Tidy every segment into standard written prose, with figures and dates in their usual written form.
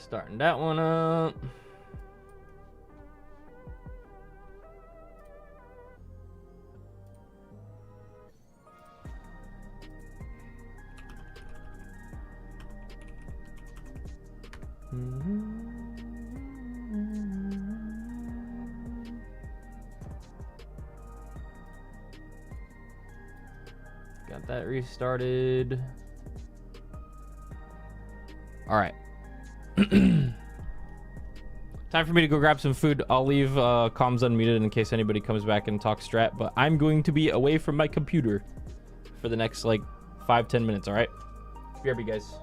Starting that one up. Got that restarted. All right. Time for me to go grab some food. I'll leave comms unmuted in case anybody comes back and talks strat, but I'm going to be away from my computer for the next like 5-10 minutes. All right. BRB, guys.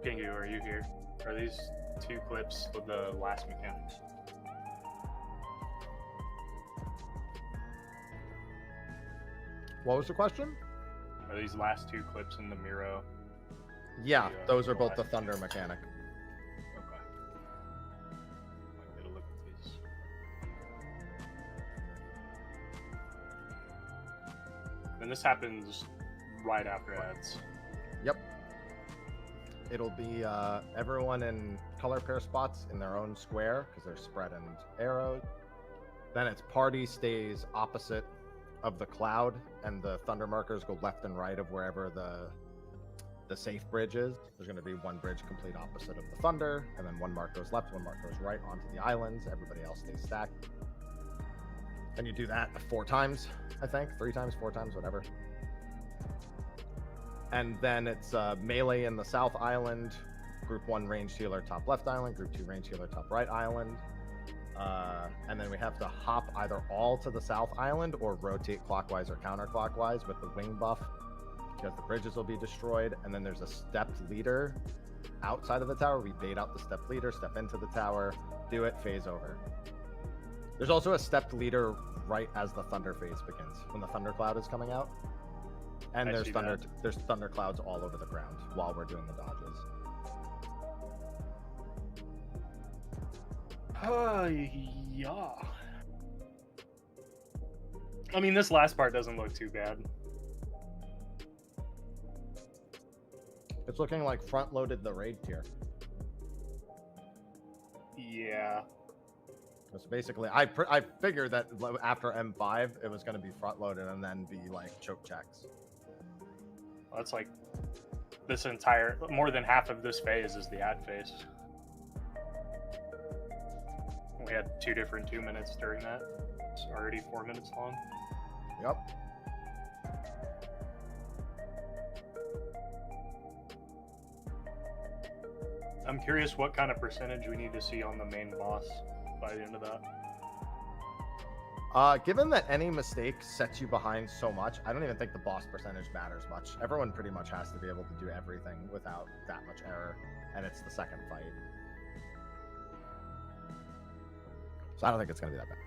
Pingu, are you here? Are these 2 clips with the last mechanics? What was the question? Are these last 2 clips in the Miro? Yeah, those are the both the last thunder 2? mechanic. Okay. Might get a look at these. And this happens right after ads. Yep. It'll be everyone in color pair spots in their own square because they're spread and arrowed. Then its party stays opposite of the cloud, and the thunder markers go left and right of wherever the safe bridge is. There's going to be one bridge complete opposite of the thunder, and then one mark goes left, one mark goes right onto the islands. Everybody else stays stacked. And you do that 4 times, I think. 3 times, 4 times, whatever. And then it's melee in the south island, group 1 ranged healer top left island, group 2 ranged healer top right island. And then we have to hop either all to the south island or rotate clockwise or counterclockwise with the wing buff, because the bridges will be destroyed. And then there's a stepped leader outside of the tower. We bait out the stepped leader, step into the tower, do it, phase over. There's also a stepped leader right as the thunder phase begins, when the thunder cloud is coming out. And there's thunder clouds all over the ground while we're doing the dodges. Yeah. I mean, this last part doesn't look too bad. It's looking like front-loaded the raid tier. Yeah. It's basically, I figured that after M5, it was going to be front-loaded and then be like choke checks. Well, that's like this entire, more than half of this phase is the ad phase. We had 2 different 2 minutes during that. It's already 4 minutes long. Yep. I'm curious what kind of percentage we need to see on the main boss by the end of that. Given that any mistake sets you behind so much, I don't even think the boss percentage matters much. Everyone pretty much has to be able to do everything without that much error, and it's the second fight. So I don't think it's going to be that bad.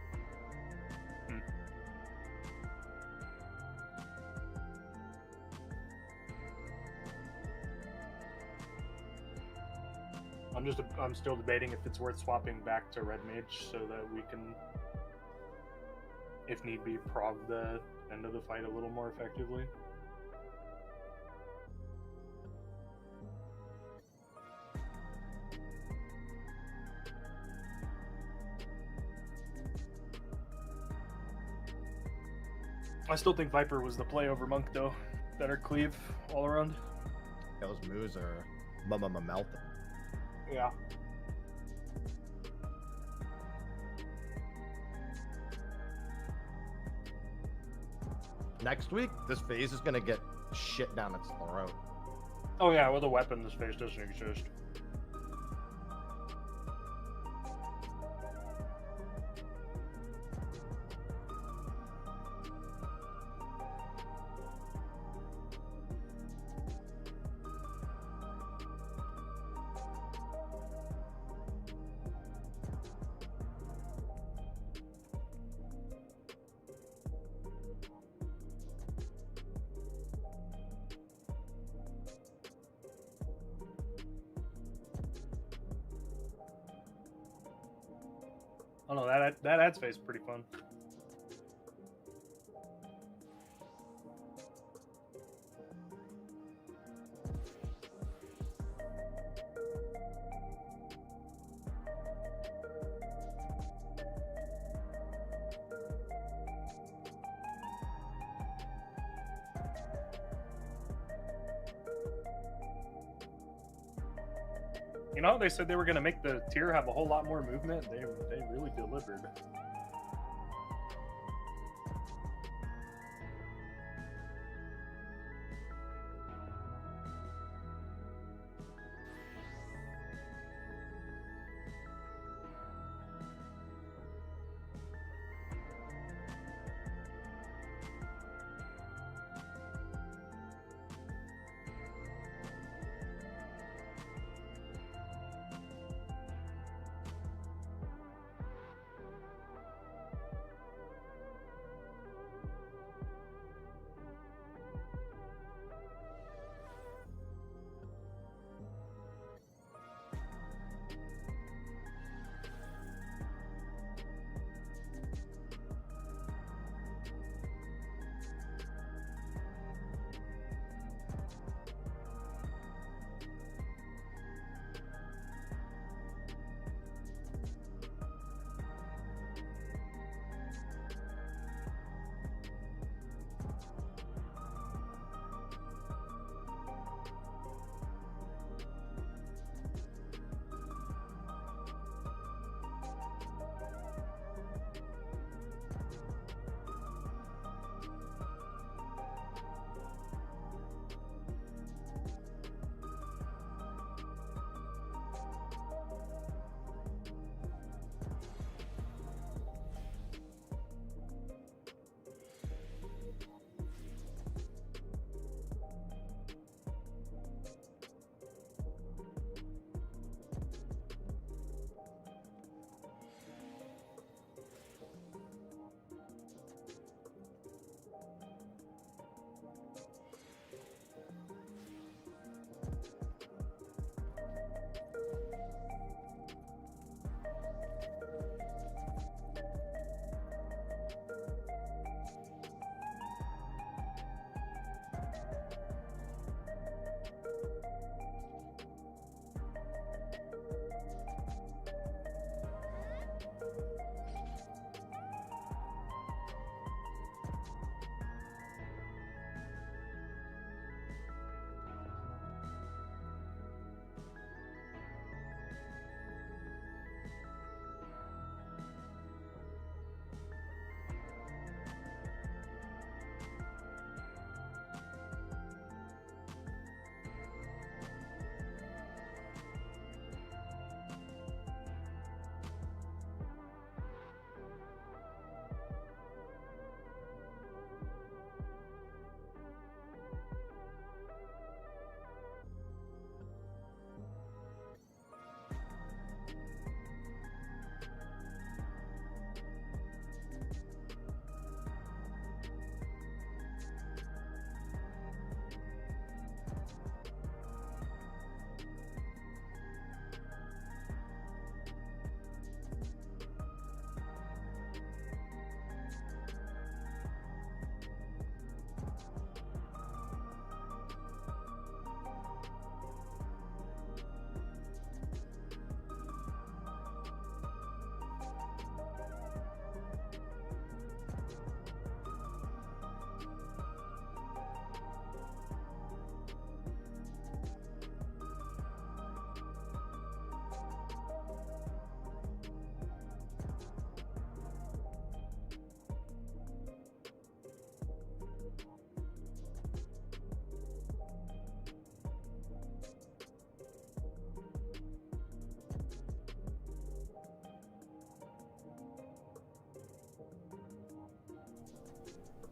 I'm still debating if it's worth swapping back to Red Mage so that we can, if need be, prog the end of the fight a little more effectively. I still think Viper was the play over Monk, though. Better cleave all around. Yeah, those moves are melt. Yeah. Next week, this phase is going to get shit down its throat. Oh yeah, with a weapon, this phase doesn't exist. I don't know, that ad space is pretty fun. You know, they said they were going to make the tier have a whole lot more movement. They really delivered.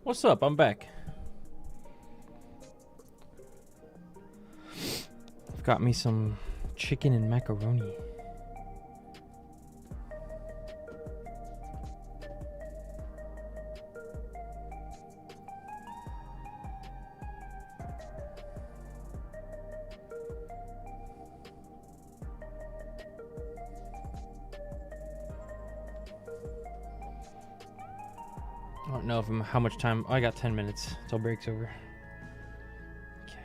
What's up? I'm back. I've got me some chicken and macaroni. I don't know if how much time. Oh, I got 10 minutes till break's over. Okay.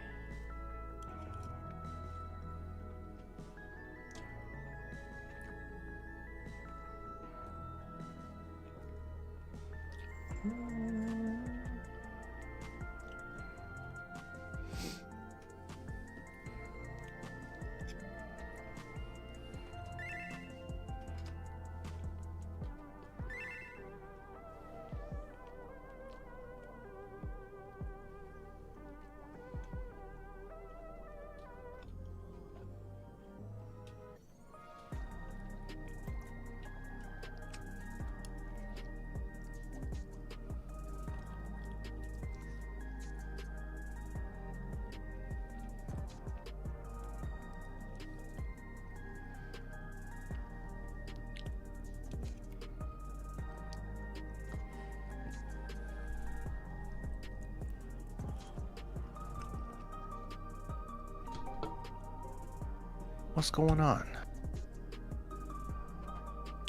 What's going on?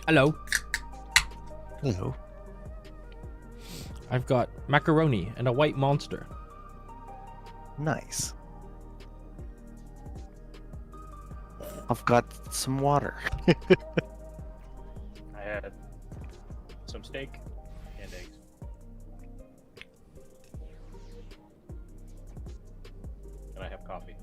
Hello. Hello. I've got macaroni and a white monster. Nice. I've got some water. I had some steak and eggs. And I have coffee.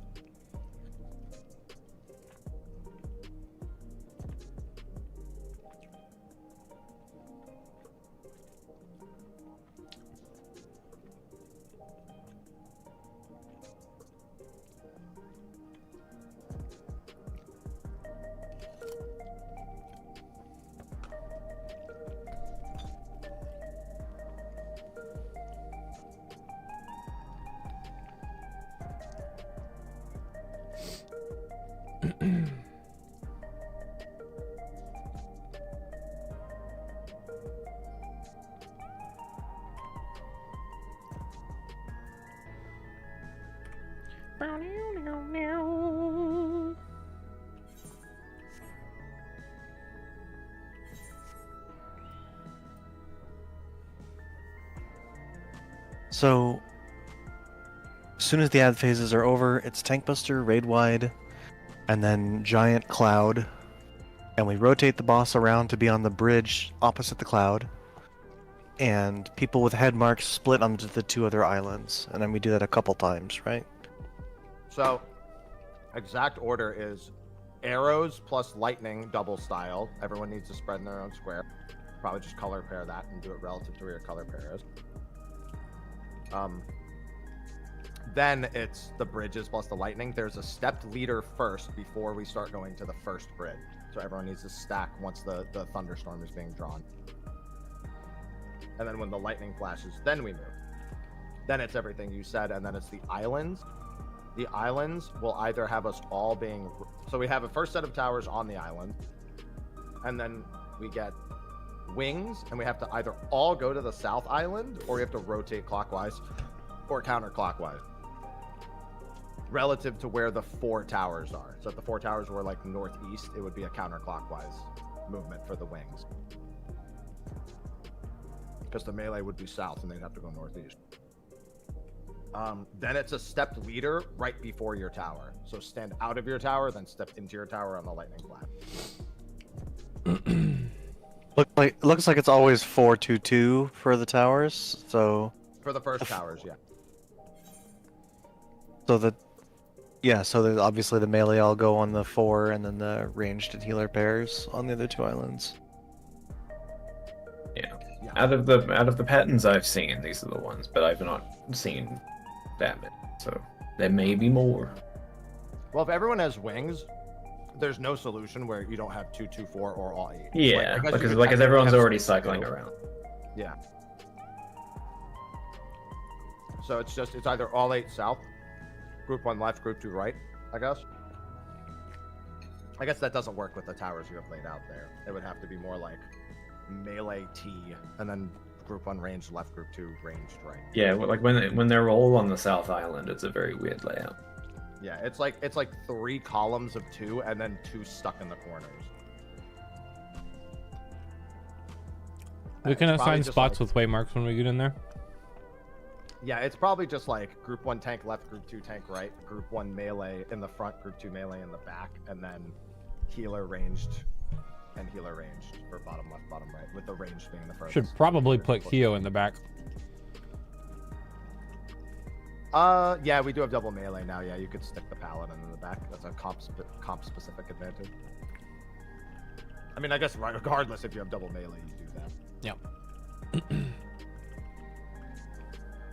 So, as soon as the ad phases are over, it's Tank Buster, Raid Wide, and then Giant Cloud. And we rotate the boss around to be on the bridge opposite the cloud. And people with head marks split onto the two other islands. And then we do that a couple times, right? So, exact order is arrows plus lightning double style. Everyone needs to spread in their own square. Probably just color pair that and do it relative to where your color pair is. Then it's the bridges plus the lightning. There's a stepped leader first before we start going to the first bridge. So everyone needs to stack once the thunderstorm is being drawn. And then when the lightning flashes, then we move. Then it's everything you said, and then it's the islands. The islands will either have us all being... So we have a first set of towers on the island, and then we get wings, and we have to either all go to the south island, or we have to rotate clockwise or counterclockwise relative to where the 4 towers are. So if the 4 towers were like northeast, it would be a counterclockwise movement for the wings, because the melee would be south and they'd have to go northeast. Then it's a stepped leader right before your tower. So stand out of your tower, then step into your tower on the lightning flat. Looks like it's always 4-2-2 for the towers. So For the first towers, yeah. So obviously the melee all go on the 4, and then the ranged and healer pairs on the other 2 islands. Yeah. Out of the patterns I've seen, these are the ones, but I've not seen that many. So there may be more. Well, if everyone has wings, there's no solution where you don't have 2-2-4 or all 8. Yeah, I guess you because could everyone's technically already have cycling two. around. Yeah. So it's either all 8 south, group 1 left, group 2 right, I guess. I guess that doesn't work with the towers you have laid out there. It would have to be more like melee T, and then group 1 ranged left, group 2 ranged right. Yeah, well, like when they're all on the South Island, it's a very weird layout. Yeah, it's like 3 columns of 2, and then 2 stuck in the corners. We can It's probably assign just spots like- with waymarks when we get in there. Yeah, it's probably just like group 1 tank left, group 2 tank right, group 1 melee in the front, group 2 melee in the back, and then healer ranged and healer ranged for bottom left, bottom right, with the range being the first. Should probably put Keo in the back. Yeah, we do have double melee now. Yeah, you could stick the paladin in the back. That's a comp specific advantage. I mean, I guess regardless, if you have double melee, you do that. Yep.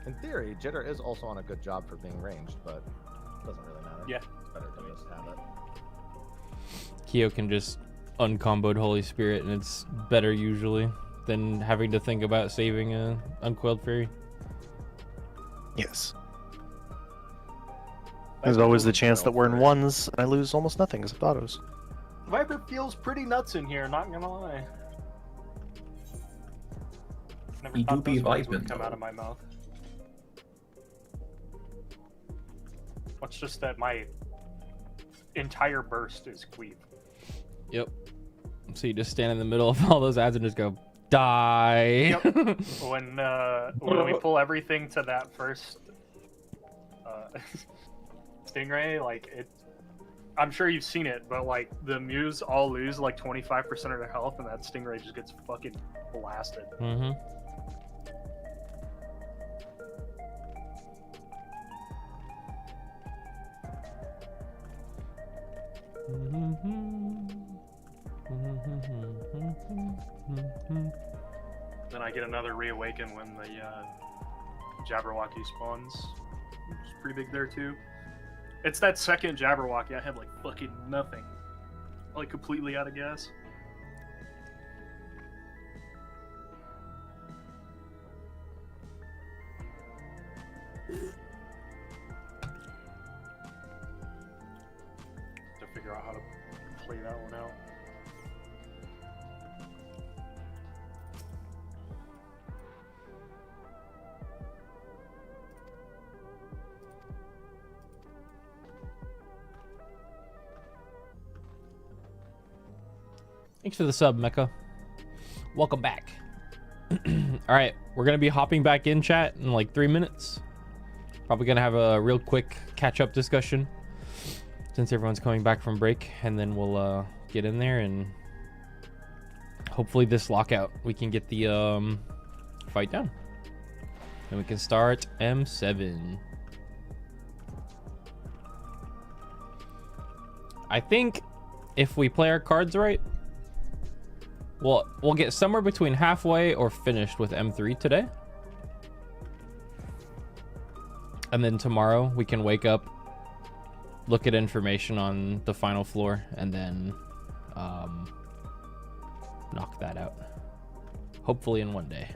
In theory, Jitter is also on a good job for being ranged, but it doesn't really matter. Yeah. It's better to just have it. Keo can just uncomboed Holy Spirit, and it's better usually than having to think about saving a Uncoiled Fairy. Yes. There's always the chance that we're in ones and I lose almost nothing except autos. Viper feels pretty nuts in here, not gonna lie. Never He thought do be those words vibing, would come though. out of my mouth. It's just that my entire burst is cleave. Yep. So you just stand in the middle of all those ads and just go, die. Yep. When we pull everything to that first Stingray, like it, I'm sure you've seen it, but like the Mews all lose like 25% of their health, and that Stingray just gets fucking blasted. Mm-hmm. Then I get another reawaken when the Jabberwocky spawns. It's pretty big there too. It's that second Jabberwocky. I had like fucking nothing. Like completely out of gas. To figure out how to play that one out. Thanks for the sub, Mecha. Welcome back. All right, we're gonna be hopping back in chat in like 3 minutes. Probably gonna have a real quick catch-up discussion since everyone's coming back from break, and then we'll get in there and hopefully this lockout we can get the fight down, and we can start M7. I think if we play our cards right, we'll get somewhere between halfway or finished with M3 today. And then tomorrow we can wake up, look at information on the final floor, and then knock that out. Hopefully in one day.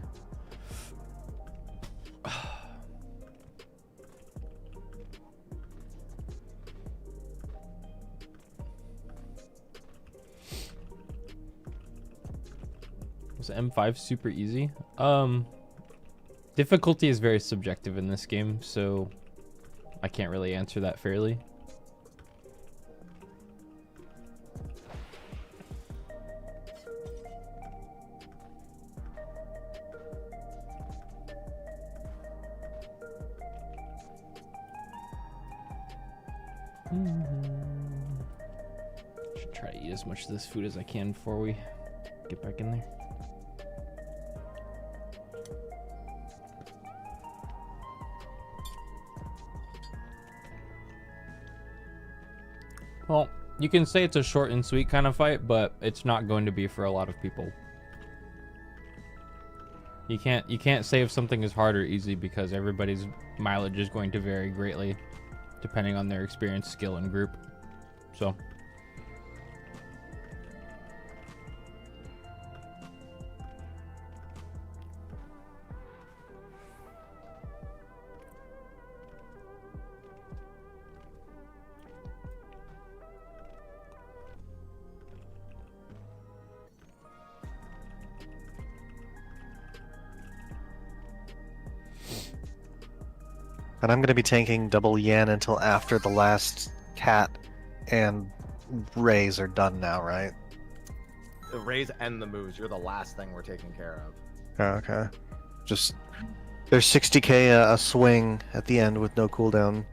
Was M5 super easy? Difficulty is very subjective in this game, so I can't really answer that fairly. Should try to eat as much of this food as I can before we get back in there. Well, you can say it's a short and sweet kind of fight, but it's not going to be for a lot of people. You can't say if something is hard or easy because everybody's mileage is going to vary greatly depending on their experience, skill, and group. So And I'm going to be tanking double yen until after the last cat and rays are done now, right? The raise and the moves, you're the last thing we're taking care of. Oh, okay. Just there's 60k a swing at the end with no cooldown.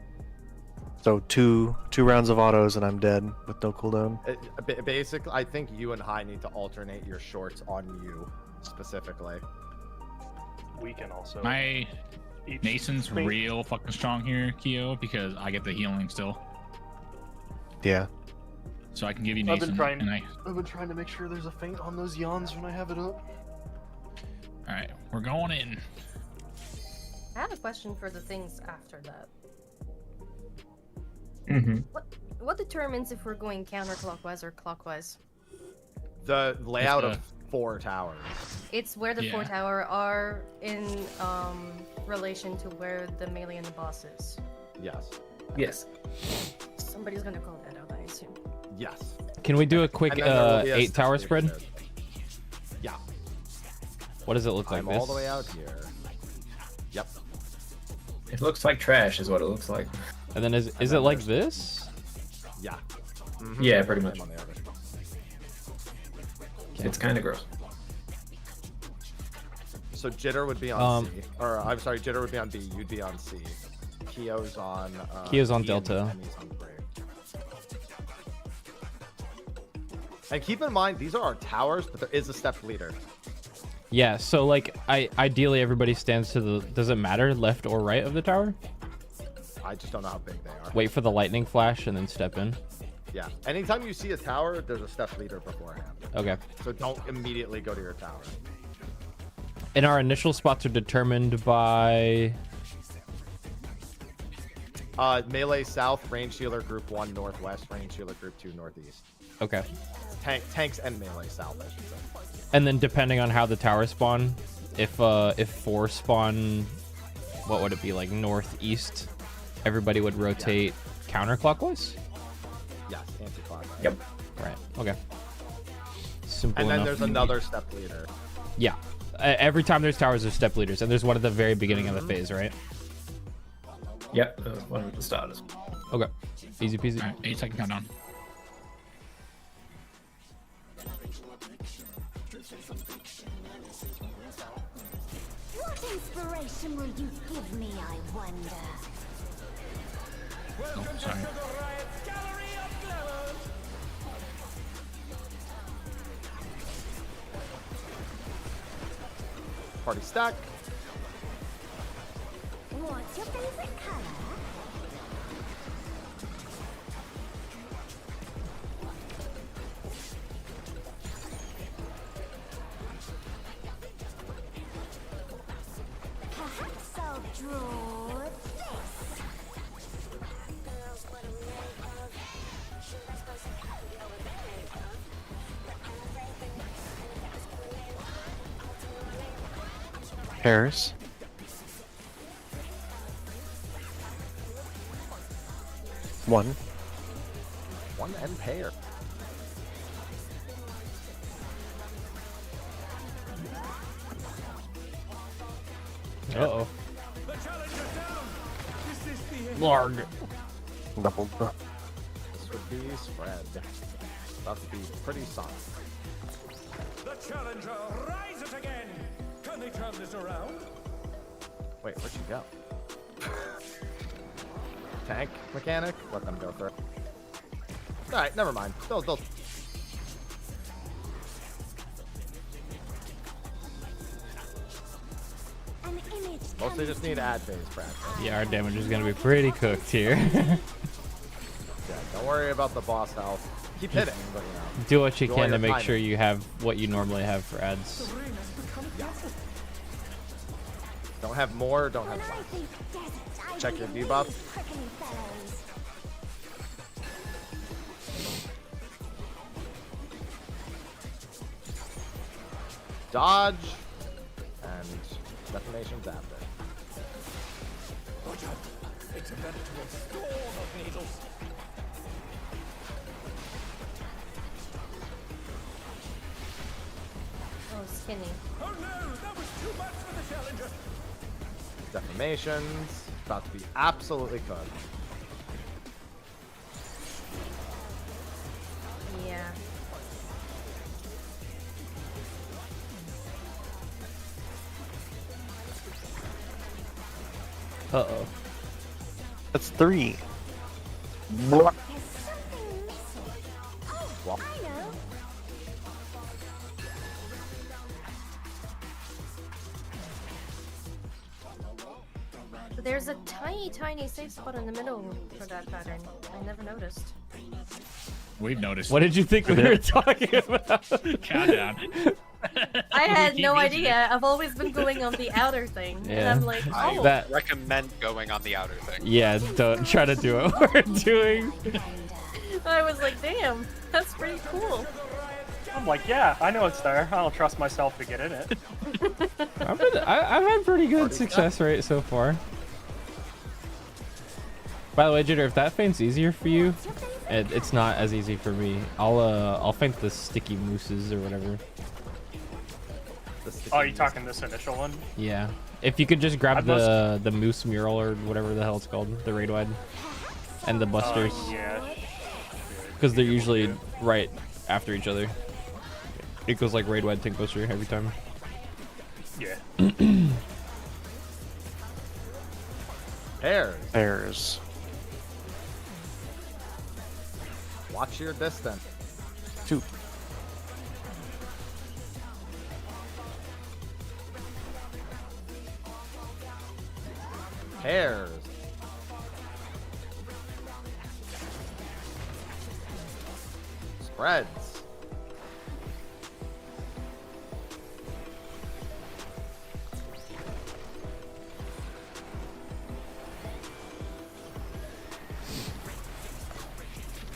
So two rounds of autos and I'm dead with no cooldown. Basically, I think you and High need to alternate your shorts on you specifically. We can also. My each Nason's main- real fucking strong here, Keo, because I get the healing still. Yeah. So I can give you I've Nason. been trying. And I've been trying to make sure there's a feint on those yawns when I have it up. Alright, we're going in. I have a question for the things after that. Mm-hmm. What determines if we're going counterclockwise or clockwise? The layout It's of 4 towers. It's where the 4 Yeah. tower are in relation to where the melee and the boss is. Yes. Yes. Somebody's gonna call that out, I assume. Yes. Can we do a quick And then there will be a 8 tower step spread? leader. Yeah. What does it look like? I'm this? all the way out here. Yep. It looks like trash, is what it looks like. And then is it then like there's- this? Yeah. Yeah, pretty much. Same on the other. It's kind of gross. So Jitter would be on Um, C. Or, I'm sorry, Jitter would be on B. You'd be on C. Keo's on... Keo's on E Delta. And he's on 3. And keep in mind, these are our towers, but there is a step leader. Yeah. So like, ideally everybody stands to the. Does it matter left or right of the tower? I just don't know how big they are. Wait for the lightning flash and then step in. Yeah. Anytime you see a tower, there's a step leader beforehand. Okay. So don't immediately go to your tower. And our initial spots are determined by. Melee South, Range Healer Group 1 Northwest, Range Healer Group 2 Northeast. Okay. Tanks and Melee South, I should say. And then depending on how the towers spawn, if 4 spawn, what would it be, like northeast? Everybody would rotate counterclockwise? Yes, anti-clockwise. Yep. Right. Okay. Simple And then enough. there's another step leader. Yeah. Every time there's towers, there's step leaders, and there's one at the very beginning of the phase, right? Yep. One of the starters. Okay. Easy peasy. Alright, 8-second countdown. What inspiration will you give me, I wonder? Oh, sorry. Party stack. What's your favorite color? Perhaps I'll draw this. Pairs. One. One and pair. Uh-oh. Larg. Double. This would be spread. About to be pretty solid. The challenger rises again. Can they turn this around? Wait, where'd you go? Tank mechanic? Let them go through. Alright, never mind. They'll... An image Mostly comes just to need me. ad phase practice. Yeah, our damage is gonna be pretty cooked here. Yeah, don't worry about the boss health. Keep hitting, but you know. Do what you Enjoy can to your make timing. sure you have what you normally have for ads. Don't have more, don't have When I less. think desert, I Check your think debuff. these prickly fellows. Dodge. And defamation's after. It's a veritable storm of needles. Oh, skinny. Oh no, that was too much for the challenger. Defamations. About to be absolutely cooked. Yeah. Uh-oh. That's 3. There's something missing. Oh, I know. There's a tiny safe spot in the middle for that pattern. I never noticed. We've noticed. What did you think we were talking about? Countdown. I had no keep using idea. I've always been going on the outer thing. And Yeah. I'm like, I oh. That- recommend going on the outer thing. Yeah, don't try to do what we're doing. I was like, damn, that's pretty cool. I'm like, yeah, I know it's there. I don't trust myself to get in it. I've had pretty good success rate so far. By the way, Jitter, if that feint's easier for you, it's not as easy for me. I'll feint the sticky mooses or whatever. Oh, you talking this initial one? Yeah. If you could just grab I'd the moose mural or whatever the hell it's called, the raid wide, and the busters, Yeah. because they're usually right after each other. It goes like raid wide, tank buster every time. Yeah. Pairs. Pairs. Watch your distance. 2. Pairs. Spreads.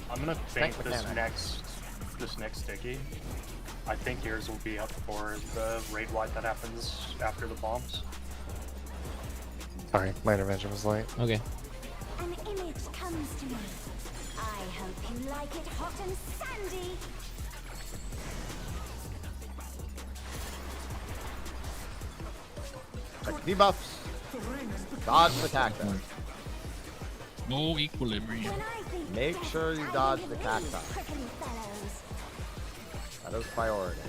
I'm gonna Tank think this mechanic. next sticky. I think yours will be up for the raid wide that happens after the bombs. Sorry, my intervention was late. Okay. An image comes to me. I hope you like it hot and sandy. Check debuffs. Dodge the cactus. No equilibrium. When I think Make sure you dodge the cacti. prickly fellows. That is priority.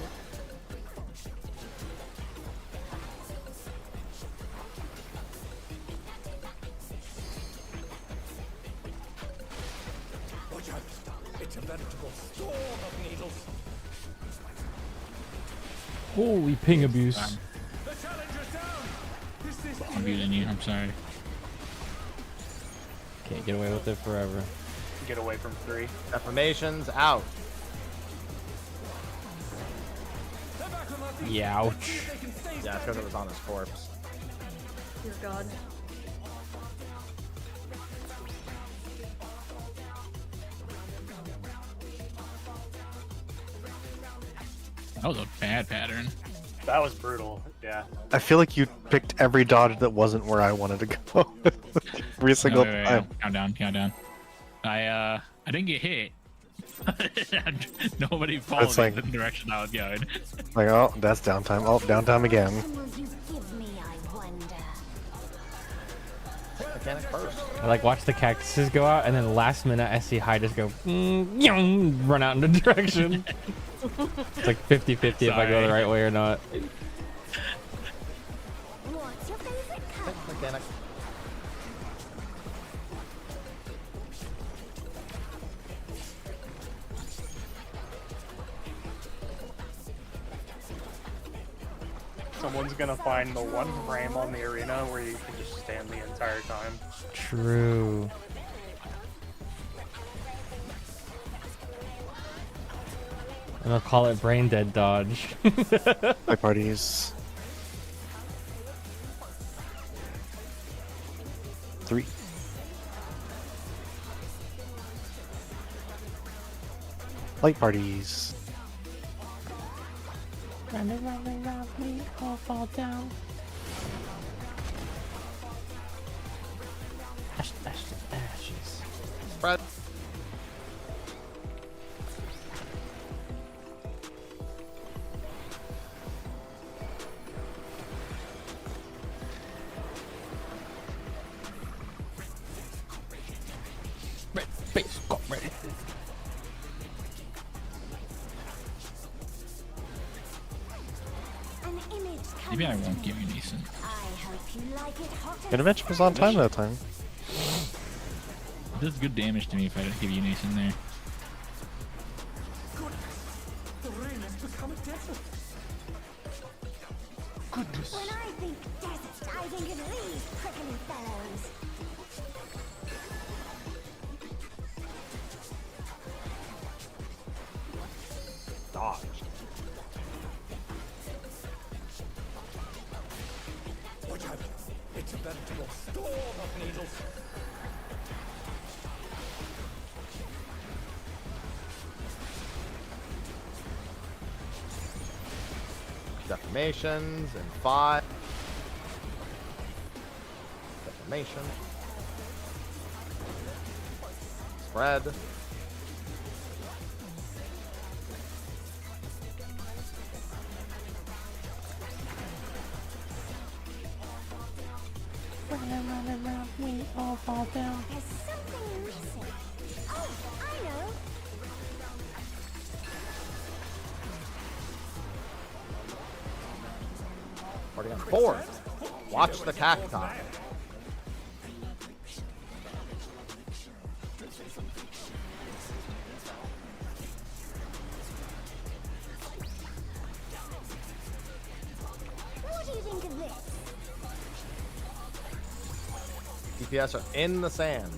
Watch out. It's a veritable storm of needles. Holy ping abuse. The challenger's down. Is this I'm abusing you. I'm sorry. Can't get away with it forever. Get away from 3. Defamation's out. Youch. Yeah, it's because it was on his corpse. Dear God. That was a bad pattern. That was brutal. Yeah. I feel like you picked every dodge that wasn't where I wanted to go. Every single Wait, time. Countdown. I didn't get hit. Nobody followed It's like- the direction I was going. Like, oh, that's downtime. Oh, downtime again. What will you give me, I wonder? Mechanic first. I like watch the cactuses go out, and then last minute I see High just go run out in the direction. It's like 50-50 if I go the right way or not. What's your favorite color? Mechanic. Someone's gonna find the one frame on the arena where you can just stand the entire time. True. And I'll call it brain dead dodge. My parties. 3. Light parties. Round and round, we all fall down. Ashes. Spread. face. Got ready. An image comes Maybe I to won't me. give you decent. I hope you like it hot and Intervention was on time that time. It does good damage to me if I don't give you Nathan there. The rain has become a desert. Goodness. When I think desert, I think of these prickly fellows. Dodge. Watch out. It's a veritable storm of needles. Deformations and 5. Deformation. Spread. There's something missing. Oh, I know. Already on 4. Watch the cacti. What do you think of this? DPS are in the sand.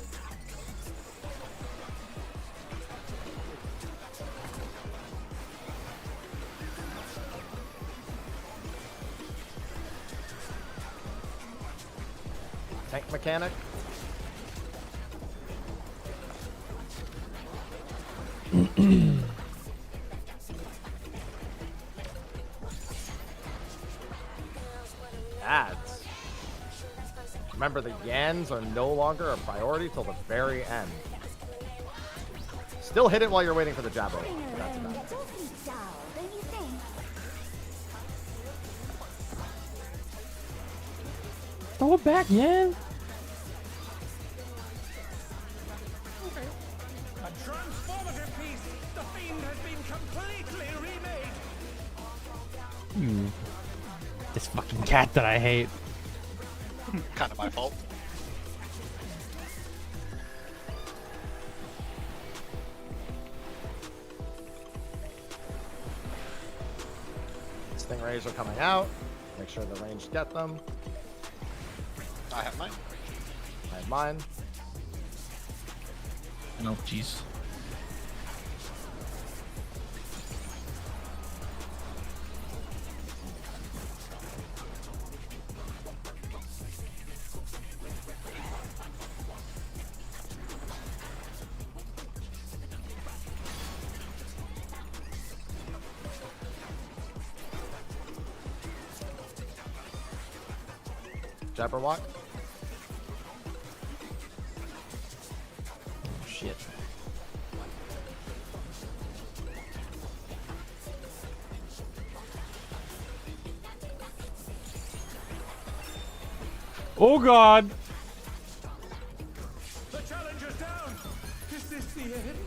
Tank mechanic. Ads. Remember, the Yans are no longer a priority till the very end. Still hit it while you're waiting for the Jabber. Being That's alone about gets it. awfully dull, don't you think? Throw it back, yeah. A transformative piece. The fiend has been completely remade. You. This fucking cat that I hate. Kind of my fault. Stingrays are coming out. Make sure the ranged get them. I have mine. I have mine. Oh, jeez. Jabberwock. Oh, shit. Oh god! The challenger's down. Is this the end?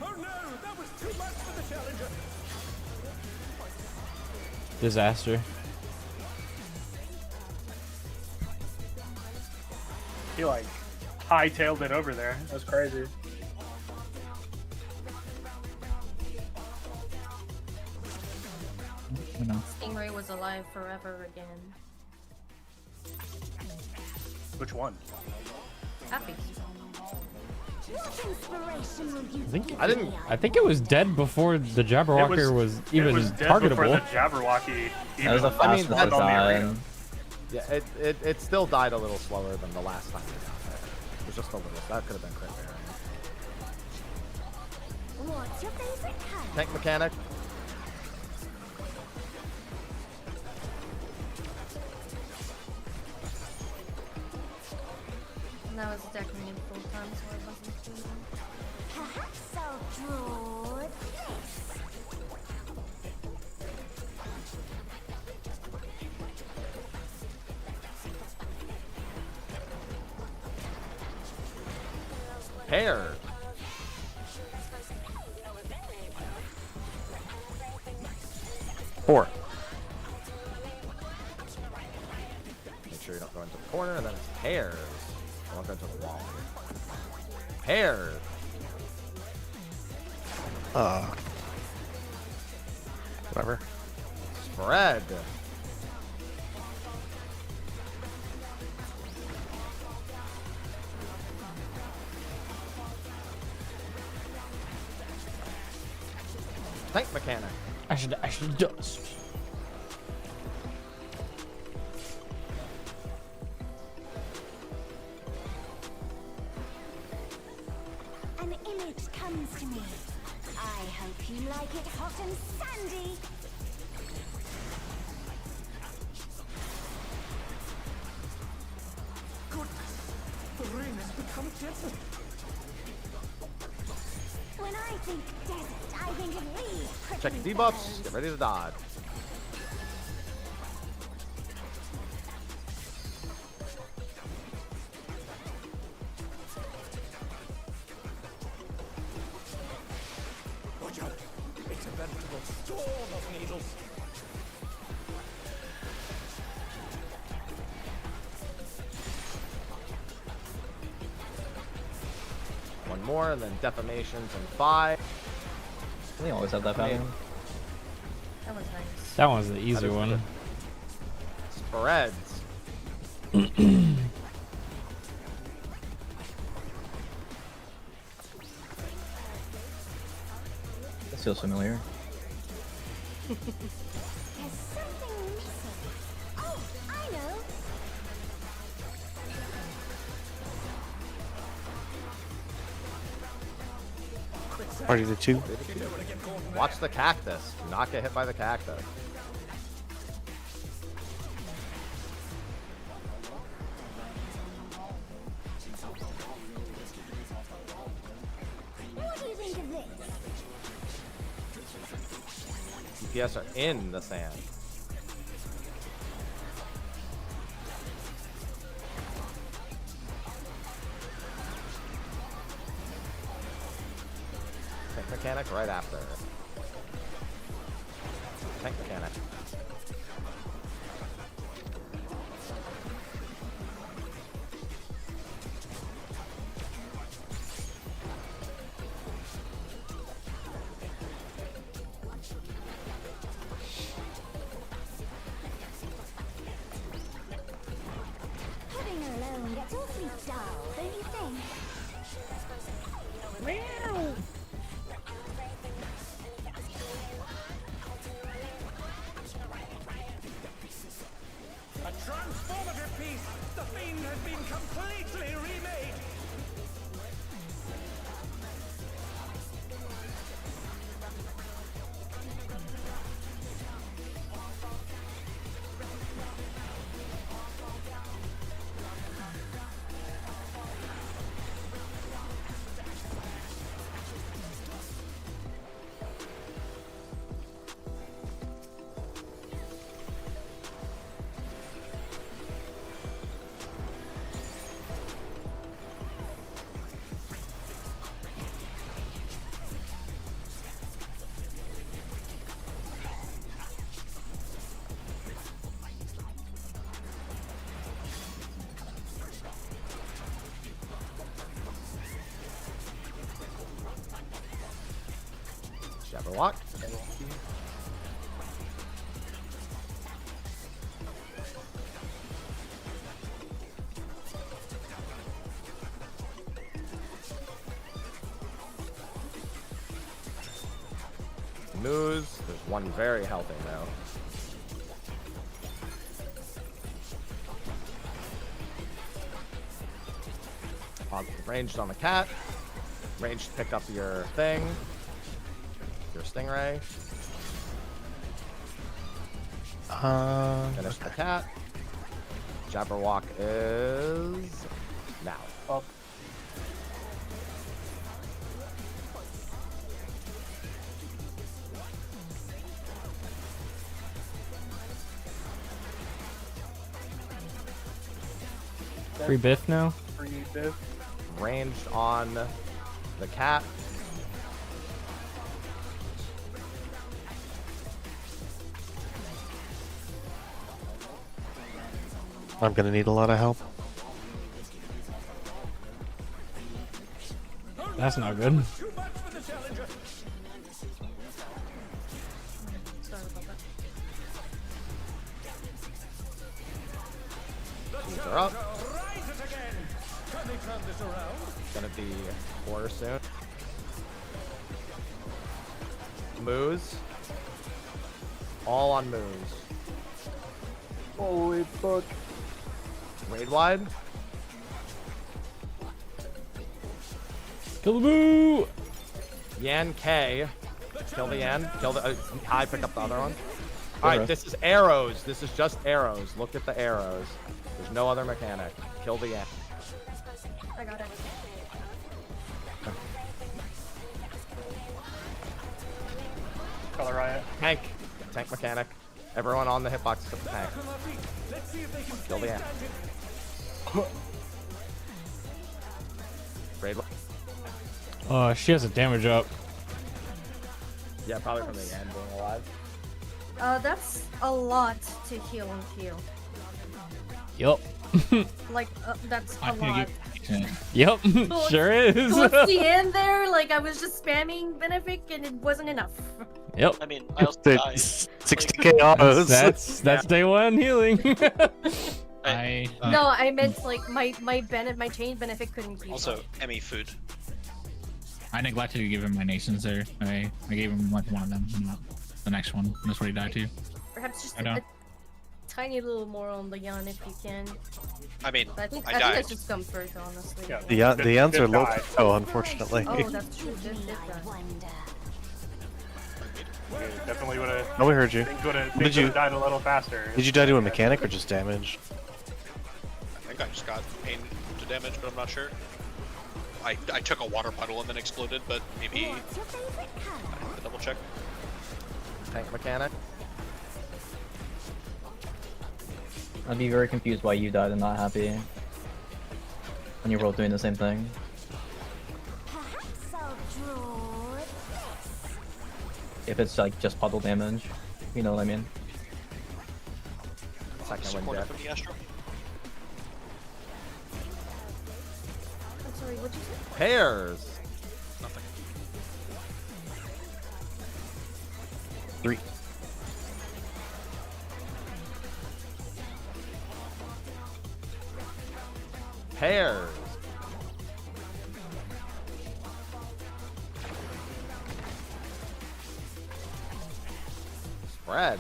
Oh no, that was too much for the challenger. Disaster. He like hightailed it over there. That's crazy. You know. Stingray was alive forever again. Which one? Happy. What inspiration will you I I think it was dead before the Jabberwocker was even it was dead before targetable. the Jabberwocky That was a even fast that's on the arena. design. Yeah, it still died a little slower than the last time we got there. It was just a little. That could have been crit variant. What's your favorite color? Tank mechanic. And that was attacking me full time, so I wasn't doing Perhaps I'll draw this. Hair. Four. Make sure you don't go into the corner, and then it's hairs. Don't go into the wall. Hair. Whatever. Spread. Tank mechanic. I should dust. An image comes to me. I hope you like it hot and sandy. The rain has become desert. When I think desert, I think of these Check prickly debuffs. thorns. Get ready to dodge. Watch out. It's a veritable storm of needles. One more, and then defamations in 5. They always have that pattern. That was nice. That one's the easier one. Spreads. This feels familiar. There's something missing. Oh, I know. Party to 2. Watch the cactus. Do not get hit by the cactus. What do you think of this? DPS are in the sand. Tank mechanic right after. Tank mechanic. Putting her alone gets awfully dull, don't you think? A transformative piece. The fiend has been completely remade. Jabberwock. Moose. There's one very healthy now. Ranged on the cat. Ranged pick up your thing. Your stingray. Finish the cat. Jabberwock is now. Up. Free Biff now? Free Biff. ranged on the cat. I'm gonna need a lot of help. That's not good. Too much for the challenger. Sorry about that. These are up. Rise it again. Can they turn this around? Gonna be quarter soon. Moose. All on moose. Holy fuck. Raid wide. Kill the boo! Yan K. Kill the Yan. Kill the. I pick up the other one. Alright, this is arrows. This is just arrows. Look at the arrows. There's no other mechanic. Kill the Yan. I got it. Color Riot. Tank. Tank mechanic. Everyone on the hitbox except the tank. Let's see if they can Kill the Yan. Raid. She has a damage up. Yeah, probably from the Yan being alive. That's a lot to heal and kill. Yup. Like, that's I a can lot. get Yep. Sure is. Towards the end there, like, I was just spamming Benefic and it wasn't enough. Yep. I mean, I also died. 60k autos. That's day one healing. I No, I meant, like, my chain Benefic couldn't keep Also, up. Emmy food. I neglected to give him my nations there. I gave him like one of them, not the next one. That's what he died to. Perhaps just I know. a tiny little more on the Yan if you can. I mean, But I think I that's died. just comfort, honestly. Yeah. The Yans are low die. oh, unfortunately. Oh, that's true. Did that. Wonder. Yeah, definitely would have. Oh, we heard you. Think would have Did you- died a little faster. Did you die to a mechanic or just damage? I think I just got pain to damage, but I'm not sure. I took a water puddle and then exploded, but maybe What's your favorite color? I have to double check. Tank mechanic. I'd be very confused why you died and not happy. When you're both doing the same thing. Perhaps I'll draw this. If it's like just puddle damage. You know what I mean? Second win Supporter death. from the Astro. I'm sorry, what'd you say? Pairs. Nothing. 3. Pairs. Spread.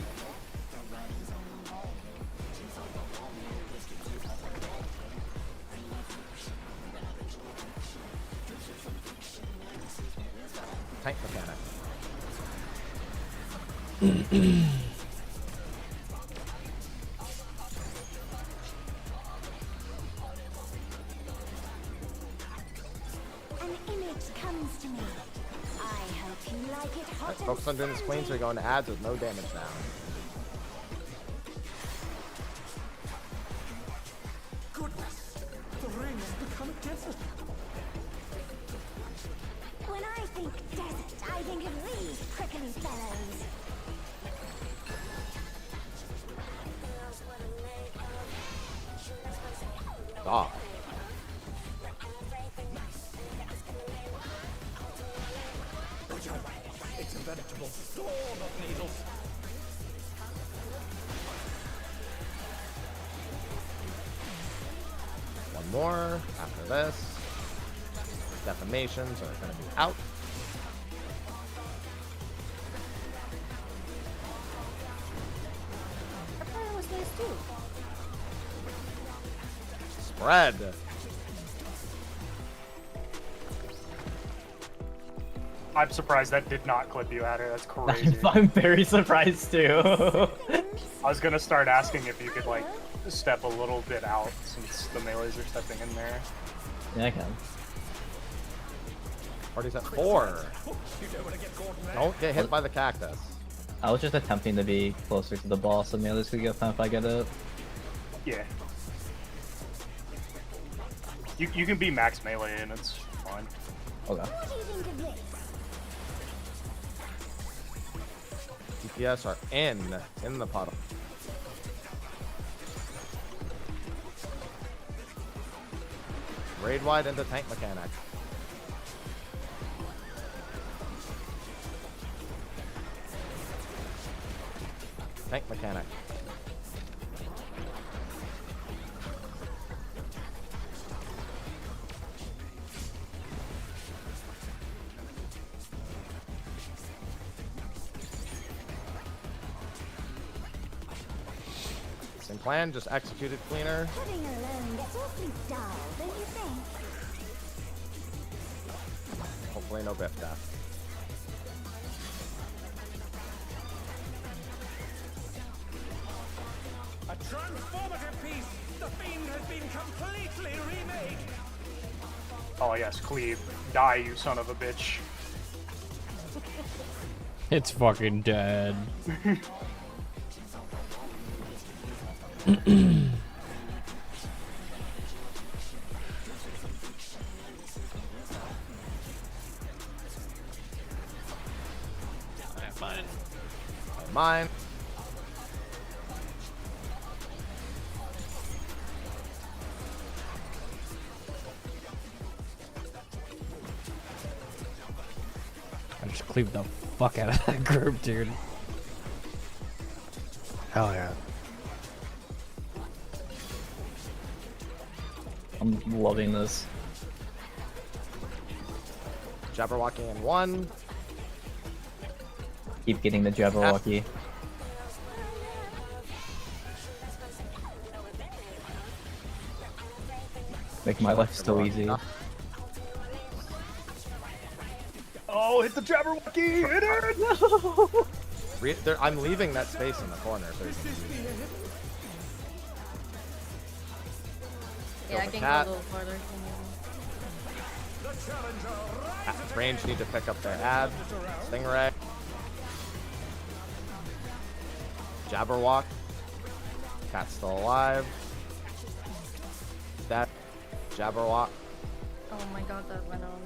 Tank mechanic. An image comes to me. I hope you like it hot Alright, and focus on doing this clean so we go into ads with no damage now. Goodness, the ring has become a desert. When I think desert, I think of these prickly fellows. Ah. It's a veritable storm of needles. One more after this. Defamations are going to be out. I thought it was nice too. Spread. I'm surprised that did not clip you at her. That's crazy. I'm very surprised too. I was gonna start asking if you could like step a little bit out since the melees are stepping in there. Yeah, I can. Party's at 4. You don't want to get caught in that. Don't get hit by the cactus. I was just attempting to be closer to the boss, so maybe this could get time if I get it. Yeah. You can be max melee and it's fine. Okay. What do you think of this? DPS are in the puddle. Raid wide into tank mechanic. Tank mechanic. Same plan, just executed cleaner. Pudding alone gets awfully dull, don't you think? Hopefully no biff death. A transformative piece! The Fiend has been completely remade! Oh yes, cleave. Die, you son of a bitch. It's fucking dead. I have mine. Mine. I just cleaved the fuck out of that group, dude. Hell yeah. I'm loving this. Jabberwocky in 1. Keep getting the Jabberwocky. Make my life so easy. Oh, hit the Jabberwocky! Hit it! I'm leaving that space in the corner so you can use it. Yeah, I the can cat. go a little farther. At range need to pick up their ad. Stingray. Jabberwock. Cat's still alive. That Jabberwock. Oh my god, that went on me.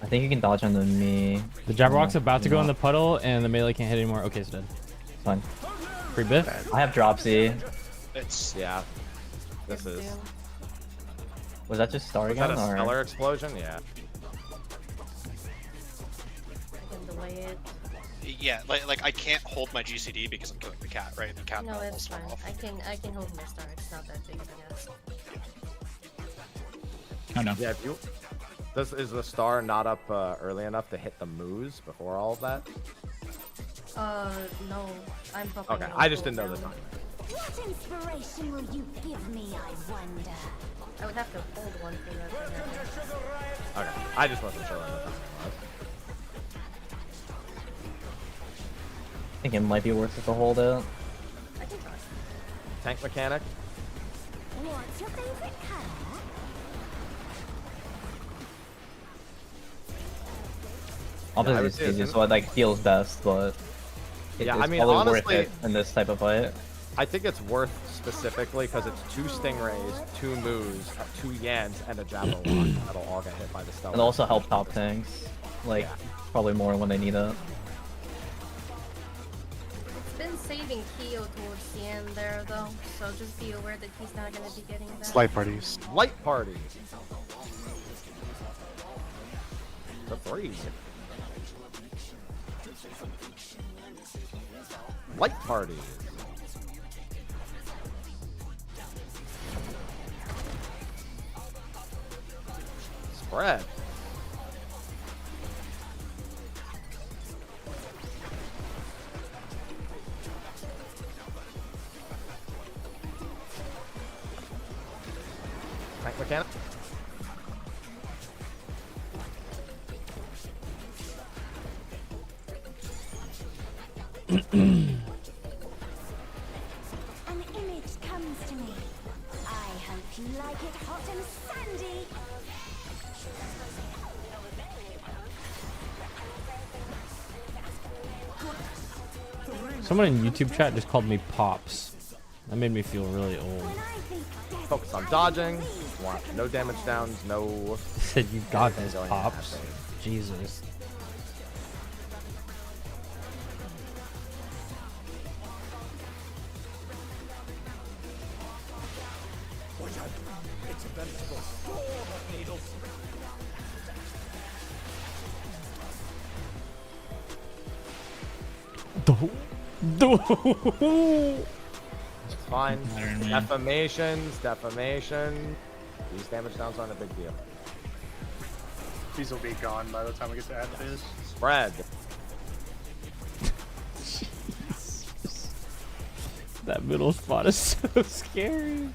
I think you can dodge on me. The Jabberwock's about to go in No. the puddle, and the melee can't hit anymore. Okay, it's dead. Fine. Free biff. I have Dropsy. It's Yeah. This is. Was that just Star Was that again? a Or? stellar explosion? Yeah. I can delay it. yeah, like I can't hold my GCD because I'm killing the cat, right? The cat No, will it's fall fine. off. I can hold my star. It's not that big, I guess. Oh no. Yeah. If you. This is the star not up early enough to hit the moose before all of that. No. I'm popping Okay. it I on just didn't know cooldown. the time. What inspiration will you give me, I wonder? I would have to hold one for that. thing, I think. Okay. I just wasn't sure when the time was. I think it might be worth it to hold it. I can try. Tank mechanic. What's your favorite color? I would Obviously, say it's it's easy, so it like feels best, but Yeah, it's I mean, probably honestly- worth it in this type of fight. I think it's worth specifically because it's 2 Stingrays, 2 Moos, 2 Yans, and a Jabberwock that'll all get hit by the stellar. And also help top tanks, like Yeah. probably more when they need it. It's been saving Kyo towards the end there, though, so just be aware that he's not gonna be getting that. Slight parties. Light party. The 3. Light party. Spread. Tank mechanic. An image comes to me. I hope you like it hot and sandy. Someone in YouTube chat just called me Pops. That made me feel really old. Focus on dodging. Want no damage downs, no. Said you got this, going Pops. half-phase. Jesus. It's a veritable storm of needles. It's fine. Pattern, man. Defamation. These damage downs aren't a big deal. These will be gone by the time we get to ad phase. Spread. That middle spot is so scary.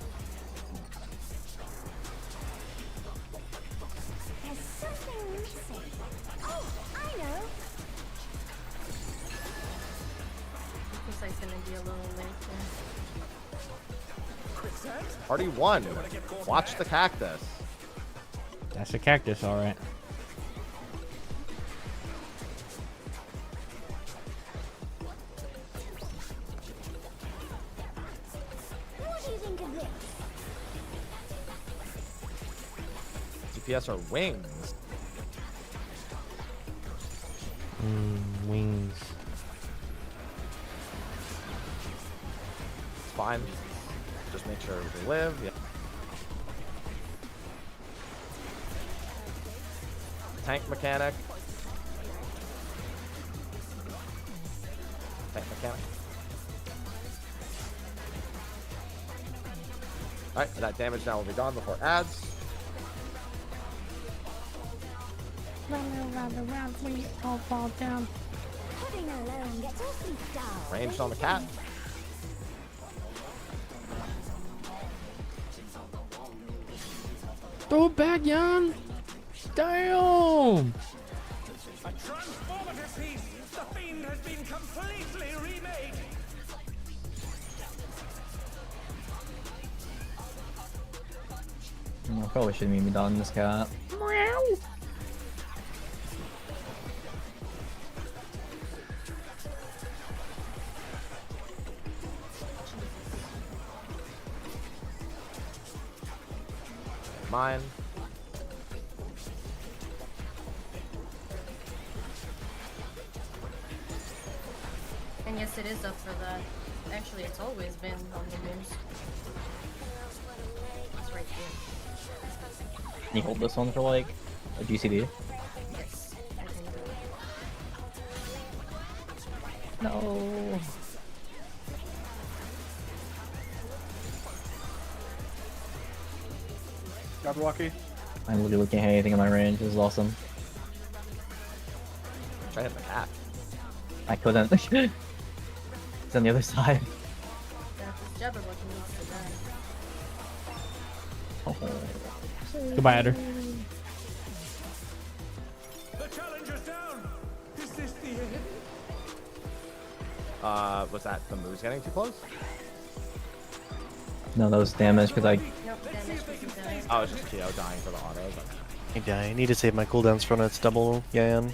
There's something missing. Oh, I know. Looks like it's gonna be a little late there. Party 1. Watch the cactus. That's a cactus, alright. What do you think of this? DPS are wings. Wings. It's fine. Just make sure they live. Yeah. Tank mechanic. Tank mechanic. Alright, that damage now will be gone before ads. Pudding alone gets awfully dull. Ranged on the cat. Throw it back, Jan! Damn! A transformative piece. The fiend has been completely remade. I probably shouldn't even be dodging this cat. Mine. And yes, it is up for that. Actually, it's always been on the news. It's right here. Can you hold this one for like a GCD? Yes, I can do it. No. Jabberwocky. I'm literally can't hit anything in my range. This is awesome. Try hitting the cat. I couldn't. It's on the other side. Yeah, this Jabberwocky needs to die. Oh. Goodbye, Adder. The challenger's down. Is this the end? Was that the moose getting too close? No, that was damage because I. Nope, damage doesn't die. Oh, it's just Kyo dying for the autos. Okay. Yeah, I need to save my cooldowns for when it's double Yan.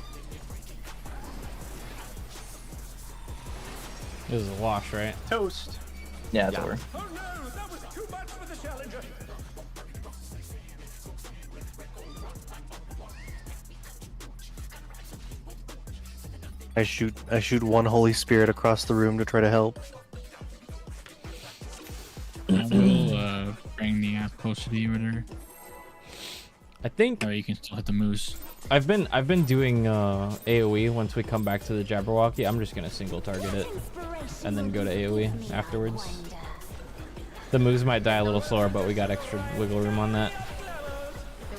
This is a wash, right? Toast. Yeah, it's Yeah. over. Oh no, that was too much for the challenger. I shoot one holy spirit across the room to try to help. I will bring the app closer to you, or I think you can still hit the moose. I've been doing AoE once we come back to the Jabberwocky. I'm just gonna single target it and then go to AoE afterwards. The moves might die a little slower, but we got extra wiggle room on that. The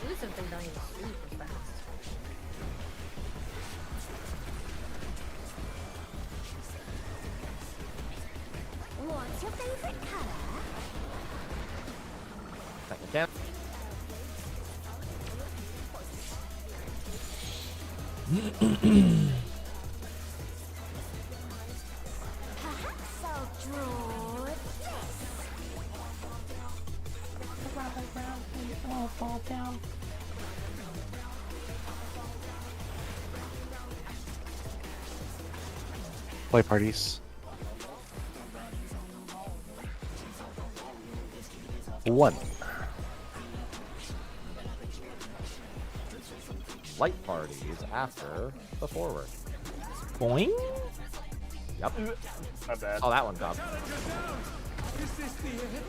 Woos have been dying super fast. What's your favorite color? Tank mechanic. Perhaps I'll draw this. Play parties. 1. Light parties after the forward. Boing. Yep. My bad. Oh, that one dropped. Is this the end?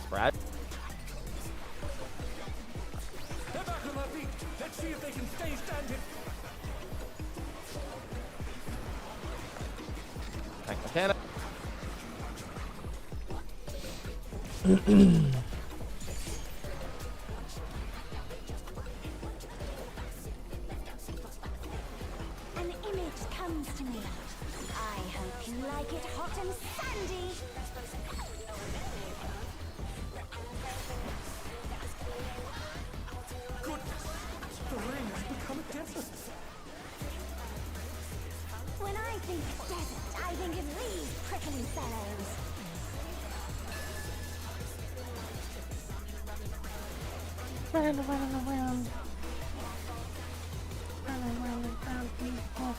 Spread. They're back on their feet. Let's see if they can stay standing. Tank mechanic. An image comes to me. I hope you like it hot and sandy. Goodness, the rain has become a desert. When I think desert, I think of these prickly fellows.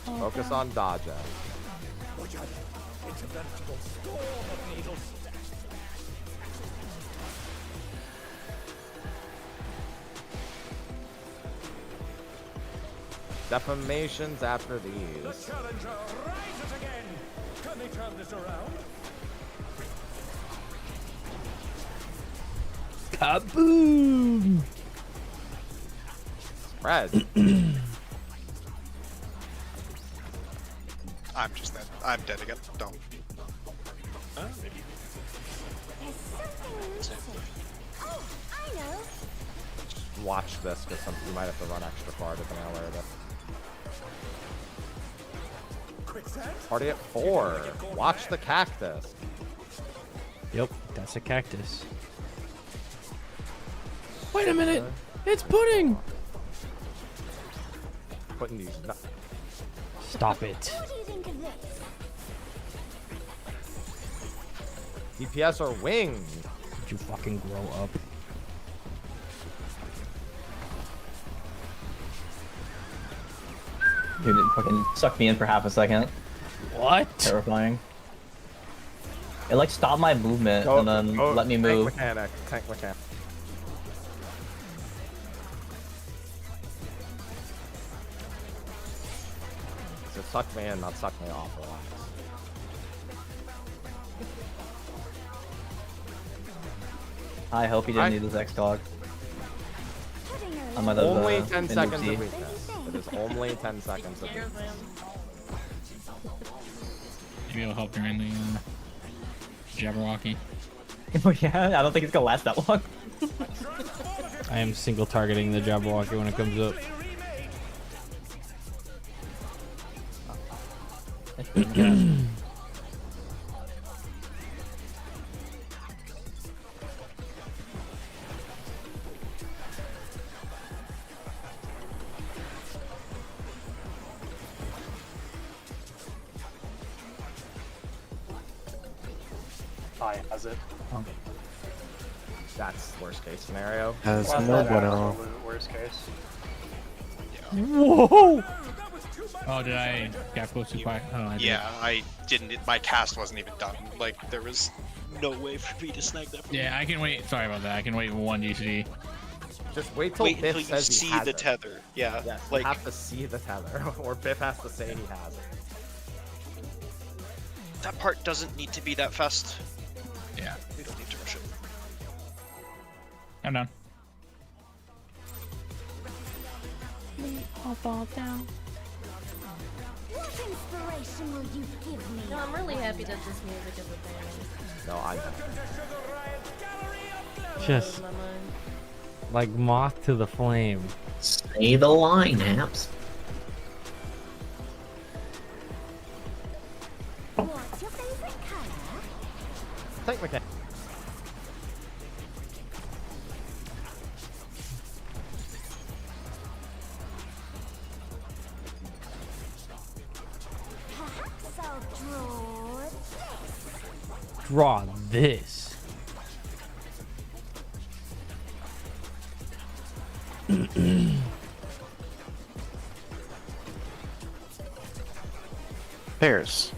Focus on dodging. Watch out. It's a veritable storm of needles. Defamations after The these. challenger rises again. Can they turn this around? Kaboom! Spread. I'm just dead. I'm dead again. Don't. There's something missing. Oh, I know. Watch this, because you might have to run extra far to nail it. Quicksand? Party at 4. Watch the cactus. Yep, that's a cactus. Wait a minute! It's pudding! Putting these. Stop it. What do you think of this? DPS are wings. Did you fucking grow up? Dude, it fucking sucked me in for half a second. What? Terrifying. It like stopped my movement and then let me move. Tank mechanic. Tank mechanic. So suck me in, not suck me off. Relax. I hope you didn't need this X-Cog. I'm either Only the 10 seconds oopsie. of weakness. It is only 10 seconds of weakness. Maybe it'll help during the Jabberwocky. Oh yeah, I don't think it's gonna last that long. I am single targeting the Jabberwocky when it comes up. Has it? That's worst case scenario. Has Well, no that's bueno. absolute worst case. Whoa! Oh, did I get close too quiet? Oh, I did. Yeah, I didn't. My cast wasn't even done. Like, there was no way for me to snag that. Yeah, I can wait. Sorry about that. I can wait 1 GCD. Just wait till Wait Biff until you says he see has the it. tether. Yeah, Yes, like you have to see the tether, or Biff has to say he has it. that part doesn't need to be that fast. Yeah, We don't need to rush it. I'm done. I'll fall down. What inspiration will you give me? No, I'm really happy that this music is a thing. No, I'm not. Just Blows my mind. like moth to the flame. Say the line, Haps. What's your favorite color? Tank mechanic. Perhaps I'll draw this. Draw this. Pairs.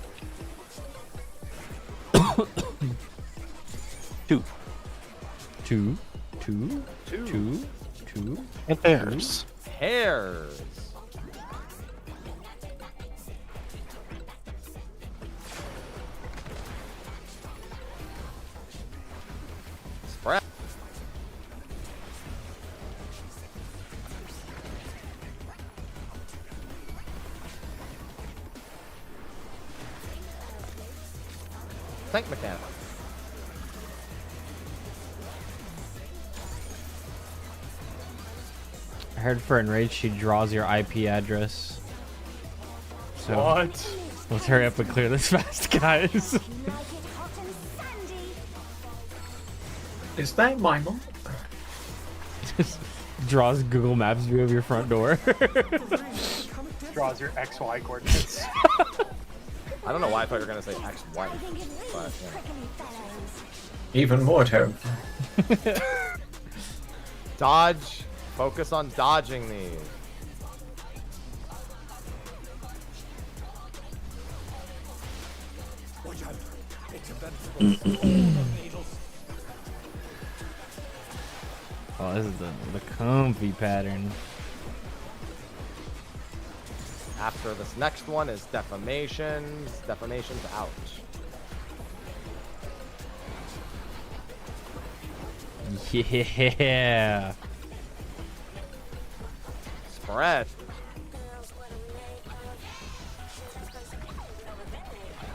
Two. And bears. Hairs. Spread. Tank mechanic. I heard for Enrage she draws your IP address. So What? let's hurry up and clear this fast, guys. You like it hot and sandy. Is that my mom? Just draws Google Maps view of your front door. Draws your XY coordinates. I don't know why I thought you were gonna say ex-wife, I think it but really yeah. prickly fellows. Even more terrible. Dodge. Focus on dodging these. Watch out. It's a veritable storm of needles. Oh, this is the comfy pattern. After this next one is defamations. Defamations out. Yeah. Spread.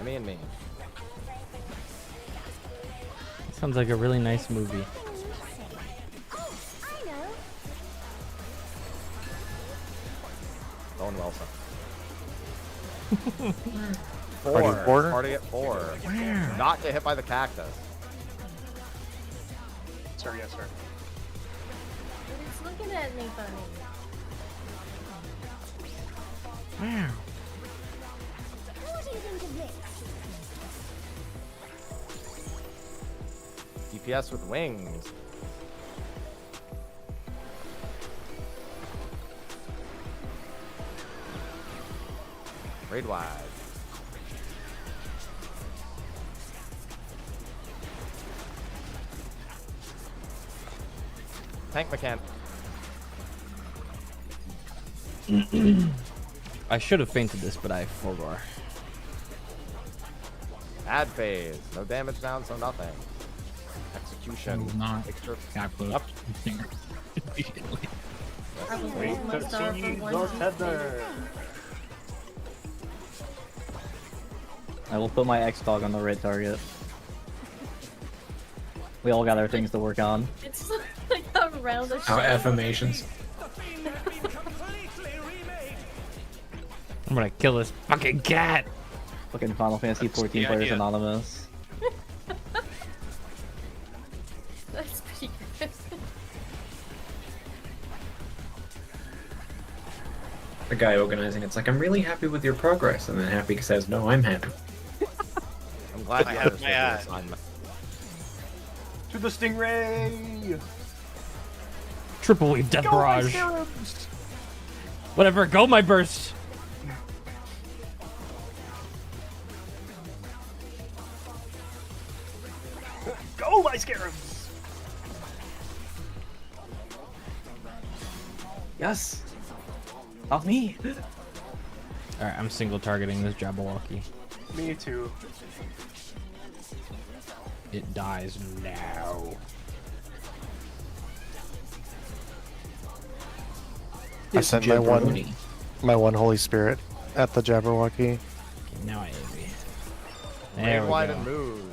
Me and me. Sounds like a really nice movie. Oh, I know. Owen Wilson. Party at four? Party at 4. Not get hit by the cactus. Sir, yes, sir. It's looking at me funny. Wow. What do you think of this? DPS with wings. Raid wide. Tank mechanic. I should have fainted this, but I forgot. Bad phase. No damage down, so nothing. Execution. Not Extra. got close. Up. Immediately. I was losing my star for one. I will put my X-Dog on the red target. We all got our things to work on. It's like a round of Our shit. affirmations. The fiend has been completely remade. I'm gonna kill this fucking cat. Fucking Final Fantasy That's the 14 Players idea. Anonymous. That's pretty good. The guy organizing it's like, I'm really happy with your progress. And then Happy says, no, I'm happy. I'm glad I you have understood my the eye. assignment. To the stingray! Triple wave death barrage. Whatever, go my burst. Go, my scarabs! Yes! Not me! Alright, I'm single targeting this Jabberwocky. Me too. It dies now. I sent my one Holy Spirit at the Jabberwocky. Okay, now I envy. Raid There we wide go. and move.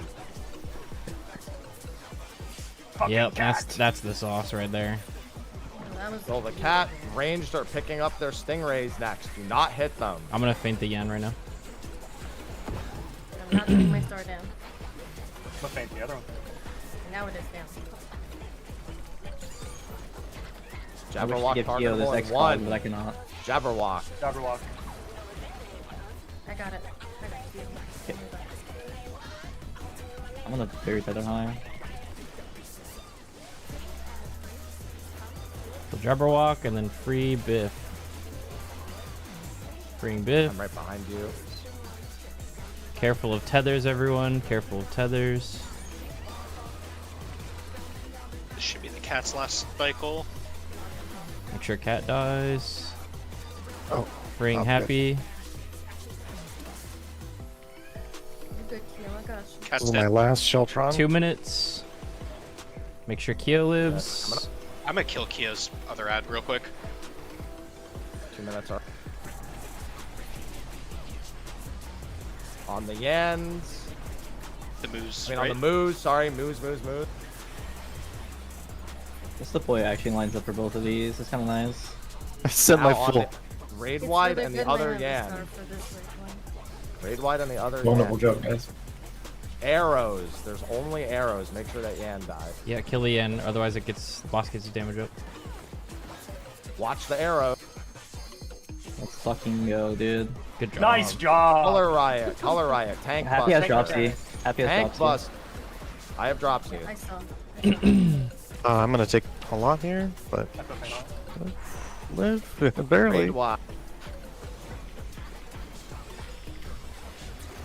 Yep, that's the sauce right there. That was So the cat ranged are picking up their stingrays next. Do not hit them. I'm gonna feint the Yan right now. I'm not putting my star down. I'll faint the other one. Now it is down. I wish to Jabberwock give target Kyo this one. X-Dog, but I cannot. Jabberwock. Jabberwock. I got it. I got you. I'm on the very tether high. So Jabberwock and then free Biff. Freeing Biff. I'm right behind you. Careful of tethers, everyone. Careful of tethers. should be the cat's last cycle. Make sure cat dies. Oh, Ring okay. happy. Good kill, I got you. Cat's This is my dead. last Sheltron. 2 minutes. Make sure Kia lives. I'm gonna kill Kia's other ad real quick. 2 minutes are on the Yans. The moose, I mean, right? on the moose. Sorry, moose. This deploy actually lines up for both of these. It's kind of nice. I sent my Now on full. the raid It's wide really and good the other to have a Yan. star for this one. Raid wide and the other Wonderful Yan. job, guys. Arrows. There's only arrows. Make sure that Yan dies. Yeah, kill the end, otherwise it gets the boss gets his damage up. Watch the arrow. Let's fucking go, dude. Good job. Nice job. Color riot. Color riot. Tank Happy bust. has dropsy. Happy has Tank dropsy. bust. I have dropsy. I saw. I'm gonna take a lot here, but live barely. Raid wide.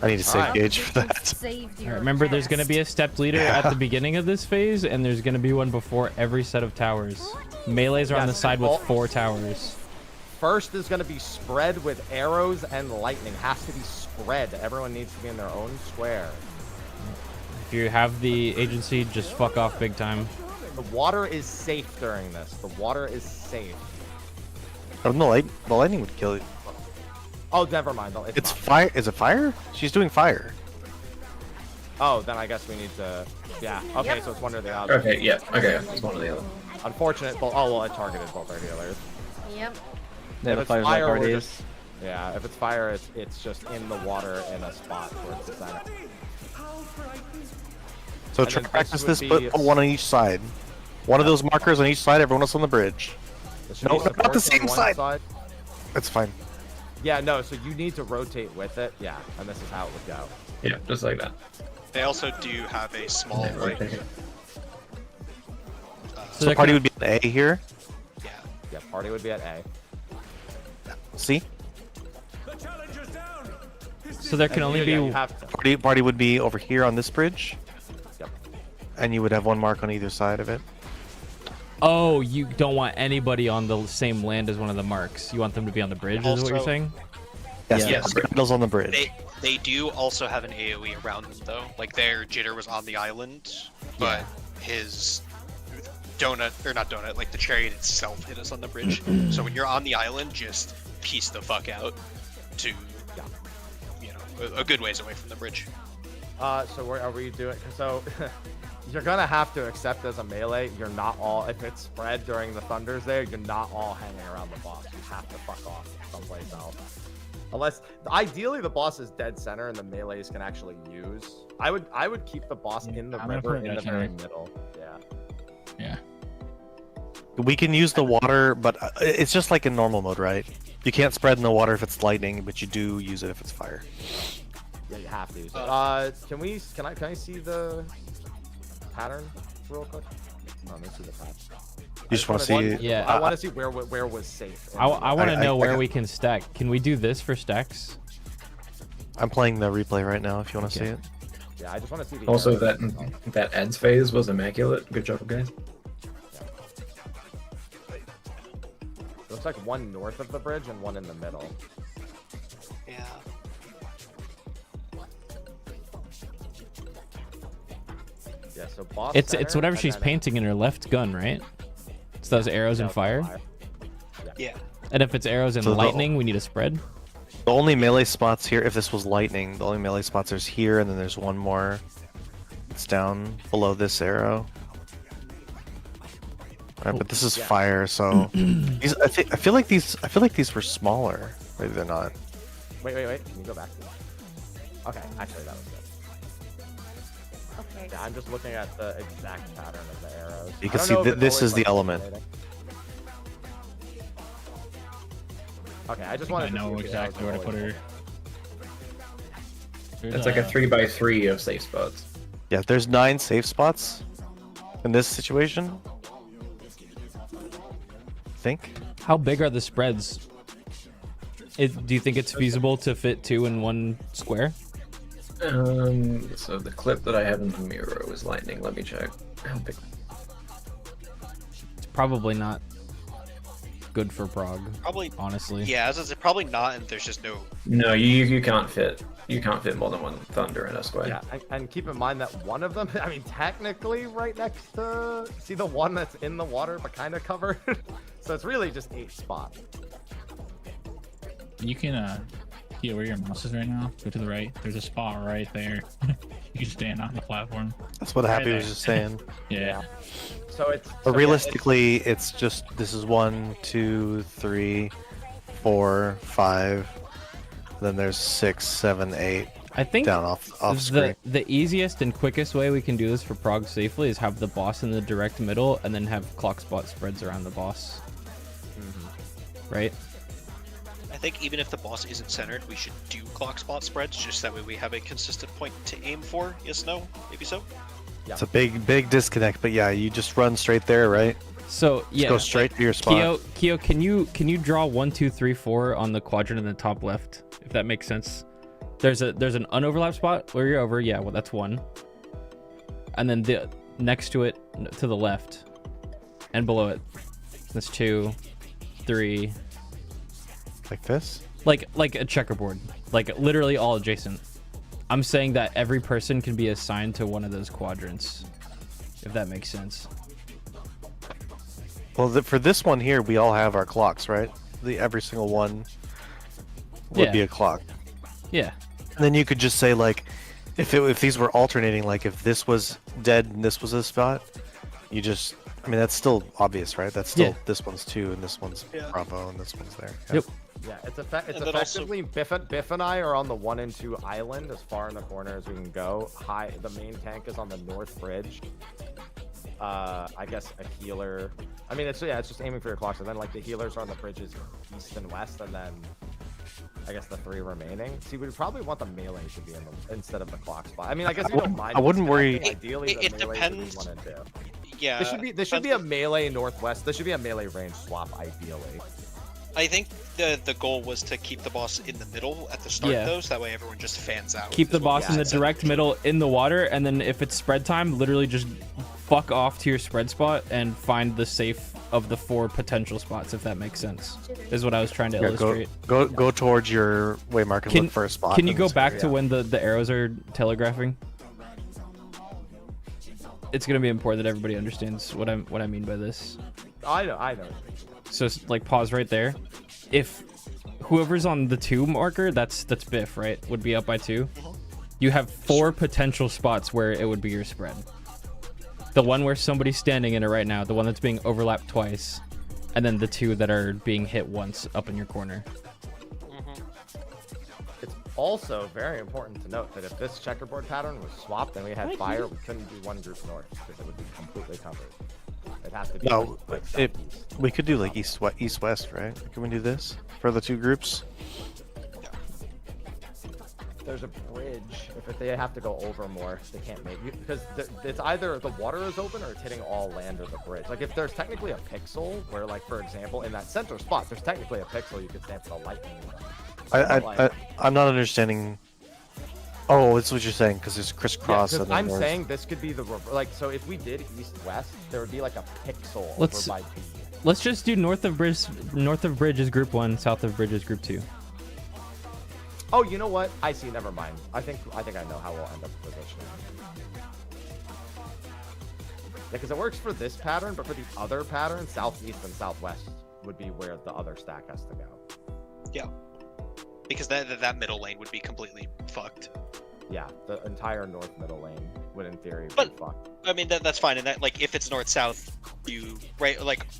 I need to save Alright. gauge for that. Saved All your right, remember, there's going to be a past. stepped leader at the beginning of this phase, and there's going to be one before every set of towers. Melees are on the Yes, side with all- 4 towers. First is going to be spread with arrows and lightning. Has to be spread. Everyone needs to be in their own square. If you have the agency, just fuck off big time. The water is safe during this. The water is safe. Oh, the lightning would kill you. Oh, never mind. though. It's fine. fire. Is it fire? She's doing fire. Oh, then I guess we need to. Yeah. Okay, so it's one or the other. Okay, yeah. Okay, it's one or the other. Unfortunate. Oh well, I targeted both our healers. Yep. They have If a it's fire's fire, like we're parties. just- Yeah, if it's fire, it's just in the water in a spot where it's designed. So And try then to practice this this, would but be- put one on each side. One of those markers on each side. Everyone else on the bridge. There should No, be not the supports on same one side. That's fine. Yeah, no. So you need to rotate with it. Yeah, and this is how it would go. Yeah, just like that. They also do have a small, Yeah, like, rotate. So they're party gonna- would be an A here. yeah. Yeah, party would be at A. See, The challenger's down. So there can only be... You have to. party would be over here on this bridge, Yep. and you would have one mark on either side of it. Oh, you don't want anybody on the same land as one of the marks. You want them to be on the bridge, is what you're Also- saying? Yes, Yes. the battle's on the bridge. They do also have an AoE around them, though. Like, their jitter was on the island, but his donut, or not donut, like the chariot itself hit us on the bridge. So when you're on the island, just piece the fuck out to, you know, a good ways away from the bridge. So where are we doing? So you're gonna have to accept as a melee. You're not all. If it's spread during the thunders, there, you're not all hanging around the boss. You have to fuck off someplace else. Unless, ideally, the boss is dead center and the melees can actually use. I would keep the boss in the I'm gonna river put it in the dead very center. middle. Yeah. Yeah. We can use the water, but it's just like in normal mode, right? You can't spread in the water if it's lightning, but you do use it if it's fire. Yeah, you have to use it. Can I see the pattern real quick? No, let me see the pattern. You just want to see? Yeah. I want to see where was safe. I want to know where got- we can stack. Can we do this for stacks? I'm playing the replay right now. If you want to see it. Yeah, I just want to see the. Also, arrows. that ads phase was immaculate. Good job, guys. It looks like one north of the bridge and one in the middle. Yeah. Yeah, so boss. It's center, whatever and she's then- painting in her left gun, right? It's those arrows and Yeah, fire. Yeah. And if it's arrows and So the- lightning, we need a spread. The only melee spots here, if this was lightning, the only melee spots is here, and then there's one more. It's down below this arrow. Alright, but this is Yeah. fire, so these, I feel like these were smaller. Maybe they're not. Wait. Can you go back? Okay, actually that was good. Okay. Yeah, I'm just looking at the exact pattern of the arrows. You I can don't see know if that it's this always, is the like, element. alternating. Okay, I just I wanted to know see if the exactly where arrows to were put her. always It's like a 3x3 of safe spots. Yeah, there's 9 safe spots in this situation. I think. How big are the spreads? Do you think it's feasible to fit 2 in one square? So the clip that I have in the mirror was lightning. Let me check. How big? probably not good for Prague. Probably. Honestly. Yeah, as I said, probably not, and there's just no. No, you can't fit. You can't fit more than one thunder in a square. Yeah, and keep in mind that one of them, I mean, technically right next to, see the one that's in the water but kind of covered? So it's really just 8 spots. You can yeah, where your mouse is right now. Go to the right. There's a spot right there. You can stand on the platform. That's what Happy was just saying. Yeah. So it's. But realistically, it's just this is 1, 2, 3, 4, 5. Then there's 6, 7, 8. I think down off screen. the easiest and quickest way we can do this for Prague safely is have the boss in the direct middle and then have clock spot spreads around the boss. Right? I think even if the boss isn't centered, we should do clock spot spreads, just that way we have a consistent point to aim for. Yes, no, maybe so. Yeah. It's a big disconnect, but yeah, you just run straight there, right? So yeah, just go straight to your spot. Keo, can you draw 1, 2, 3, 4 on the quadrant in the top left, if that makes sense? There's an unoverlap spot where you're over. Yeah, well that's 1. And then the next to it, to the left, and below it, that's 2, 3. Like this? Like a checkerboard, like literally all adjacent. I'm saying that every person can be assigned to one of those quadrants, if that makes sense. Well, for this one here, we all have our clocks, right? Every single one would be a clock. Yeah. And then you could just say like, if these were alternating, like if this was dead and this was a spot, you just, I mean that's still obvious, right? That's still this one's 2 and this one's Bravo and this one's there. Yep. Yeah, it's effectively Biff and I are on the 1 and 2 island as far in the corner as we can go. The main tank is on the north bridge. I guess a healer. I mean, it's just aiming for your clocks, and then like the healers are on the bridges east and west, and then I guess the 3 remaining. See, we'd probably want the melee to be in instead of the clock spot. I mean, I guess you don't mind. I wouldn't worry. Ideally, it depends. 1 and 2. Yeah. There should be a melee northwest. There should be a melee range swap ideally. I think the goal was to keep the boss in the middle at the start, though, so that way everyone just fans out. Keep the boss in the direct middle in the water, and then if it's spread time, literally just fuck off to your spread spot and find the safe of the 4 potential spots, if that makes sense. Is what I was trying to illustrate. Go towards your waymark and look for a spot. Can you go back to when the arrows are telegraphing? It's gonna be important that everybody understands what I mean by this. I know. So like pause right there. If whoever's on the 2 marker, that's Biff, right? Would be up by 2. You have 4 potential spots where it would be your spread. The one where somebody's standing in it right now, the one that's being overlapped twice, and then the 2 that are being hit once up in your corner. It's also very important to note that if this checkerboard pattern was swapped and we had fire, we couldn't do 1 group north because it would be completely covered. It has to be we could do like east west, right? Can we do this for the 2 groups? There's a bridge. If they have to go over more, they can't make it because it's either the water is open or it's hitting all land or the bridge. Like if there's technically a pixel where, like for example, in that center spot, there's technically a pixel you could stand for the lightning. I'm not understanding. Oh, that's what you're saying because there's crisscross. Yeah, I'm saying this could be the like. So if we did east west, there would be like a pixel over by B. Let's just do north of bridge is group 1, south of bridge is group 2. Oh, you know what? I see. Never mind. I think I know how we'll end up positioning. Yeah, because it works for this pattern, but for the other pattern, southeast and southwest would be where the other stack has to go. Yeah. Because that middle lane would be completely fucked. Yeah, the entire north middle lane would, in theory, be fucked. I mean, that's fine. And that, like, if it's north-south,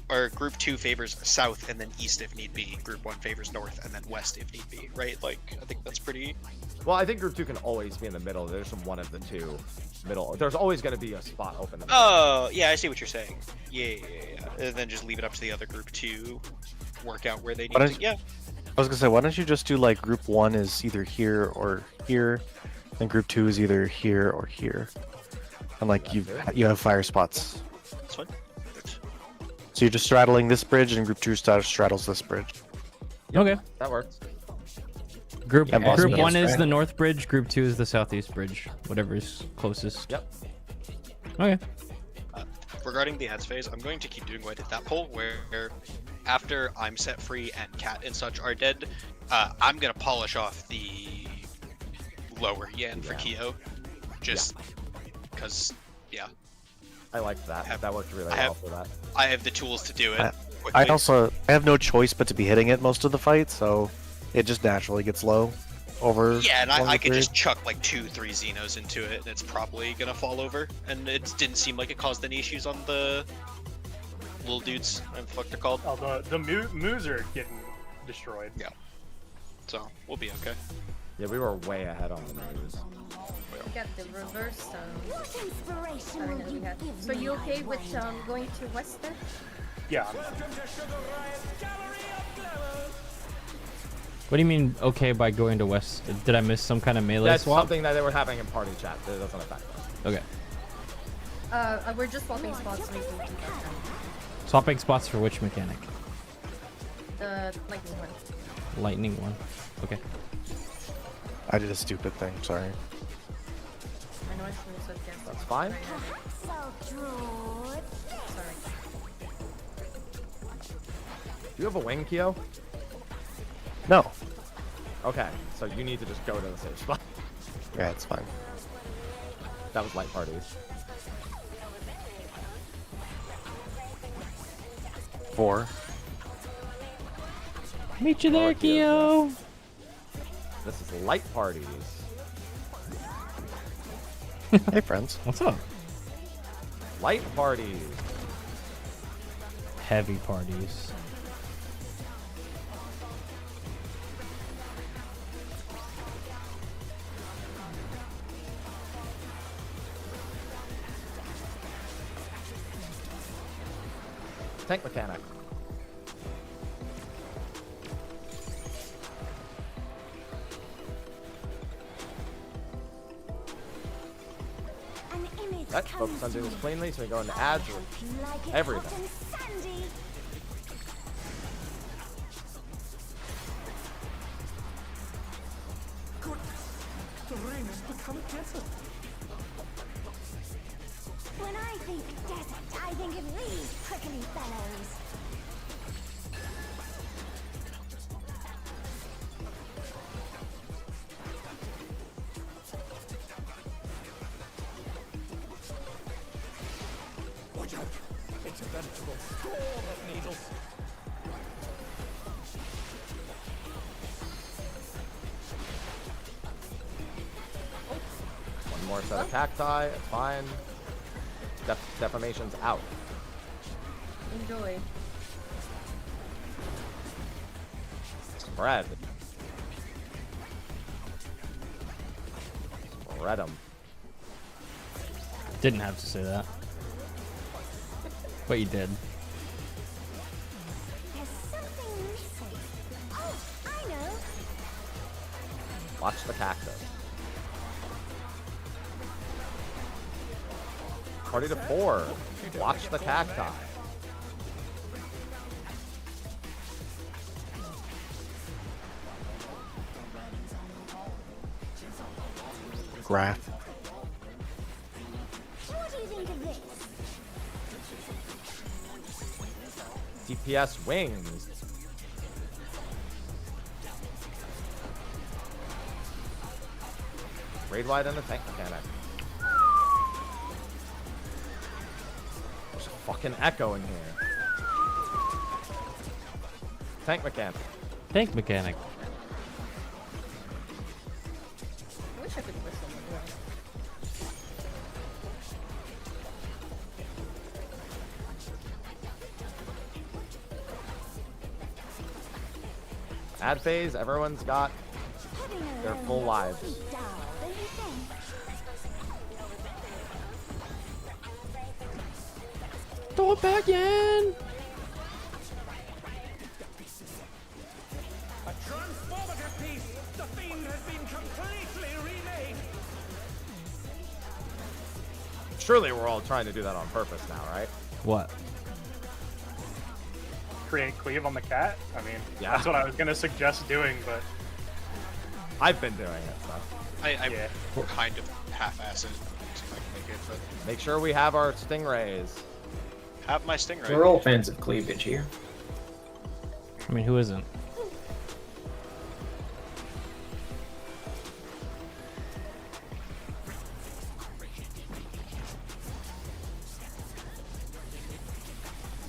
or group 2 favors south and then east if need be. Group 1 favors north and then west if need be, right? Like, I think that's pretty... Well, I think group 2 can always be in the middle. There's one of the 2 middle. There's always going to be a spot open. In the middle. Oh, yeah, I see what you're saying. Yeah. And then just leave it up to the other group to work out where they need to. Yeah. I was gonna say, why don't you just do like group 1 is either here or here, and group 2 is either here or here, and like you have fire spots. That's fine. So you're just straddling this bridge, and group 2 straddles this bridge. Okay, that works. Group 1 is the north bridge. Group 2 is the southeast bridge. Whatever's closest. Yep. Okay. Regarding the ads phase, I'm going to keep doing what I did that poll, where after I'm set free and Cat and such are dead, I'm gonna polish off the lower Yan for Kyo, just because, yeah. I like that. That worked really well for that. I have the tools to do it. I quickly. have no choice but to be hitting it most of the fight, so it just naturally gets low over. Yeah, and I longer could just period. chuck like 2-3 Xenos into it, and it's probably gonna fall over. And it didn't seem like it caused any issues on the little dudes. What the fuck they're called? Oh, the moos are getting destroyed. Yeah. So we'll be okay. Yeah, we were way ahead on the moves. We got the reverse. What inspiration Sorry, will no, we you had. give So me, you okay with everyone? going to Western? Yeah. What do you mean, okay, by going to West? Did I miss some kind of melee That's swap? something that they were having in party chat. That doesn't affect us. Okay. We're just swapping spots. So we can keep that down. Swapping spots for which mechanic? The lightning one. Lightning one. Okay. I did a stupid thing. Sorry. I know I shouldn't have said yes. That's fine. Sorry. Do you have a wing, Kyo? No. Okay, so you need to just go to the safe spot. Yeah, it's fine. That was light parties. 4. Meet you there, Kyo. Kyo. This is light parties. Hey, friends. What's up? Light parties. Heavy parties. Tank mechanic. An image Let's comes focus on to doing me. this cleanly so we go into ads or Hope you like it everything. hot and sandy. The rain has become a desert. When I think desert, I think of these prickly fellows. Watch out! It's a veritable storm of needles. One more set of cacti. It's fine. Defamation's out. Enjoy. Spread. Spread them. Didn't have to say that. But you did. There's something missing. Oh, I know. Watch the cactus. Party to 4. Watch the cacti. Graph. What do you think of this? DPS wings. Raid wide and the tank mechanic. There's a fucking echo in here. Tank mechanic. Tank mechanic. I wish I could whistle as well. Ad phase, everyone's got their full lives. Sweet doll, don't you think? Throw it back in. A transformative piece! The Fiend has been completely remade! Surely we're all trying to do that on purpose now, right? What? Create cleave on the cat? I mean, Yeah. that's what I was gonna suggest doing, but I've been doing it, so. I Yeah. kind of half-ass it. See if I can make it, but Make sure we have our stingrays. have my stingray. We're all fans of cleavage here. I mean, who isn't?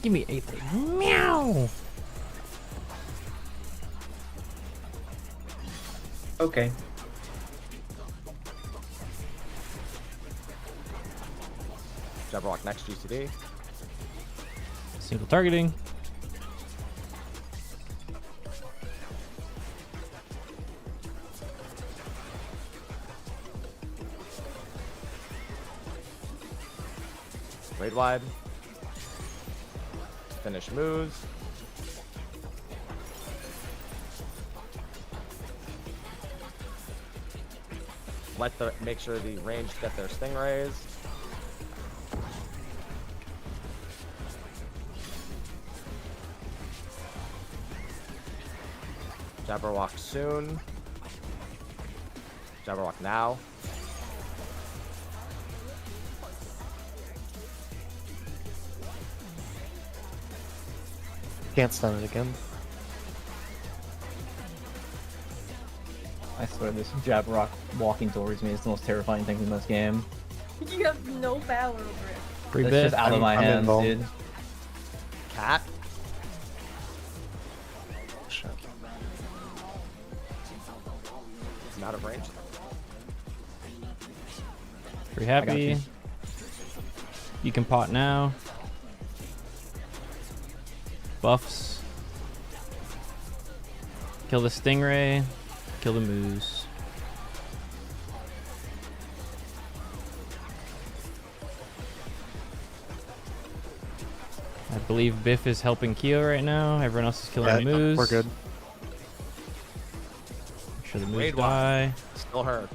Give me 8. Meow. Okay. Jabberwock next GCD. Single targeting. Raid wide. Finish moves. Make sure the ranged get their stingrays. Jabberwock soon. Jabberwock now. Can't stun it again. I swear this Jabberwock walking towards me is the most terrifying thing in this game. You have no power over it. Free It's bit. just out of my I'm hands, involved. dude. Cat. Shit. It's out of range. Pretty got happy. you. You can pot now. Buffs. Kill the stingray. Kill the moose. I believe Biff is helping Keo right now. Everyone else is killing the moose. We're good. Make sure the moose Raid die. Still hurt.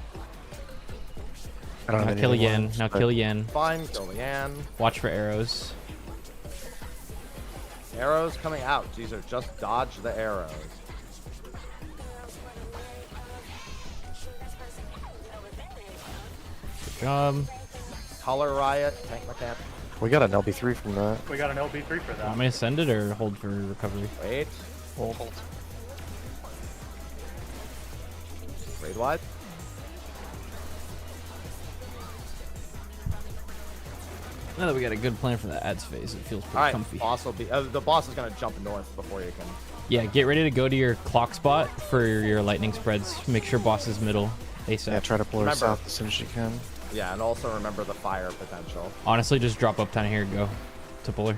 I don't Now have kill any Yen. wounds, Now but kill Yen. Fine. Kill Leanne. Watch for arrows. Arrows coming out. These are just dodge the arrows. Good job. Color riot. Tank mechanic. We got an LB3 from that. We got an LB3 for that. Want me to send it or hold for recovery? Wait. Hold. Raid wide. Now that we got a good plan for the ads phase, it feels pretty All right. comfy. Boss will be. The boss is gonna jump north before you can. Yeah, get ready to go to your clock spot for your lightning spreads. Make sure boss is middle ASAP. Yeah, try to pull her Remember- south as soon as you can. Yeah, and also remember the fire potential. Honestly, just drop up down here and go to pull her.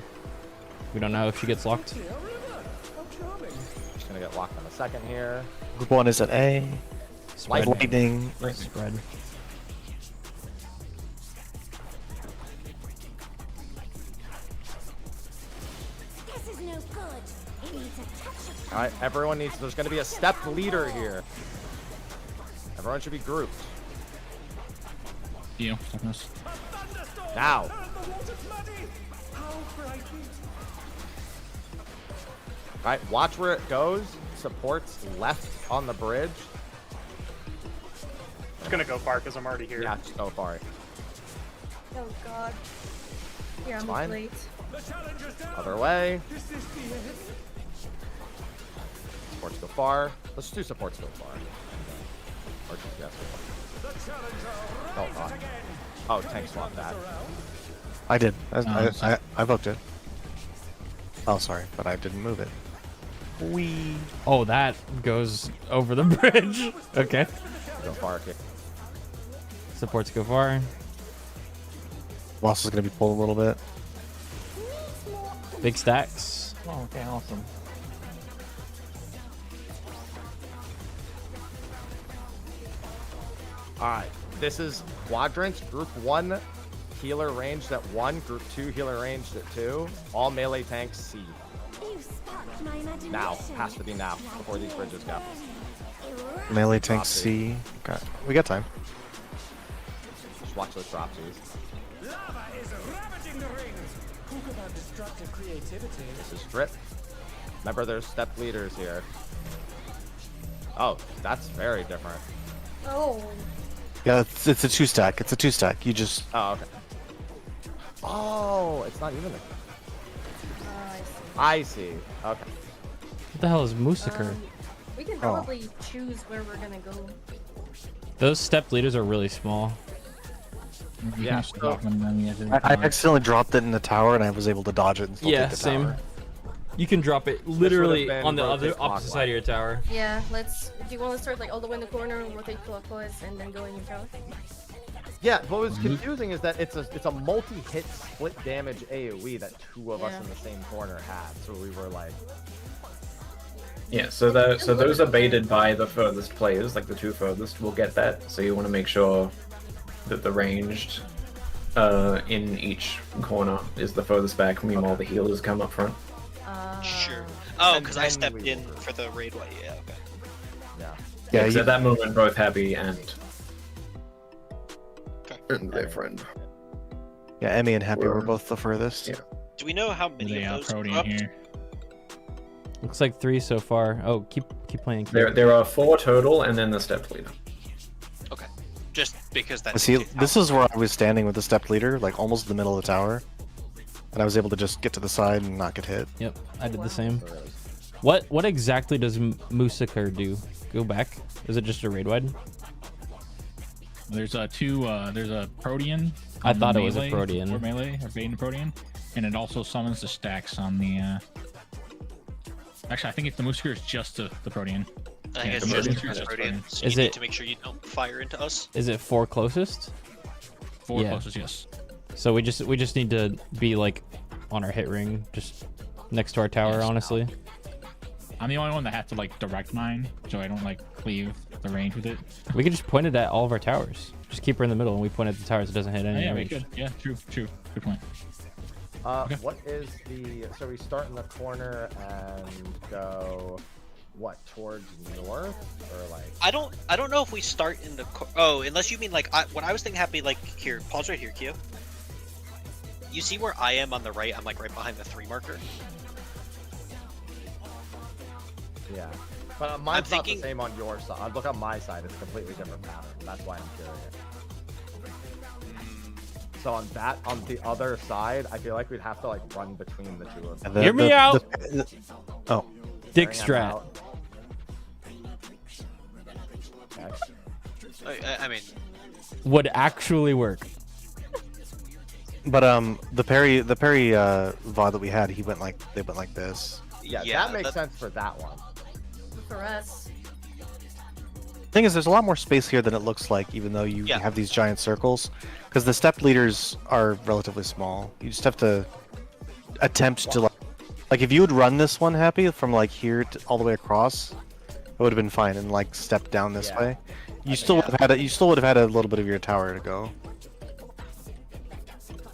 We don't know if she gets locked. Just gonna get locked in a second here. Group 1 is at A. Spread. Lightning. Spread. This is no good. It needs a touch of All right, everyone needs. There's gonna be a stepped leader here. Everyone should be grouped You. Toughness. now. All right, watch where it goes. Supports left on the bridge. It's gonna go far because I'm already here. Yeah, just go far. Oh god. Here, I'm fine. late. Other way. Supports go far. Let's do supports go far. Or just yes. Oh god. Oh, tank swap that. I did. I sorry. booked it. Oh, sorry, but I didn't move it. Wee. Oh, that goes over the bridge. Okay. Go far kick. Supports go far. Boss is gonna be pulled a little bit. Big stacks. Oh, okay, awesome. Alright, this is quadrants. Group 1 healer ranged at 1, Group 2 healer ranged at 2. All melee tanks C. you sparked my imagination. Now, has to be now, before these bridges go. Melee tank Dropsy. C. Okay. We got time. Just watch those dropsies. Lava is ravaging the rings. Talk about destructive creativity. This is drip. Remember, there's step leaders here. Oh, that's very different. Oh. Yeah, it's a 2-stack. It's a 2-stack. You just Oh, okay. Oh, it's not even a... I see. I see. Okay. What the hell is Musakir? We can probably choose where we're gonna go. Those step leaders are really small. Yeah, so- I accidentally dropped it in the tower, and I was able to dodge it and still Yeah, take the same. tower. You can drop it literally been on the other rotate opposite side of your tower. Yeah, let's. Do you want to start like all the way in the corner, rotate clockwise, and then go in your tower? Yeah, what was confusing is that it's a multi-hit split damage AoE that two of us in the same corner had. So we were like, Yeah, so those are baited by the furthest players, like the two furthest will get that. So you want to make sure that the ranged in each corner is the furthest back. Meanwhile, the healers come up front. Sure. Oh, And because I then stepped we in were- for the raid way. Yeah. Okay. yeah. Yeah, So you, at that moment, both Happy and their friend. yeah, Emmy and Happy were Were- both the furthest. Yeah. Do we know how many They of are those Protean are up? here. Looks like 3 so far. Oh, keep playing. Keep. There are 4 total, and then the step leader. Okay. Just because that's. See, this is where I was standing with the step leader, like almost in the middle of the tower, and I was able to just get to the side and not get hit. Yep, I did the same. So it was- What exactly does Musakir do? Go back? Is it just a raid wide? There's a Protean. I on thought the it was a melee, Protean. Or melee, or bait and Protean. And it also summons the stacks on the... Actually, I think if the Musakir is just the Protean. I think Yeah, it's the just Protean. Protean. So Is you need it- to make sure you don't fire into us. Is it 4 closest? 4 Yeah. closest, yes. So we just need to be like on our hit ring, just next to our tower, Yes. honestly. I'm the only one that has to like direct mine, so I don't like cleave the range with it. We could just point it at all of our towers. Just keep her in the middle, and we point at the towers. It doesn't hit Oh, any yeah, we range. could. Yeah, true. Good point. Okay. What is the... So we start in the corner and go, what, towards north? Or like... I don't know if we start in the. Oh, unless you mean like what I was thinking. Happy like here. Pause right here, Kyo. You see where I am on the right? I'm like right behind the 3 marker. Yeah. But mine's not thinking- the same on your side. Look on my side, it's a completely different pattern. That's why I'm curious. So on the other side, I feel like we'd have to like run between the two of them. Hear me out! Oh, Dick Bring 'em strat. out. Okay. I mean, Would actually work. but the parry VOD that we had, they went like this. Yeah, Yeah, that makes that- sense for that one. For us. Thing is, there's a lot more space here than it looks like, even though you Yeah. have these giant circles, because the step leaders are relatively small. You just have to attempt to like if you would run this one, Happy, from like here to, all the way across, it would have been fine, and like step down this Yeah. way. You still would have had a little bit of your tower to go.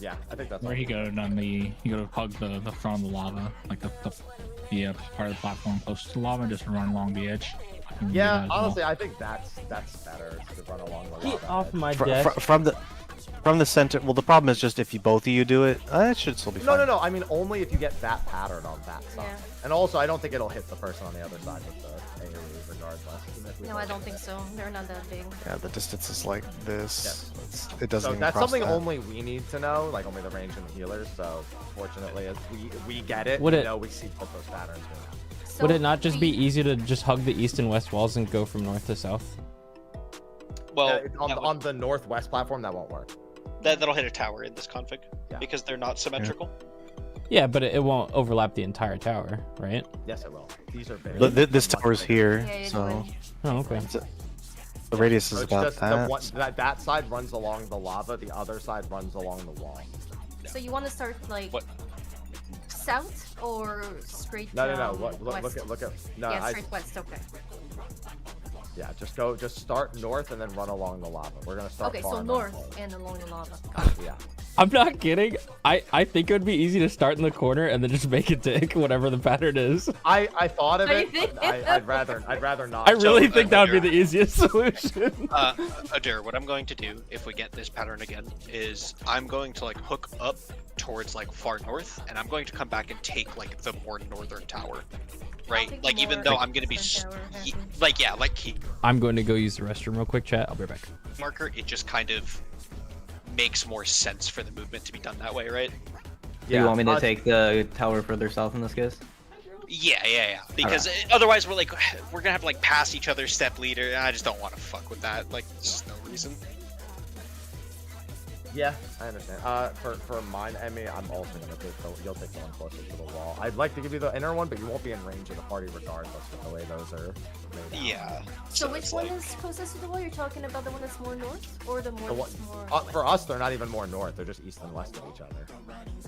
Yeah, I think that's Where he go down you go to hug the front of the lava, like the part of the platform close to the lava, and just run along the edge. You can do that Yeah, as well. honestly, I think that's better to run along the Get lava off edge. my Fr- deck. fr- from the center. Well, the problem is just if both of you do it, it should still be fine. No. I mean, only if you get that pattern on that side. Yeah. And also, I don't think it'll hit the person on the other side with the AoE regardless. even if we No, both I don't hit think it. so. They're not that big. Yeah, the distance is like this. It doesn't So even that's cross something that. only we need to know, like only the range and the healers. So fortunately, as we get it, Would we it- know we see both those patterns. So Would it not just be we- easy to just hug the east and west walls and go from north to south? well, On the northwest platform, that won't work. that'll hit a tower in this config Yeah. because they're not symmetrical. Yeah, but it won't overlap the entire tower, right? Yes, it will. These are very. This tower's here, Yeah, it so would. Oh, okay. the radius is So it's about just that. the one, that side runs along the lava, the other side runs along the wall. So you want to start like What? south or straight? No. west? Look at. No, Yeah, straight west. Okay. yeah. Just start north and then run along the lava. We're gonna start. Okay, far so and then north forward. and along the lava. Got it. Yeah. I'm not kidding. I think it would be easy to start in the corner and then just make it tick, whatever the pattern is. I thought of Are you it. thinking- But I'd rather not. I really think that would be Adair. the easiest solution. Adair, what I'm going to do if we get this pattern again is I'm going to like hook up towards like far north, and I'm going to come back and take like the more northern tower, right? take Like the even more though I'm gonna be eastern tower, happy. like yeah, like key I'm going to go use the restroom real quick, chat. I'll be right back. marker, it just kind of makes more sense for the movement to be done that way, right? Do you want me to take the tower further south in this case? Yeah. Because otherwise we're gonna have to like pass each other's step leader, and I just don't want to fuck with that. Like, there's just no reason. Yeah, I understand. For mine, Emmy, I'm also gonna take you'll take the one closer to the wall. I'd like to give you the inner one, but you won't be in range of the party regardless with the way those are made out. Yeah. So which it's one like- is closest to the wall? You're talking about the one that's more north, or the more The one- that's more? For us, they're not even more north. They're just east and west of each other.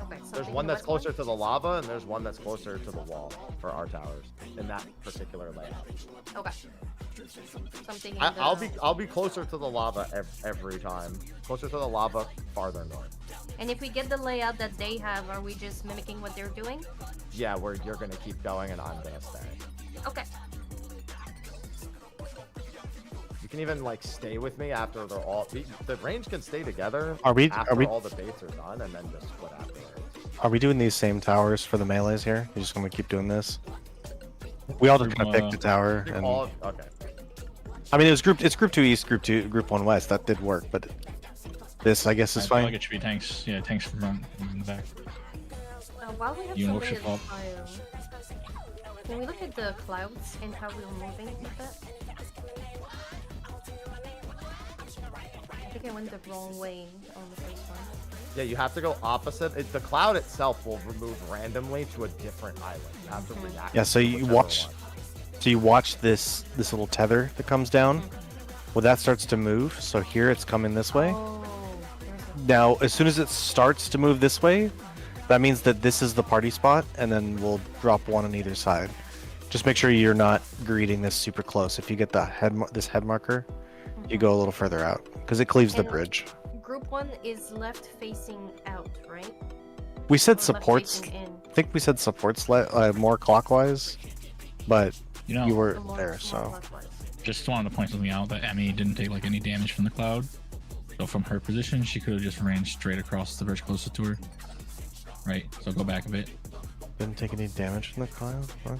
Okay, so There's take one the that's west one. closer to the lava, and there's one that's closer to the wall for our towers in that particular layout. Okay. Something. I'll be closer to the lava every time. Closer to the lava, farther north. And if we get the layout that they have, are we just mimicking what they're doing? Yeah, where you're gonna keep going and I'm gonna stay. Okay. You can even like stay with me after they're all. The range can stay together. Are we- After are we- all the baits are done, and then just split afterwards. Are we doing these same towers for the melees here? You're just gonna keep doing this? We all just kind of picked a tower, I think and all okay. I mean it's group 2 east, group 1 west. That did work, but this I guess is I feel fine. like it should be tanks. Yeah, tanks from front and in the back. While we have You somebody worship at the up. fire, can we look at the clouds and how we're moving with that? I think I went the wrong way on the first one. Yeah, you have to go opposite. The cloud itself will remove randomly to a different island. You have to react. Yeah, so to you whichever watch. one. So you watch this little tether that comes down. Well, that starts to move. So here it's coming this way. Oh, there's Now, as soon as it starts to move this way, that means that this is the party spot, and then we'll drop one on either side. Just make sure you're not greeting this super close. If you get the this head marker, you go a little further out because it cleaves the And- bridge. Group 1 is left facing out, right? We said Or supports. left facing in. I think we said supports more clockwise, but You know, you were The more- there, more so clockwise. just wanted to point something out that Emmy didn't take like any damage from the cloud. So from her position, she could have just ran straight across the bridge closest to her. Right. So go back a bit. didn't take any damage from the cloud. What?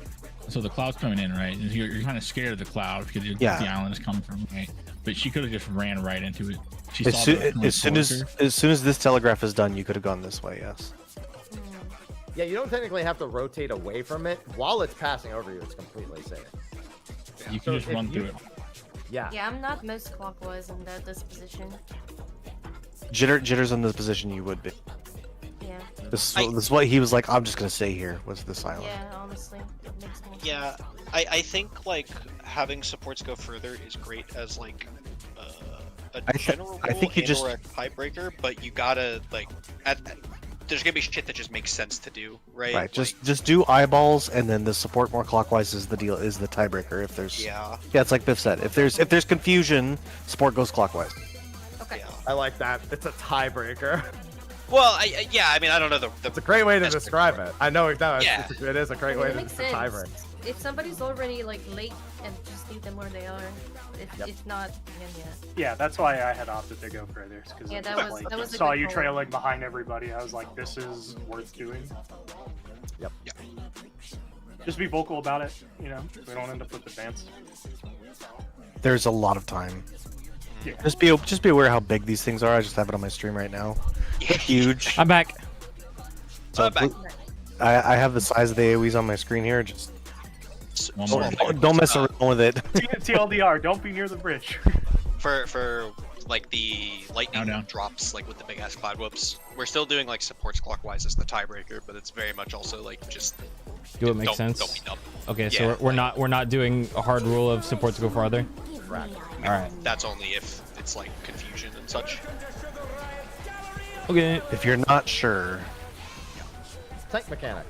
So the cloud's coming in, right? And you're kind of scared of the cloud because Yeah. the island is coming from, right? But she could have just ran right into it. She As saw soon, the as soon as this telegraph is done, you could have gone this way. Yes. Yeah, you don't technically have to rotate away from it while it's passing over you. It's completely safe. you So can just if run you- through it. Yeah. Yeah, I'm not most clockwise in that disposition. Jitters in the position you would be. Yeah. This is what he was like. I'm just gonna stay here. Was this island? Yeah, honestly, it makes more Yeah, sense. I think like having supports go further is great as like a I general rule I think you and just- or a tiebreaker, but you gotta like there's gonna be shit that just makes sense to do, right? Right. Just do eyeballs, and then the support more clockwise is the deal. Is the tiebreaker. If there's Yeah. yeah, it's like Biff said. If there's confusion, support goes clockwise. Okay. Yeah. I like that. It's a tiebreaker. Well, yeah, I mean, I don't know the It's a great way to best describe it. I know it does. Yeah. It is a great I mean, way it to makes it's a tiebreaker. sense. If somebody's already like late and just leave them where they are, Yep. it's not. Yeah. Yeah, that's why I had opted to go further. Because Yeah, that was- like, that was a saw good you call. trailing behind everybody. I was like, this is worth doing. Yep. Just be vocal about it. You know, we don't end up with advance. There's a lot of time. Yeah. Just be aware how big these things are. I just have it on my stream right now. They're huge. I'm back. I'm back. I have the size of the AoEs on my screen here. Just One more. don't mess around with it. TLDR, don't be near the bridge. For like the lightning Down. drops like with the big ass cloud whoops. We're still doing like supports clockwise as the tiebreaker, but it's very much also like just Do it make don't sense? be dumb. Okay, so Yeah, we're not doing a hard rule of support to go farther. Right. All right. That's only if it's like confusion and such. Okay. If you're not sure, Tank mechanic.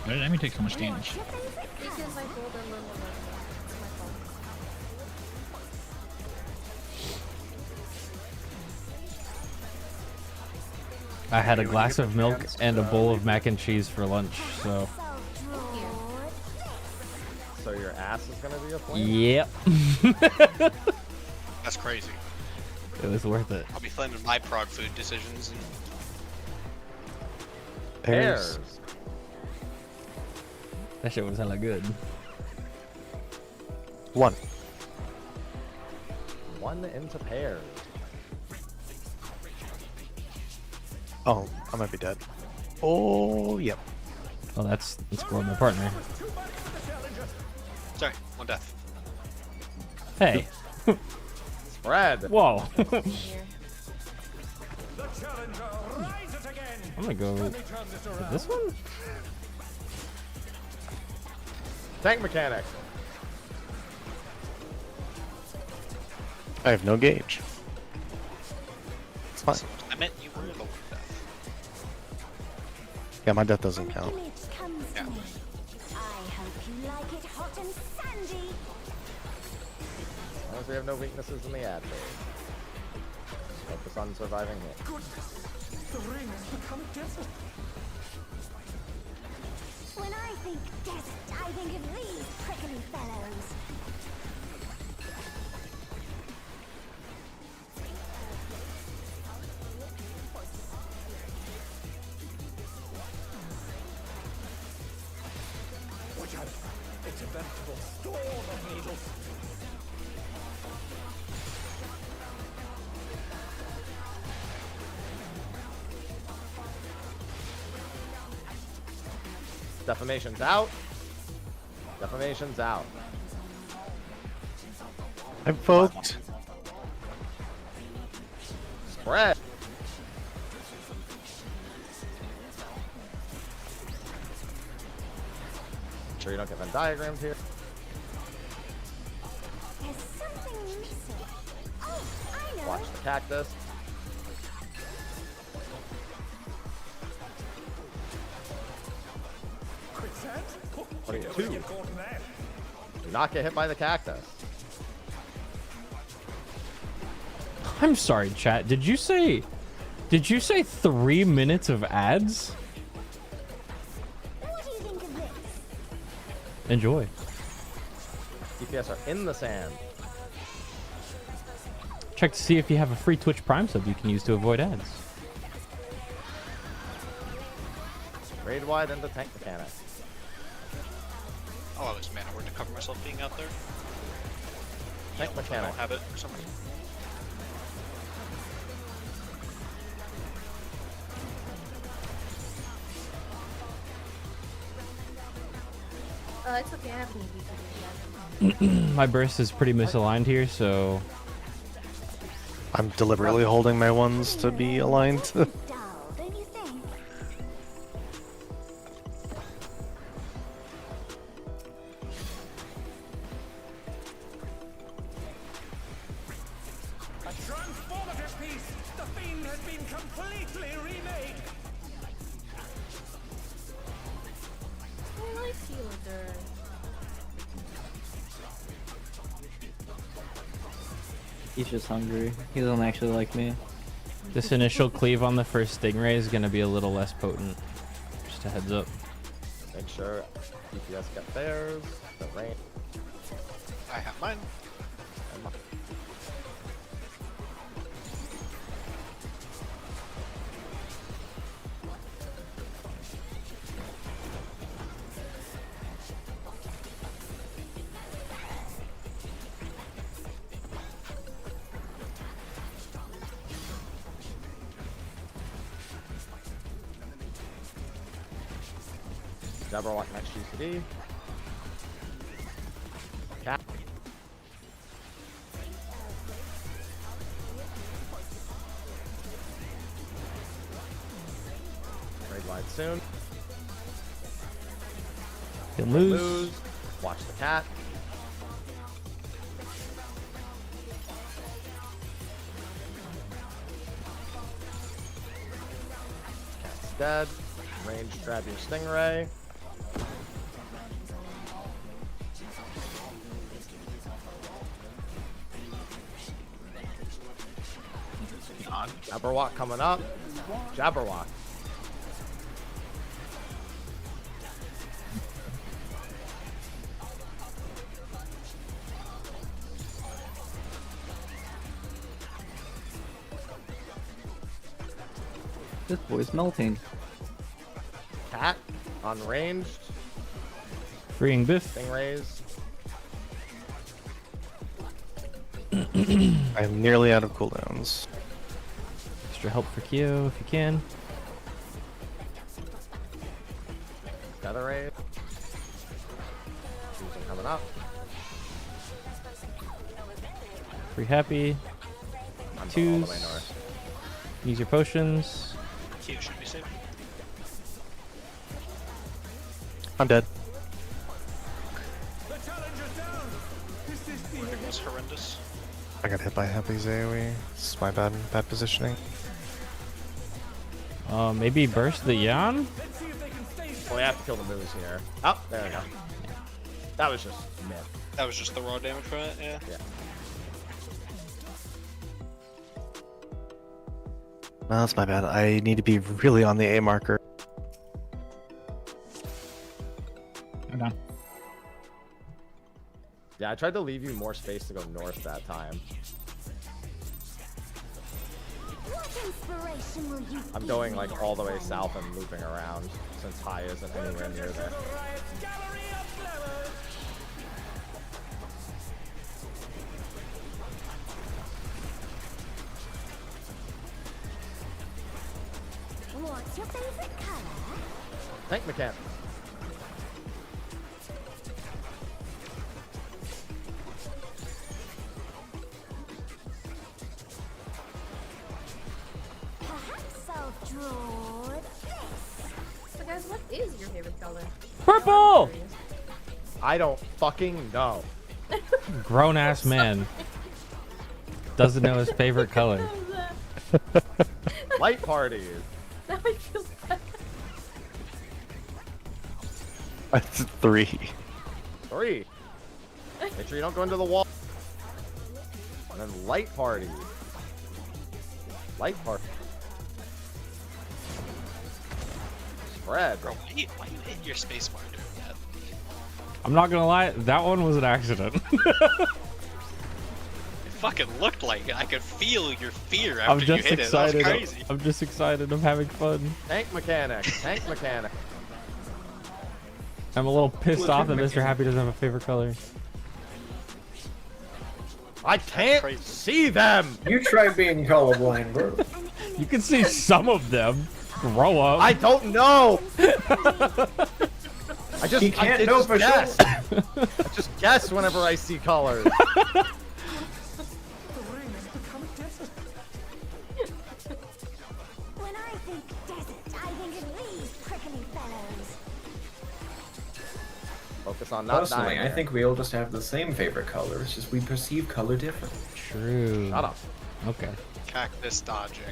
Why did Emmy take so much damage? Because I rolled a little. It's my fault. I had a When you glass get of the milk chance, and a bowl of mac and cheese for lunch, so. So your ass is gonna be a flame? Yep. That's crazy. It was worth it. I'll be flaming my prog food decisions. And... Pears. That shit was hella good. 1. 1 into pears. Oh, I might be dead. Oh, yep. Oh, that's scoring my partner. Sorry, 1 death. Hey. Spread. Whoa. Here. I'm gonna go with this one. Tank mechanic. I have no gauge. It's fine. I meant you were the 1 death. Yeah, my death doesn't An count. image comes to me. I hope you like it hot and sandy. As long as we have no weaknesses in the ad phase. Focus on surviving it. When I think desert, I think of these prickly fellows. It's a veritable storm of needles. Defamation's out. Defamation's out. I poked. Spread. Sure you don't get Venn diagrams here. There's something missing. Oh, I know. Watch the cactus. What are you, 2? Do not get hit by the cactus. I'm sorry, chat. Did you say 3 minutes of ads? What do you think of this? Enjoy. DPS are in the sand. Check to see if you have a free Twitch Prime sub you can use to avoid ads. Raid wide into tank mechanic. Oh, I was mana word to cover myself being out there. Tank I mechanic. don't have it for some reason. It's okay, I have an EV to do that. My burst is pretty misaligned here, so I'm deliberately holding my ones to be aligned. Dull, don't you think? A transformative piece! The Fiend has been completely remade! I like Fielder. He's just hungry. He doesn't actually like me. this initial cleave on the first Stingray is going to be a little less potent. Just a heads up. Make sure DPS get theirs. The rain. I have mine. Jabberwock next GCD. Cat. Raid wide soon. He'll lose. Watch the cat. Cat's dead. Range, grab your Stingray. Jabberwock coming up. Jabberwock. This boy's melting. Cat. Unranged. Freeing Biff. Stingrays. I'm nearly out of cooldowns. Extra help for Kyo if you can. Feather Ray. These are coming up. Free happy. I'm Twos. all the way north. Use your potions. Q should be safe. I'm dead. It was horrendous. I got hit by Happy's AoE. This is my bad positioning. Maybe burst the Yan? Well, we have to kill the moose here. Oh, there we go. That was just myth. That was just the raw damage from it, yeah. Yeah. No, that's my bad. I need to be really on the A marker. I'm down. Yeah, I tried to leave you more space to go north that time. What inspiration will you I'm going like all the way south and looping around since high isn't anywhere near there. What's your favorite color? Tank mechanic. Perhaps I'll draw this. So guys, what is your favorite color? Purple! I don't fucking know. Grown ass man. Doesn't know his favorite color. Light parties. Now I feel bad. That's 3. 3. Make sure you don't go into the wall. And then light party. Light party. Spread. Bro, why you hit your spacebar doing that? I'm not gonna lie, that one was an accident. It fucking looked like it. I could feel your fear I'm after you just hit it. That excited. was crazy. I'm just excited. I'm having fun. Tank mechanic. Tank mechanic. I'm a little pissed off that Mr. Happy doesn't have a favorite color. I can't see them. You try being colorblind, bro. You can see some of them. Grow up. I don't know. I just He can't I know just for guess. sure. I just guess whenever I see colors. When I think desert, I think of these prickly fellows. Focus on not Personally, dying. I think we all just have the same favorite color. It's just we perceive color differently. True. Shut up. Okay. Cactus dodging.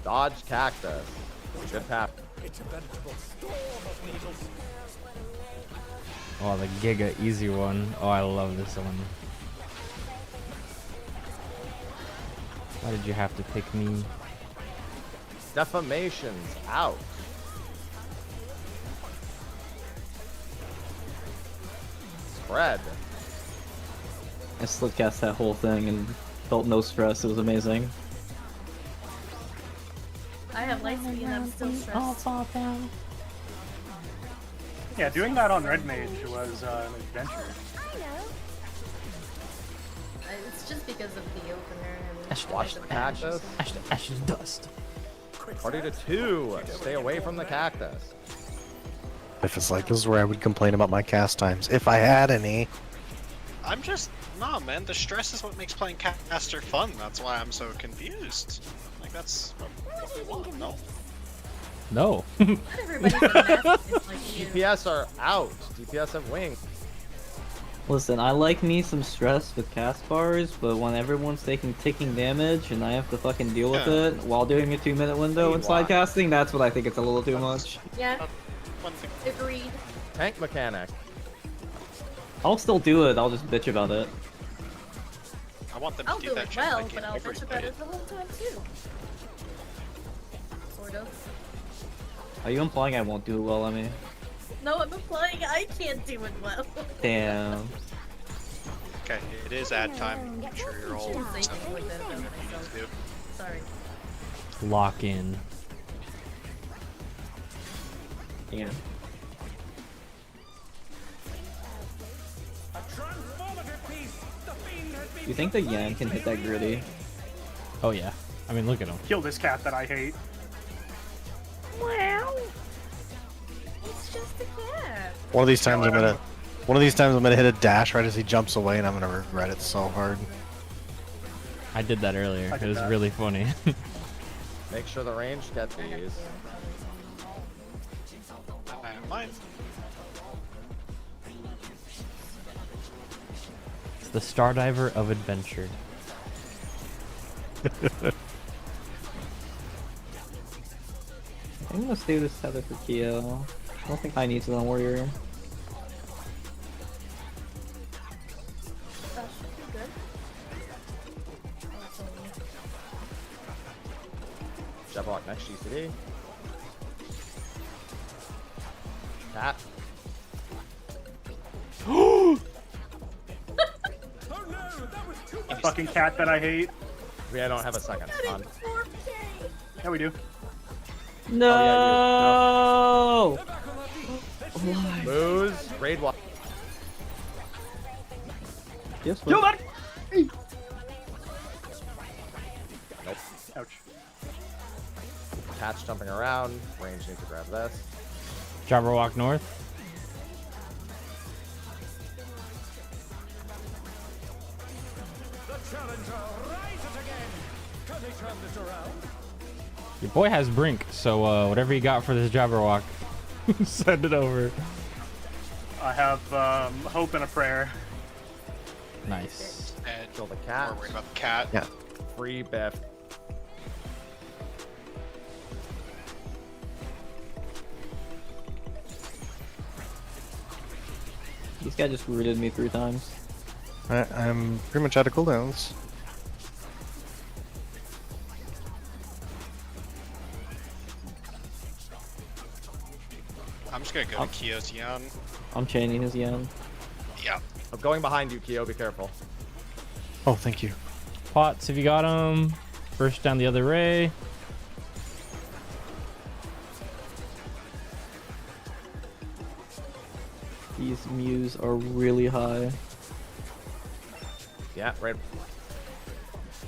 Dodge cactus. Good path. Oh, the Giga easy one. Oh, I love this one. Why did you have to pick me? Defamation's out. Spread. I slip cast that whole thing and felt no stress. It was amazing. I have light speed and I'm still stressed. Yeah, doing that on Red Mage was an adventure. I know. It's just because of the opener and Watch the cactus. Ashes dust. Party to 2. Stay away from the cactus. If it's like, this is where I would complain about my cast times, if I had any. I'm just nah, man. The stress is what makes playing caster fun. That's why I'm so confused. Like that's what we want. No. No. Not everybody's a mess, it's like you. DPS are out. DPS have wings. Listen, I like me some stress with cast bars, but when everyone's taking ticking damage and I have to fucking deal with Yeah. it while doing a 2-minute window in slide casting, that's what I think it's a little too much. Yeah, One thing. agreed. Tank mechanic. I'll still do it, I'll just bitch about it. I want them to I'll do do that it shit. well, like but I'll every bitch about bit. it the whole time too. sort of. Are you implying I won't do it well, Emmy? No, I'm implying I can't do it well. Damn. Okay, it is ad time. I'm sure you're all Say set something like that about with what you myself. need to do. Sorry. Lock in. Yeah. A transformative piece. The fiend has been You think the Yan can hit that gritty? Oh yeah. I mean, look at him. Kill this cat that I hate. Wow. It's just a cat. One of these times I'm gonna hit a dash right as he jumps away, and I'm gonna regret it so hard. I did that earlier. I It did was that. really funny. Make sure the range get these. I have mine. It's the Stardiver of adventure. I'm gonna stay with this tether for Keo. I don't think I need to on warrior. That should be good. Jabberwock next GCD. Cat. Oh no, that was too A much. fucking cat that I hate. We don't have a second stun. Yeah, we do. No! They're back on their feet. Moose. Raid walk. Yes, Kill that! Nope. Ouch. Cat's jumping around. Range needs to grab this. Jabberwock north. The challenger rises again. Can they turn this around? Your boy has Brink, so whatever you got for this Jabberwock, send it over. I have hope and a prayer. Nice. And Kill the cat. we're worried about the cat. Yeah. Free Biff. This guy just rooted me 3 times. I'm pretty much out of cooldowns. I'm just gonna go to Kyo's Yan. I'm chaining his Yan. Yeah. I'm going behind you, Keo. Be careful. Oh, thank you. Pots, if you got him. First down the other ray. These Mews are really high. Yeah, right.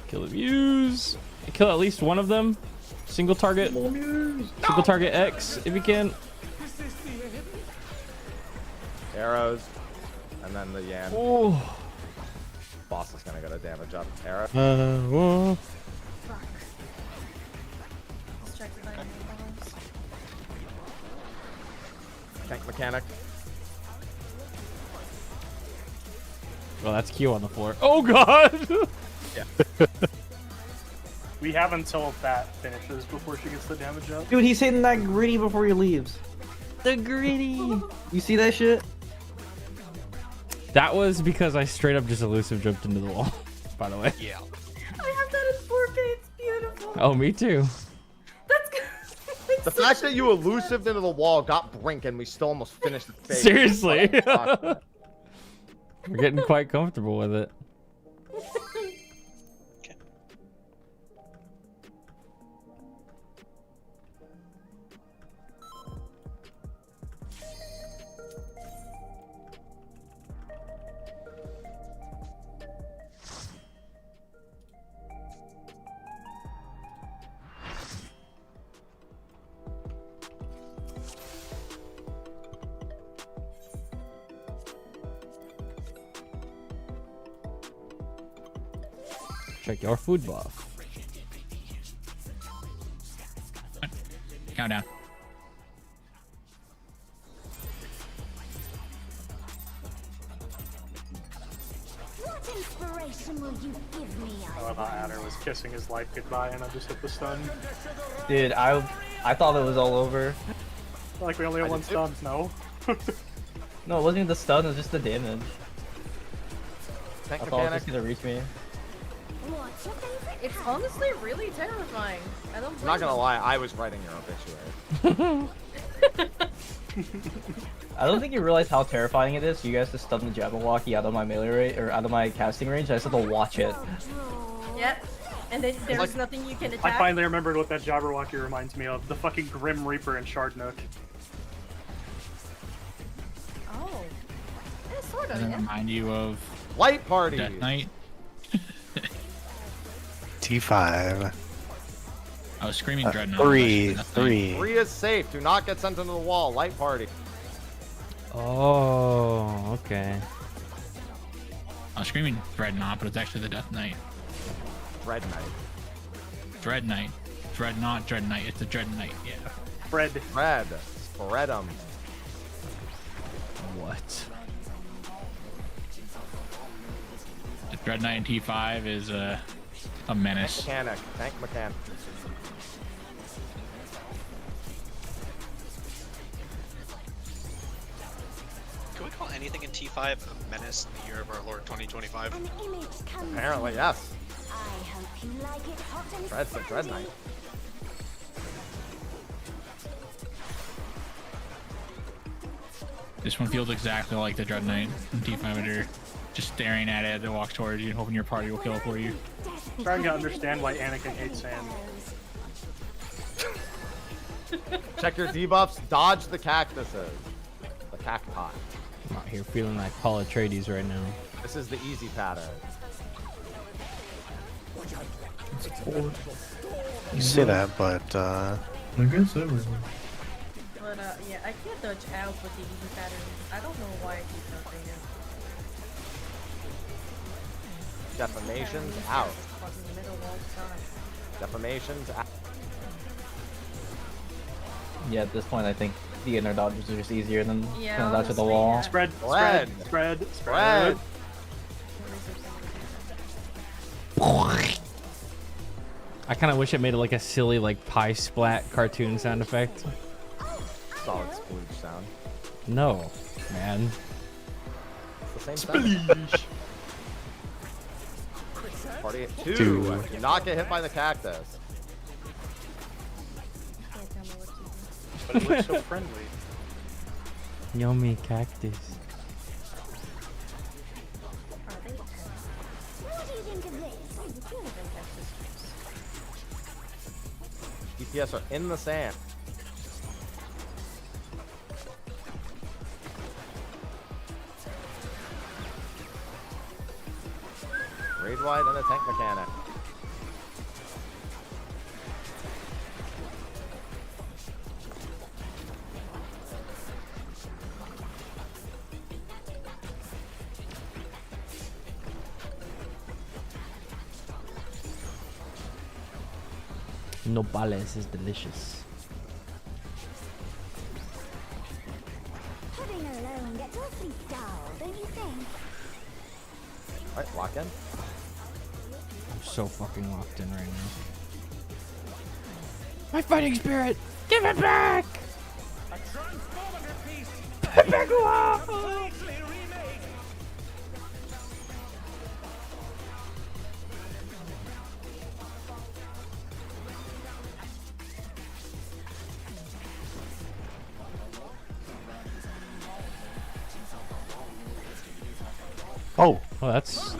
Kill the views. Kill at least one of them. Single target. Single target X if you can. Arrows. And then the Yan. Oh. Boss is gonna get a damage up. Arrow. Whoa. Fuck. Distracted by enemy bombs. Tank mechanic. Well, that's Q on the floor. Oh god. Yeah. We have until that finishes before she gets the damage up. Dude, he's hitting that gritty before he leaves. The gritty. You see that shit? That was because I straight up just elusive jumped into the wall. By the way. Yeah. I have that in 4K. It's beautiful. Oh, me too. That's good. The fact that you elusived into the wall, got Brink, and we still almost finished the phase. Seriously. Fuck. We're getting quite comfortable with it. Check your food buff. Countdown. What inspiration will you give me? I love how Adder was kissing his life goodbye and I just hit the stun. Dude, I thought it was all over. Like we only have one stun, no? No, it wasn't even the stun, it was just the damage. Tank I thought it was mechanic. just gonna reach me. What What's your favorite? It's honestly really terrifying. I don't. I'm not gonna lie, I was writing your obituary. I don't think you realize how terrifying it is. You guys to stun the Jabberwocky out of my melee range or out of my casting range. I just have to watch it. Yep. And then there's like- nothing you can I attack. finally remembered what that Jabberwocky reminds me of. The fucking Grim Reaper and Shardnook. Oh. Yeah, sort of. Doesn't Yeah. remind you of Light party. Death Knight. T5. I was screaming Dreadnought. Three. Death Knight. 3. 3 is safe. Do not get sent into the wall. Light party. Oh, okay. I was screaming Dreadnought, but it's actually the Death Knight. Red Knight. Dread Knight. Dreadnought, Dread Knight. It's the Dread Knight, yeah. Fred. Red. Spread 'em. What? The Dread Knight in T5 is a menace. Mechanic. Tank mechanic. Can we call anything in T5 a menace in the year of our Lord 2025? An image comes Apparently, to me. yes. I hope you like it hot and Dread's the Dread Knight. This one feels exactly like the Dread Knight in T5 editor. Just staring at it as it walks towards you and hoping your party will kill it for you. Trying to understand why Anakin hates sand. Check your debuffs. Dodge the cactuses. The cacti. I'm out here feeling like Paul Atreides right now. This is the easy pattern. You say that, but But yeah, I can't dodge out with the easy pattern. I don't know why I keep dodging it. Defamation's Pattern out. is caught in the middle all the time. Defamation's out. Yeah, at this point, I think the inner dodges are just easier than Yeah, trying to dodge at the honestly, wall. yeah. Spread. Spread. Spread. Spread. Spread. I kind of wish it made it like a silly like pie splat cartoon sound effect. Solid splooge sound. No, man. It's the same sound. Party at 2. Two. Do not get hit by the cactus. Can't tell me what to do. But it looks so friendly. Yummy cactus. Are they pets? What do you think of this? I feel like they have this juice. DPS are in the sand. Raid wide and a tank mechanic. Nopales is delicious. Pudding alone gets awfully dull, don't you think? Alright, lock in. I'm so fucking locked in right now. My fighting spirit! Give it back! A transformative piece, Give it back! completely remade. oh, Oh, that's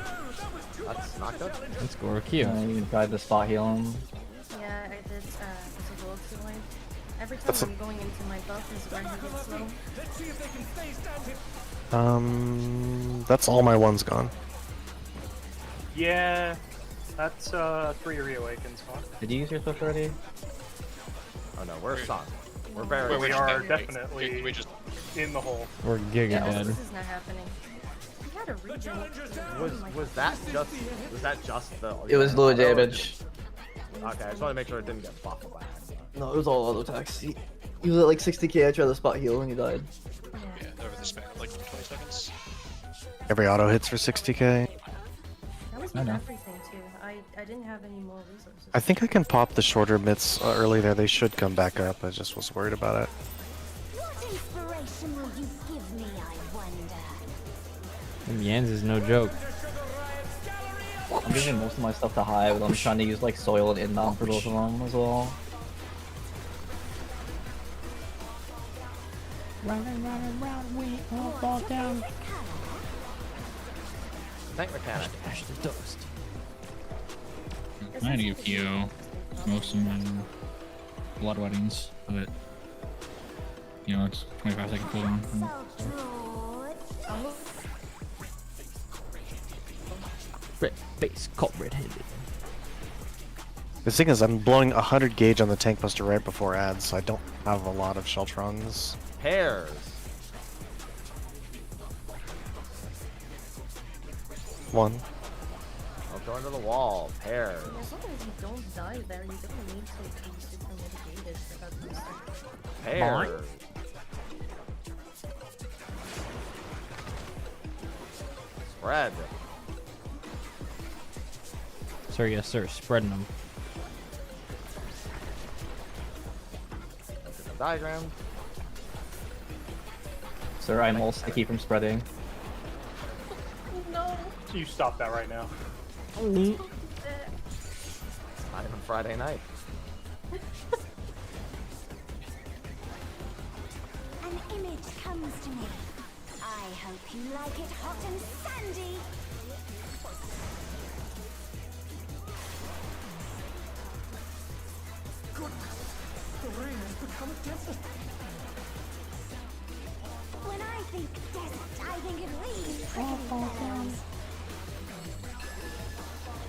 Not good. that's Gorokia. You can try to spot heal him. Yeah, I did as a loyalty wipe. Every time That's a- I'm going into my buff is where he gets low. Let's see if they can stay standing. that's all my ones gone. Yeah. That's 3 reawakens, huh? Did you use your swift already? Oh no, we're stunned. We're very We We're are just dead. definitely We just in the hole. We're giga Yeah, dead. this is not happening. We had a regen. Was that just the It was low auto? damage. Okay, I just want to make sure it didn't get buffed by accident. No, it was all auto attacks. He was at like 60k. I tried to spot heal and he died. yeah, over the span of like 20 seconds. Every auto hits for 60k. That was I with know. everything too. I didn't have any more resources. I think I can pop the shorter mitts early there. They should come back up. I just was worried about it. What inspiration will you give me, I wonder? Them Yans is no joke. Sugar Riot's gallery I'm using most of my stuff to hide, but I'm trying to use like soil and inbound for both of them as well. Round and round and round, we all fall down. Tank mechanic. Ash the dust. I had to give you most of my blood weddings, but you know, it's 25-second cooldown. Red face caught red-handed. The thing is, I'm blowing 100 gauge on the tank buster right before ads, so I don't have a lot of Sheltrons. Pairs. One. Don't go into the wall. Pairs. As long as you don't die there, you don't need to be super mitigated for that booster. Pairs. Spread. Sir, yes, sir. Spreading them. Look at the diagram. Sir, I'm all sticky from spreading. No. You stop that right now. It's not even Friday night. An image comes to me. I hope you like it hot and sandy. When I think desert, I think it rains.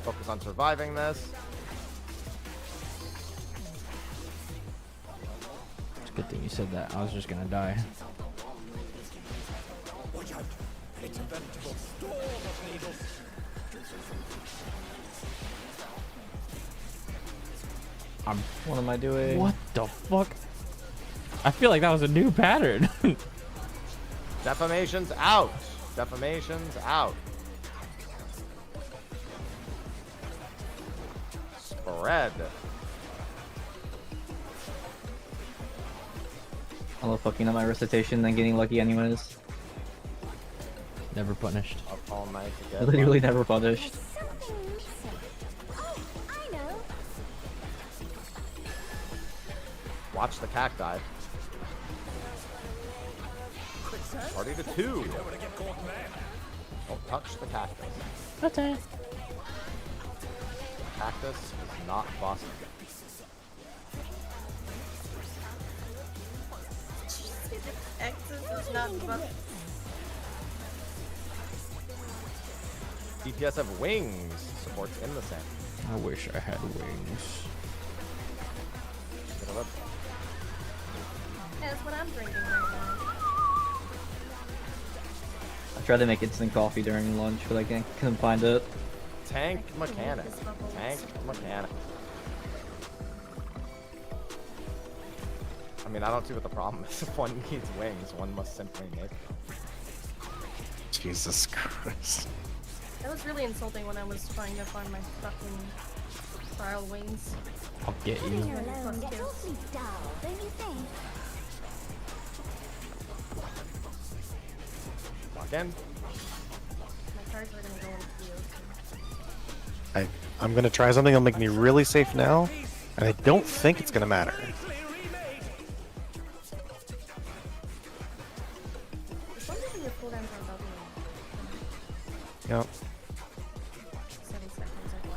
Focus on surviving this. It's a good thing you said that. I was just gonna die. Watch out. It's a veritable storm of needles. What am I doing? What the fuck? I feel like that was a new pattern. Defamation's out. Defamation's out. Spread. I love fucking up my recitation and then getting lucky anyways. Never punished. Up all night to get Literally never punished. Something missing. Oh, I know. Watch the cacti. Party to 2. Don't touch the cactus. Okay. Cactus is not Boston. Axis is not buff. DPS have wings. Supports in the sand. I wish I had wings. Get a lip. Yeah, that's what I'm drinking right now. I tried to make instant coffee during lunch, but I couldn't find it. Tank mechanic. Tank mechanic. I mean, I don't see what the problem is. If one needs wings, one must simply make them. Jesus Christ. That was really insulting when I was trying to find my fucking trial wings. I'll get you. Here alone gets awfully dull, don't you think? Lock in. My cards are gonna go into the ocean. I'm gonna try something that'll make me really safe now, and I don't think it's gonna matter. For some reason your cooldowns are doubling. Yep. 7 seconds, I think.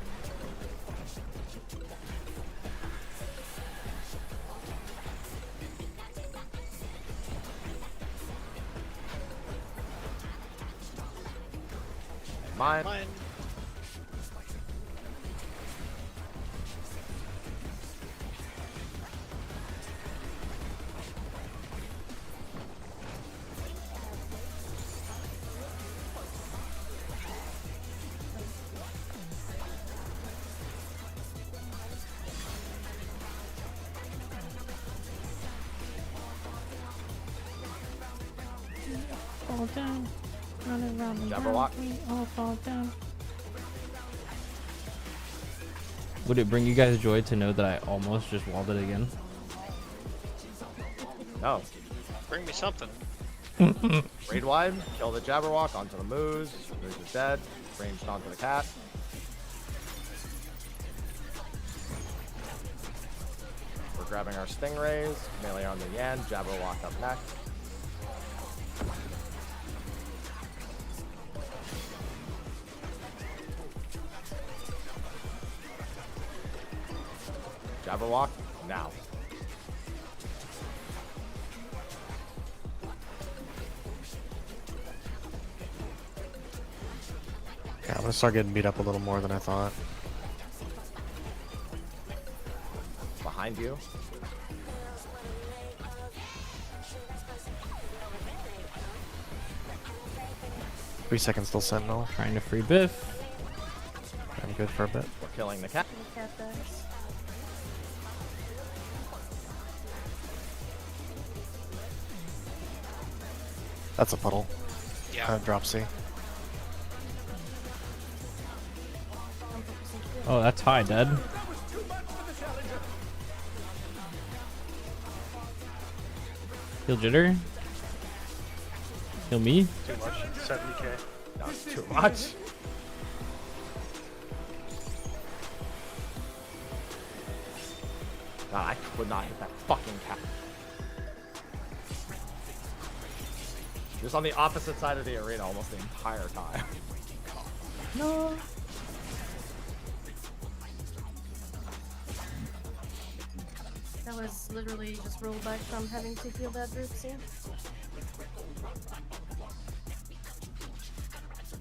Mine. Mine. Fall down. Run around and Jabberwock. we all fall down. Would it bring you guys joy to know that I almost just walled it again? No. Bring me something. Raid wide. Kill the Jabberwock onto the Moose. Moose is dead. Ranged onto the cat. grabbing our stingrays. Melee on the Yan. Jabberwock up next. Jabberwock now. Yeah, I'm gonna start getting beat up a little more than I thought. Behind you. Three seconds till Sentinel. Trying to free Biff. I'm good for a bit. We're killing the cat. The cat dies. That's a puddle. Yeah. Dropsy. I'm focusing here. Oh, that's high, dead. Heal Jitter. Heal me. Too much. 70k. That's too much. God, I could not hit that fucking cat. Just on the opposite side of the arena almost the entire time. No. That was literally just rolled back from having to heal that group scene.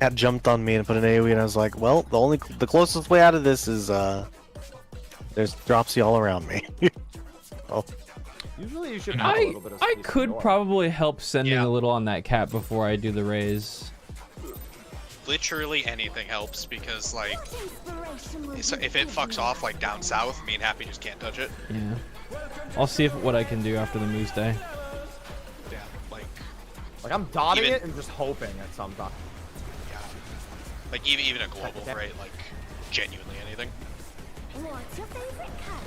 Cat jumped on me and put an AoE, and I was like, well, the closest way out of this is there's Dropsy all around me. Oh, Usually you should have a little bit of I space could north. probably help sending Yeah. a little on that cat before I do the raise. Literally anything helps because like Inspiration will so be if it fucks given. off like down south, me and Happy just can't touch it. Yeah. I'll see what I can do after the Moose Day. Yeah, like Like I'm dotting Even- it and just hoping at some time. yeah, like even a global, right? Like genuinely anything. What's your favorite color?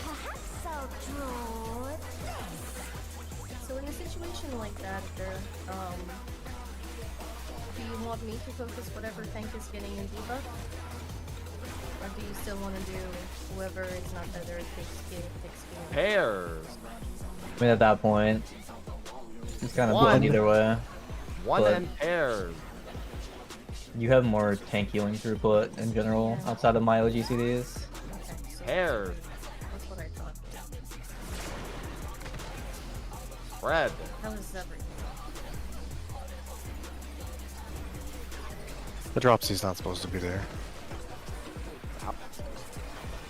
Perhaps I'll draw this. So in a situation like that, do you want me to focus whatever tank is getting in debuff? Or do you still want to do whoever is not better takes game? Pairs. I mean, at that point, it's kind of One. blown either way. One But- and pairs. You have more tank healing throughput in general outside of my OGCDs. Okay, so Pairs. that's what I thought. Spread. That was everything. the Dropsy's not supposed to be there. I'm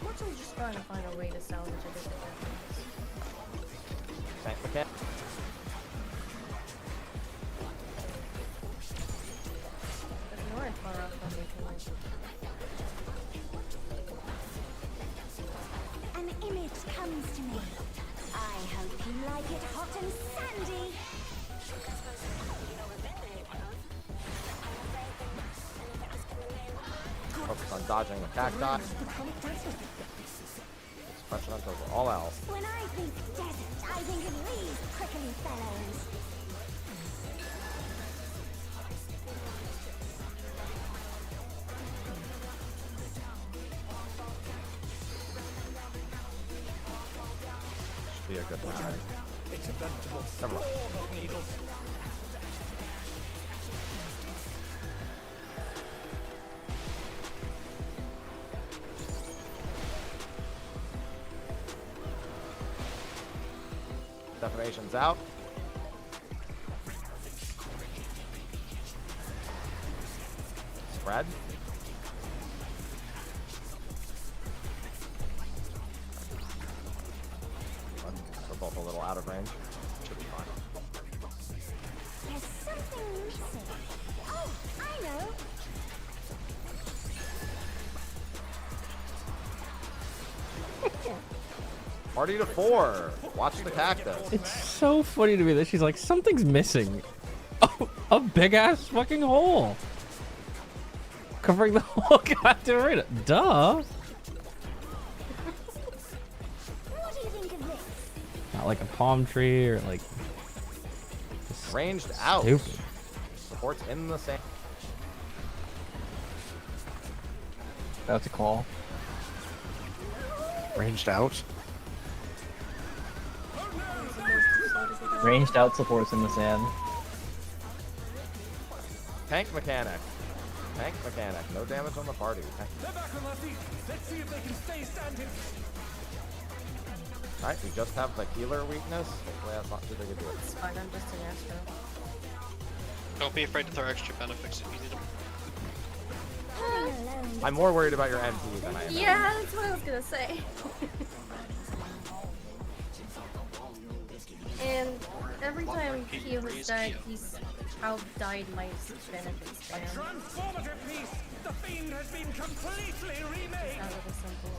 actually just trying to find a way to salvage a bit of Tank mechanic. But you aren't far off from me tonight. An image comes to me. I hope you like it hot and sandy. Focus on dodging the cacti. Suppression over all else. When I think desert, I think of these prickly fellows. Should be a good one. Never mind. Defamation's out. Spread. We're both a little out of range. Should be fine. There's something missing. Oh, I know. Party to 4. Watch the cactus. It's so funny to me that she's like, something's missing. Oh, a big ass fucking hole. Covering the whole goddamn arena. Duh. What do you think of this? Not like a palm tree or like Ranged out. Stupid. Supports in the sand. That's a call. Ranged out. Ranged out supports in the sand. Tank mechanic. Tank mechanic. No damage on the party. They're back on their feet. Let's see if they can stay standing. Alright, we just have the healer weakness. Hopefully that's not too big a deal. It's fine, I'm just an Astro. Don't be afraid to throw extra benefits if you need them. I'm more worried about your MP than I am. Yeah, that's what I was gonna say. And every time he has died, he's outdied my benefits plan. Transformative piece. The fiend has been completely remade. Out of a simple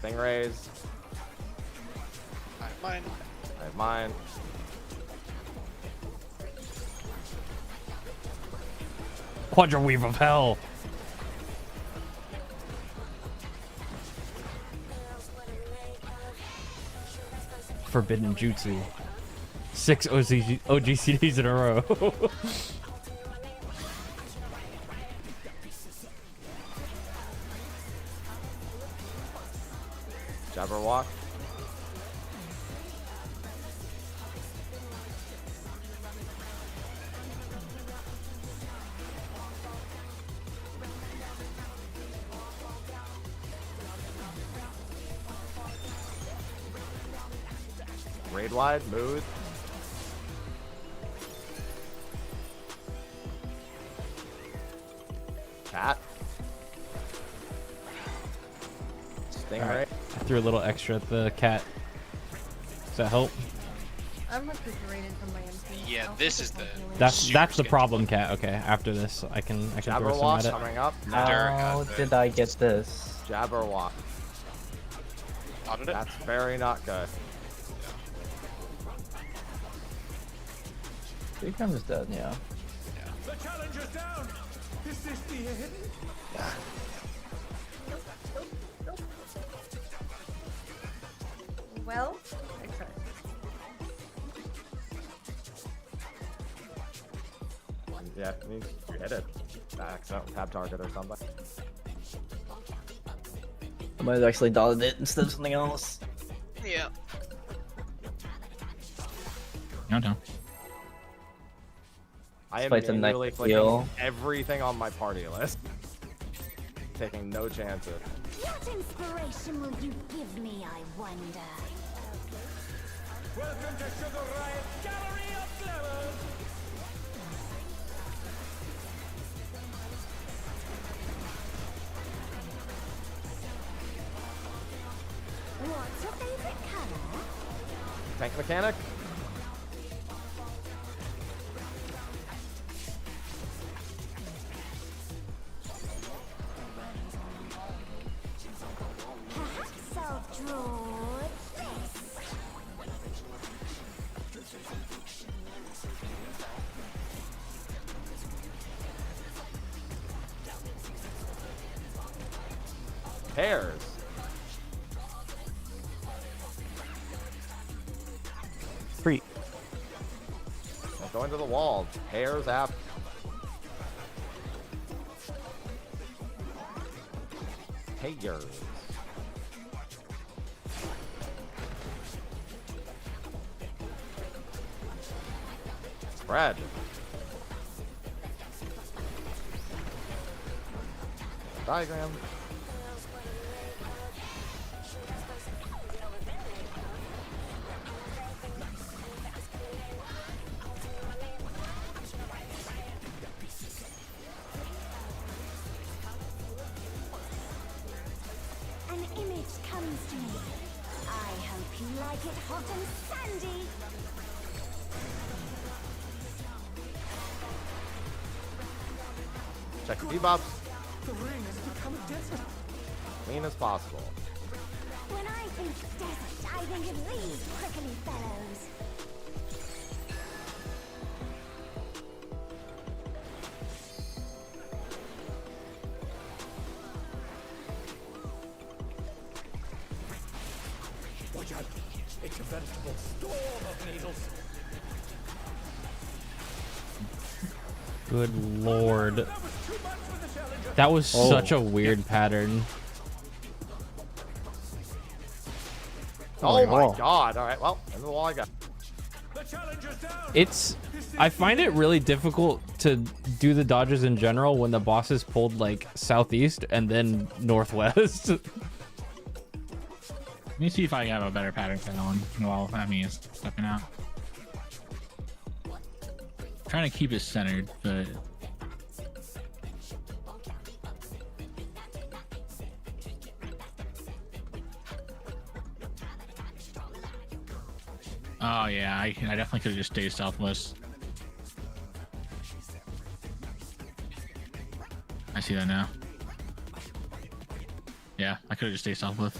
Stingrays. I have mine. I have mine. Quadra Weave of Hell. Forbidden Jutsu. 6 OGCDs in a row. Jabberwock. Raid wide, mood. Cat. Stingray. Alright, I threw a little extra at the cat. Does that help? I'm recuperated from my MP. Yeah, this is the. That's the problem, cat. Okay, after this, I can throw some Jabberwock at it. coming up. How did I get this? Jabberwock. Audited it? That's very not good. 3 times is dead, yeah. The challenger's down. Is this the end? Well, I tried. Yeah, you hit it. Accident tab target or something. I might have actually dotted it instead of something else. Yeah. No. I am Despite the manually next clicking heal. everything on my party list. Taking no chances. What inspiration will you give me, I wonder? Welcome to Sugar Riot's Gallery of Glamour. What's your favorite color? Tank mechanic. Perhaps I'll draw this. Pairs. Free. Going to the wall. Pairs app. Pairs. Spread. Diagram. An image comes to me. I hope you like it hot and sandy. Check the debuffs. The ring has become a desert. Clean as possible. When I think desert, I think of these prickly fellows. vision. It's a veritable storm of needles. Good lord. That was such a weird pattern. Oh my god. Alright, well, that's all I got. I find it really difficult to do the dodges in general when the boss is pulled like southeast and then northwest. Let me see if I have a better pattern for that one while Emmy is stepping out. Trying to keep it centered, but oh yeah, I definitely could have just stayed southwest. I see that now. Yeah, I could have just stayed southwest.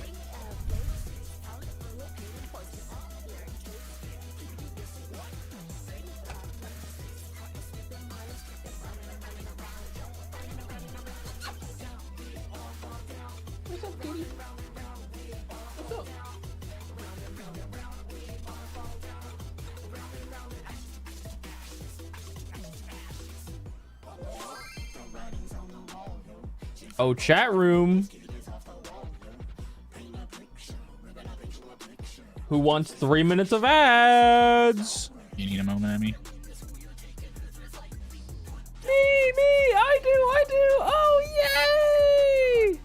Oh, chat room. Who wants 3 minutes of ads? You need a moment, Emmy? Me, I do. Oh, yay!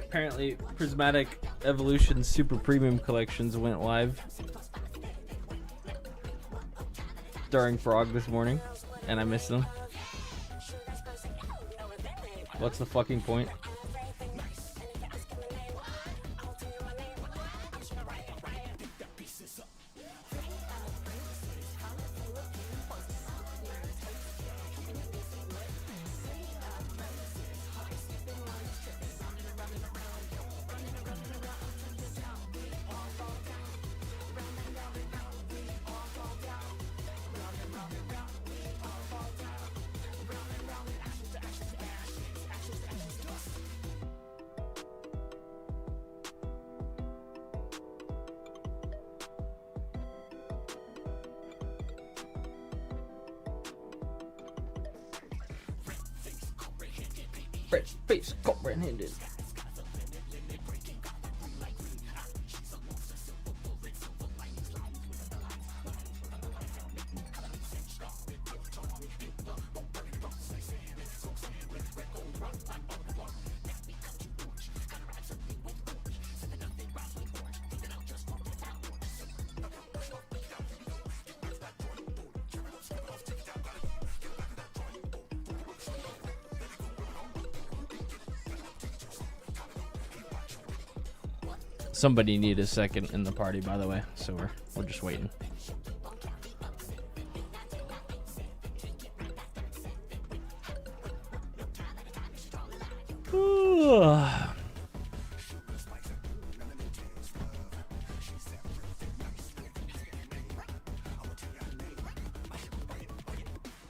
Apparently, Prismatic Evolution Super Premium Collections went live during Frog this morning, and I missed them. What's the fucking point? Red face, got red-handed. Somebody need a second in the party, by the way, so we're just waiting.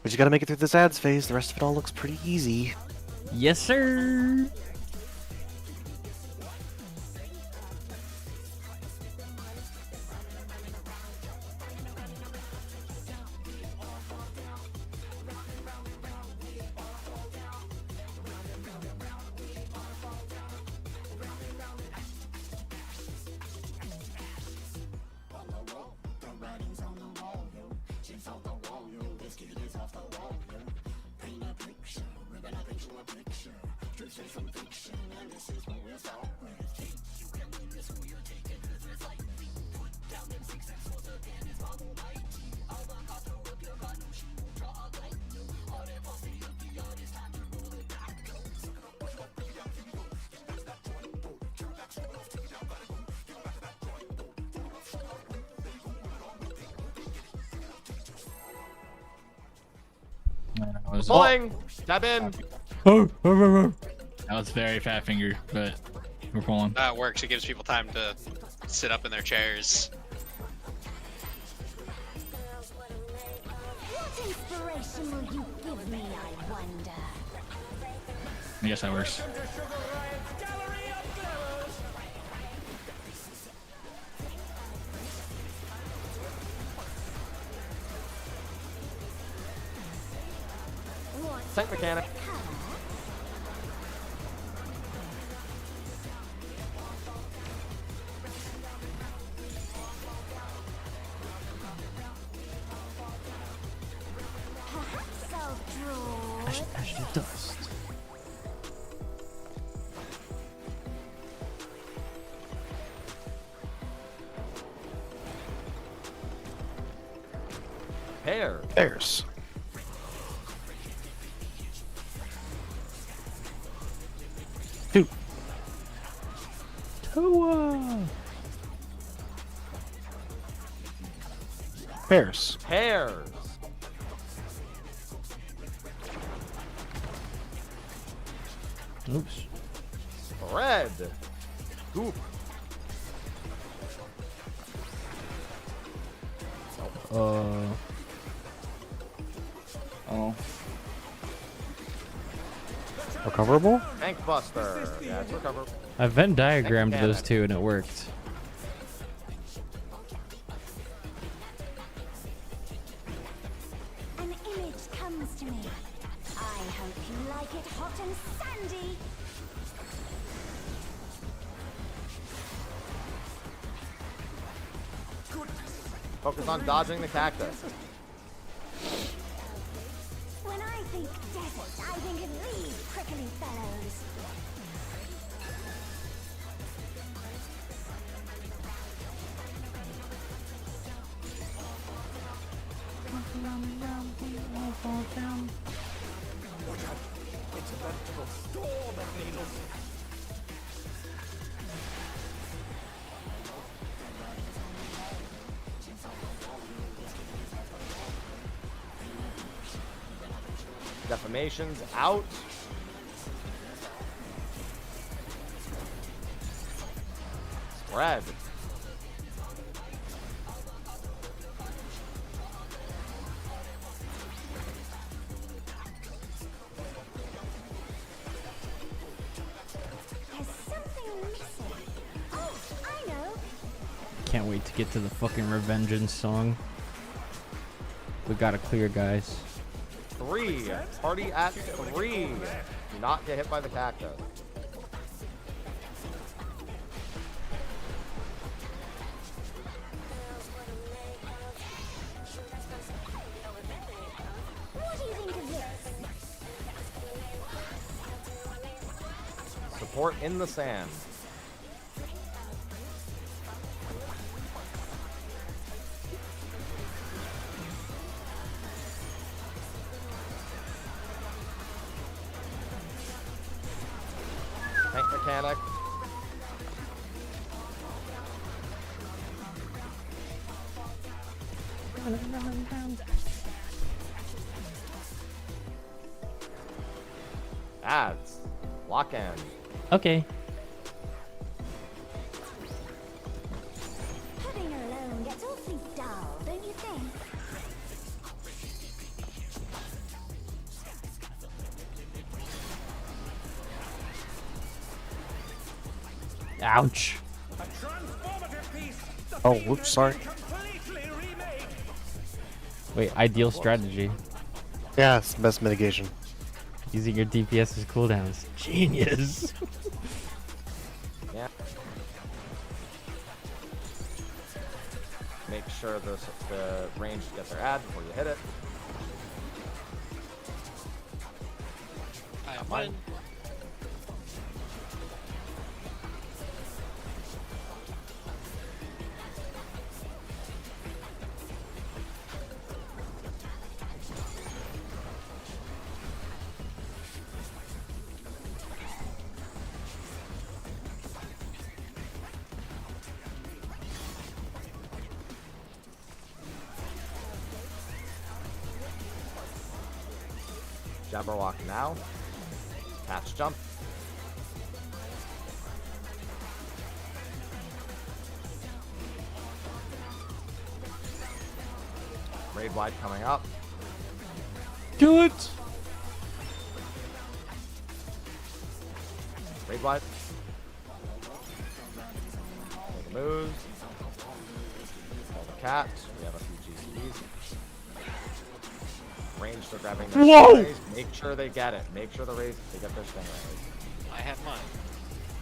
But you gotta make it through this ads phase. The rest of it all looks pretty easy. Yes, sir. Pulling! Tap in! That was very fat finger, but we're pulling. That works. It gives people time to sit up in their chairs. What inspiration will you give me, I wonder? I guess that works. Tank mechanic. Perhaps I'll draw. Ash to dust. Hair. Bears. Two. Toa. Bears. Hairs. Oops. Spread. Goop. Oh. Recoverable? Tank buster. Yeah, it's recoverable. I Venn diagrammed Mechanic. those two and it worked. An image comes to me. I hope you like it hot and sandy. Focus on dodging the cactus. When I think desert, I think of these prickly fellows. Defamation's out. Spread. There's something missing. Oh, I know. Can't wait to get to the fucking Revengeance song. We got to clear, guys. 3. Party at 3. Do not get hit by the cactus. What do you think of this? Support in the sand. Tank mechanic. Ads. Lock in. Okay. Putting her alone gets awfully dull, don't you think? Ouch. A transformative piece. The Oh, field whoops, has sorry. been completely remade. Wait, ideal strategy. Yeah, it's the best mitigation. Using your DPS as cooldowns. Genius. Yeah. Make sure the range gets their ad before you hit it. I am Mine. Jabberwock now. Catch jump. Raid wide coming up. Kill it! Raid wide. Make a move. Call the cat. We have a few GCs. Range, they're grabbing their stingrays. Make sure they get it. Make sure they get their stingrays. I have mine.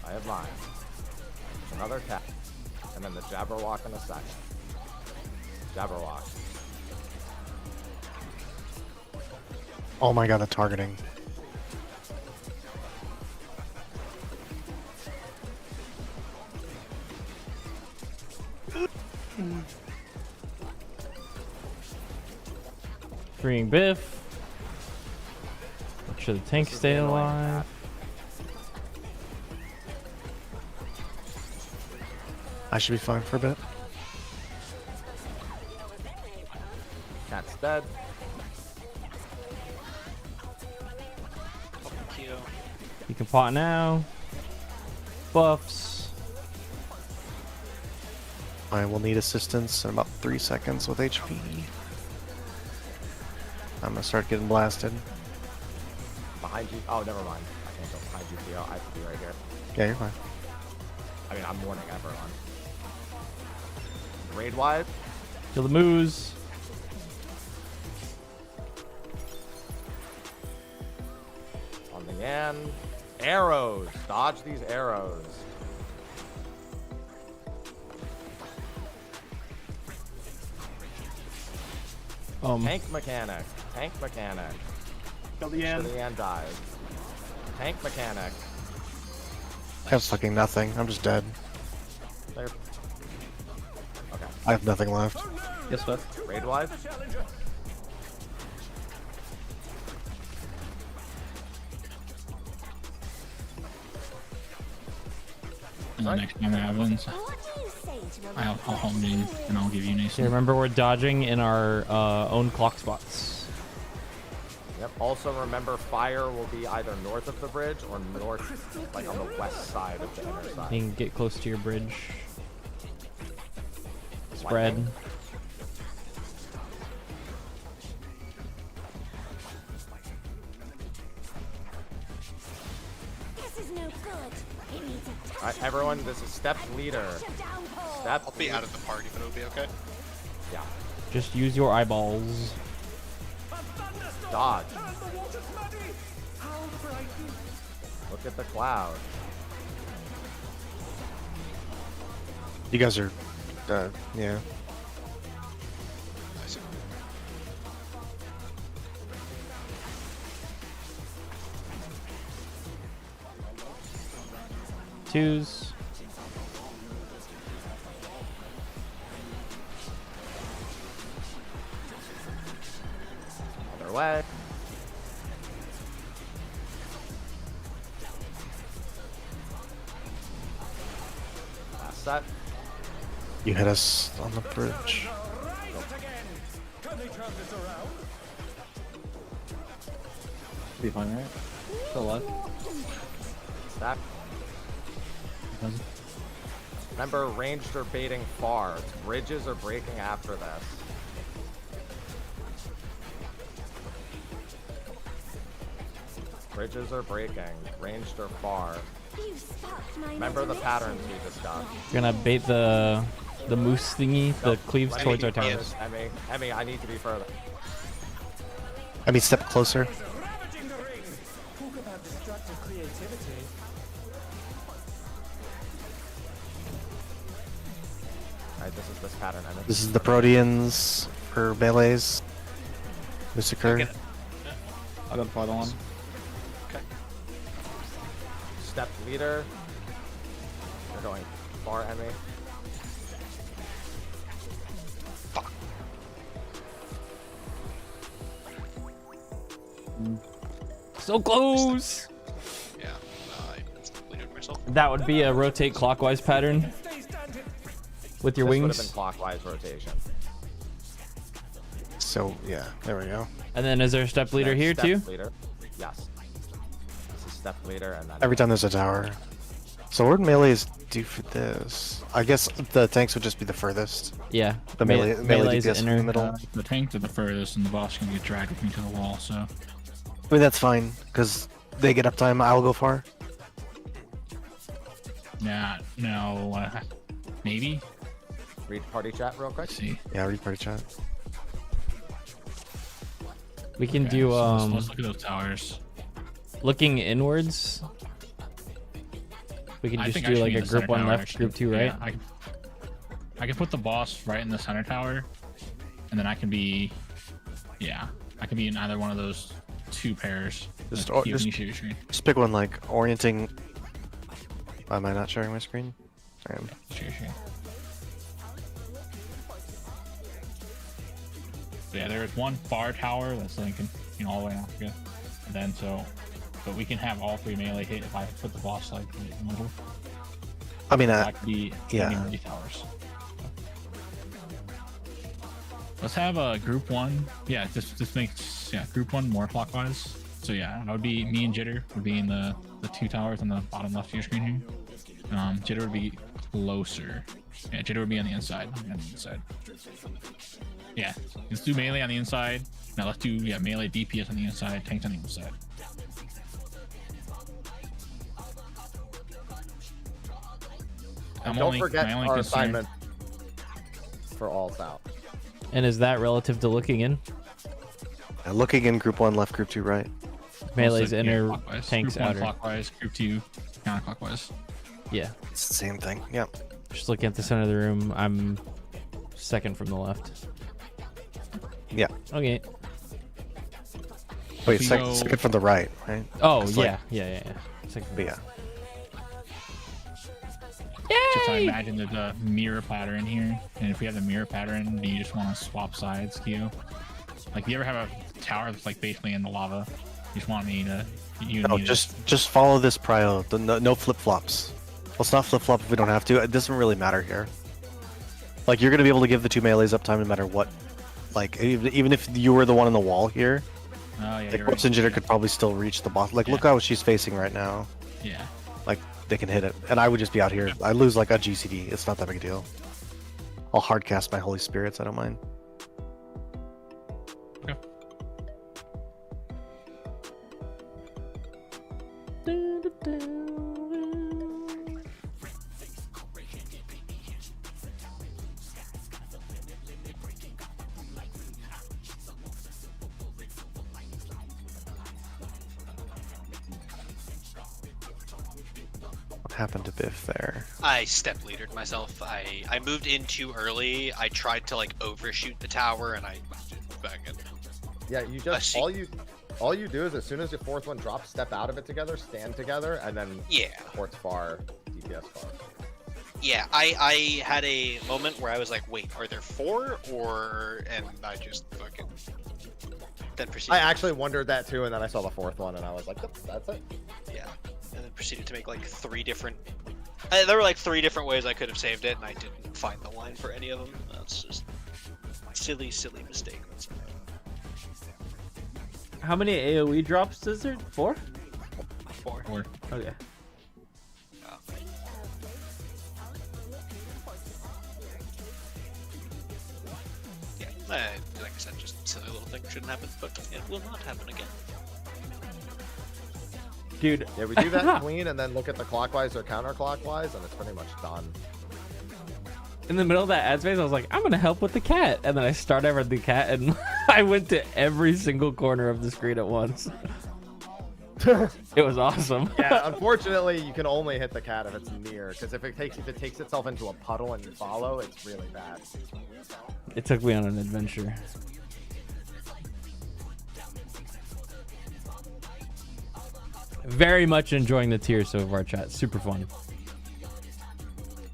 I have mine. Another cat. And then the Jabberwock in a second. Jabberwock. Oh my god, the targeting. Freeing Biff. Make sure the tanks This is stay the annoying alive. cat. I should be fine for a bit. Cat's dead. Thank you. You can pot now. Buffs. I will need assistance in about 3 seconds with HP. I'm gonna start getting blasted. Behind you. Oh, never mind. I can't go behind you, Theo. I have to be right here. Yeah, you're fine. I mean, I'm warning everyone. Raid wide. Kill the moose. On the end. Arrows. Dodge these arrows. Tank mechanic. Tank mechanic. Kill the Sure end. the end dies. Tank mechanic. I have fucking nothing. I'm just dead. There. Okay. I have nothing left. Guess what? Raid wide. And the next time it happens, What do you say to I'll home in and I'll give you an ace. Okay, remember we're dodging in our own clock spots. Yep. Also remember, fire will be either north of the bridge or north, like on the west side of the inner You side. can get close to your bridge. Spread. Lightning. This is no good. It needs a touch. All right, everyone. This is step leader. Step. I'll be out of the party, but it'll be okay. Yeah. Just use your eyeballs. Dodge. Look at the cloud. You guys are, yeah. I see. Twos. Other way. Last set. You hit us on the bridge. Can they turn this around? Be fine, right? Still alive. Stack. Remember, ranged are baiting far. Bridges are breaking after this. Bridges are breaking. Ranged are far. You sparked my Remember the imagination. patterns we discussed. We're gonna bait the moose thingy, the cleaves Let me towards be our towers. further. Emmy, I need to be further. I mean, step closer. Ravaging the ring. Talk about destructive creativity. Alright, this is this pattern, Emmy. This is the Proteans for melees. Massacre. I got the final one. Step leader. You're going far, Emmy. So close! Yeah, I completed myself. That would be a rotate clockwise pattern with your This would have been wings. clockwise rotation. So, yeah, there we go. And then is there a step leader Then here step too? Leader. Yes. This is step leader, and then Every time there's a tower, So where would melees do for this? I guess the tanks would just be the furthest. Yeah. The melee melee's DPS in inner. the middle. The tanks are the furthest, and the boss can get dragged with me to the wall. So I mean, that's fine, because they get uptime, I'll go far. yeah, no, maybe. Read party chat real quick. Let's see. Yeah, read party chat. We can Okay, do so let's look at those towers. looking inwards. We can I just think do I should like be a in the group center 1 tower, left, actually. group 2 right. Yeah, I can put the boss right in the center tower, and then I can be, yeah, I can be in either one of those 2 pairs. Just, Like, just, share your screen. just pick one, like, orienting. Am I not sharing my screen? I am. Share. So yeah, there's one far tower that's like, all the way in Africa, and then but we can have all 3 melee hit if I put the boss like in the middle. I mean, That could be yeah. any of these towers. Let's have a group 1. Yeah, this makes group 1 more clockwise. So yeah, that would be me and Jitter would be in the 2 towers on the bottom left of your screen here. Jitter would be closer. Yeah, Jitter would be on the inside. Yeah, let's do melee on the inside. Now let's do melee DPS on the inside, tanks on the inside. And don't forget our assignment for all south. And is that relative to looking in? Looking in group 1 left, group 2 right. Melee's Also, inner, clockwise. tanks Group 1 outer. clockwise, group 2 counterclockwise. Yeah. It's the same thing. Yeah. Just looking at the center of the room. I'm second from the left. Yeah. Okay. Wait, So second from the right, right? Oh, It's yeah. like- Yeah. Second from But the yeah. Just imagine there's a mirror pattern here, and if we have the mirror pattern, do you just want to swap sides, Kyo? Like, you ever have a tower that's like basically in the lava? You just want me to, No, just follow this prio. No flip flops. Let's not flip flop if we don't have to. It doesn't really matter here. Like, you're gonna be able to give the 2 melees uptime no matter what. Like, even if you were the one on the wall here, Oh yeah, the you're Corpse right. and Jitter could probably still reach the boss. Like, look how she's facing right now. Yeah. Like, they can hit it, and I would just be out here. I lose like a GCD. It's not that big a deal. I'll hard cast my Holy Spirits. I don't mind. Okay. What happened to Biff there? I step leadered myself. I moved in too early. I tried to like overshoot the tower and I moved back in. Yeah, you just all you do is as soon as your 4th one drops, step out of it together, stand together, and then ports far, DPS far. Yeah, I had a moment where I was like, wait, are there 4 or and I just fucking then proceeded. I actually wondered that too, and then I saw the 4th one, and I was like, yep, that's it. Yeah, and then proceeded to make like 3 different. There were like 3 different ways I could have saved it, and I didn't find the line for any of them. That's just silly mistake. How many AoE drops is there? 4? 4. Okay. Yeah, like I said, just silly little thing shouldn't happen, but it will not happen again. Dude. Yeah, we do that clean, and then look at the clockwise or counterclockwise, and it's pretty much done. In the middle of that ad space, I was like, I'm gonna help with the cat, and then I start over the cat, and I went to every single corner of the screen at once. It was awesome. Yeah, unfortunately, you can only hit the cat if it's near, because if it takes itself into a puddle and you follow, it's really bad. It took me on an adventure. Very much enjoying the tiers so far, chat. Super fun.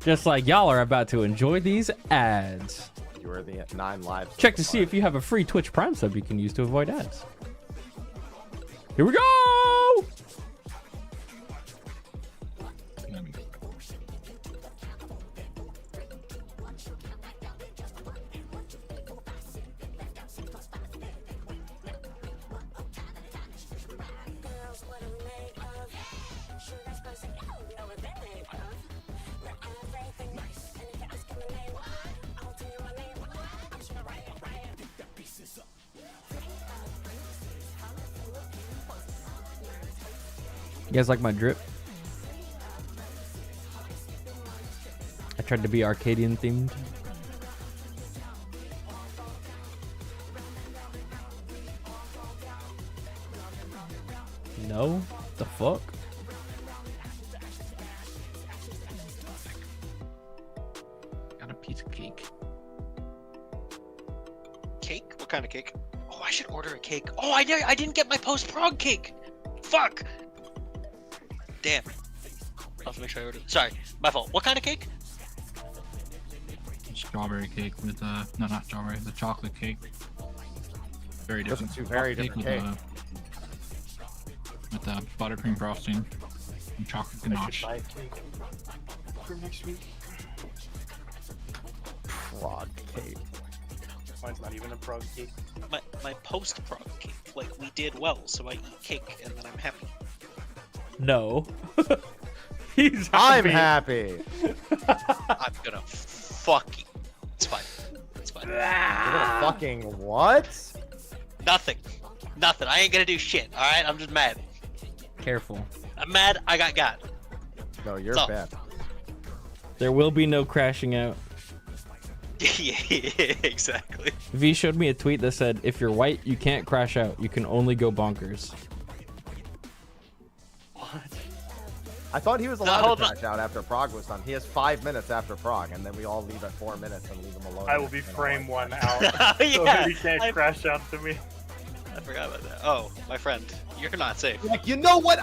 Just like y'all are about to enjoy these ads. You are the 9 lives. Check to see if you have a free Twitch Prime sub you can use to avoid ads. Here we go! You guys like my drip? I tried to be Arcadian themed. No? The fuck? Got a piece of cake. Cake? What kind of cake? Oh, I should order a cake. Oh, I didn't get my post-prog cake. Fuck. Damn. I'll have to make sure I order. Sorry, my fault. What kind of cake? Strawberry cake with no, not strawberry, the chocolate cake. Very Those are different. two very Chocolate different cake with buttercream frosting and chocolate I ganache. should buy a cake for next week. Frog cake. Mine's not even a prog cake. My post-prog cake. Like, we did well, so I eat cake and then I'm happy. No. He's I'm happy. happy. I'm gonna fuck you. It's fine. It's fine. You're gonna fucking what? Nothing. Nothing. I ain't gonna do shit. All right. I'm just mad. Careful. I'm mad. I got God. No, you're So- bad. There will be no crashing out. Yeah, exactly. V showed me a tweet that said, if you're white, you can't crash out. You can only go bonkers. I thought he was No, allowed hold to on. crash out after Prague was done. He has 5 minutes after Prague, and then we all leave at 4 minutes and leave him alone. I will be in our frame life. one out. Oh, So yeah. he can't I- crash out to me. I forgot about that. Oh, my friend, you're not safe. Like, you know what?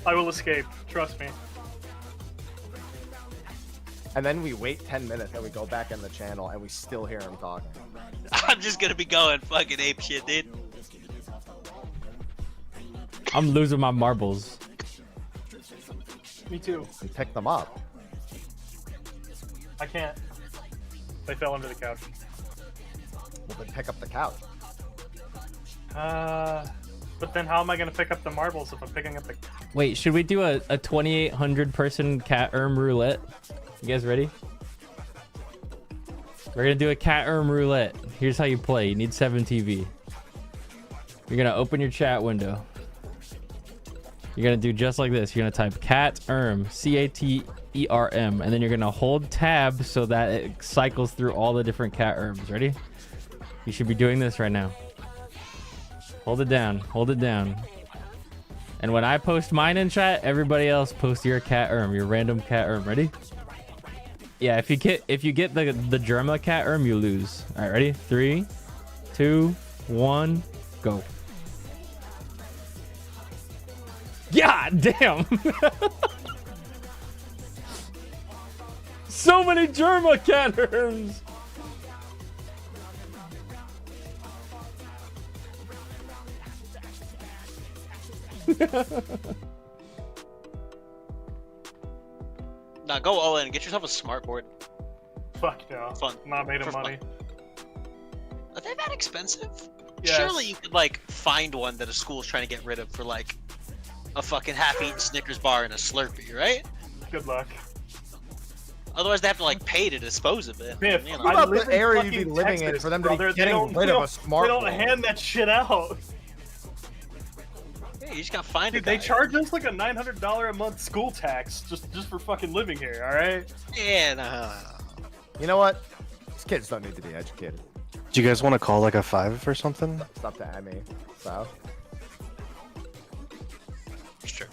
I will escape. Trust me. And then we wait 10 minutes and we go back in the channel and we still hear him talking. I'm just gonna be going fucking ape shit, dude. I'm losing my marbles. Me too. We pick them up. I can't. They fell under the couch. Well, then pick up the couch. But then how am I gonna pick up the marbles if I'm picking up the? Wait, should we do a 2,800 person cat roulette? You guys ready? We're gonna do a cat roulette. Here's how you play. You need 7 TV. You're gonna open your chat window. You're gonna do just like this. You're gonna type cat CATERM, and then you're gonna hold tab so that it cycles through all the different cat Ready? You should be doing this right now. Hold it down. Hold it down. And when I post mine in chat, everybody else post your cat your random cat Ready? Yeah, if you get the Germa cat you lose. All right, ready? 3, 2, 1, go. God damn! So many Germa cat Nah, go all in. Get yourself a smart board. Fuck no. Fun. Not made of For fun. money. Are they that expensive? Yes. Surely you could like find one that a school's trying to get rid of for like a fucking half-eaten Snickers bar and a Slurpee, right? Good luck. Otherwise, they have to like pay to dispose of it. Biff, You know. What about live the in area you'd be fucking living in Texas, for them to be brother. They getting don't- rid they of a don't- smart They don't board? hand that shit out. Yeah, you just gotta find a Dude, they guy. charge us like a $900 a month school tax just for fucking living here. All right. Yeah, no. You know what? These kids don't need to be educated. Do you guys want to call like a 5 or something? It's up to Emmy. So, It's true.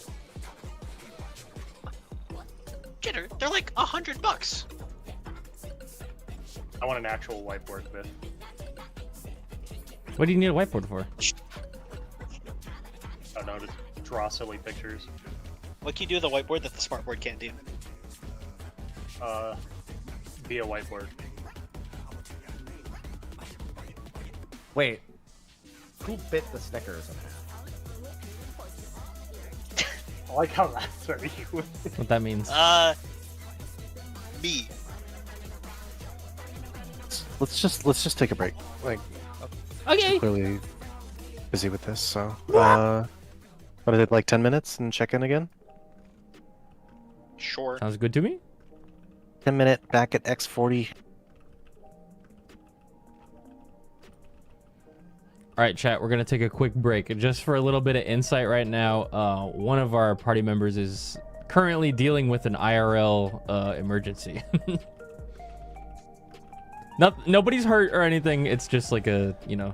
Jitter, they're like $100. I want an actual whiteboard, Biff. What do you need a whiteboard for? I don't know, to draw silly pictures. What can you do with a whiteboard that the smartboard can't do? Be a whiteboard. wait. Who bit the Snickers in half? I like how that's very What that means? Me. Let's just take a break. Like, Okay. clearly busy with this, so what is it, like 10 minutes and check in again? Sure. Sounds good to me. 10-minute back at X40. All right, chat, we're gonna take a quick break just for a little bit of insight right now. One of our party members is currently dealing with an IRL emergency. Nobody's hurt or anything. It's just like a, you know,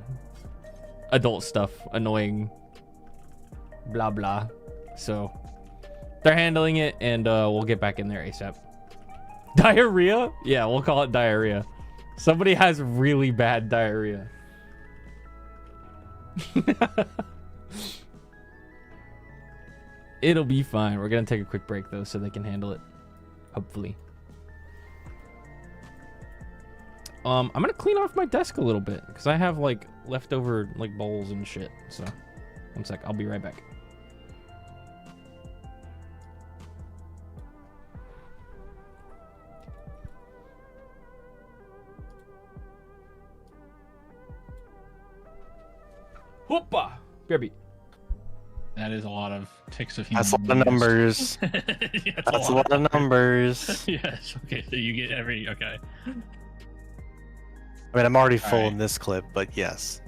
adult stuff, annoying, blah blah. So they're handling it, and we'll get back in there ASAP. Diarrhea? Yeah, we'll call it diarrhea. Somebody has really bad diarrhea. It'll be fine. We're gonna take a quick break though, so they can handle it. Hopefully. I'm gonna clean off my desk a little bit because I have like leftover like bowls and shit. So, one sec. I'll be right back. Hoppa! BRB. That is a lot of ticks of human. That's a lot of numbers. Yeah, That's a lot of numbers. Yes. Okay. So you get every. Okay. I mean, I'm already full Alright. in this clip, but yes.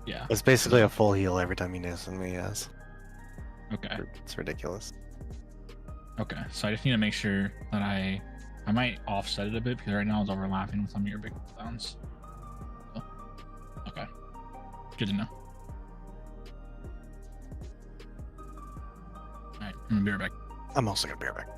Yeah. It's basically a full heal every time you miss me, yes. Okay. It's ridiculous. Okay. So I just need to make sure that I might offset it a bit because right now it's overlapping with some of your big cooldowns. So, okay. Good to know. Alright, I'm gonna be right back. I'm also gonna be right back.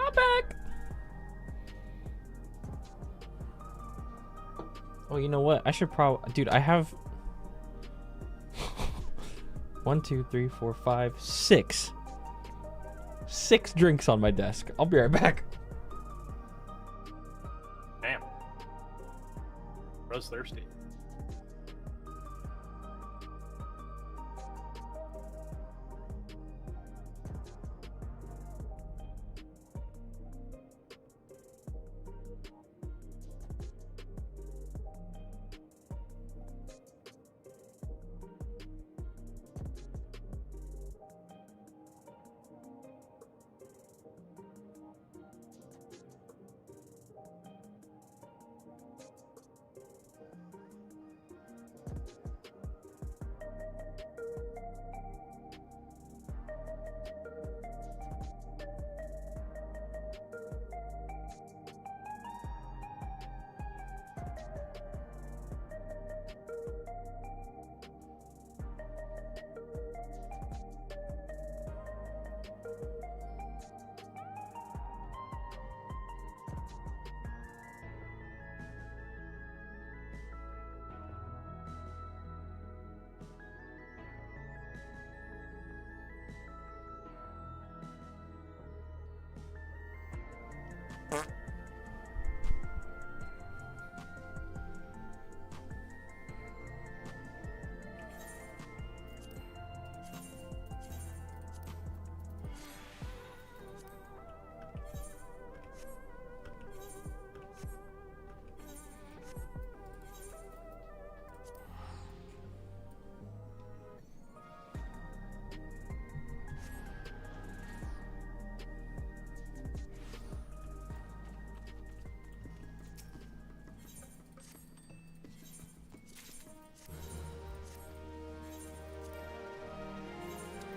I'm back. Oh, you know what? I should probably, dude. I have 1, 2, 3, 4, 5, 6. 6 drinks on my desk. I'll be right back. Damn. Bro's thirsty.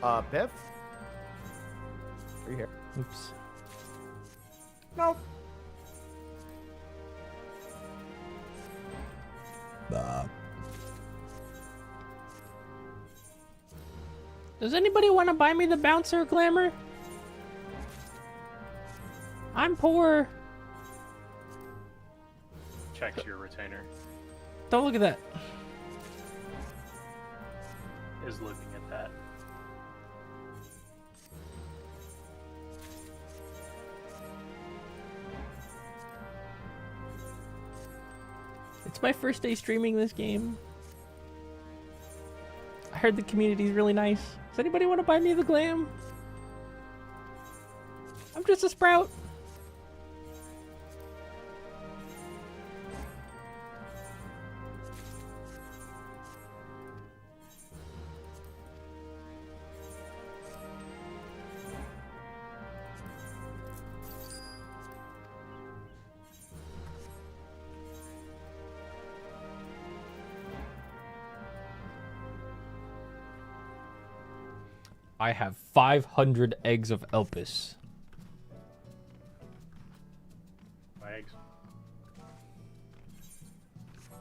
Biff? Are you here? Oops. No. Does anybody want to buy me the bouncer, Glamour? I'm poor. Check your retainer. Don't look at that. Is looking at that. It's my first day streaming this game. I heard the community's really nice. Does anybody want to buy me the glam? I'm just a sprout. I have 500 eggs of Elpis. My eggs.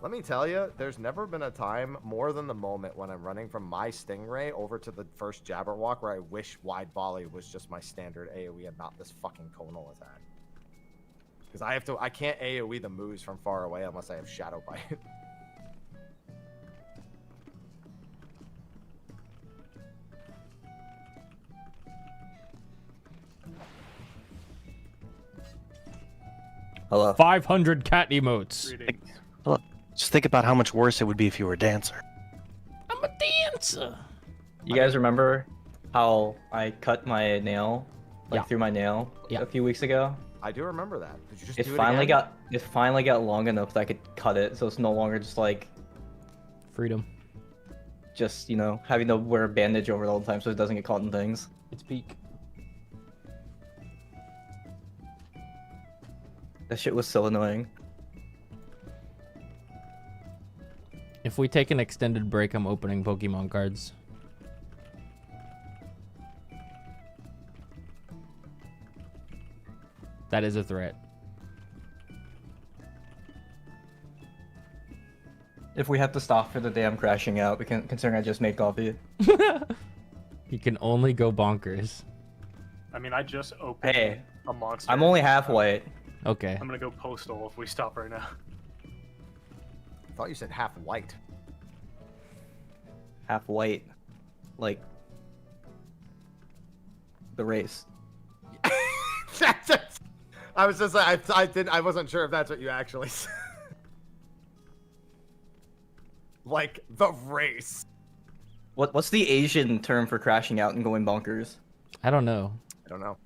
Let me tell you, there's never been a time more than the moment when I'm running from my Stingray over to the first Jabberwock where I wish Wide Volley was just my standard AoE and not this fucking conal attack. Because I can't AoE the moves from far away unless I have Shadow Bite. Hello. 500 cat emotes. Greetings. Look, just think about how much worse it would be if you were a dancer. I'm a dancer. You guys remember how I cut my nail, like Yeah. through my nail, Yeah. a few weeks ago? I do remember that. Did you just It do finally again? got long enough that I could cut it, so it's no longer just like Freedom. just having to wear a bandage over it all the time so it doesn't get caught in things. It's peak. That shit was so annoying. If we take an extended break, I'm opening Pokemon cards. That is a threat. If we have to stop for the damn crashing out, we can, considering I just made coffee. You can only go bonkers. I mean, I just opened Hey, a monster. I'm only half white. Okay. I'm gonna go postal if we stop right now. I thought you said half white. Half white. Like the race. I was just like, I wasn't sure if that's what you actually said. Like the race. What's the Asian term for crashing out and going bonkers? I don't know. I don't know.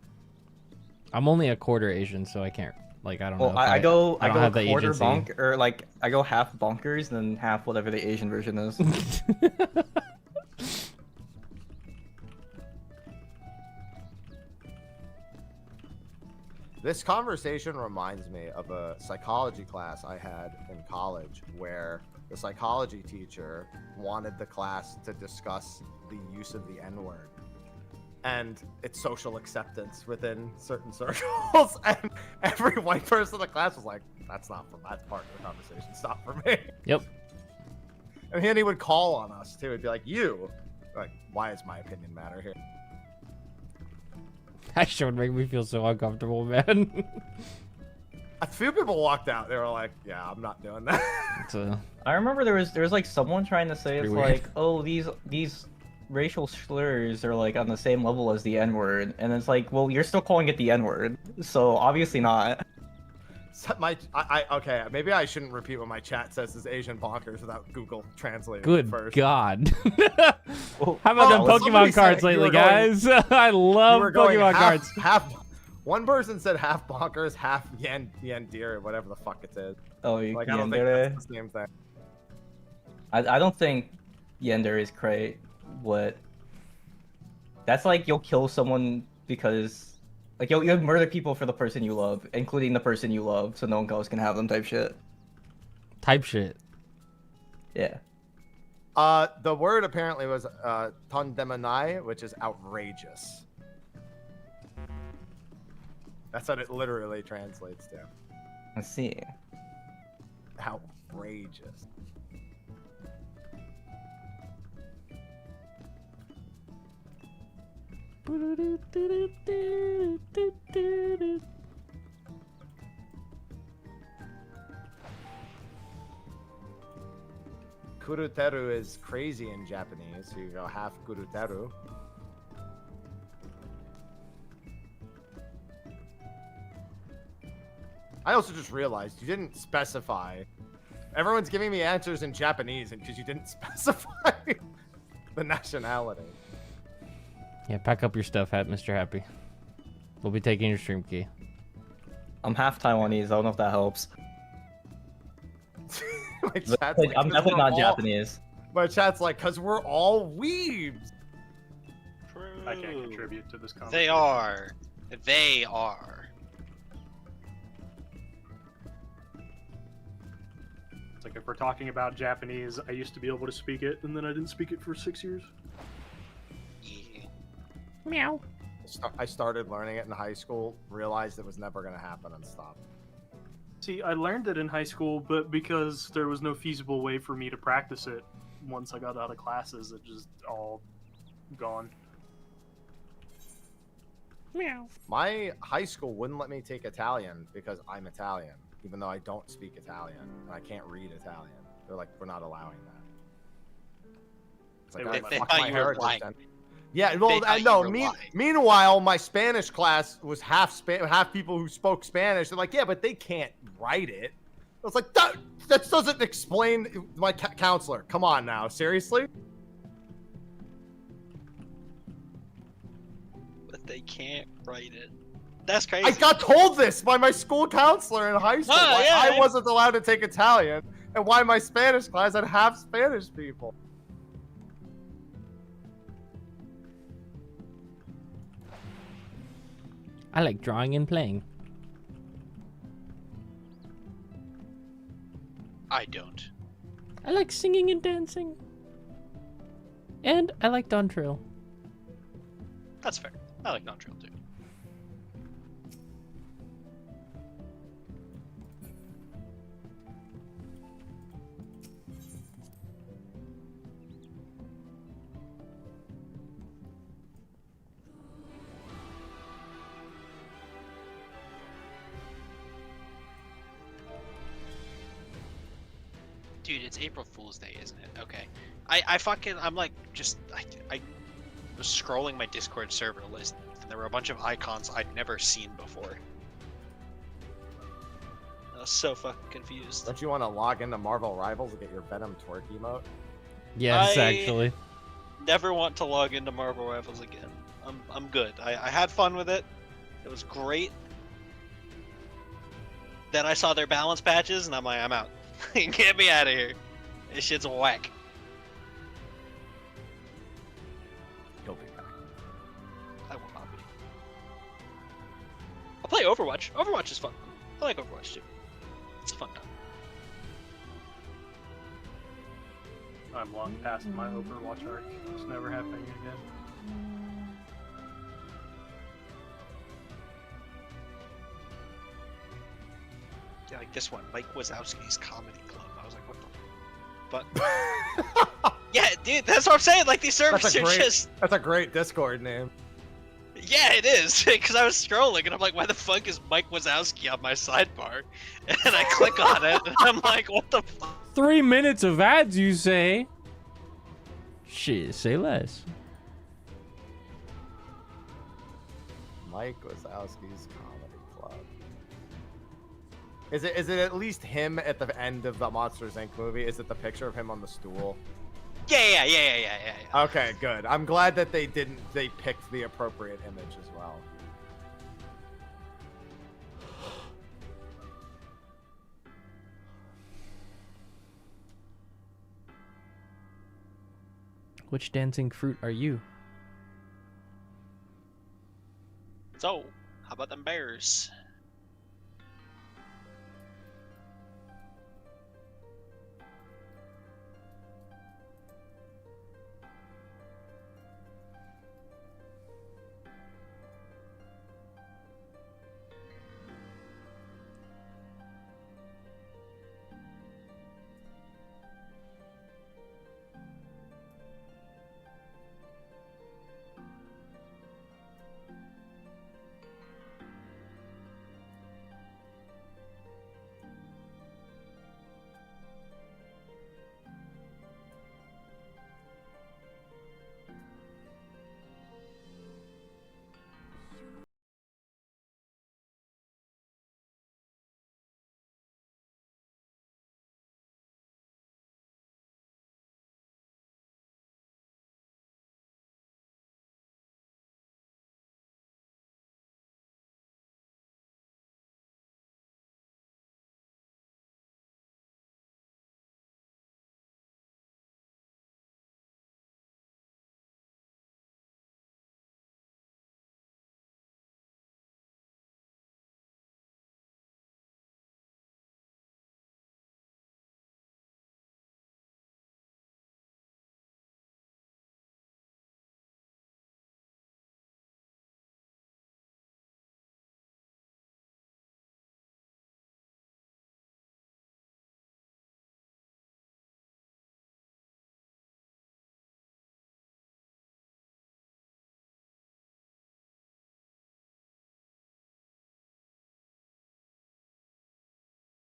I'm only a quarter Asian, so I can't. Like, I don't know. Well, I go I don't have the quarter agency. bonk, or like I go half bonkers and then half whatever the Asian version is. This conversation reminds me of a psychology class I had in college where the psychology teacher wanted the class to discuss the use of the N-word and its social acceptance within certain circles, and every white person in the class was like, that's part of the conversation, it's not for me. Yep. And then he would call on us too. He'd be like, you, like, why does my opinion matter here? That shit would make me feel so uncomfortable, man. A few people walked out. They were like, yeah, I'm not doing that. I remember there was like someone trying to say it's pretty weird. like, oh, these racial slurs are like on the same level as the N-word, and it's like, well, you're still calling it the N-word, so obviously not. So okay, maybe I shouldn't repeat what my chat says is Asian bonkers without Google translating Good it first. God. Oh, How about them somebody Pokemon said cards you lately, were going- guys? I love You were going Pokemon cards. One person said half bonkers, half Yandir, whatever the fuck it is. Oh, Like, I don't think Yandere? that's the same thing. I don't think Yender is great. What? That's like you'll kill someone because, like, you'll murder people for the person you love, including the person you love, so no one else can have them type shit. Type shit. Yeah. The word apparently was tondemanai, which is outrageous. That's what it literally translates to. Let's see. Outrageous. Kuruteru is crazy in Japanese, so you go half kuruteru. I also just realized you didn't specify. Everyone's giving me answers in Japanese because you didn't specify the nationality. Yeah, pack up your stuff, Mr. Happy. We'll be taking your stream key. I'm half Taiwanese. I don't know if that helps. My chat's like, I'm 'cause definitely we're not all- Japanese. My chat's like, because we're all weebs. I can't contribute to this conversation. They are. They are. It's like if we're talking about Japanese, I used to be able to speak it, and then I didn't speak it for 6 years. Yeah. Meow. I started learning it in high school, realized it was never going to happen, and stopped. See, I learned it in high school, but because there was no feasible way for me to practice it once I got out of classes, it just all gone. Meow. My high school wouldn't let me take Italian because I'm Italian, even though I don't speak Italian and I can't read Italian. They're like, we're not allowing that. It's like, They all right, They fuck thought my you were heritage lying. then. Yeah, well, thought you no. were lying. Meanwhile, my Spanish class was half people who spoke Spanish. They're like, yeah, but they can't write it. I was like, that doesn't explain. My counselor, come on now, seriously? But they can't write it. That's crazy. I got told this by my school counselor in high school. Oh, Why yeah, I yeah. wasn't allowed to take Italian, and why my Spanish class had half Spanish people. I like drawing and playing. I don't. I like singing and dancing. And I like Dawn Trail. That's fair. I like non-trail too. Dude, it's April Fool's Day, isn't it? Okay. I'm like, I was scrolling my Discord server list, and there were a bunch of icons I'd never seen before. I was so fucking confused. Don't you want to log into Marvel Rivals and get your Venom twerk emote? Yes, I- actually. Never want to log into Marvel Rivals again. I'm good. I had fun with it. It was great. Then I saw their balance patches, and I'm like, I'm out. Get me out of here. This shit's whack. He'll be back. I will not be. I'll play Overwatch. Overwatch is fun. I like Overwatch too. It's a fun time. I'm long past my Overwatch arc. It's never happening again. Yeah, like this one, Mike Wazowski's Comedy Club. I was like, what the? But yeah, dude, that's what I'm saying. Like these servers That's a are great, just. that's a great Discord name. Yeah, it is. Because I was scrolling and I'm like, why the fuck is Mike Wazowski on my sidebar? And I click on it and I'm like, what the fuck? 3 minutes of ads, you say? Shit, say less. Mike Wazowski's Comedy Club. Is it at least him at the end of the Monsters Inc. movie? Is it the picture of him on the stool? Yeah. Okay, good. I'm glad that they picked the appropriate image as well. Which dancing fruit are you? So, how about them bears?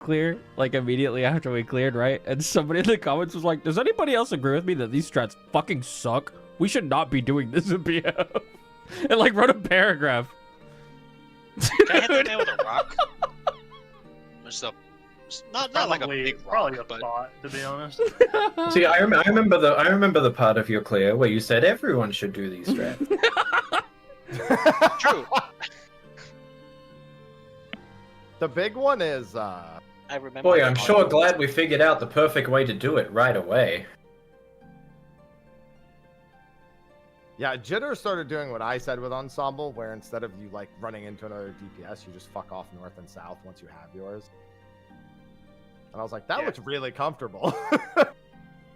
clear, like immediately after we cleared, right? And somebody in the comments was like, does anybody else agree with me that these strats fucking suck? We should not be doing this in BF. And like wrote a paragraph. Can I hit that man with a rock? Just a, not like a big rock, probably a but thought, to be honest. See, I remember the part of your clear where you said everyone should do these strats. true. The big one is I remember. Boy, I'm sure glad we figured out the perfect way to do it right away. yeah, Jitter started doing what I said with Ensemble, where instead of you like running into another DPS, you just fuck off north and south once you have yours. And I was like, that Yeah. looks really comfortable.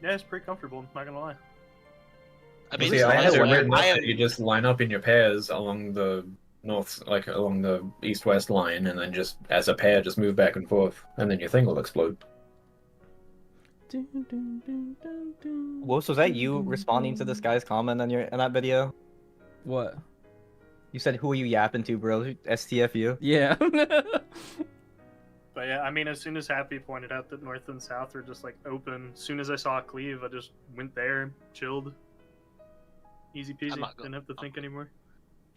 Yeah, it's pretty comfortable, not gonna lie. I mean, See, I had it honestly, written up I am- that you just line up in your pairs along the north, like along the east-west line, and then just as a pair, just move back and forth, and then your thing will explode. Whoops, was that you responding to this guy's comment on in that video? What? You said, "Who are you yapping to, bro?" STFU. Yeah. But yeah, I mean, as soon as Happy pointed out that north and south are just like open, as soon as I saw Cleve, I just went there, chilled. Easy peasy, not didn't have to think anymore.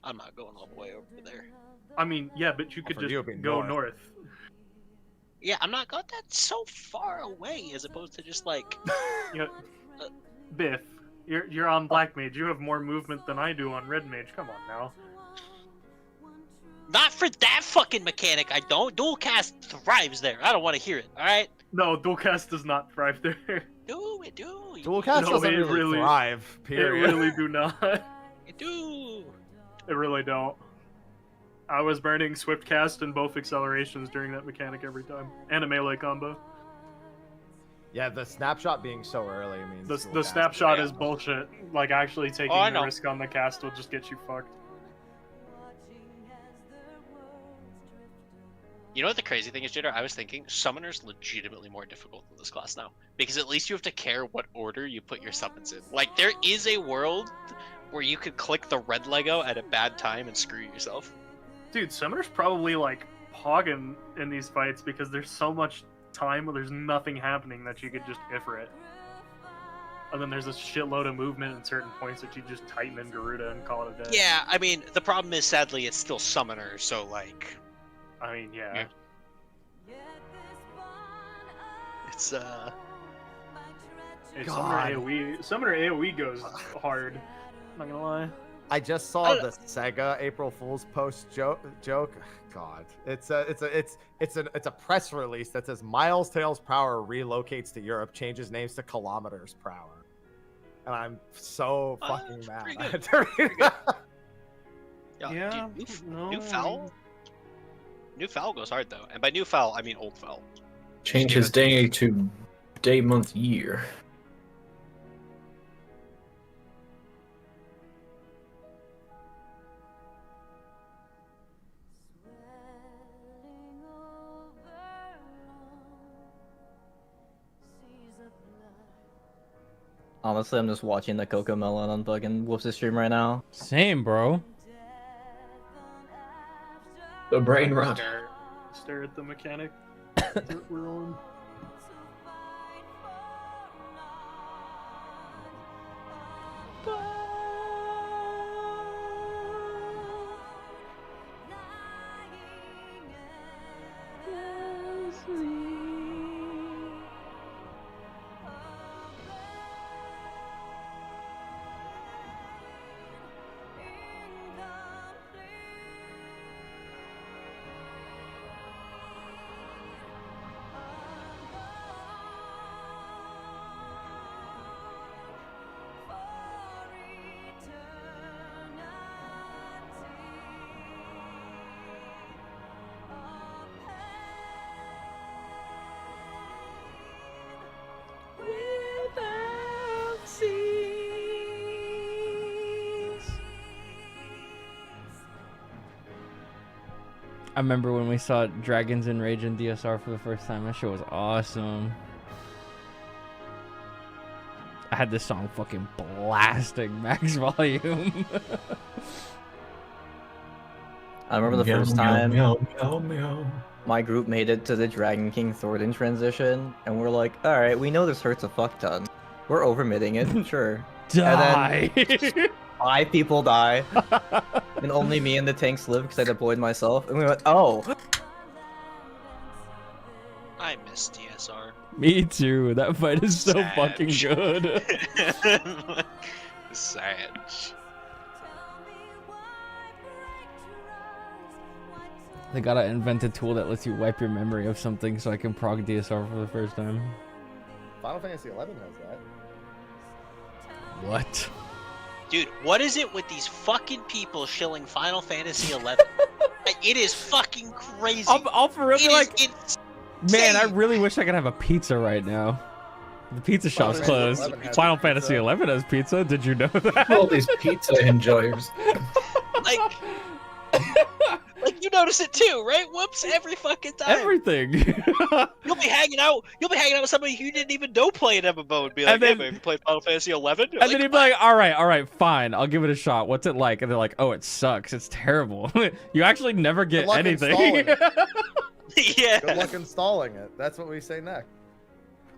I'm not going all the way over there. I mean, yeah, but you could For just you, it'd be go north. north. Yeah, I'm not going that so far away as opposed to just like. You know, Biff, you're on Black Mage. You have more movement than I do on Red Mage. Come on now. Not for that fucking mechanic. I don't. Dual cast thrives there. I don't want to hear it. All right. No, dual cast does not thrive there. Do it. Do. Dual cast No, doesn't it really, really- thrive, It period. really do not. It do. It really don't. I was burning Swift Cast and both accelerations during that mechanic every time, and a melee combo. Yeah, the snapshot being so early means The dual the cast snapshot yeah. is bullshit. Like actually taking I the know. risk on the cast will just get you fucked. You know what the crazy thing is, Jitter? I was thinking Summoner's legitimately more difficult than this class now. Because at least you have to care what order you put your summons in. Like, there is a world where you could click the red Lego at a bad time and screw yourself. Dude, Summoner's probably like hogging in these fights because there's so much time where there's nothing happening that you could just iffer it. And then there's a shitload of movement at certain points that you just tighten in Garuda and call it a day. Yeah, I mean, the problem is, sadly, it's still Summoner, so, like... I mean, yeah. Yeah. It's, Hey, God. Summoner AoE goes hard. Not gonna lie. I just saw the Sega April Fool's post joke. God, it's a press release that says Miles Tails Prower relocates to Europe, changes names to Kilometers Prower, and I'm so fucking mad. pretty I good. had to read that. yeah, dude, new foul? New foul goes hard, though. And by new foul, I mean old foul. Change his day to day, month, year. Honestly, I'm just watching the Coco Melon on fucking Whoops' stream right now. Same, bro. The brain rot. Stare at the mechanic. We're on. I remember when we saw Dragons in Rage and DSR for the first time. That shit was awesome. I had this song fucking blasting max volume. I remember the Meow, first meow, time. meow, meow, meow. my group made it to the Dragon King Thornton transition, and we're like, all right, we know this hurts a fuck ton. We're overmitting it, sure. Die. And then 5 people die, and only me and the tanks live because I deployed myself. And we went, oh. I miss TSR. Me too. That fight is so Sad. fucking good. Sad. They gotta invent a tool that lets you wipe your memory of something so I can prog DSR for the first time. Final Fantasy XI has that. What? Dude, what is it with these fucking people shilling Final Fantasy XI? It is fucking crazy. I'll for real be It like, is man, I insane. really wish I could have a pizza right now. The pizza shop's Final closed. Fantasy XI has Final pizza. Fantasy XI has pizza. Did you know that? All these pizza enjoyers. Like, like you notice it too, right? Whoops, every fucking time. Everything. You'll be hanging out with somebody you didn't even know playing MMO and be like, And then- hey, man, have you played Final Fantasy 11? And then he'd be like, all right, fine. I'll give it a shot. What's it like? And they're like, oh, it sucks. It's terrible. You actually never get Good luck anything. installing yeah. Good luck installing it. That's what we say next.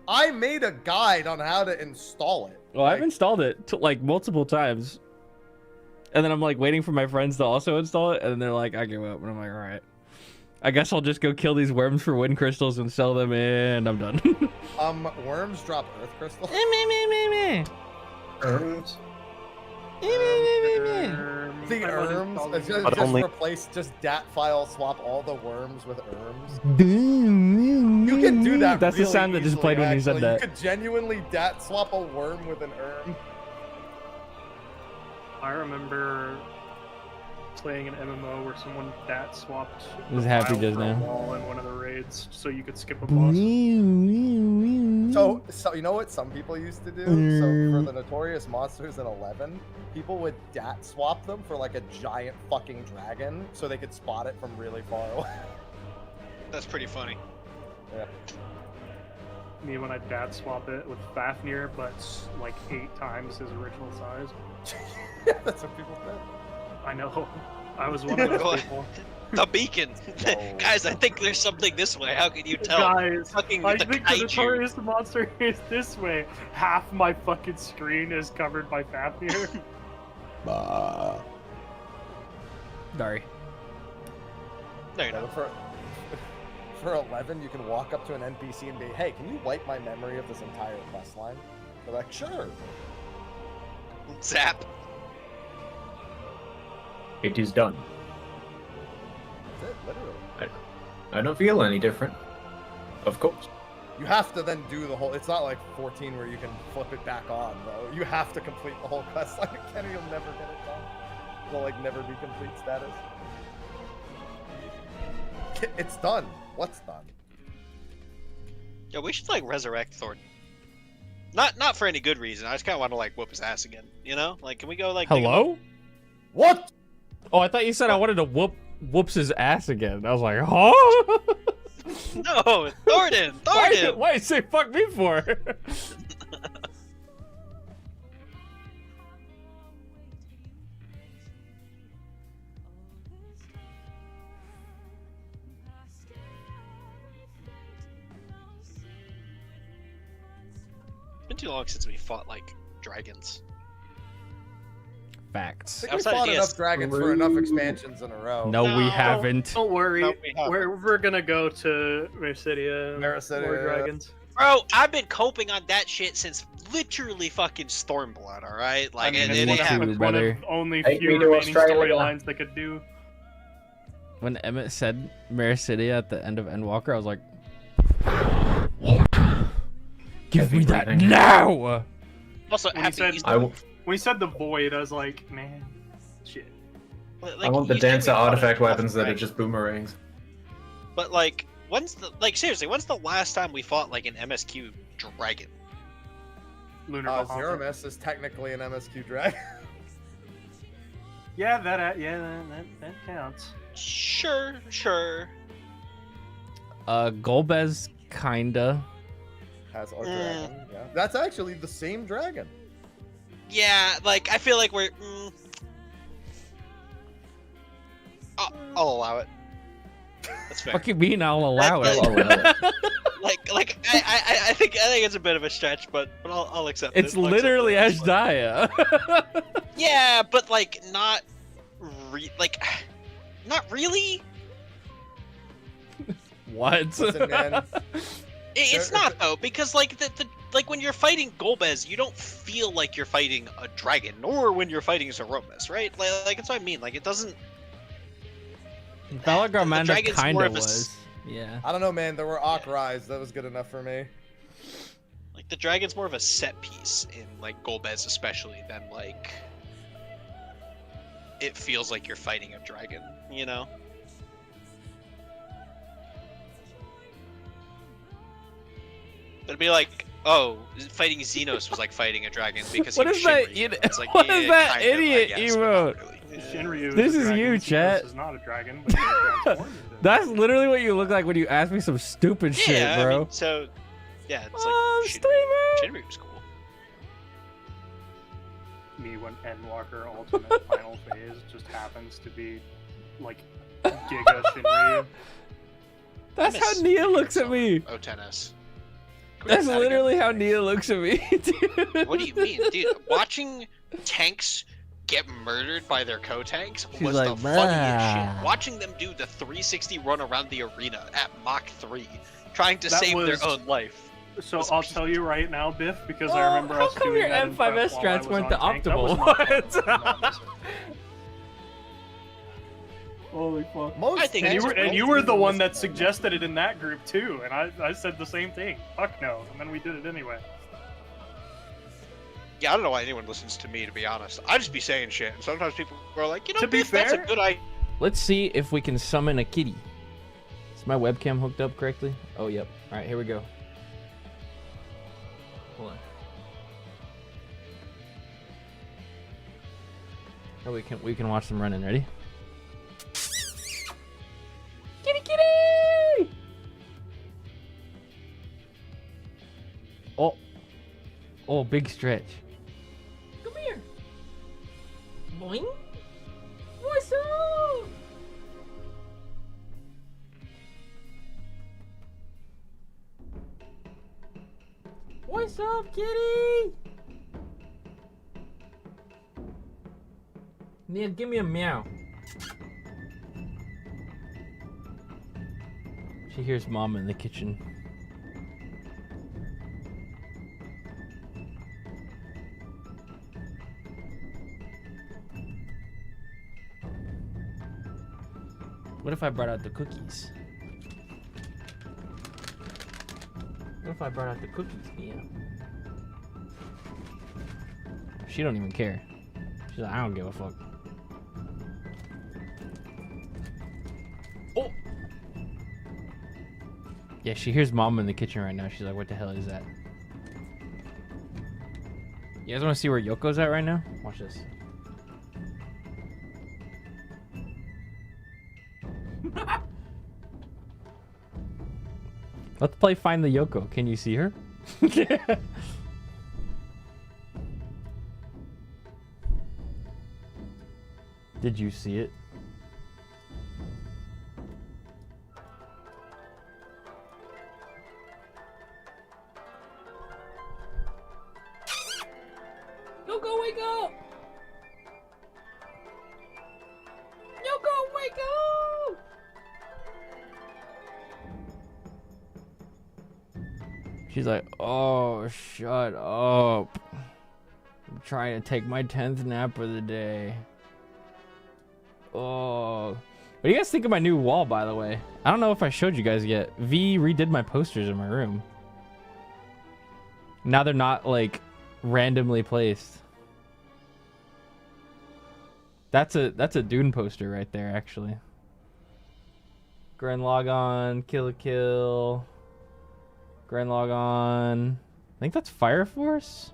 I made a guide on how to install it. Well, I've Like, installed it like multiple times. And then I'm like waiting for my friends to also install it. And then they're like, I give up. And I'm like, all right. I guess I'll just go kill these worms for wind crystals and sell them and I'm done. worms drop earth crystals. Herbs. The worms, just But only- replace, just dat file swap all the worms with worms. You can do that. That's the really sound that just easily, played when you said actually. that. You could genuinely dat swap a worm with an worm. I remember playing an MMO where someone dat swapped Who's the happy file just for a now? wall in one of the raids so you could skip a boss. So you know what some people used to do? So for the notorious monsters in 11, people would dat swap them for like a giant fucking dragon so they could spot it from really far away. That's pretty funny. Yeah. Me when I dat swap it with Fafnir, but like 8 times his original size. That's what people did. I know. I was one of those people. The beacon. Guys, I think there's something this way. How can you tell? Guys, Fucking I with the think the kaiju. notorious monster is this way. Half my fucking screen is covered by Fafnir. Sorry. No, you're Yeah, not. for 11, you can walk up to an NPC and be, hey, can you wipe my memory of this entire quest line? They're like, sure. Zap. It is done. That's it, literally. I don't feel any different. Of course. You have to then do the whole, it's not like 14 where you can flip it back on, though. You have to complete the whole quest line. Kenny, you'll never get it done. It'll like never be complete status. It's done. What's done? Yeah, we should like resurrect Thornton. Not for any good reason. I just kind of want to like whoop his ass again. You know, like can we go like? dig him Hello? What? Oh, I thought you said I wanted to whoops his ass again. I was like, huh? up? No, Thornton. Thornton. Why you say fuck me for? It's been too long since we fought like dragons. Facts. I think we Outside of fought enough DS. dragons for enough expansions in a row. No, we No. haven't. Don't worry. No, we haven't. We're gonna go to Mercidia. Mercidia. More dragons. Bro, I've been coping on that shit since literally fucking Stormblood. All right, like I mean, it me ain't too. happening. It's one brother. of only Take few me to remaining Australia. storylines they could do. When Emmett said Mercidia at the end of Endwalker, I was like, give Heavy me that breathing. now! Also, When he happy said- he's I When he said the void, I was like, man, shit. like, I want the he's giving dancer me fun artifact stuff, weapons that are right? just boomerangs. But like, seriously, when's the last time we fought like an MSQ dragon? Lunar Bahamut. Zeramis is technically an MSQ dragon. Yeah, that counts. Sure. Golbez kinda. Has our dragon, yeah. That's actually the same dragon. Yeah, like I feel like we're. I'll allow it. That's fair. Fucking mean, I'll allow That- it. Like I think it's a bit of a stretch, but I'll accept it. It's I'll accept literally it. Ashdaya. Yeah, but like not not really. What? Listen, man. It's not though, because like the like when you're fighting Golbez, you don't feel like you're fighting a dragon, nor when you're fighting Zeromus, right? Like that's what I mean. Like it doesn't. Valagramanda dragon's kinda more of a was. Yeah. I don't know, man. There were awkraids. That was good enough for me. Like the dragon's more of a set piece in like Golbez especially than like it feels like you're fighting a dragon, you know? It'd be like, oh, fighting Xenos was like fighting a dragon because What he was is that? Shinryu. It's like, What yeah, is that kind of, I idiot guess, but not emote? really. Shinryu This a is dragon, you, Xenos chat. is not a dragon, but he's transformed into That's literally what you look like when you ask me some stupid shit, Yeah, bro. I mean, so yeah, it's Oh, like streamer! Shinryu was cool. me when Endwalker Ultimate Final Phase just happens to be like Giga Shinryu. That's how miss Nia looks at me. O10S. That's literally how Nia looks at me, dude. What do you mean, dude? Watching tanks get murdered by their co-tanks She's was like, the funniest "Bah." shit. Watching them do the 360 run around the arena at Mach 3, trying to That save was- their own life. So was I'll peak. tell you right now, Biff, because Oh, I remember how us come doing your that in prep M5S while I strats was weren't on the tank. That optimal was not fun. ones? That was not fun. Holy fuck. Most I think And it's you were the one that suggested it in that group too, and I said the same thing. Fuck no, and then we did it anyway. Yeah, I don't know why anyone listens to me, to be honest. I just be saying shit, and sometimes people are like, you know, To be Biff, that's a fair- good idea. Let's see if we can summon a kitty. Is my webcam hooked up correctly? Oh, yep. All right, here we go. Hold on. Oh, we can watch them running. Ready? Kitty, kitty! Oh, oh, big stretch. Come here. Boing. What's up? What's up, kitty? Nia, give me a meow. She hears Mama in the kitchen. What if I brought out the cookies? What if I brought out the cookies, Nia? She don't even care. She's like, I don't give a fuck. Oh! Yeah, she hears Mama in the kitchen right now. She's like, what the hell is that? You guys want to see where Yoko's at right now? Watch this. Let's play Find the Yoko. Can you see her? Did you see it? Yoko, wake up! Yoko, wake up! She's like, oh, shut up. I'm trying to take my 10th nap of the day. Oh. What do you guys think of my new wall, by the way? I don't know if I showed you guys yet. V redid my posters in my room. Now they're not, like, randomly placed. That's a Dune poster right there, actually. Gren Logon, Kill a Kill. Gren Logon. I think that's Fire Force?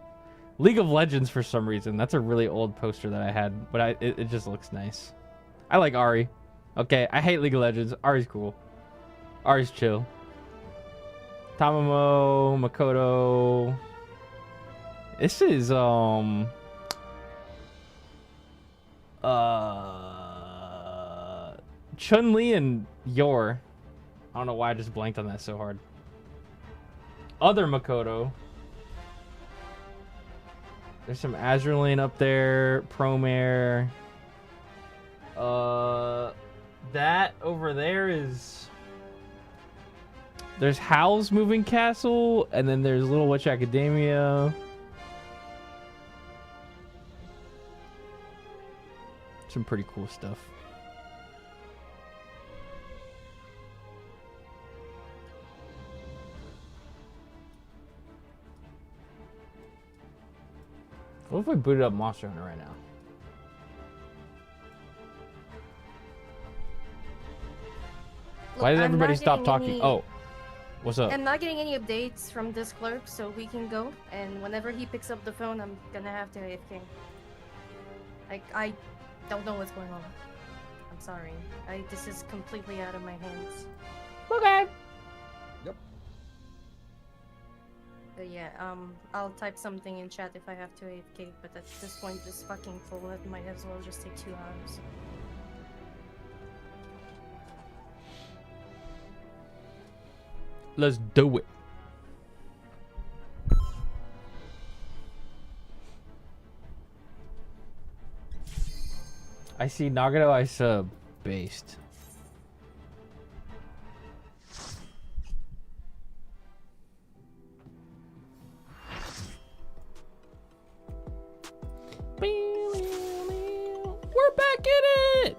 League of Legends for some reason. That's a really old poster that I had, but it just looks nice. I like Ari. Okay, I hate League of Legends. Ari's cool. Ari's chill. Tamamo, Makoto. This is Chun-Li and Yor. I don't know why I just blanked on that so hard. Other Makoto. There's some Azure Lane up there. Promare. That over there is... There's Howl's Moving Castle, and then there's Little Witch Academia. Some pretty cool stuff. What if I booted up Monster Hunter right now? Why did everybody stop talking? Oh, what's up? I'm not getting any updates from this clerk, so we can go. And whenever he picks up the phone, I'm gonna have to AFK. Like, I don't know what's going on. I'm sorry. This is completely out of my hands. Okay. Yep. But yeah, I'll type something in chat if I have to AFK, but at this point, it's fucking full. It might as well just take 2 hours. Let's do it. I see Nagato I sub based. We're back in it.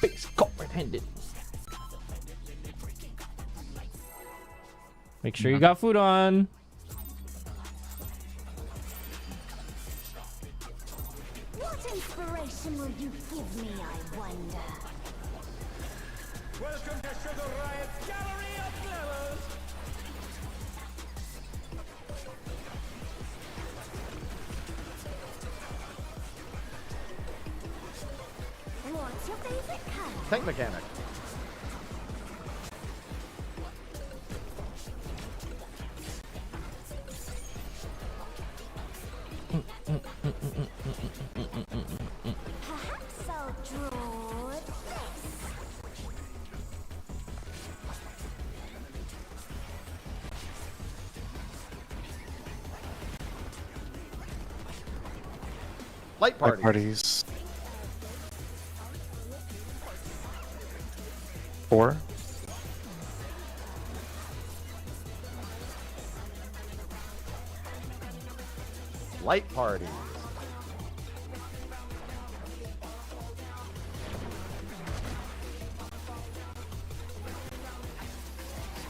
Face comprehended. Make sure you got food on. What inspiration will you give me, I wonder? Welcome to Sugar Riot's Gallery of Flowers. What's your favorite color? Tank mechanic. Perhaps I'll draw this. Light Light party. parties. 4. Light parties.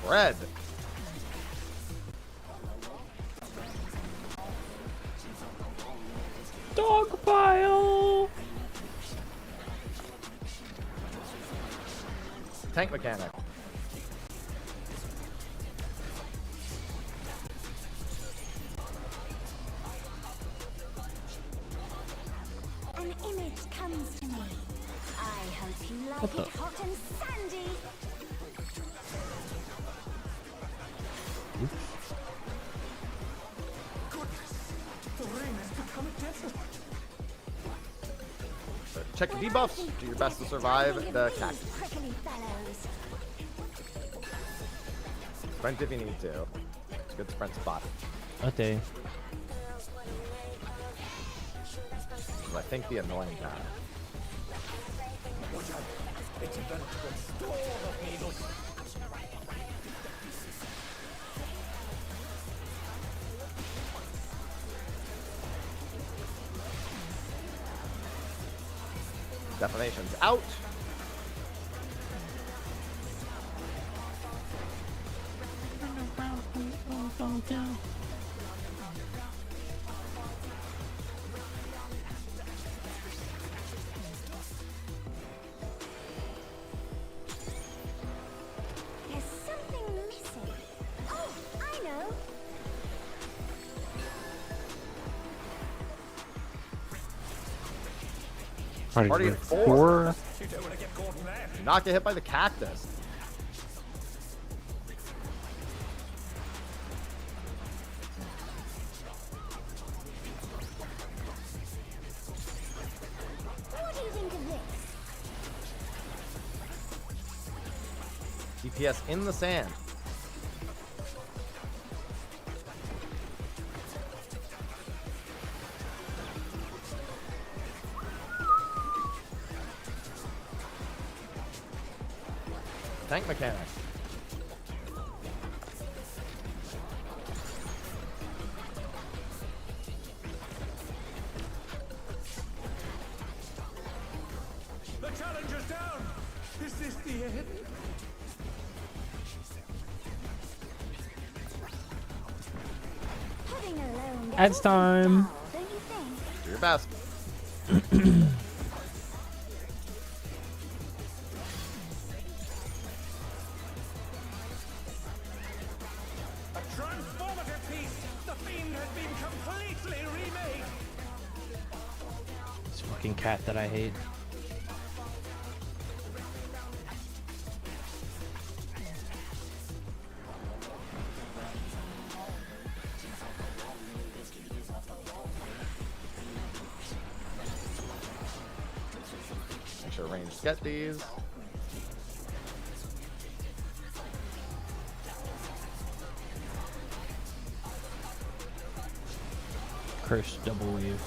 Spread. Dog pile. Tank mechanic. An image comes to me. I hope you like What the- it hot and sandy. Check your debuffs. Do your best to survive the cactus. Prickly fellows. Sprint if you need to. It's a good sprint spot. Okay. I think the annoying guy. Defamation's out. There's something missing. Oh, I know. Party of of 4. 4. You don't want to get caught in that. Do not get hit by the cactus. DPS in the sand. Tank mechanic. The challenger's down! Is this the end? Putting alone gets Ads time. dull, don't you think? Do your best. A transformative piece! The Fiend has been completely remade! This fucking cat that I hate. Make sure ranged get these. Cursed double weave.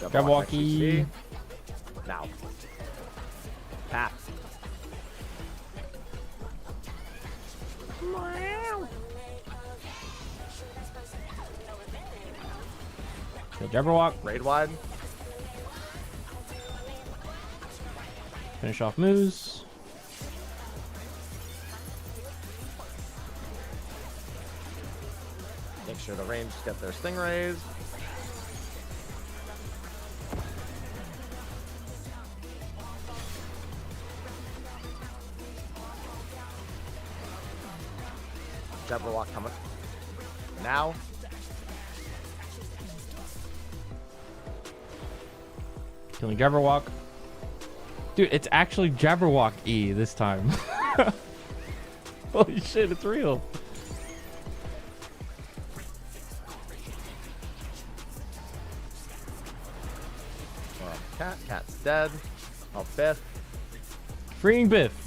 Jabberwocky. Now. Pat. Okay, Jabberwock. Raid wide. Finish off moves. Make sure the ranged get their stingrays. Jabberwock coming. Now. Killing Jabberwock. Dude, it's actually Jabberwock E this time. Holy shit, it's real. Cat's dead. Oh, Biff. Freeing Biff.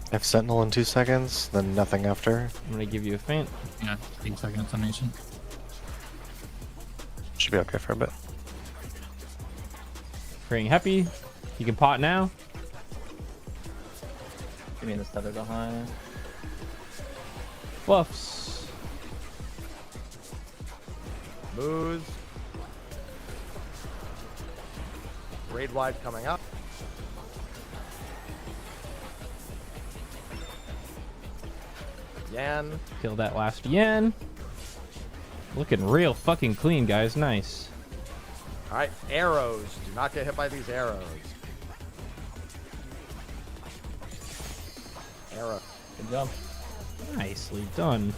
I have Sentinel in 2 seconds, then nothing after. I'm gonna give you a feint. Yeah, 8 seconds animation. Should be okay for a bit. Freeing Happy. You can pot now. Give me the tether behind. Buffs. Moves. Raid wide coming up. Yan. Kill that last yen. Looking real fucking clean, guys. Nice. Alright, arrows. Do not get hit by these arrows. Arrow. Good job. Nicely done.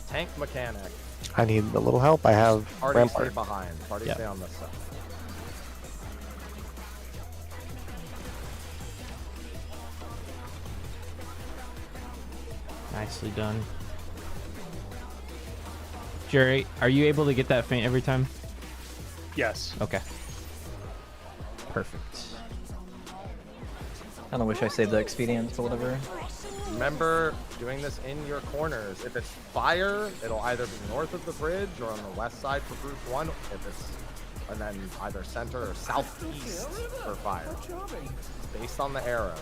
Tank mechanic. I need a little help. I have Party Rampart. stay behind. Party Yep. stay on this side. Nicely done. Jerry, are you able to get that feint every time? Yes. Okay. Perfect. Kinda wish I saved the expedience or whatever. Remember doing this in your corners. If it's fire, it'll either be north of the bridge or on the west side for group 1. If it's and then either center or southeast for fire. Based on the arrow.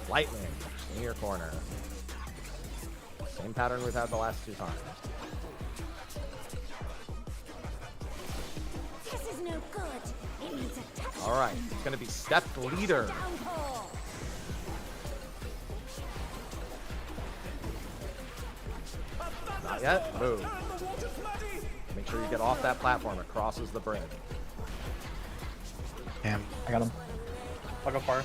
Lightning in your corner. Same pattern we've had the last 2 times. This is no good. It needs a touch. Alright, it's gonna be stepped leader. Downpour. Not yet. Move. Make sure you get off that platform. It crosses the bridge. Damn. I got him. I'll go far.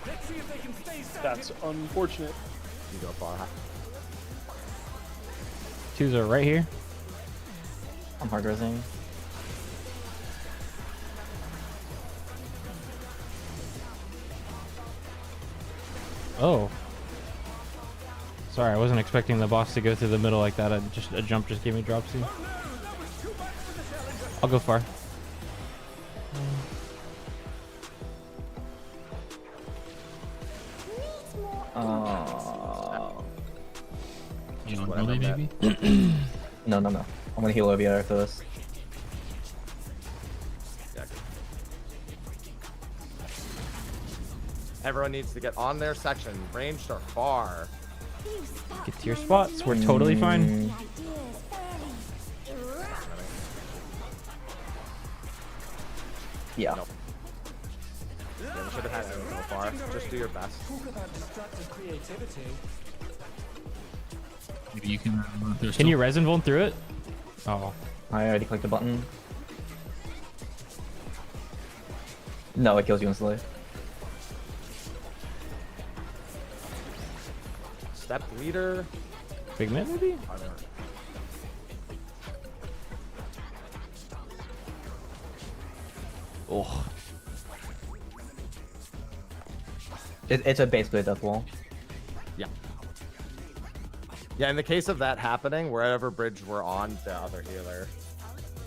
Let's see if they can stay standing. That's unfortunate. You go far. Twos are right here. I'm hard resing. Oh. Sorry, I wasn't expecting the boss to go through the middle like that. A jump just gave me dropsy. I'll go far. You want Whatever, melee, maybe? No. I'm gonna heal over after this. Yeah, good. Everyone needs to get on their section, ranged or far. Get to your spots. We're totally fine. Yeah. Nope. Yeah, we should have had everyone go far. Just do your best. Maybe you can. Can you resin vuln through it? Oh. I already clicked the button. No, it kills you instantly. Step leader. Big man, maybe? Oh. It's basically a death wall. Yeah. Yeah, in the case of that happening, wherever bridge we're on, the other healer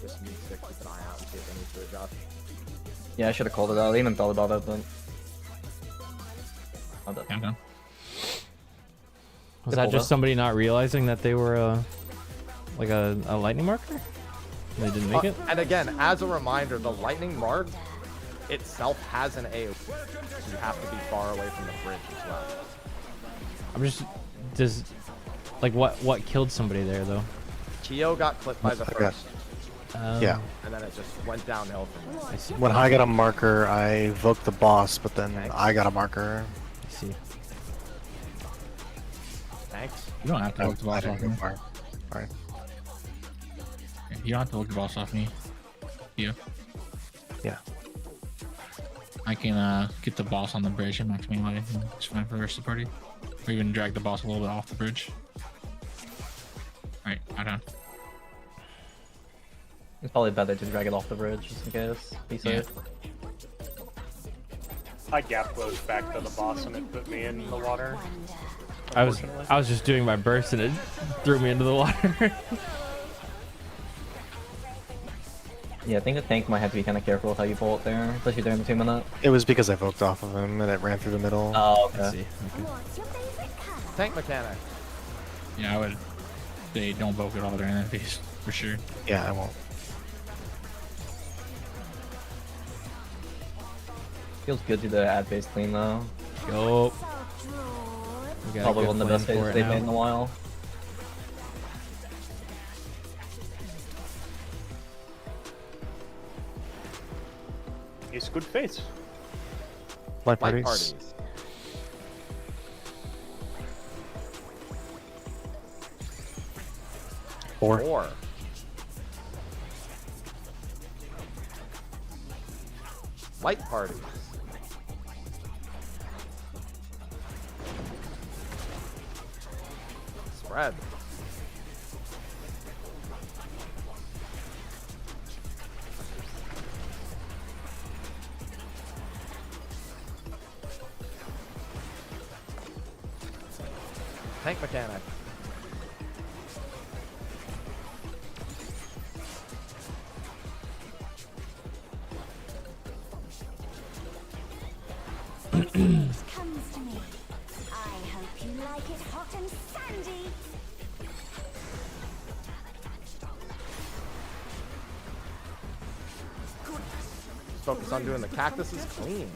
just needs to keep an eye out in case they need to adjust. Yeah, I should have called it out. I didn't even thought about it, but I'm done. Yeah, I'm done. Was that just somebody not realizing that they were like a lightning marker? They didn't make it? And again, as a reminder, the lightning mark itself has an AoE. So you have to be far away from the bridge as well. I'm just... Like, what killed somebody there, though? Kyo got clipped by the first. Yeah. And then it just went downhill from there. I see. When I got a marker, I evoked the boss, but then I got a marker. I see. Thanks. You don't have to look the boss off me. Alright. You don't have to look the boss off me. Yeah. Yeah. I can get the boss on the bridge and max melee. It's fine for the rest of the party. Or even drag the boss a little bit off the bridge. Alright, I don't. It's probably better to drag it off the bridge just in case. Be safe. I gap closed back to the boss and it put me in the water. I was just doing my burst and it threw me into the water. Yeah, I think the tank might have to be kind of careful with how you pull it there, especially during the 2 minute. It was because I evoked off of him and it ran through the middle. Oh, okay. I see. Okay. Tank mechanic. Yeah, I would say don't vote it all during that phase, for sure. Yeah, I won't. Feels good to do the ad phase clean though. Yo. Probably one of the best phases they've made in a while. It's good face. Light Light parties. parties. Four. Light parties. Spread. Tank mechanic. Comes to me. I hope you like it hot and sandy. Focus on doing the cactuses clean.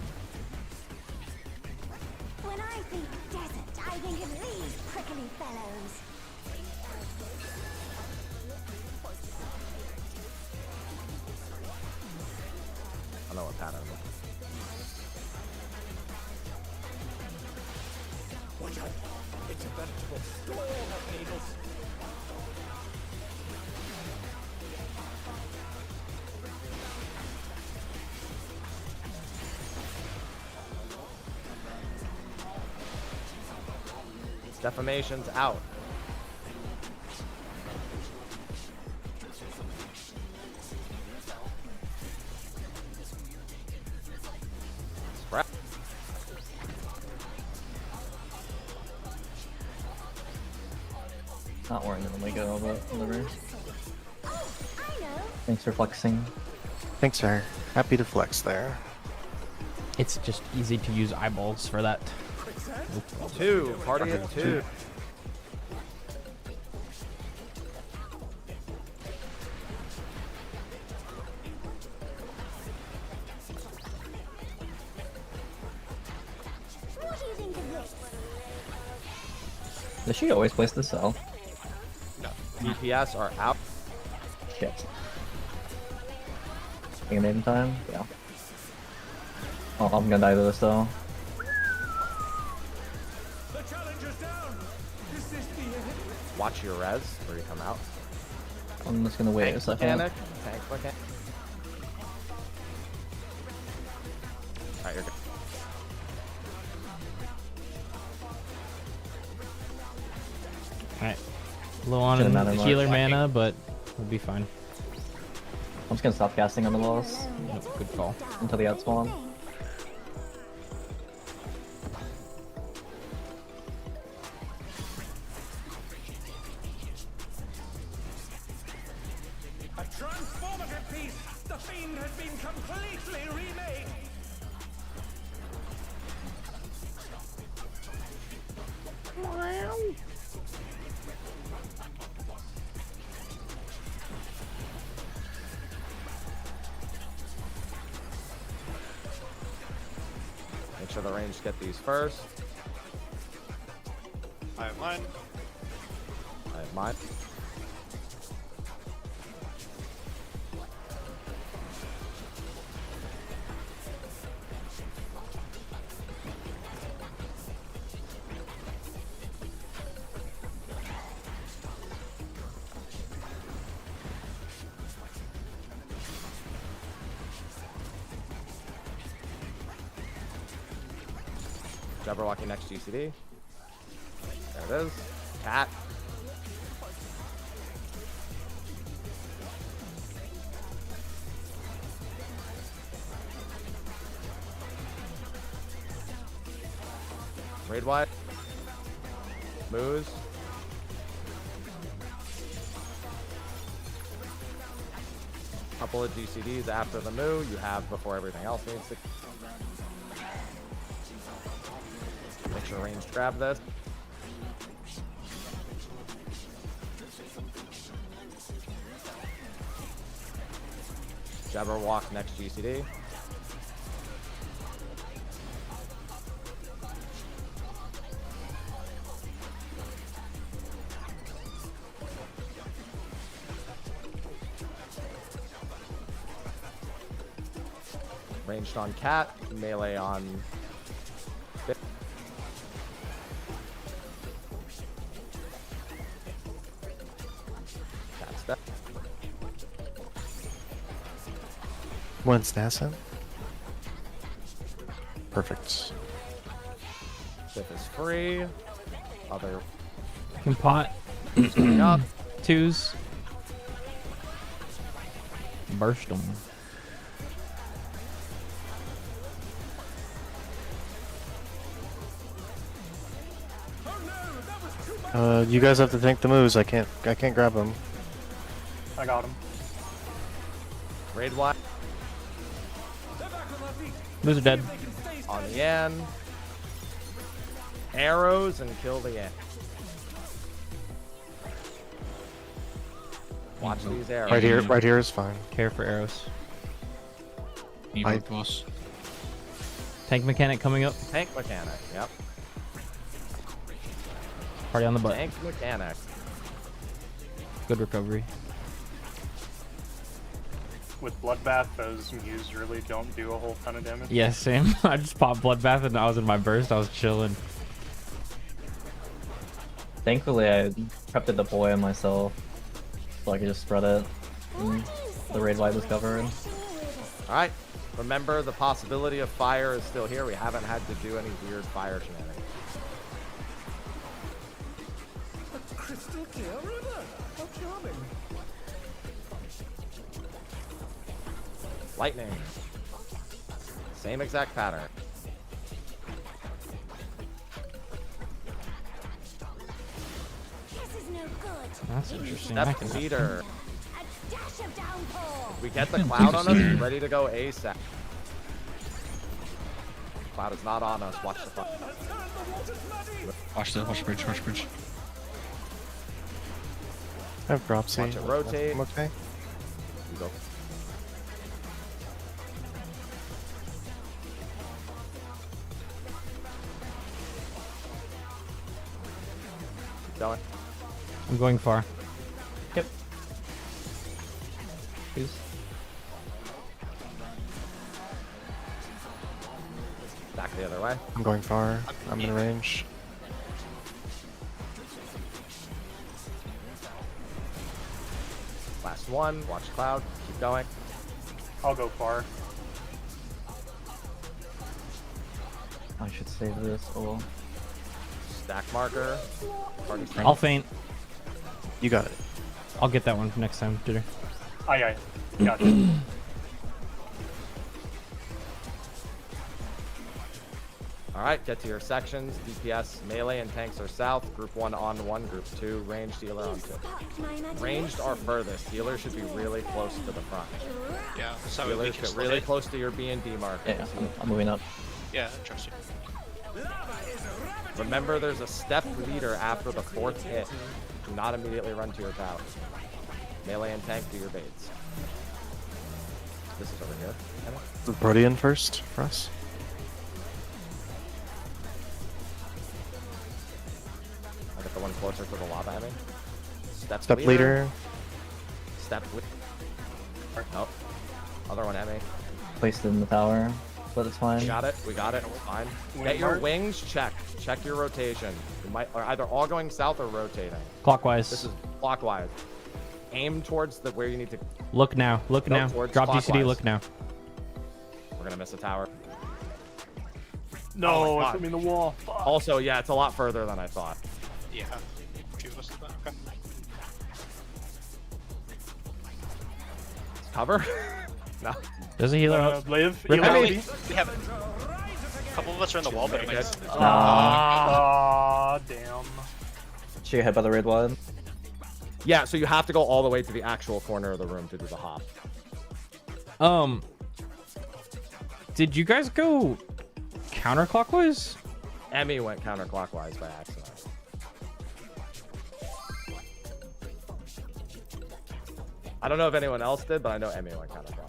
When I think desert, I think of these prickly fellows. I know what pattern. Watch out! It's a veritable storm of needles. Defamation's out. Spread. Not wearing the Omega, but whatever. Oh, I know. Thanks for flexing. Thanks, sir. Happy to flex there. It's just easy to use eyeballs for that. 2. Party at 2. What do you think of this? Does she always place the cell? DPS are out. Shit. Taking it in time? Yeah. Oh, I'm gonna die to this though. The challenger's down. Is this the end? Watch your res where you come out. I'm just gonna wait a Tank second. mechanic. Tank mechanic. Alright, you're good. Alright. Low on Shouldn't matter much. healer mana, but we'll be fine. I'm just gonna stop casting on the walls Yep, good call. until they outspawn. A transformative piece. The fiend has been completely remade. Make sure the ranged get these first. I have mine. I have mine. Jabberwocky next GCD. There it is. Cat. Raid wide. Moose. Couple of GCDs after the moo you have before everything else needs to. Make sure ranged grab this. Jabberwock next GCD. Ranged on cat, melee on Bit. Cat's dead. One assassin. Perfect. Sif is free. Other Can pot. coming up. Twos. Burst them. You guys have to tank the moves. I can't grab them. I got him. Raid wide Moves are dead. on the end. Arrows and kill the end. Watch these arrows. Right here is fine. Care for arrows. Need I- work, boss. Tank mechanic coming up. Tank mechanic. Yep. Party on the butt. Tank mechanic. Good recovery. With Bloodbath, those Mews really don't do a whole ton of damage. Yeah, same. I just popped Bloodbath and I was in my burst. I was chilling. Thankfully, I prepped the deploy on myself, so I could just spread it. And the raid wide was covered. Alright. Remember, the possibility of fire is still here. We haven't had to do any weird fire shenanigans. crystal clear river. How charming. Lightning. Same exact pattern. This is no good. That's interesting. I Step can- leader. A dash of downpour. We get the cloud on us. Be ready to go ASAP. Cloud is not on us. Watch the front. Watch the bridge. Watch the bridge. I have Dropsy. Watch it rotate. I'm okay. You go. Keep going. I'm going far. Yep. Please. Back the other way. I'm going far. I'm in range. Last one. Watch cloud. Keep going. I'll go far. I should save this. Oh well. Stack marker. Party I'll faint. You got it. I'll get that one next time, Jitter. Aye. Gotcha. Alright, get to your sections. DPS, melee, and tanks are south. Group 1 on 1. Group 2, ranged healer on 2. Ranged are furthest. Healers should be really close to the front. Yeah, so we Healers can get split really it. close to your B&D markers. Yeah, I'm moving up. Yeah, I trust you. Remember, there's a step leader after the 4th hit. Do not immediately run to your tower. Melee and tank, do your baits. This is over here. The Protean first for us. I'll get the one closer to the lava, I mean. Step leader. Step leader. Nope. Other one, Emmy. Placed it in the tower, but it's fine. We got it. We got it. It's fine. Get your wings checked. Check your rotation. You might are either all going south or rotating. Clockwise. This is clockwise. Aim towards the where you need to. Look now. Look No, now. towards Drop DCD. clockwise. Look now. We're gonna miss a tower. No, Oh my it God. put me in the wall. Fuck. Also, yeah, it's a lot further than I thought. Yeah. A few of us did that. Okay. Cover? No. There's a healer up. Live. Rip Heal out. me. We have a couple of us are in the wall, but it might. Ah, damn. Should you head by the red one? Yeah, so you have to go all the way to the actual corner of the room to do the hop. Did you guys go counterclockwise? Emmy went counterclockwise by accident. I don't know if anyone else did, but I know Emmy went counterclockwise.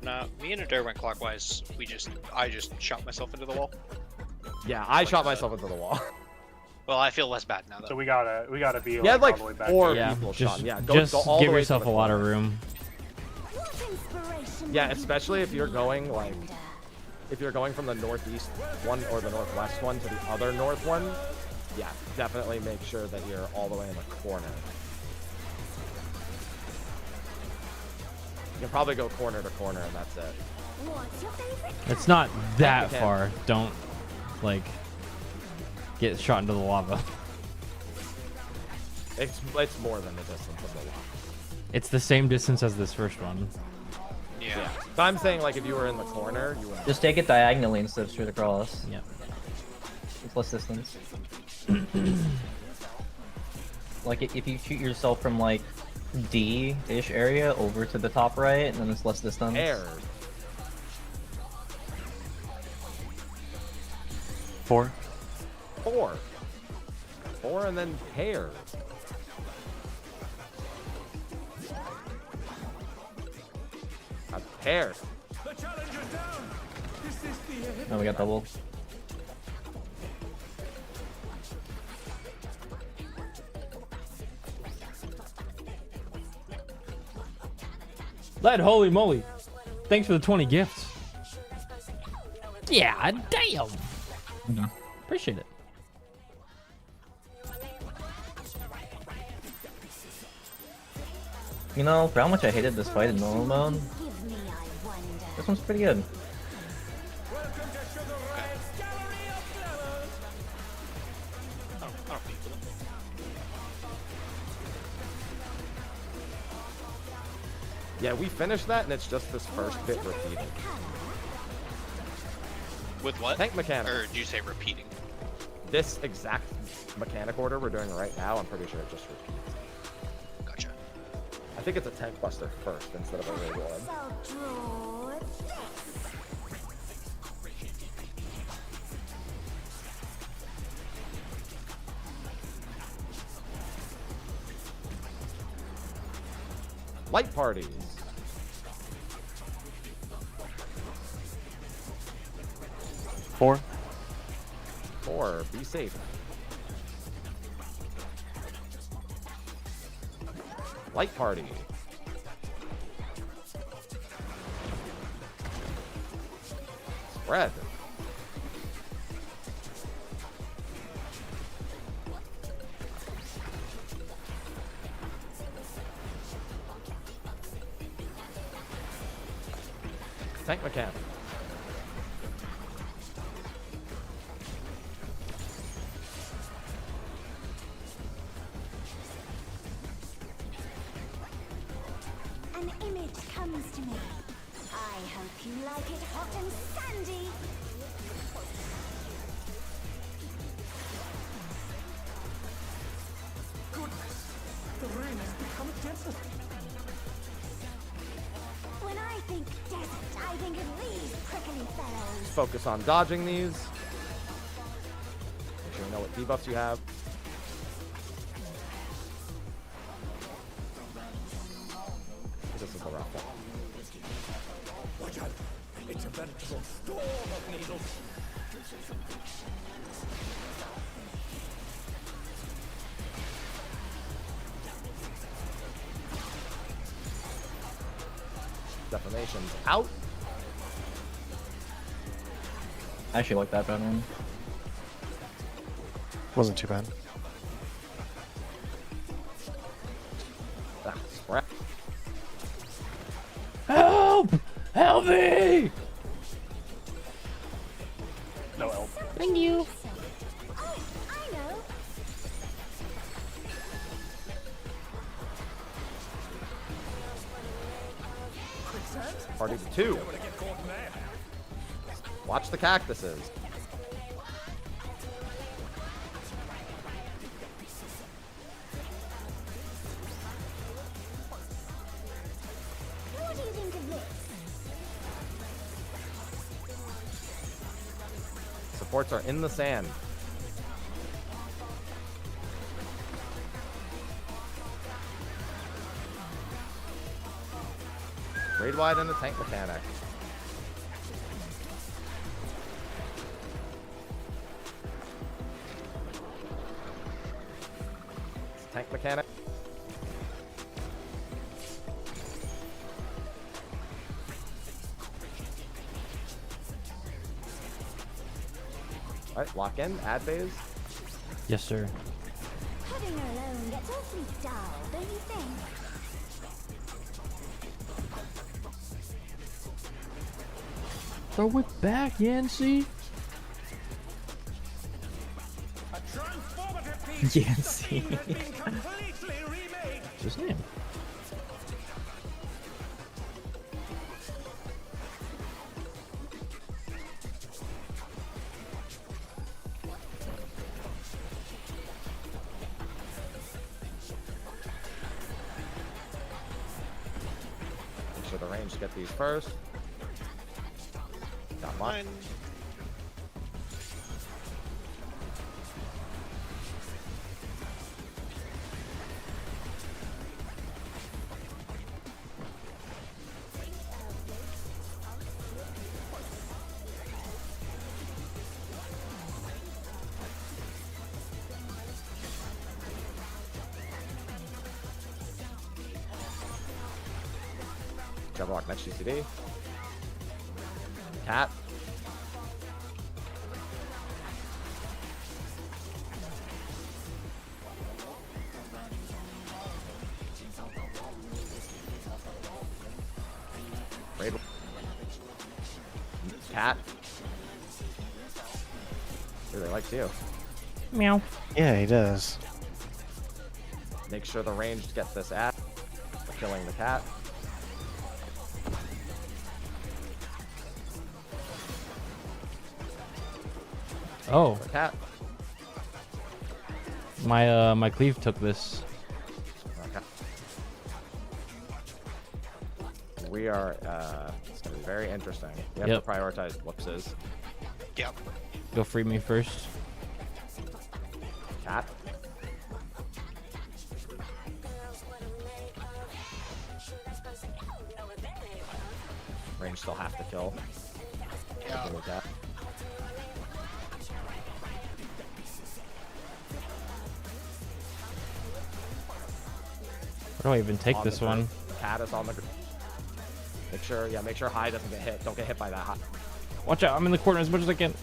Nah, me and Adair went clockwise. I just shot myself into the wall. Yeah, I shot myself into the wall. Well, I feel less bad now though. So we gotta be You had like all the way back. 4 Yeah, people just, shot. Yeah, just go all give the way to yourself the a lot of corner. room. Yeah, especially if you're going like, if you're going from the northeast one or the northwest one to the other north one. Yeah, definitely make sure that you're all the way in the corner. You can probably go corner to corner and that's it. What's your favorite? It's not that Okay. far. Don't, like, get shot into the lava. It's more than the distance of the lava. It's the same distance as this first one. Yeah. But I'm saying like if you were in the corner, you would. Just take it diagonally instead of straight across. Yep. It's less distance. Like if you shoot yourself from like D-ish area over to the top right, then it's less distance. Air. 4. 4 and then hair. A pair. The challenge is down. Is this the end? No, we got double. Lad, holy moly. Thanks for the 20 gifts. Yeah, damn. Okay. Appreciate it. You know, for how much I hated this fight in normal mode, Give me, I wonder. this one's pretty good. Welcome to Sugar Ride's Gallery of Flavors. I don't beat with Yeah, we finished that, and it's just this first bit repeated. With what? Tank mechanic. Or did you say repeating? This exact mechanic order we're doing right now, I'm pretty sure it just repeats. Gotcha. I think it's a tank buster first instead of a raid one. So draw this. Light parties. Four. 4. Be safe. Light party. Spread. Tank mechanic. An image comes to me. I hope you like it hot and sandy. The rain has become desert. When I think desert, I think of these prickly fellows. Focus on dodging these. Make sure you know what debuffs you have. This is a rough one. Watch out! It's a veritable storm of needles. Defamation's out. I actually like that better. Wasn't too bad. Ah, spread. Help! Help me! No help. Thank you. Oh, I know. Party 2. Watch the cactuses. What do you think of this? Supports are in the sand. Raid wide and a tank mechanic. Tank mechanic. Alright, lock in, add phase. Yes, sir. Having her alone gets awfully dull, don't you think? Throw it back, Yancy. A transformative piece. Yes. The theme has been completely remade. What's his name? Make sure the range to get these first. Got mine. Jabberwock next GCD. Cat. Raid. Cat. Really likes you. Meow. Yeah, he does. Make sure the ranged get this at. We're killing the cat. Oh, The cat. my cleave took this. Okay. We are. It's gonna be very interesting. We have Yep. to prioritize whoopses. Yep. Go free me first. Cat. Range still have to kill. Yeah. With that. Where do I even take On this the one? Cat is on the. Make sure high doesn't get hit. Don't get hit by that high. Watch out! I'm in the corner as much as I can.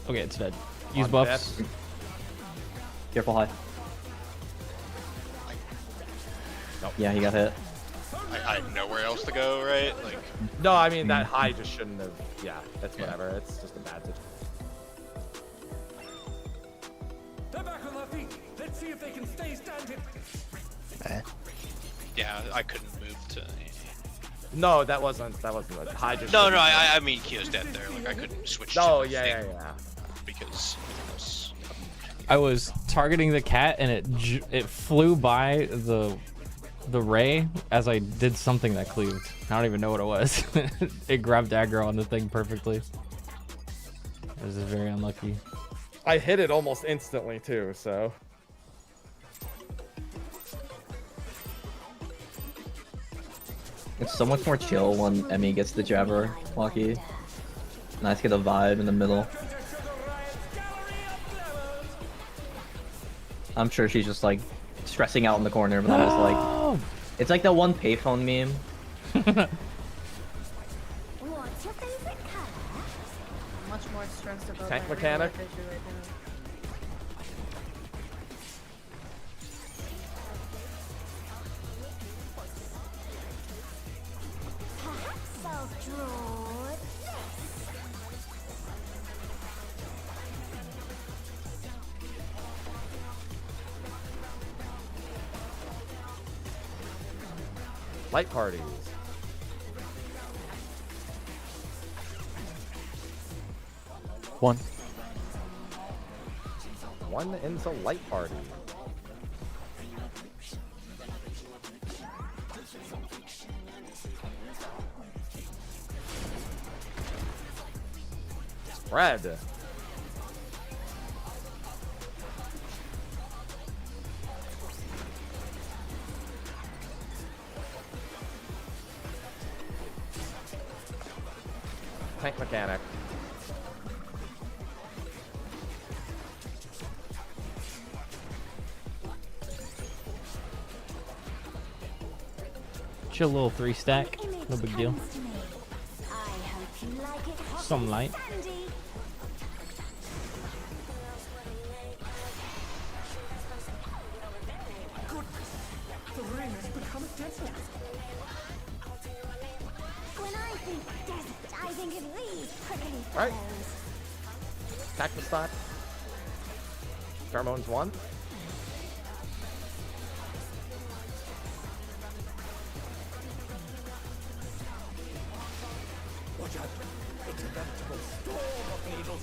Okay, it's dead. Use On buffs. death. Careful high. Nope. Yeah, he got hit. I had nowhere else to go, right? Like, No, I mean that high just shouldn't have. Yeah, it's whatever. It's just a bad situation. They're back on their feet. Let's see if they can stay standing. yeah, I couldn't move to. No, that wasn't. High just. No, shouldn't no, have- I mean Kyo's dead there. Like, I couldn't switch. No, to the yeah, thing yeah. Because it was. I was targeting the cat and it flew by the ray as I did something that cleaved. I don't even know what it was. It grabbed aggro on the thing perfectly. This is very unlucky. I hit it almost instantly too. So. It's so much more chill when Emmy gets the Jabberwocky. Nice get a vibe in the middle. I'm sure she's just like stressing out in the corner, but I'm just like, it's like the one payphone meme. What's your favorite color? I'm much more stressed about Tank my mechanic? real life issue right now. Perhaps I'll draw this. Light parties. One. One into light party. Spread. Tank mechanic. Chill little 3-stack. An image No big deal. comes to me. I hope you like it hot Some and light. sandy. The rain has become a desert. When I think desert, I think of these prickly Right. fellows. Cactus stock. Pheromones 1. Watch out. It's a veritable storm of needles.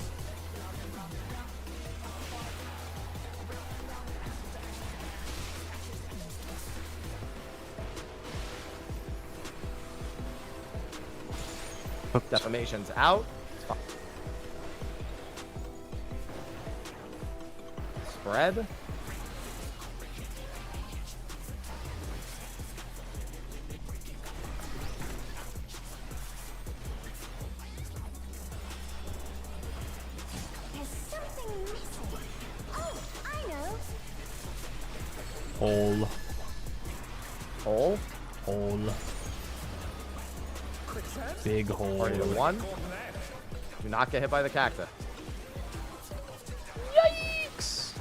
Defamation's out. Spread. There's something missing. Oh, I know. Hole. Hole. Hole. Big hole. Party to 1. Do not get hit by the cactus. Yikes!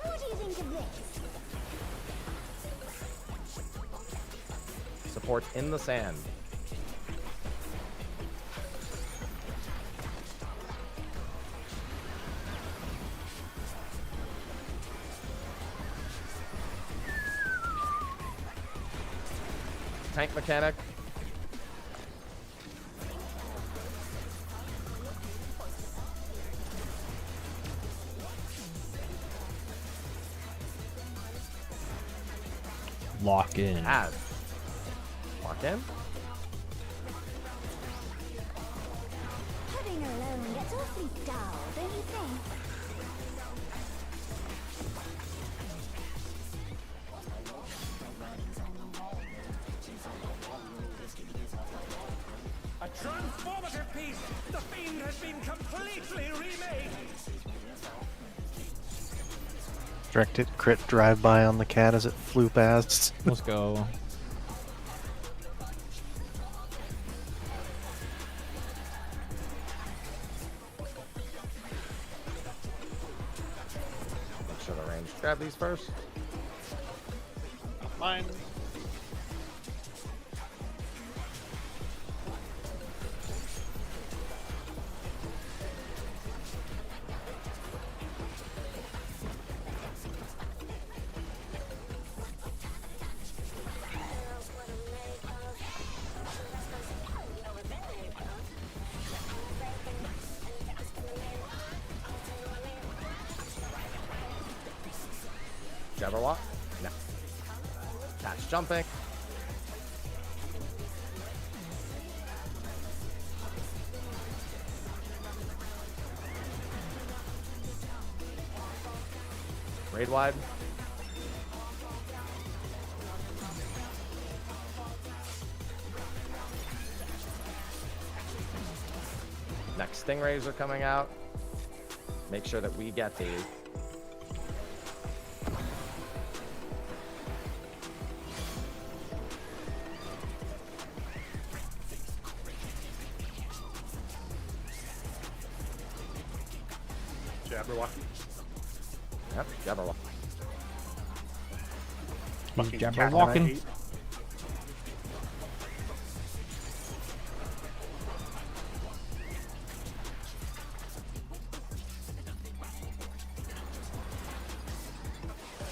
What do you think of this? Support in the sand. tank mechanic. Lock in. Add. Lock in. Pudding alone gets awfully dull, don't you think? A transformative piece! The Fiend has been completely remade! Directed crit drive-by on the cat as it flew past. Let's go. Make sure the range. Grab these first. Mine. Jabberwock. No. Catch jumping. Raid wide. Next stingrays are coming out. Make sure that we get these. Jabberwocky. Yep, Jabberwock. Fucking Jabberwocking. cat.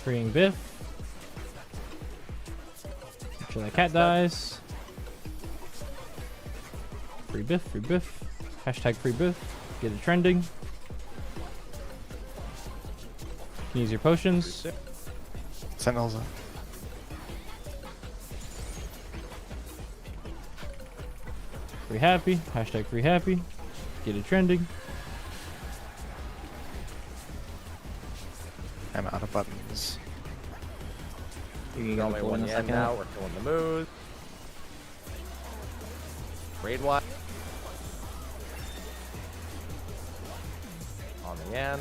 Freeing Biff. Make sure that cat dies. Free Biff, free Biff. Hashtag free Biff. Get it trending. You can use your potions. Sentinels up. Free happy. Hashtag free happy. Get it trending. I'm out of buttons. You can There's go only full one in a yen second. now. We're killing the moves. Raid wide. On the yen.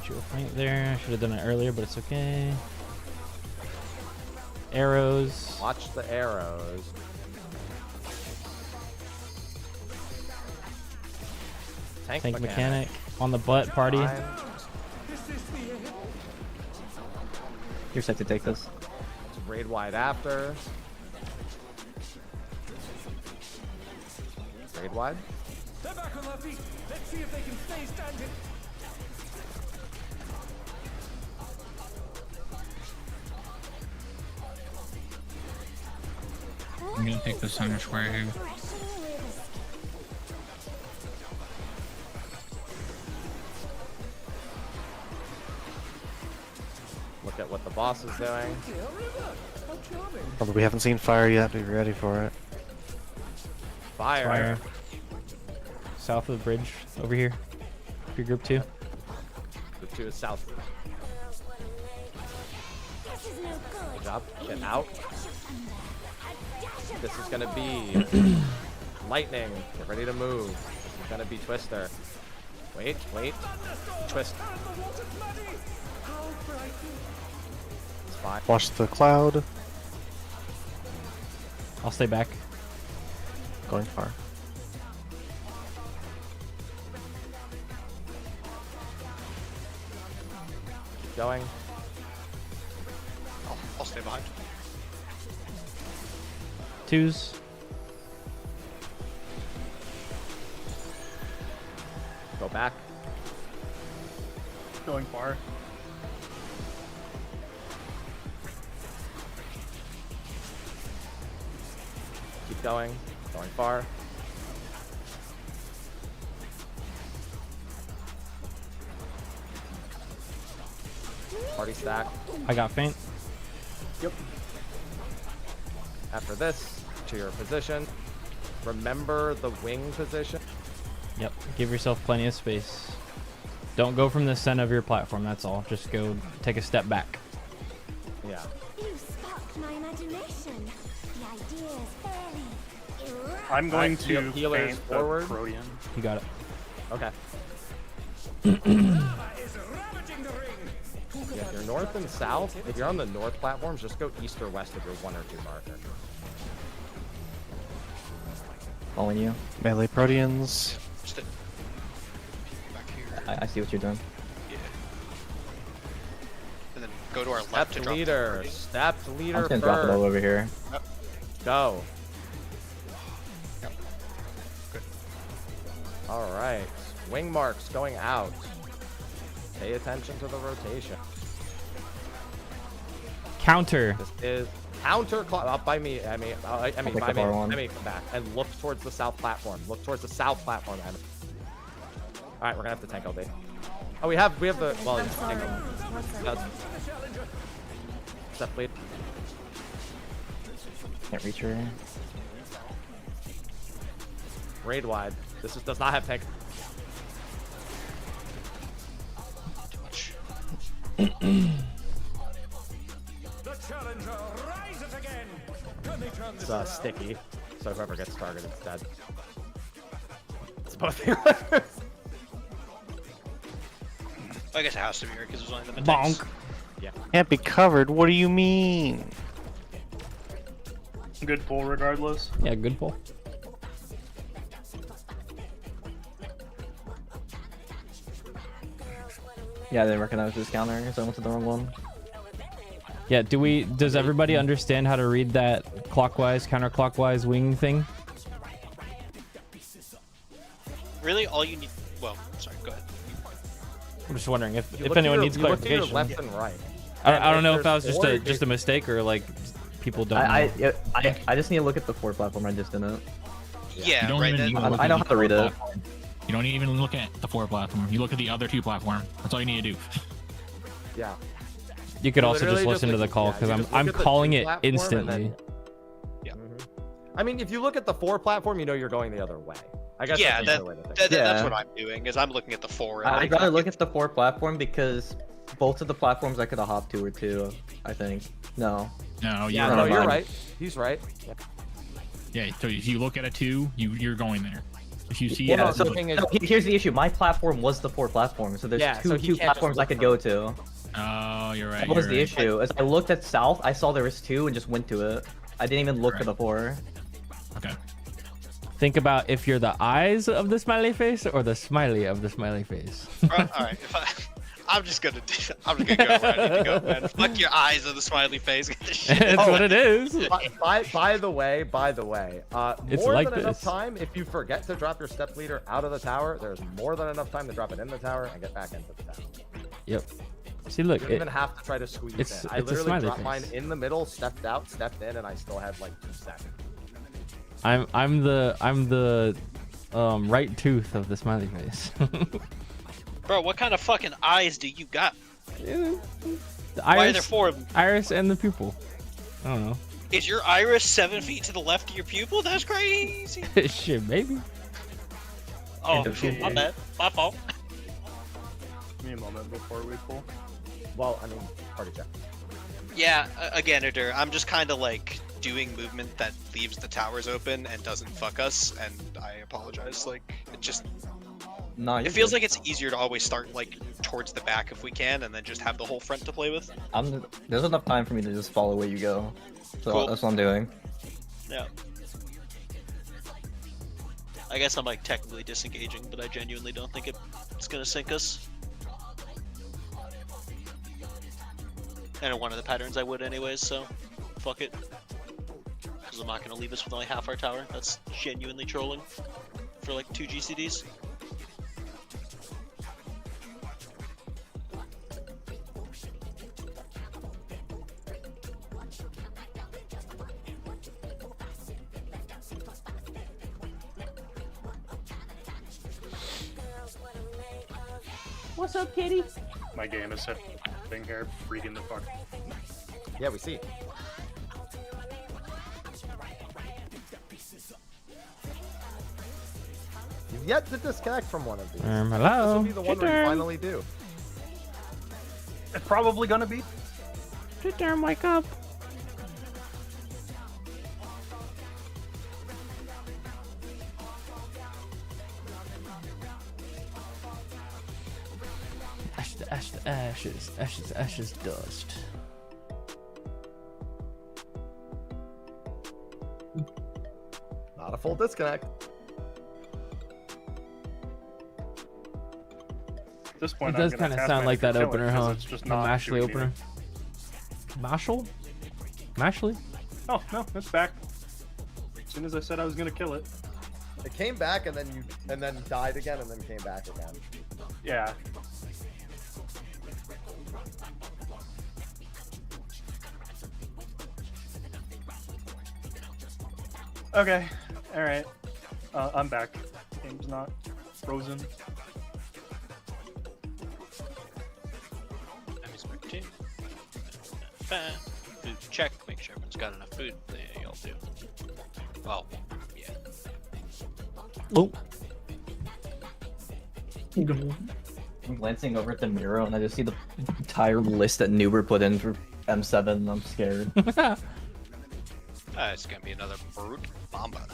Get you a flank there. I should have done it earlier, but it's okay. Arrows. Watch the arrows. Tank Mechanic on the butt party. Fine. You're set to take this. Raid wide after. Raid wide. They're back on their feet. Let's see if they can stay standing. I'm gonna take the center square here. Look at what the boss is doing. Although we haven't seen fire yet, be ready for it. Fire. Fire. South of the bridge. Over here. Your group 2. The 2 is south. This is no good. Good job. Get out. This is gonna be lightning. Get ready to move. This is gonna be Twister. Wait, wait. Twist. It's fine. Watch the cloud. I'll stay back. Going far. Keep going. I'll stay behind. 2s. Go back. Going far. Keep going. Going far. Party stack. I got faint. Yep. After this, to your position. Remember the wing position. Yep. Give yourself plenty of space. Don't go from the center of your platform. That's all. Just go take a step back. Yeah. You sparked my imagination. The idea is fairly I'm going Alright, to healers faint the forward. Protean. You got it. Okay. Is ravaging the ring. Yeah, if you're north and south, if you're on the north platforms, just go east or west of your 1 or 2 marker. Following you. Melee Proteans. Just back here. I see what you're doing. Yeah. And then go to our left Step to drop leader. the Protean. Step I'm leader just gonna drop it all first. over here. Go. Yep. Good. All right. Wing marks going out. Pay attention to the rotation. Counter. This is counter up by me. I mean, pick by up me. our one. Let me come back and look towards the south platform. Look towards the south platform. All right, we're gonna have to tank LD. Oh, we have the well. I'm sorry. Tank One second. That's step lead. Can't reach her. Raid wide. This does not have tank. Too much. The challenger rises again. Can they turn this It's around? sticky, so whoever gets targeted is dead. It's both. I guess it has to be here because it was only the Bonk. Yeah. Can't be covered. What do you mean? Good pull regardless. Yeah, good pull. Yeah, I didn't recognize this counter, so I went to the wrong one. Yeah, does everybody understand how to read that clockwise, counterclockwise wing thing? Really, all you need. Well, sorry. Go ahead. I'm just wondering if You look to anyone your- needs you look to your clarification. left and right. I don't know if there's that was just four, just a mistake or like people don't I know. just need to look at the 4 platform. I just didn't. Yeah, You don't right. even Then, need to look I at know the how to read 4 it. platform. You don't even look at the 4 platform. You look at the other 2 platform. That's all you need to do. Yeah. You could You also just literally listen to the call yeah, because you I'm just look I'm at the calling two it platform and instantly. then- I mean, if you look at the 4 platform, you know you're going the other way. I guess yeah, that's the other way to think. that's Yeah. what I'm doing. Is I'm looking at the 4. And I'd like, rather look at the 4 platform because both of the platforms I could have hopped to or 2, I think. No. No, Yeah, you're no, right. you're right. He's right. Yeah. Yeah, so if you look at a 2, you're going there. If you see Yeah, no, it, the look- thing is, No, here's the issue. My platform was the 4 platform, so there's Yeah, so he two can't just platforms I look could for go it. to. oh, you're right. That was you're the right. issue. As I looked at south, I saw there was 2 and just went to it. I didn't even look for Right. the 4. Okay. Think about if you're the eyes of the smiley face or the smiley of the smiley face. all right. I'm just gonna go where I need to go, man. Fuck your eyes of the smiley face. Get this shit. That's what it is. by the way, It's more like than enough this. time if you forget to drop your step leader out of the tower. There's more than enough time to drop it in the tower and get back into the tower. Yep. See, look, You don't even have to try to squeeze it's- in. I it's a literally smiley dropped mine face. in the middle, stepped out, stepped in, and I still had like 2 seconds. I'm the right tooth of the smiley face. Bro, what kind of fucking eyes do you got? The Why are there iris, 4 of them? iris and the pupil. I don't know. Is your iris 7 feet to the left of your pupil? That's crazy. Shit, maybe. Oh, Interfere. my bad. My fault. Give me a moment before we pull. Well, I mean, party check. Yeah, again, Eder, I'm just kind of like doing movement that leaves the towers open and doesn't fuck us, and I apologize. Like, it just No, it feels like it's easier to always start like towards the back if we can, and then just have the whole front to play with. there's enough time for me to just follow where you go. So Cool. that's what I'm doing. Yeah. I guess I'm like technically disengaging, but I genuinely don't think it's gonna sink us. And in one of the patterns I would anyways, so fuck it. Because I'm not gonna leave us with only half our tower. That's genuinely trolling for like 2 GCDs. What's up, kitty? My game is sitting here freaking the fuck. Yeah, we see. You've yet to disconnect from one of these. This Hello. will be the one where you finally do. It's probably gonna be. Shit, wake up. Ashes, dust. Not a full disconnect. At this point, It does kind of sound like that opener, huh? It's just The not Mashley doing opener. Marshall? Mashley? anything. Oh no, it's back. As soon as I said I was gonna kill it. It came back and then died again and then came back again. Yeah. Okay. All right. I'm back. Game's not frozen. I'm expecting. Food check. Make sure everyone's got enough food. Yeah, y'all do. Well, yeah. Oh. I'm glancing over at the mirror and I just see the entire list that Nuber put in for M7 and I'm scared. It's gonna be another brute bomba.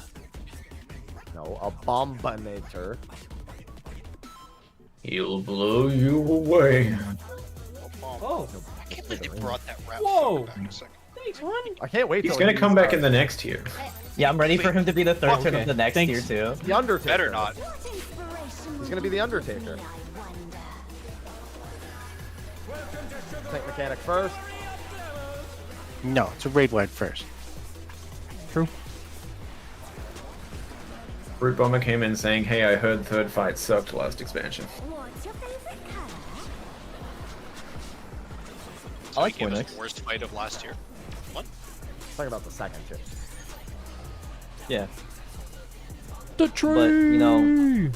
No, a bombinator. He'll blow you away. Oh, I can't believe they brought that rap Whoa. back a second. Thanks, hon. I can't wait. He's till gonna he come back starts. in the next tier. Yeah, I'm ready for him to be the third turn Okay, of the next thanks. tier too. The Undertaker. Better not. He's gonna be the Undertaker. Tank mechanic first. No, it's a raid wide first. True. Brute Bomber came in saying, "Hey, I heard third fight sucked last expansion." What's your favorite color? So I like he gave us Phoenix. the worst fight of last year. What? Talking about the second too. Yeah. The tree. But, you know,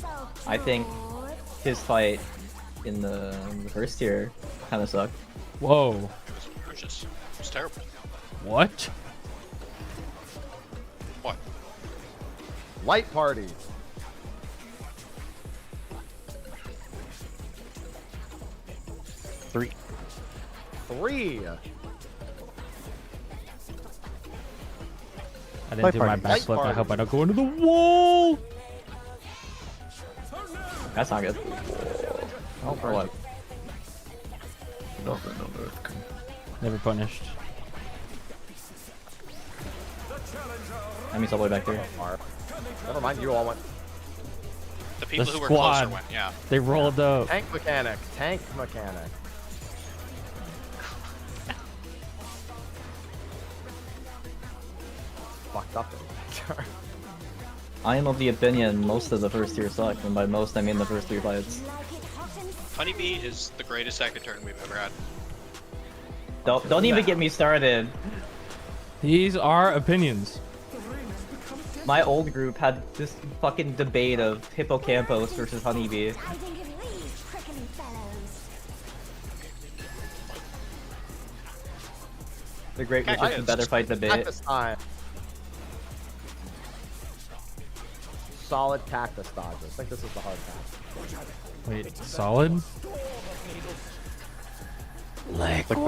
So I think his fight in the first tier kind of sucked. Whoa. It was atrocious. It was terrible. What? What? Light party. Three. 3. I didn't do my Light party. backflip. I hope I don't go into the wall. That's not good. Oh, for what? Nothing on earth can. Never punished. That means all the way back there. Never mind, you all went. The people who were squad. closer went, yeah. They rolled up. Tank mechanic. Tank mechanic. Fucked up. I am of the opinion most of the first tier sucked, and by most I mean the first 3 fights. like it hot and Honeybee is the greatest second turn we've ever had. Don't even get me started. These are opinions. My old group had this fucking debate of Hippocampus versus Honeybee. hiding in these prickly fellows. The Great Cactus. Richard better fight debate. Cactus time. Solid cactus dodges. I think this is the hard path. Wait, solid? Liquid.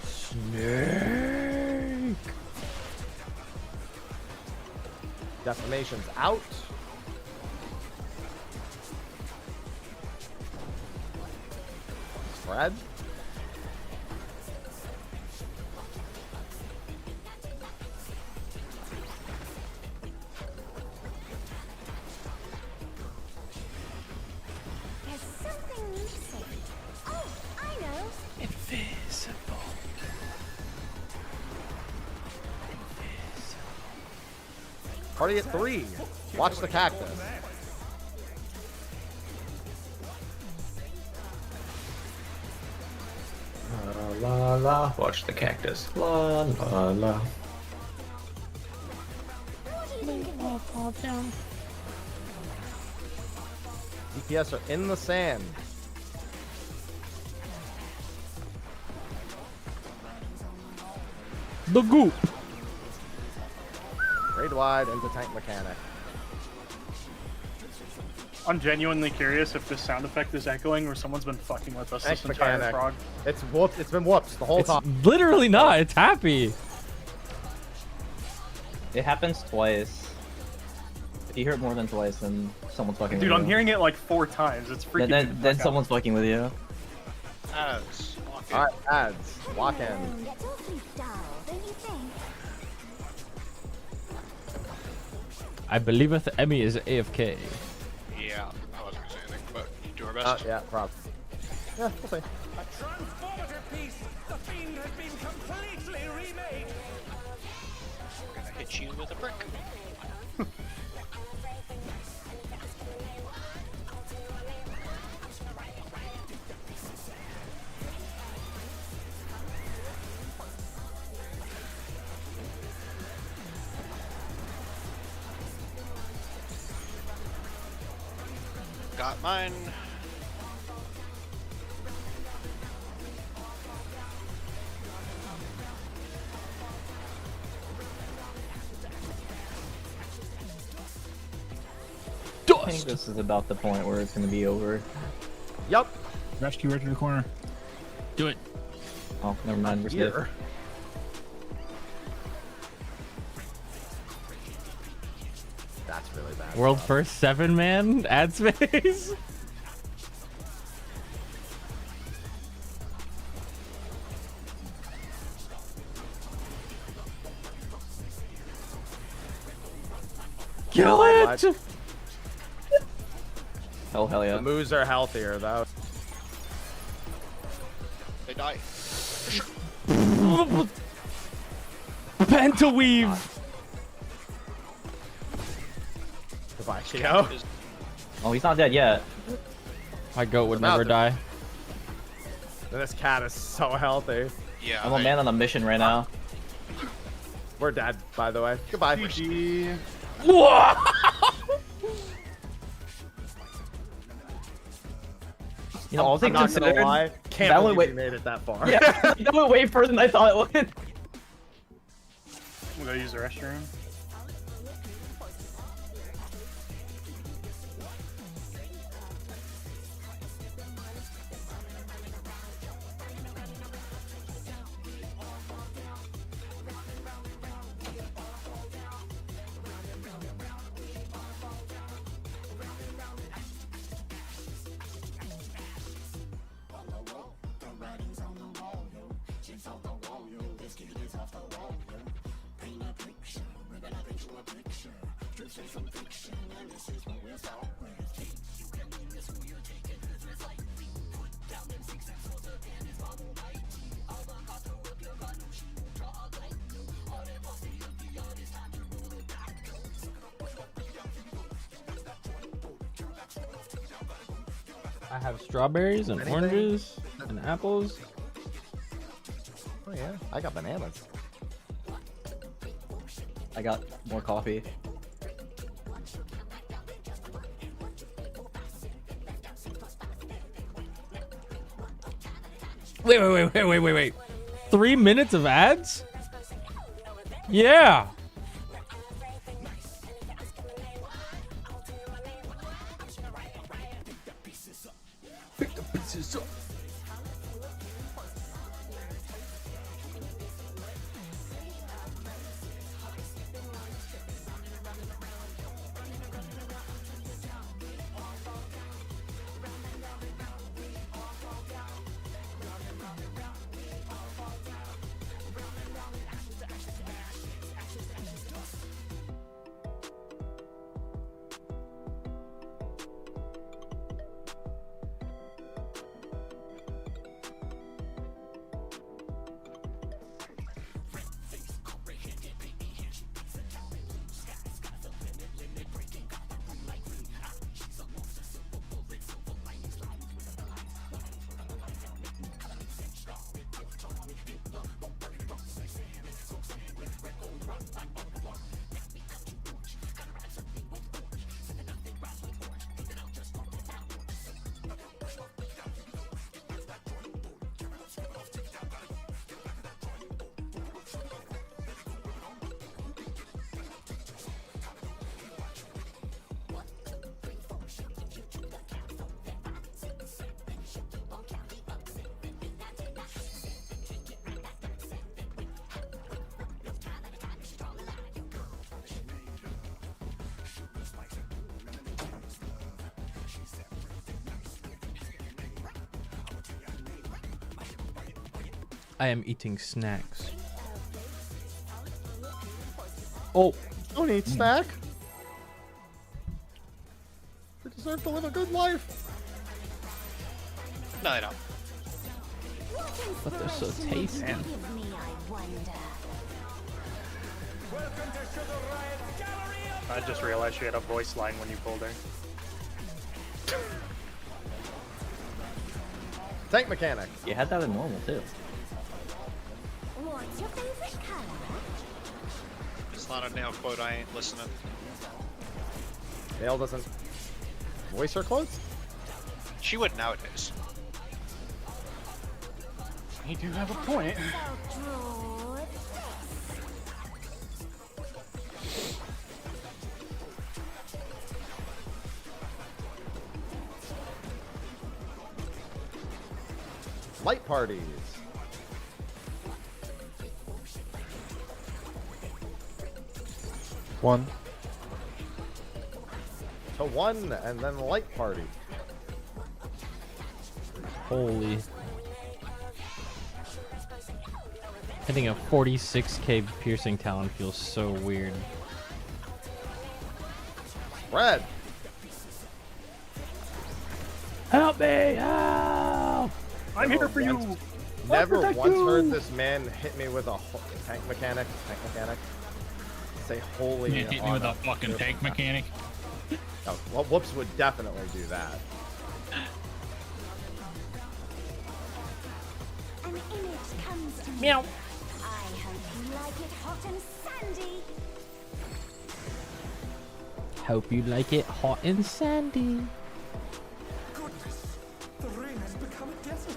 Snake. Defamation's out. Spread. There's something missing. Oh, I know. Invisible. Party at 3. Watch the cactus. La la la. Watch the cactus. La la la. What do you think of DPS are in the sand. The goop. Raid wide into tank mechanic. I'm genuinely curious if this sound effect is echoing or someone's been fucking with us Tank this entire mechanic. frog. It's whoops. It's been whoops the whole It's time. literally not. It's happy. It happens twice. If you hear it more than twice, then someone's fucking Dude, with I'm you. hearing it like 4 times. It's freaking. Then, me the then fuck out. someone's fucking with you. As All right, ads. Walk in. That's awfully dull, don't you think? I believe the Emmy is AFK. yeah, I wasn't gonna say anything, but do our best. Yeah, prob. Yeah, we'll see. A transformative piece. The fiend has been completely remade. I'm gonna hit you with a brick. Got mine. I think this is about the point where it's gonna be over. Yup. Rescue right to the corner. Do it. Oh, never mind. We're safe. Here. That's really bad. World stuff. first 7-man ad space. Kill it! Oh hell The yeah. moves are healthier though. They die. Pentaweave. Goodbye, Chio. Oh, he's not dead yet. My goat would About never to- die. This cat is so healthy. Yeah. I'm a man on a mission right now. We're dead, by the way. Goodbye. GG. You know, all I'm things not gonna considered, lie. Can't that one believe went- we made it that far. yeah, that went way further than I thought it would. I'm gonna use the restroom. I have strawberries and Anything? oranges and apples. Oh yeah, I got bananas. I got more coffee. Wait. 3 minutes of ads? Yeah. I am eating snacks. Oh, Don't eat snack. We deserve to live a good life. No, they don't. but they're so tasty. Give me, I wonder. Welcome to Sugar Riot's Gallery of I just realized she had a voice line when you pulled her. Tank mechanic. You had that in normal too. What's your favorite color? It's not a nail quote. I ain't listening. Nail doesn't voice her quotes. She would nowadays. You do have a point. Self-drawn. Light parties. One. To one, and then light party. Holy. Hitting a 46k piercing talon feels so weird. Red. Help me! Help! I'm here for you. Never protect once you. heard this man hit me with a tank mechanic. Say holy. You hit me on with a fucking good- tank mechanic. No, well, Whoops would definitely do that. An image comes to me. Meow. I hope you like it hot and sandy. Hope you like it hot and sandy. goodness. The rain has become a desert.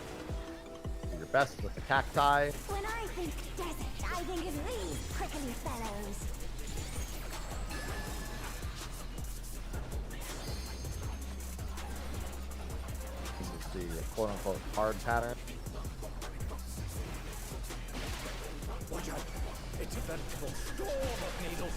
Do your best with the cacti. When I think desert, I think of these prickly fellows. This is the quote-unquote hard pattern. Watch out. It's a veritable storm of needles.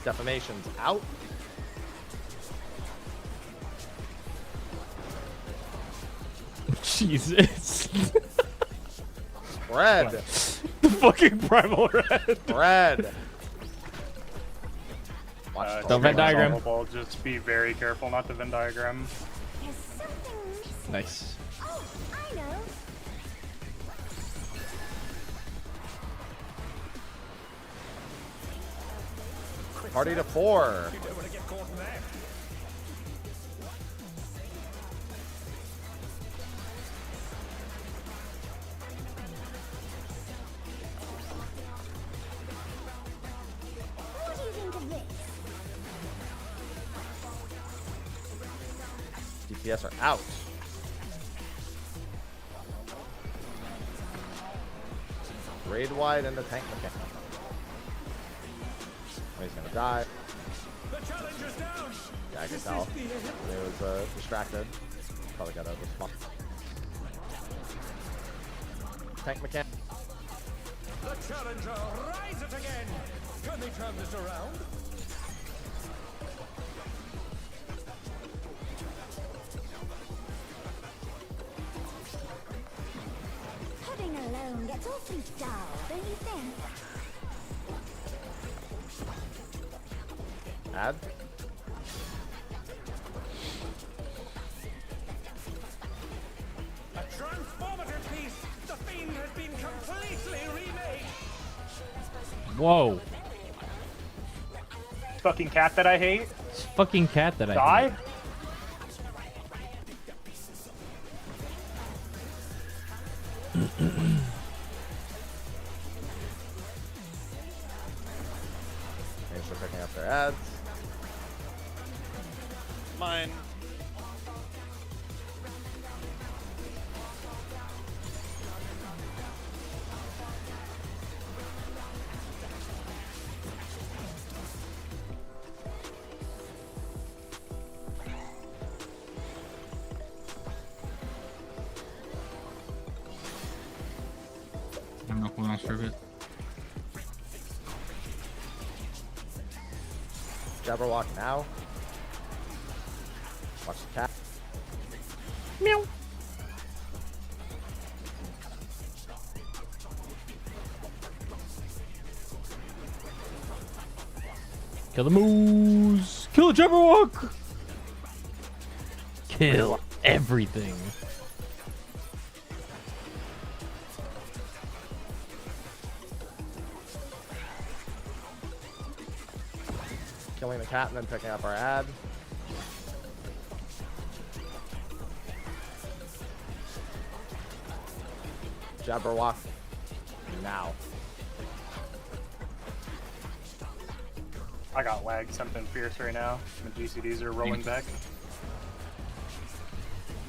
Defamation's out. Jesus. Red. The fucking primal red. Red. Watch The the Venn diagram. Solvable. Just be very careful not to Venn diagram. There's something missing. Nice. Oh, I know. Party to 4. You don't want to get caught in that. What do you think of this? DPS are out. Raid wide and the tank mechanic. Oh, he's gonna die. The challenger's down. Yeah, I can tell. He was distracted. Probably got a response. Tank mechanic. The challenger rises again. Can they turn this around? Pudding alone gets awfully dull, don't you think? Add. A transformative piece. The fiend has been completely remade. Whoa. Fucking cat that I hate. This fucking cat that I Die. hate. Thanks for picking up their ads. Mine. I have no cooldowns for a bit. Jabberwock now. Watch the cat. Meow. Kill the moose. Kill the Jabberwock. Kill everything. Killing the cat and then picking up our ad. Jabberwock now. I got lagged something fierce right now. The GCDs are rolling back.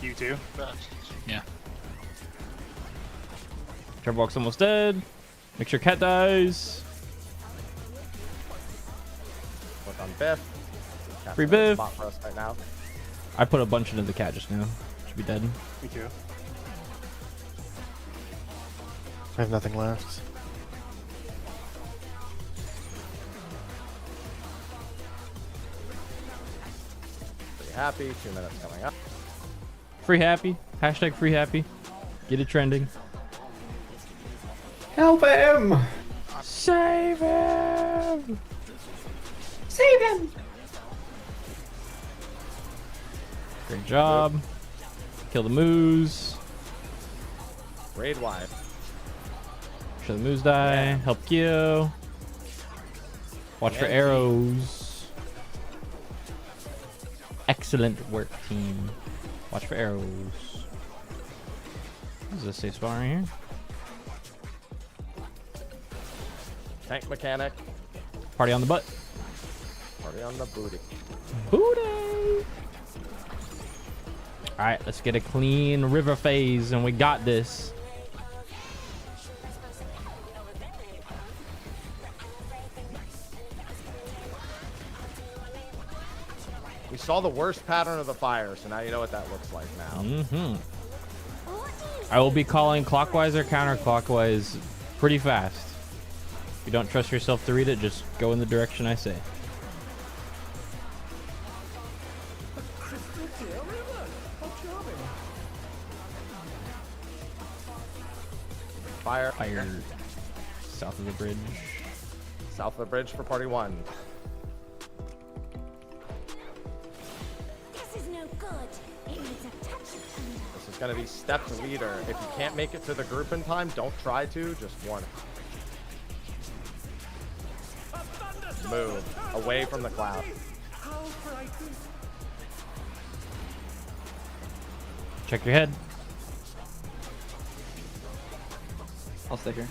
You too? Yeah. Jabberwock's almost dead. Make sure cat dies. Work on Biff. Cat's Free in a good Biff. spot for us right now. I put a bunch into the cat just now. Should be dead. Me too. I have nothing left. Pretty happy. 2 minutes coming up. Free happy. Hashtag free happy. Get it trending. Help him! Save him! Save him! Great job. Kill the moose. Raid wide. Show the moose die. Yeah. Help Kyo. Watch for Yeah. arrows. Excellent work, team. Watch for arrows. This is a safe spot right here. Tank mechanic. Party on the butt. Party on the booty. Booty! Alright, let's get a clean river phase, and we got this. We saw the worst pattern of the fire, so now you know what that looks like now. Mm-hmm. I will be calling clockwise or counterclockwise pretty fast. If you don't trust yourself to read it, just go in the direction I say. Fire. Fire south of the bridge. South of the bridge for party 1. This is no good. It needs a touch of thunder. This is going to be step leader. If you can't make it to the group in time, don't try to. Just warn it. Move away from the cloud. Check your head. I'll stay here.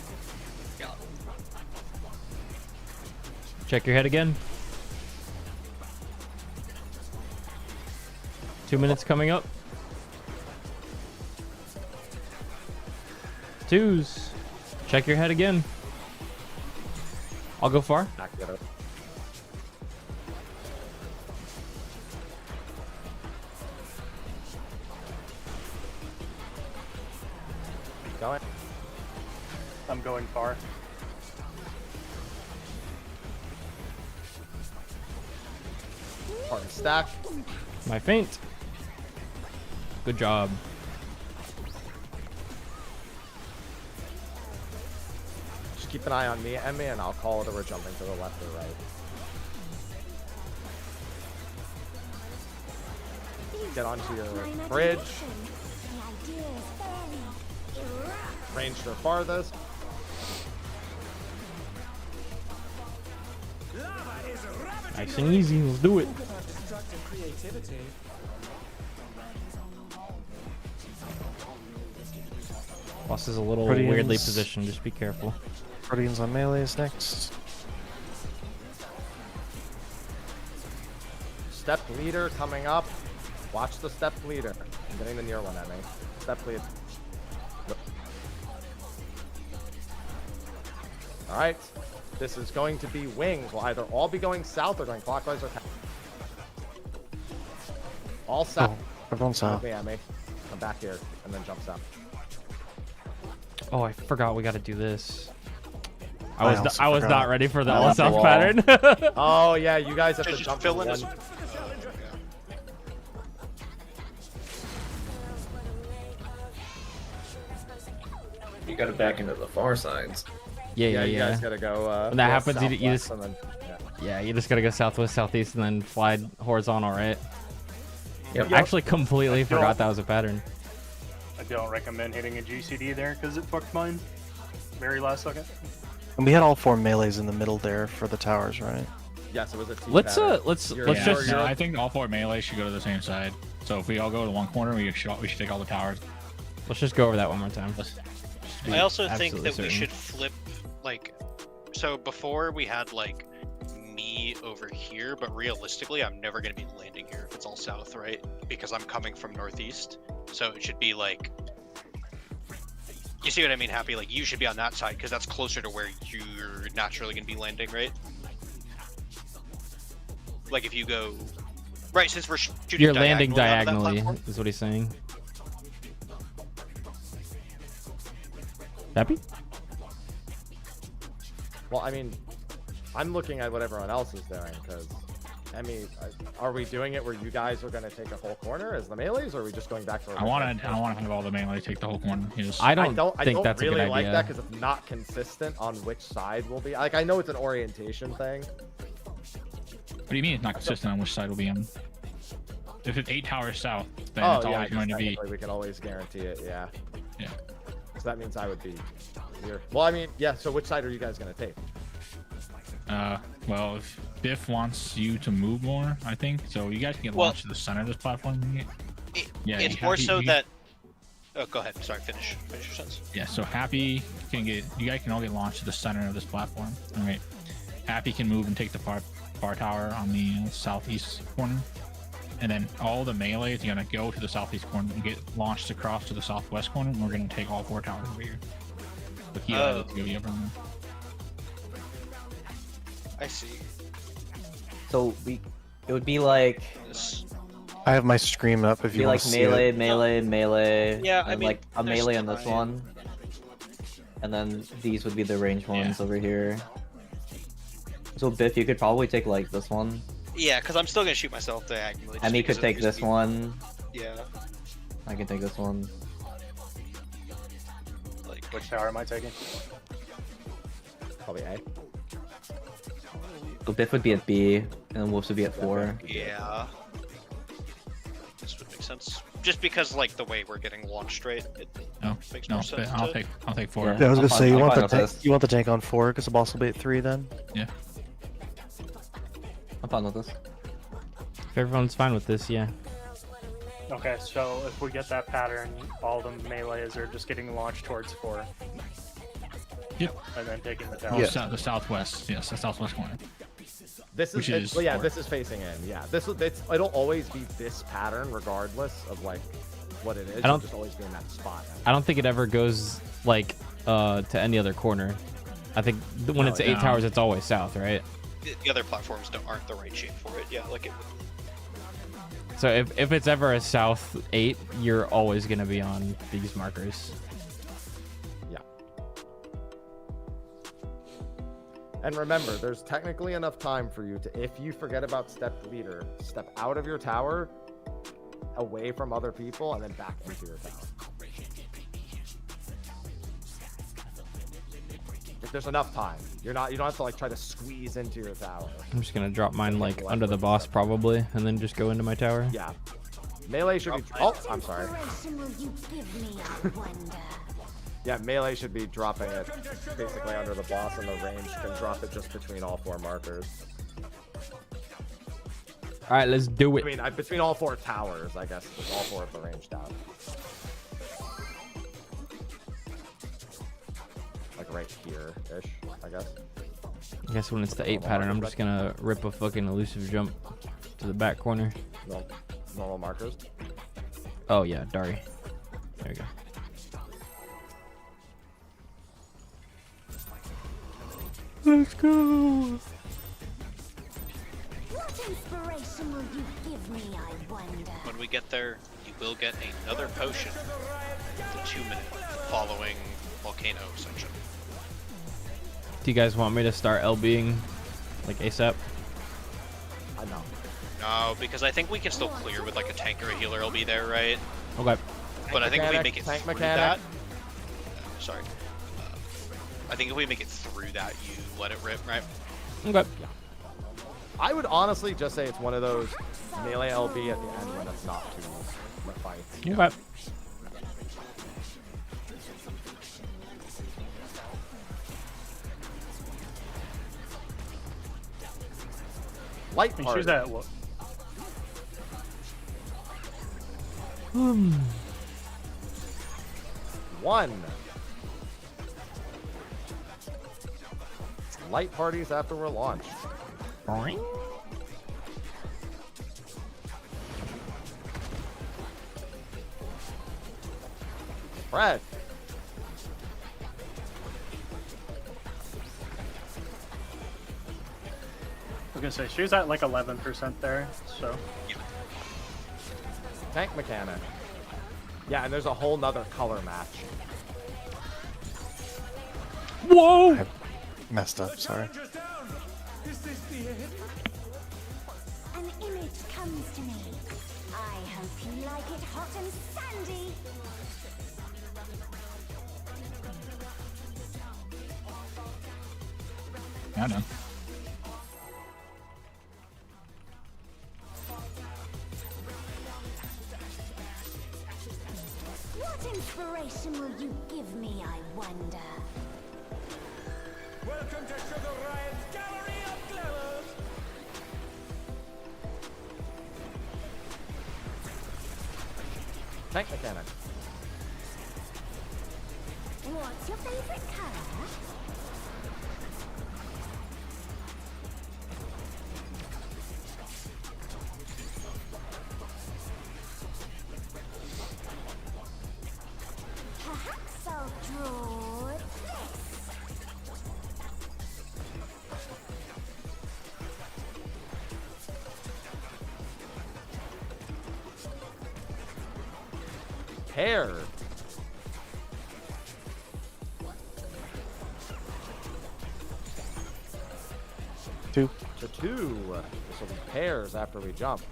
Check your head again. 2 minutes coming up. 2s. Check your head again. I'll go far. Back it up. Going. I'm going far. Party stack. My feint. Good job. Just keep an eye on me, Emmy, and I'll call it, or we're jumping to the left or right. Get onto your bridge. The idea is very Range to farthest. Nice and easy. Let's do it. Boss is a little Proteans. weirdly positioned. Just be careful. Guardians on melee is next. Step leader coming up. Watch the step leader. I'm getting the near one, Emmy. Step leader. All right. This is going to be wings. We'll either all be going south or going clockwise or all south. Oh, everyone's south. Okay, Emmy. Come back here and then jump south. Oh, I forgot we got to do this. I also was forgot. not ready for the Oh, all that's a south wall. pattern. Oh yeah, you guys have to Just jump fill in in one. as- You gotta back into the far sides. yeah. You guys gotta go. When that west, happens, you southwest, just- and then, yeah. Yeah, you just gotta go southwest, southeast, and then fly horizontal, right? Yep. I actually completely I don't- forgot that was a pattern. I don't recommend hitting a GCD there because it fucked mine. Very last second. And we had all 4 melees in the middle there for the towers, right? Yes, it was a T Let's pattern. let's You're- let's Yeah, just no, I think all 4 melee should go to the same side. So if we all go to one corner, we should take all the towers. let's just go over that one more time. Let's just be I also think absolutely that we certain. should flip, like, so before we had like me over here, but realistically, I'm never gonna be landing here if it's all south, right? Because I'm coming from northeast, so it should be like, you see what I mean, Happy? Like, you should be on that side because that's closer to where you're naturally gonna be landing, right? Like if you go, right? Since we're shooting, You're landing onto that diagonally, platform. is what he's saying. Happy? Well, I mean, I'm looking at what everyone else is doing because, I mean, are we doing it where you guys are going to take a whole corner as the melees, or are we just going back to? I want to have all the melee take the whole corner. Yes. I don't I think don't that's really a good like idea. that because it's not consistent on which side will be. Like, I know it's an orientation thing. What do you mean it's not consistent on which side will be on? If it's 8 towers south, then Oh it's yeah, I always guess going to be. technically we can always guarantee it. Yeah. Yeah. So that means I would be here. Well, I mean, yeah. So which side are you guys going to take? Well, if Biff wants you to move more, I think so. You guys can get Well- launched to the center of this platform. Yeah, It's you more have- so you- that. Oh, go ahead. Sorry, finish your sentence. Yeah, so Happy can get. You guys can all get launched to the center of this platform. All right. Happy can move and take the bar tower on the southeast corner, and then all the melees are gonna go to the southeast corner and get launched across to the southwest corner, and we're gonna take all 4 towers over here. With you, Oh. I see. So it would be like This. I have my screen up if be you want like to see melee, it. melee. Yeah, and I mean, like a there's melee on this time. one, and then these would be the range ones over here. So Biff, you could probably take like this one. Yeah, because I'm still gonna shoot myself diagonally. just Emmy because could it take used to this be- one. Yeah. I can take this one. Like. Which tower am I taking? Probably A. So Biff would be at B, and then Woops would be at 4. Yeah. This would make sense. Just because, like, the way we're getting launched, right? It No, makes no, more sense. I'll to... take 4. Yeah. Yeah, I was I'm gonna fine- say you I'm want fine the with tank. this. You want the tank on 4 because the boss will be at 3 then. Yeah. I'm fine with this. If everyone's fine with this, yeah. Okay, so if we get that pattern, all the melees are just getting launched towards 4. Yep. And then taking the Oh, tower. Yeah. the southwest. Yes, the southwest corner. This is, Which is well, yeah, 4. this is facing in. Yeah, it'll always be this pattern regardless of like what it is. I don't- It'll just always be in that spot. I don't think it ever goes like to any other corner. I think when No, it's 8 no. towers, it's always south, right? The other platforms aren't the right shape for it. Yeah, like it. So if it's ever a south 8, you're always gonna be on these markers. Yeah. And remember, there's technically enough time for you to, if you forget about step leader, step out of your tower, away from other people, and then back into your tower. If there's enough time, you don't have to like try to squeeze into your tower. I'm just gonna drop mine like under the boss probably, and then just go into my tower. Yeah. Melee should be. Oh, I'm sorry. Inspiration will you give me, I wonder? Yeah, melee should be dropping it basically under the boss, and the range can drop it just between all 4 markers. All right, let's do I it. mean, between all 4 towers, I guess. All 4 of the range towers. Like right here-ish, I guess. I guess when it's the 8 pattern, I'm just gonna rip a fucking elusive jump to the back corner. Normal markers. Oh yeah, Dari. There you go. Let's go. What inspiration will you give me, I wonder? When we get there, you will get another potion. The 2-minute following volcano section. Do you guys want me to start LBing like ASAP? I know. No, because I think we can still clear with like a tank or a healer will be there, right? Okay. But I think if we mechanic, make it tank through mechanic. that, sorry. I think if we make it through that, you let it rip, right? Okay. I would honestly just say it's one of those melee LB at the end when it's not too much fights. Okay. Light I mean, party. she's at what? One. Light parties after we're launched. Fred. I was gonna say she was at like 11% there, so Tank mechanic. Yeah, and there's a whole nother color match. Whoa! I messed up, sorry. Challenger's down. Is this the end? An image comes to me. I hope you like it hot and sandy. Yeah, done. What inspiration will you give me, I wonder? Welcome to Sugar Riot's Gallery of Glamours. Tank mechanic. What's your favorite color? Perhaps I'll draw this. Hair. Two. To two. This will be pairs after we jump.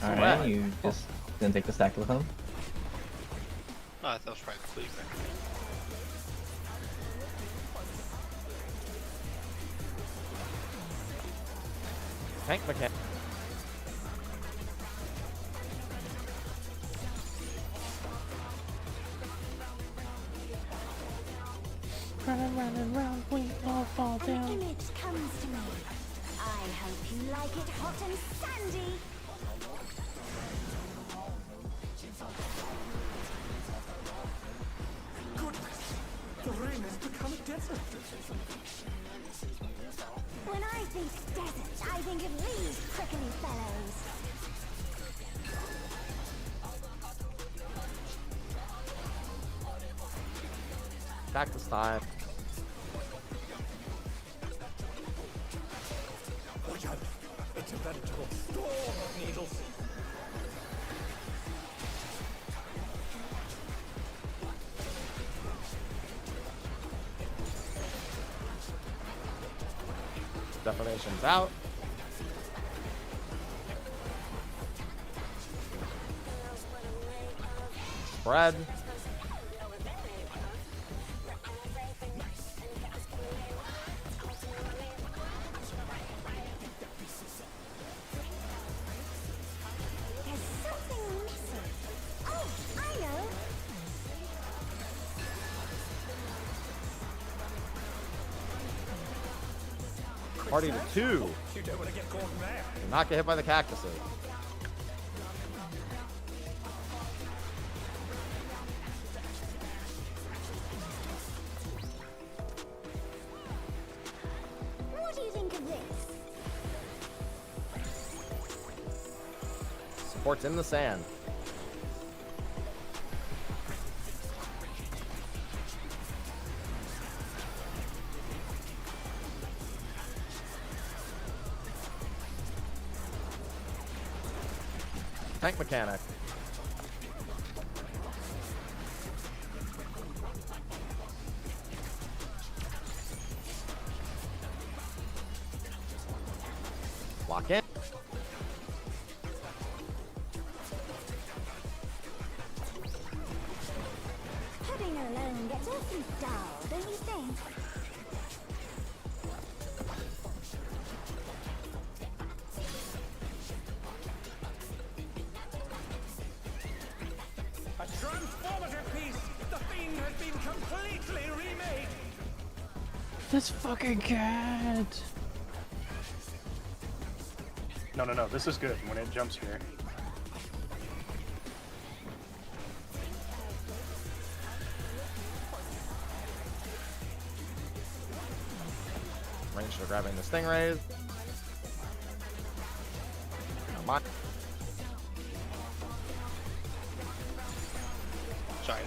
Alright, you just didn't take the stack with him. Oh, I thought that was probably the cleaver. Tank mechanic. An image comes to me. I hope you like it hot and sandy. The rain has become a desert. When I think desert, I think of these prickly fellows. Cactus time. Watch out. It's a veritable storm of needles. Definitions out. Spread. There's something missing. Oh, I know. Party to two. You don't want to get caught in there. Do not get hit by the cactuses. What do you think of this? Support's in the sand. Tank mechanic. Lock in. Pudding alone gets awfully dull, don't you think? A transformative piece! The thing has been completely remade! This fucking cat. No, no, no. This is good when it jumps here. Range for grabbing the stingrays. Come on. Sorry.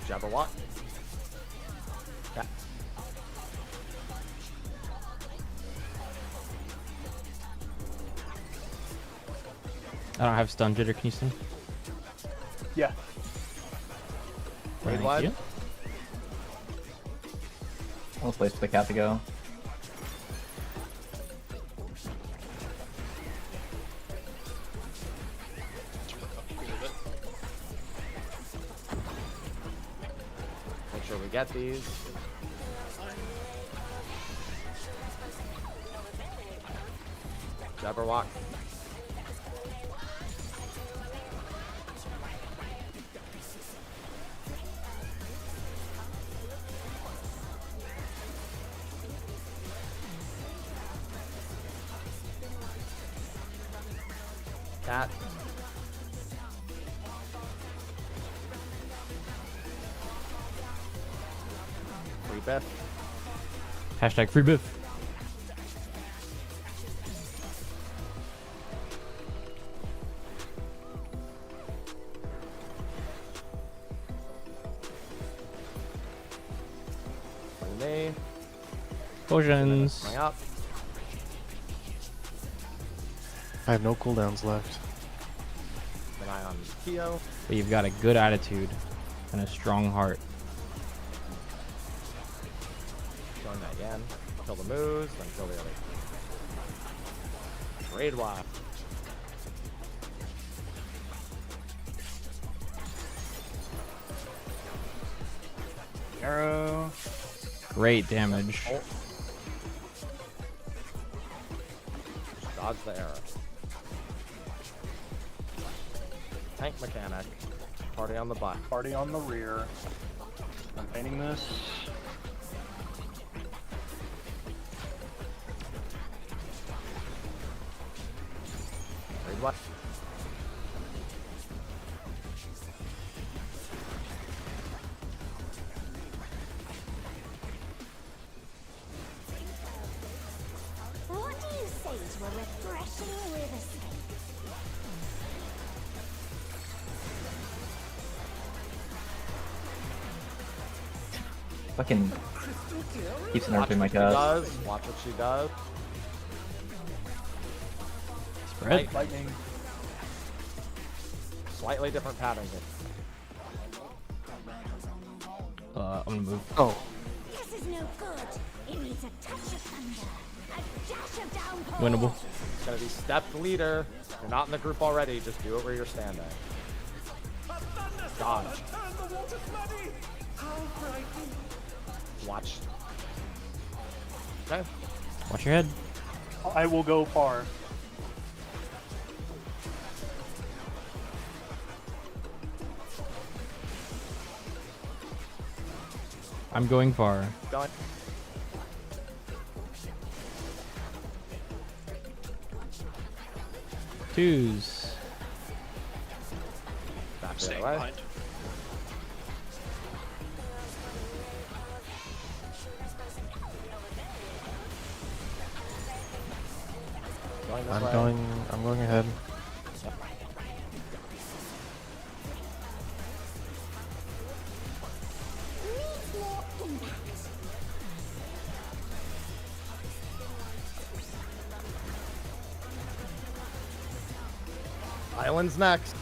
Jabberwock. Yeah. I don't have stun jitter. Can you stun? Yeah. Raid Thank wide. you. Let's place for the cat to go. Make sure we get these. Jabberwock. Cat. Free Biff. Hashtag free biff. Bring me. Potions. Bring up. I have no cooldowns left. An eye on Keo. But you've got a good attitude and a strong heart. Join that Yan. Kill the moves, then kill the other. Raid wide. Arrow. Great damage. Oh. Just dodge the arrow. Tank mechanic. Party on the butt. Party on the rear. I'm painting this. Raid wide. What do you say to a refreshing river Fucking keeps Watch nerfing my what she cast. does. Watch what she does. Spread. Lightning. Slightly different pattern. I'm gonna move. Oh, This is no good. It needs a touch of thunder, a dash of downpour. Winnable. It's gonna be stepped leader. If you're not in the group already, just do it where you're standing. Dodge. Turn the water flooding! How frightening! Watch. Okay. Watch your head. I will go far. I'm going far. Going. Twos. Back the Staying other way. behind. this I'm way. going ahead. Needs more impact. Islands next.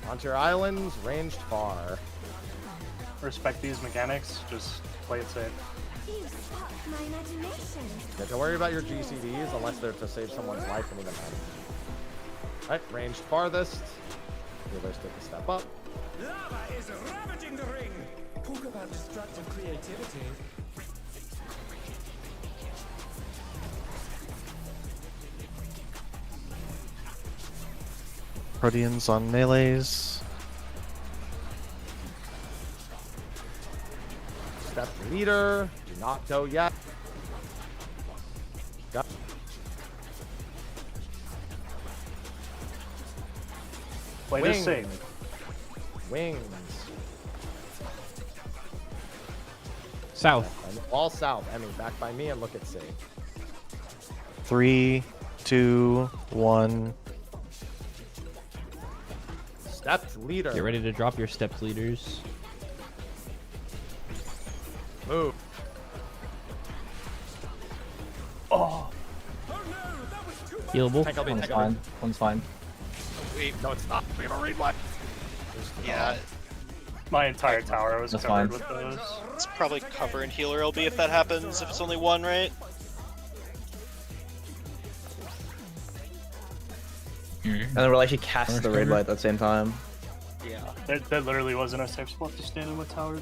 Onto your islands, ranged far. Respect these mechanics. Just play it safe. You sparked my imagination. Don't worry about your GCDs unless they're to save someone's life and even then. Alright, ranged farthest. Healers take a step up. Lava is ravaging the ring. Talk about destructive creativity. Proteans on melees. Step leader. Do not go yet. Got Play this safe. Wings. South. And all south. Emmy, back by me and look at C. 3, 2, 1. Step leader. Get ready to drop your steps, leaders. Move. Oh, Healable. Tank, I'll be One's tank, I'll be- fine. One's fine. Wait, No, it's not. We have a read one. yeah, my entire tower was That's covered fine. with those. it's probably cover and healer LB if that happens, if it's only one, right? And then we'll actually cast First the raid cover. light at the same time. Yeah. There literally wasn't a safe spot to stand in with towers.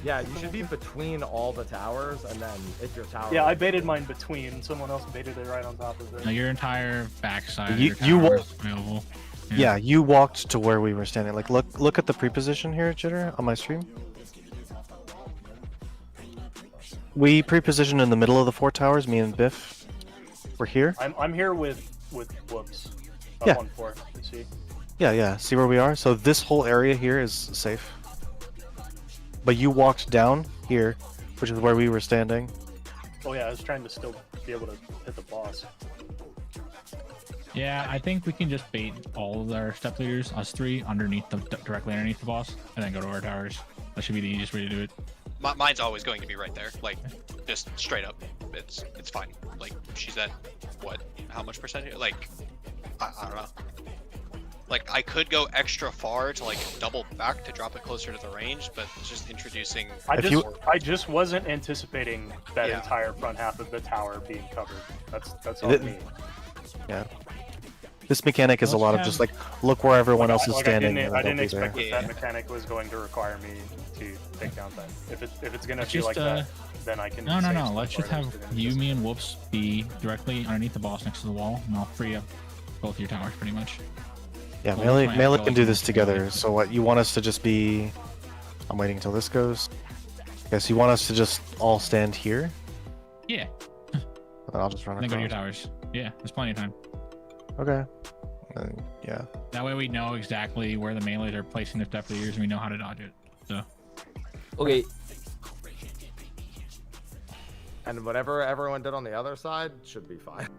Yeah, you should be between all the towers, and then if your tower. Yeah, I baited mine between. Someone else baited it right on top of Now it. your entire backside of You- your you tower wa- is available. Yeah, you walked to where we were standing. Like, look at the pre-position here, Jitter, on my stream. We pre-positioned in the middle of the 4 towers. Me and Biff were here. I'm here with Woops. Up Yeah. on 4. You see? Yeah. See where we are? So this whole area here is safe. But you walked down here, which is where we were standing. Oh yeah, I was trying to still be able to hit the boss. Yeah, I think we can just bait all of our step leaders, us 3, directly underneath the boss, and then go to our towers. That should be the easiest way to do it. Mine's always going to be right there, like just straight up. It's fine. Like she's at what? How much percent here? Like I don't know. Like I could go extra far to like double back to drop it closer to the range, but it's just introducing. I just wasn't anticipating that Yeah. entire front half of the tower being covered. That's all It- me. Yeah. This mechanic is a Let's lot of have- just like, look where everyone else is standing. and I they'll didn't be expect there. that Yeah. that mechanic was going to require me to take down time. If it's gonna Let's feel just, like that, then I can. No. save Let's stuff just where have I was you, doing me, and Whoops be directly underneath the boss next to the wall, and I'll free up both your towers pretty much. Yeah, Well, melee, that's my melee goal, can do is this to together. melee. So what, you want us to just be... I'm waiting until this goes. Yes, you want us to just all stand here? Yeah, And then I'll just run and then go to your across. towers. Yeah, there's plenty of time. Okay. Yeah. That way we know exactly where the melees are placing their step leaders, and we know how to dodge it. So Okay. And whatever everyone did on the other side should be fine.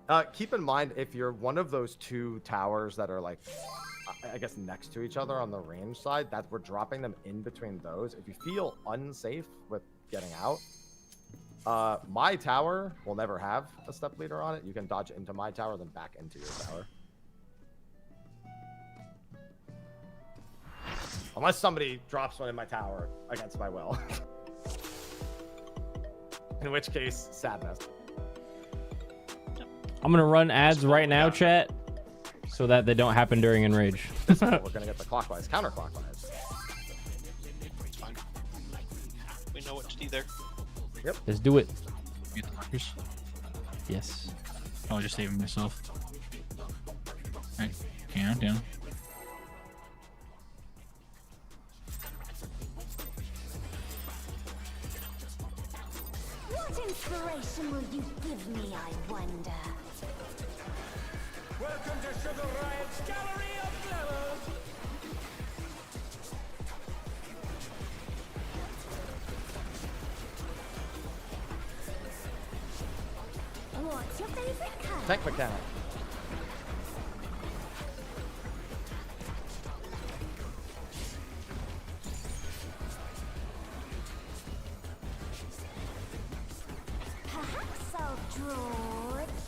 Yeah. Keep in mind, if you're one of those 2 towers that are like, I guess next to each other on the range side, that we're dropping them in between those. If you feel unsafe with getting out, my tower will never have a step leader on it. You can dodge into my tower, then back into your tower. Unless somebody drops one in my tower against my will. In which case, sadness. I'm gonna run ads right now, chat, so that they don't happen during Enrage. We're gonna get the clockwise, counterclockwise. It's fine. We know what to do there. Let's do it. get the markers. Yes. I'll just save myself. Alright, countdown. What inspiration will you give me, I wonder? Welcome to Sugar Riot's Gallery of Glamour. What's your favorite Tank mechanic. Perhaps I'll draw this.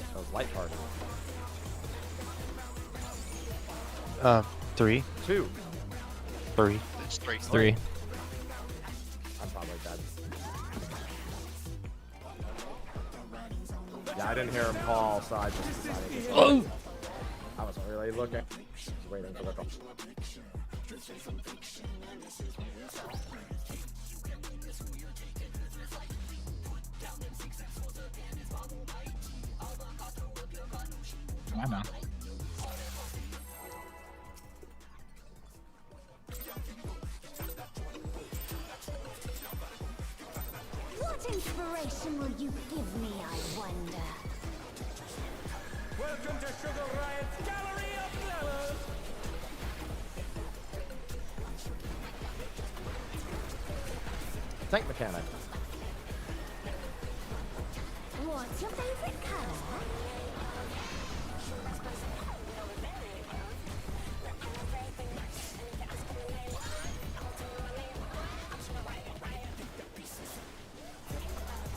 That was light party. 3. 2. 3. It's 3. 3. I'm probably dead. Yeah, I didn't hear him call, so I just decided to Oh! I wasn't really looking. Just waiting for the call. I'm down. What inspiration will you give me, I wonder? Welcome to Sugar Riot's Gallery of Glamour! Tank mechanic. What's your favorite color?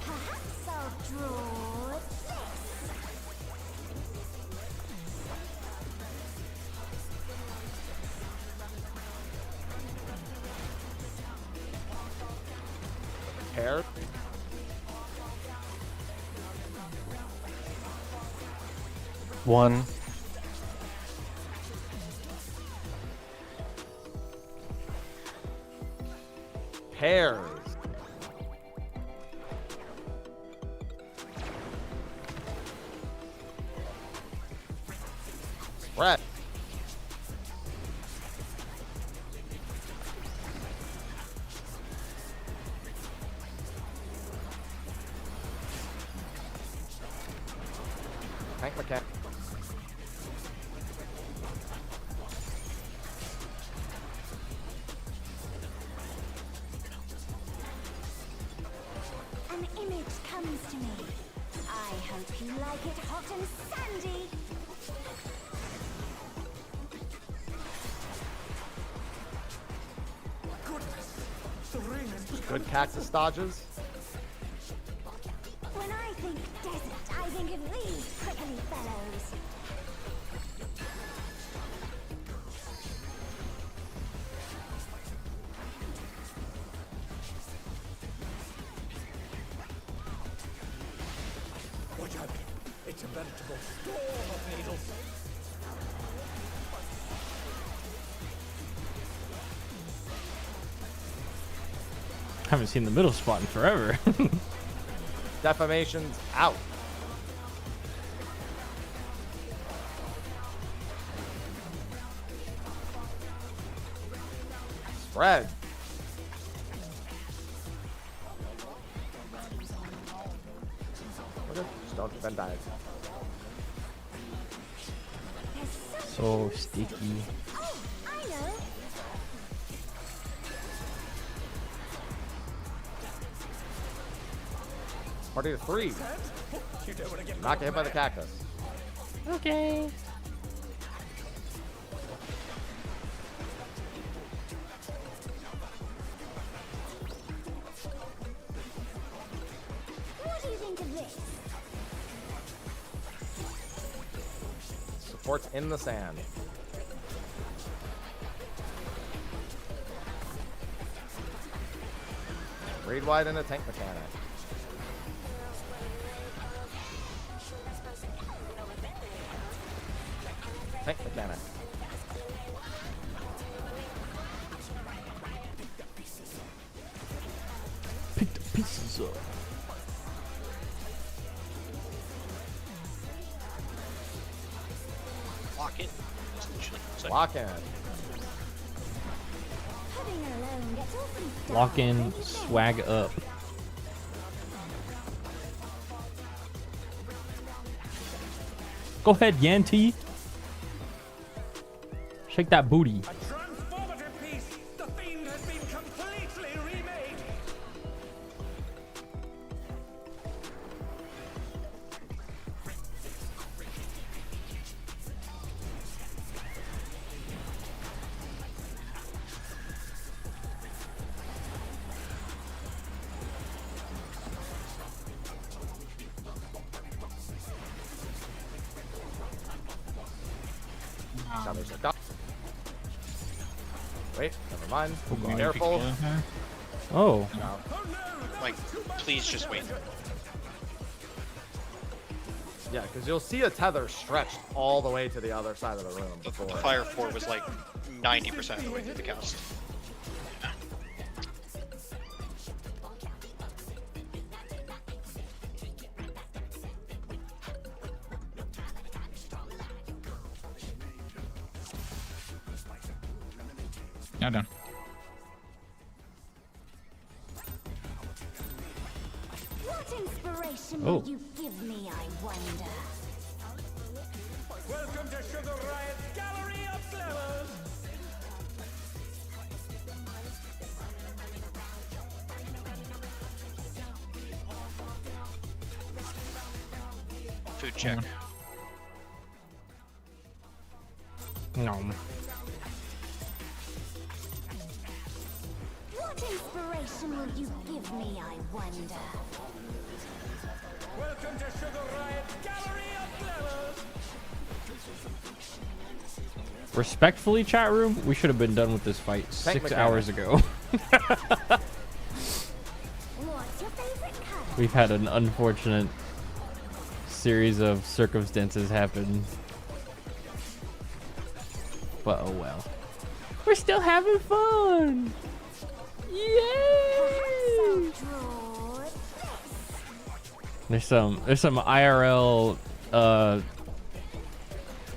Perhaps I'll draw this. Hair. One. Pairs. Spread. Tank mechanic. An image comes to me. I hope you like it hot and sandy. Good cactus dodges. When I think desert, I think of these prickly fellows. Watch out! It's a veritable storm of needles! Haven't seen the middle spot in forever. Defamation's out. Spread. Okay, just don't defend dive. So sticky. Oh, I know. Party to 3. You don't want to get Not get hit by the cactus. Okay. What do you think of this? Supports in the sand. Read wide in a tank mechanic. Tank mechanic. Pick the pieces up. Lock it. Essentially. So Lock in. Having alone gets awfully dark, Lock in, don't you think? swag up. Go ahead, Yanti. Shake that booty. A transformative piece. The fiend has been completely remade. Now there's a duck. Wait, never mind. Be God. careful. Oh. No. Like, please just wait. Yeah, because you'll see a tether stretched all the way to the other side of the room The before. Fire 4 was like 90% of the way through the cast. Now done. What inspiration Oh. will you give me, I wonder? Welcome to Sugar Riot's Gallery of Flavors. Food check. No. What inspiration will you give me, I wonder? Welcome to Sugar Riot's Gallery of Flavors. Respectfully, chat room, we should have been done with this fight Tank 6 mechanic. hours ago. What's your favorite color? We've had an unfortunate series of circumstances happen. But oh well. We're still having fun! Yay! Draw There's some IRL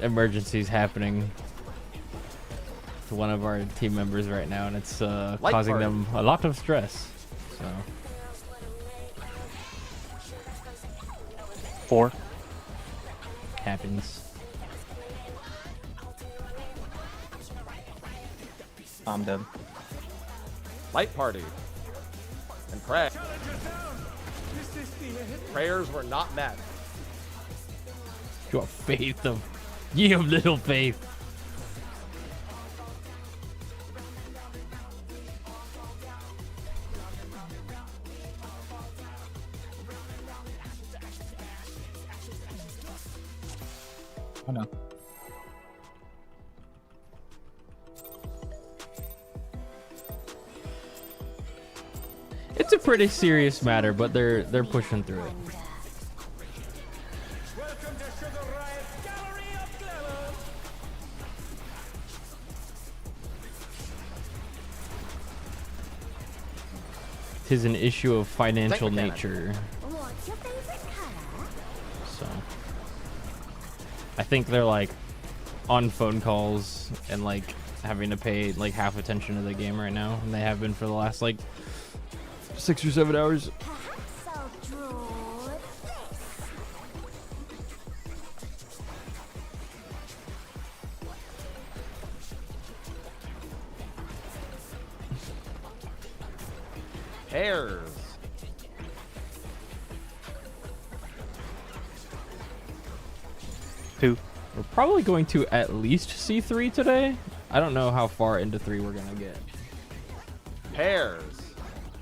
emergencies happening to one of our team members right now, and it's causing party. them a lot of stress. So 4. happens. I'm dead. Light party. And pray. Prayers were not met. You have faith of you have little faith. Oh no. It's a pretty serious matter, but they're pushing through it. Welcome to Sugar Riot's Gallery of Flavors. Tis an issue of financial Tank mechanic. nature. What's your favorite color? So I think they're like on phone calls and like having to pay like half attention to the game right now, and they have been for the last like 6 or 7 hours. Perhaps I'll draw this. Hairs. Two. We're probably going to at least see 3 today. I don't know how far into 3 we're gonna get. Hairs.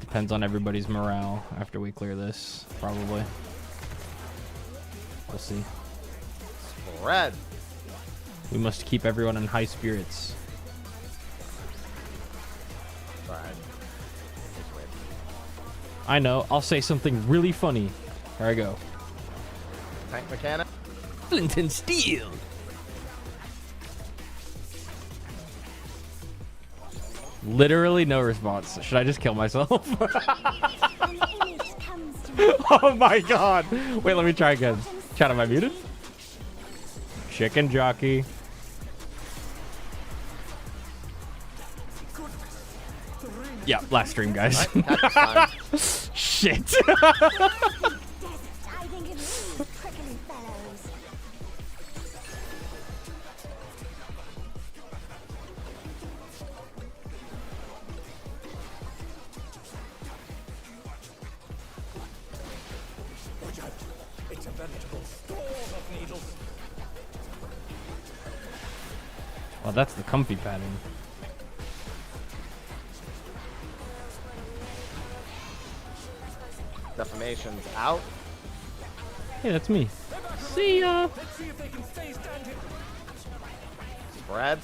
Depends on everybody's morale after we clear this, probably. We'll see. Spread. We must keep everyone in high spirits. Alright. Just wait. I know, I'll say something really funny. Here I go. Tank mechanic. Flint and steel. Literally no response. Should I just kill myself? An image comes to me. Oh my god. Wait, let me try again. Chat, am I muted? Chicken jockey. Yeah, last stream, guys. Catch time. Shit. Desert, I think of you, prickly fellows. veritable storm of needles. Well, that's the comfy pattern. Defamation's out. Hey, that's me. See ya. Let's see if they can stay standing. Spread.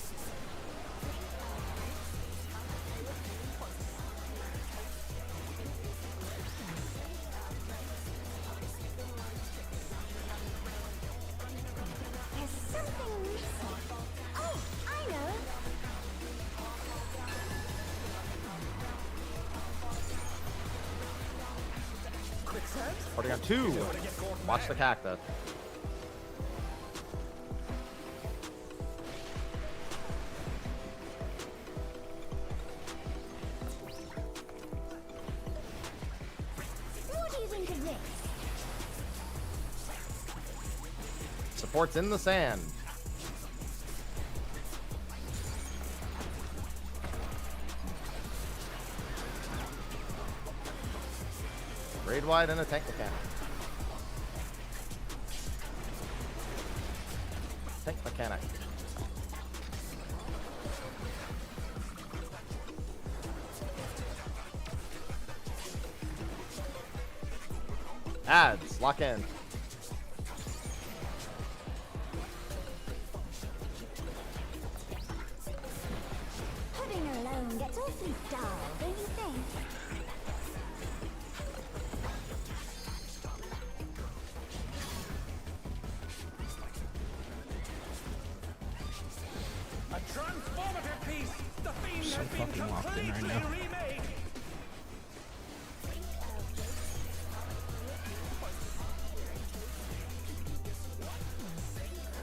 There's something missing. Oh, I know. Party on 2. Watch the cactus. What do you think of this? Support's in the sand. Raid wide and a tank mechanic. Tank mechanic. Ads, lock in. Pudding alone gets awfully dull, don't you think? A transformative piece. The fiend So has been fucking locked in right completely now. remade.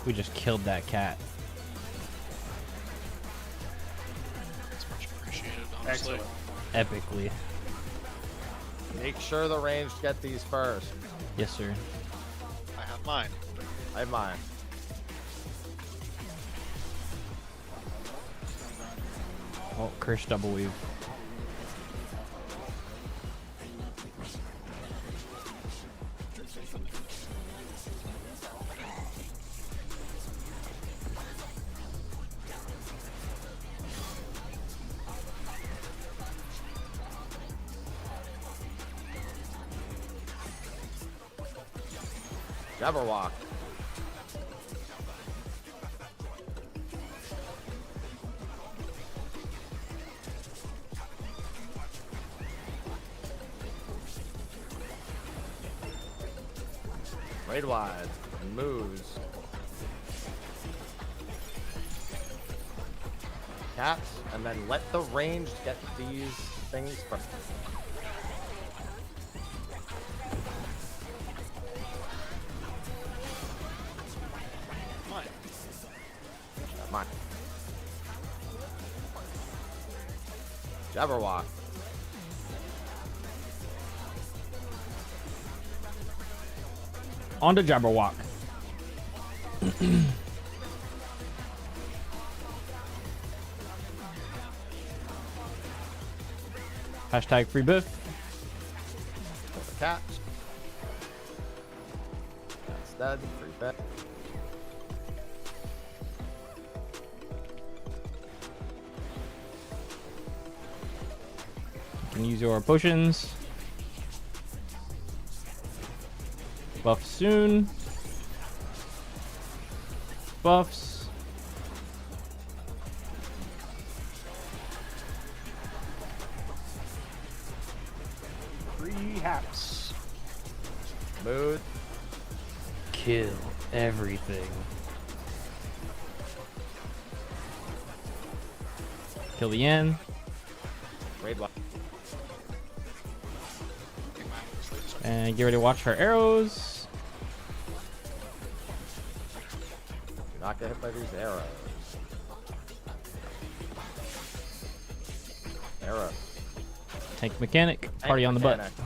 We just killed that cat. It's much appreciated, honestly. Excellent. Epically. Make sure the ranged get these first. Yes, sir. I have mine. I have mine. Oh, curse double weave. Jabberwock. Raid wide and moves. Cats, and then let the ranged get these things first. Mine. Mine. Jabberwock. On to Jabberwock. Hashtag free biff. The cat. That's dead. Free bet. You can use your potions. Buff soon. Buffs. Free haps. Mood. Kill everything. Kill the Yen. Raid wide. And get ready to watch her arrows. Do not get hit by these arrows. Arrow. Tank mechanic. Tank Party on the butt. mechanic.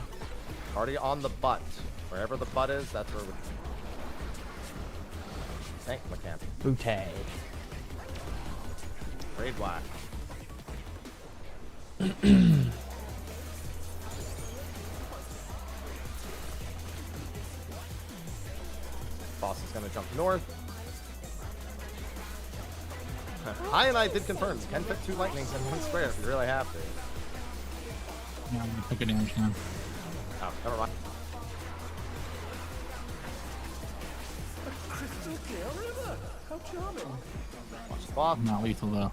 Party on the butt. Wherever the butt is, that's where we. Tank mechanic. Bootay. Raid whack. gonna jump north. Hi and I did confirm. You can fit 2 lightnings in 1 square if you really have to. Yeah, pick a damage now. Oh, never mind. Crystal clear river. How charming. Watch the boss. Not lethal though.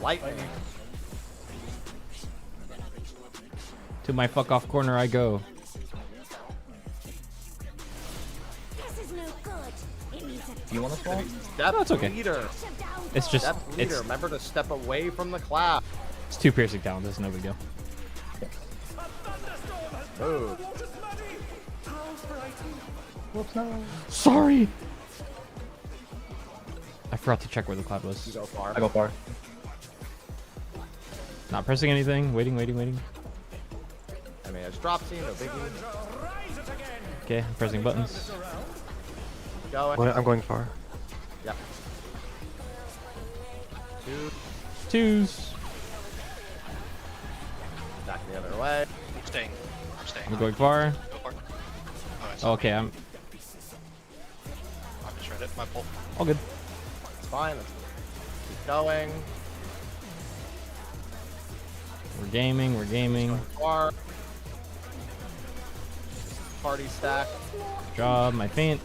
Lightning. To my fuck off corner I go. This is no good. It needs a Do you want to fall? Step That's okay. leader. It's just Step leader. it's Remember to step away from the cloud. 2 piercing talents. That's no big deal. Move. Whoops, no. Sorry. I forgot to check where the cloud You was. go far. I go far. Not pressing anything. Waiting. I mean, it's drop scene, no biggie. Okay, I'm pressing buttons. Going. I'm going far. Yep. 2. 2s. Back the other way. I'm staying. I'm going far. Go far. Oh, that's Okay, I'm I misread it. My fault. all good. It's fine. Let's keep going. We're gaming. Far. Party stack. Good job, my feint.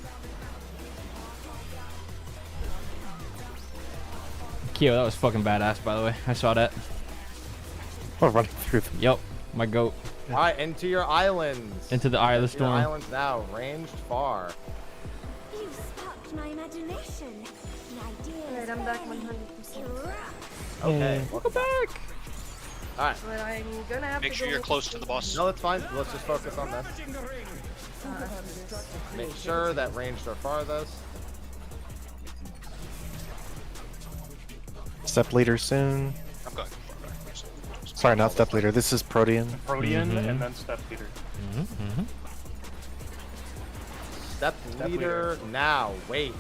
Kyo, that was fucking badass, by the way. I saw that. Oh, running through them. Yep, my goat. All right, into your islands. Into the eye of the Into your storm. islands now, ranged far. You've sparked my imagination. The idea Alright, I'm back 100%. Okay. Welcome back. All right. But I'm gonna have Make to sure go you're with close the to the boss. No, that's fine. Let's just focus on this. Make sure that ranged are farthest. Step leader soon. I'm going. Sorry, not step leader. This is Protean. Protean and then step leader. Step leader now. Wait.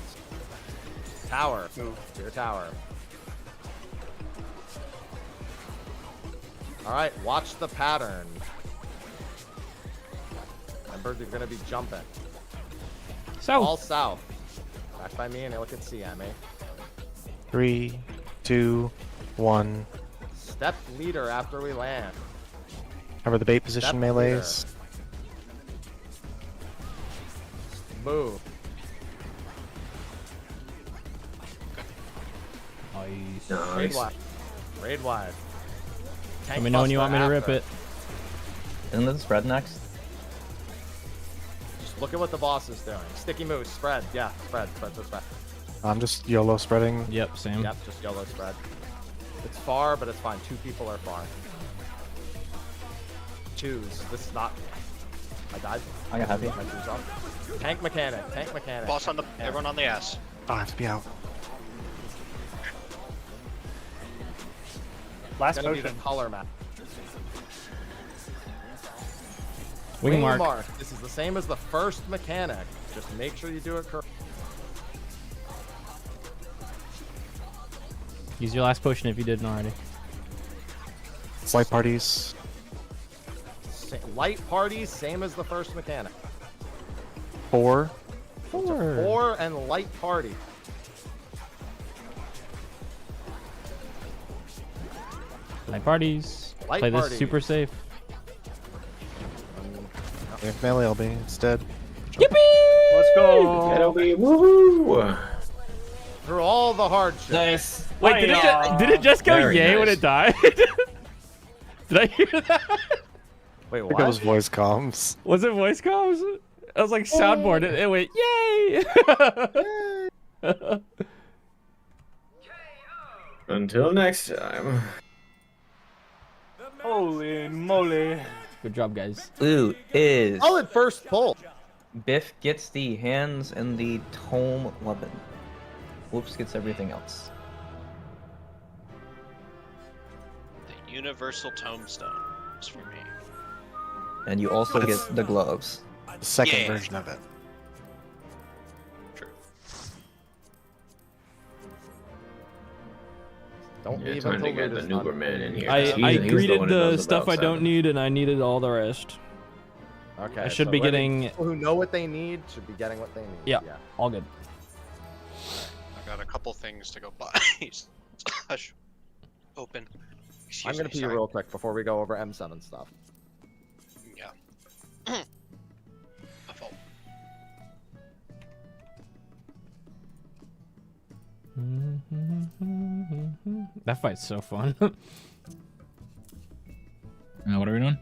Tower. Move. To your tower. All right. Watch the pattern. Remember, you're gonna be jumping. All South. south. Back by me, and look at CM. 3, 2, 1. Step leader after we land. Cover the bait position Step melees. Move. Raid Nice. wide. Raid wide. Let me know when you want me to rip it. Isn't this spread next? Just look at what the boss is doing. Sticky moose, spread. Yeah, spread. I'm just YOLO spreading. Yep, same. Yep, just YOLO spread. It's far, but it's fine. 2 people are far. Choose. This is not. I died. I got happy. My choose off. Tank mechanic. Boss on the. Everyone on the ass. Oh, I have to be out. Last It's gonna be the potion. color map. Wing mark. This is the same as the first mechanic. Just make sure you do it correctly. Use your last potion if you didn't already. Slight parties. Light parties, same as the first mechanic. 4. 4 and light party. Light parties. Light Play party. this super safe. If melee, I'll be instead. Let's go. That'll be woohoo! Through all the hardship. Nice. Wait, did it just go Very yay when nice. it died? Did I hear that? Wait, I think what? it was voice comms. Was it voice comms? I was like soundboard. It went yay! Until next time. Holy moly. Good job, guys. Ooh, is Solid first pull. Biff gets the hands and the tome weapon. Whoops gets everything else. The universal tombstone is for me. And you also It's- get the gloves. The second Yeah. version of it. True. Don't Yeah, leave time to until get loot the is done. Nuber man in here. I He's the greeted one who the knows stuff about I don't Simon. need and I needed all the rest. Okay. I should so be where the getting. people who know what they need should be getting what they need. Yeah. All good. I got a couple things to go buy. Hush. Open. Excuse I'm gonna me, pee sorry. real quick before we go over M7 stuff. Yeah. My fault. That fight's so fun. What are we doing?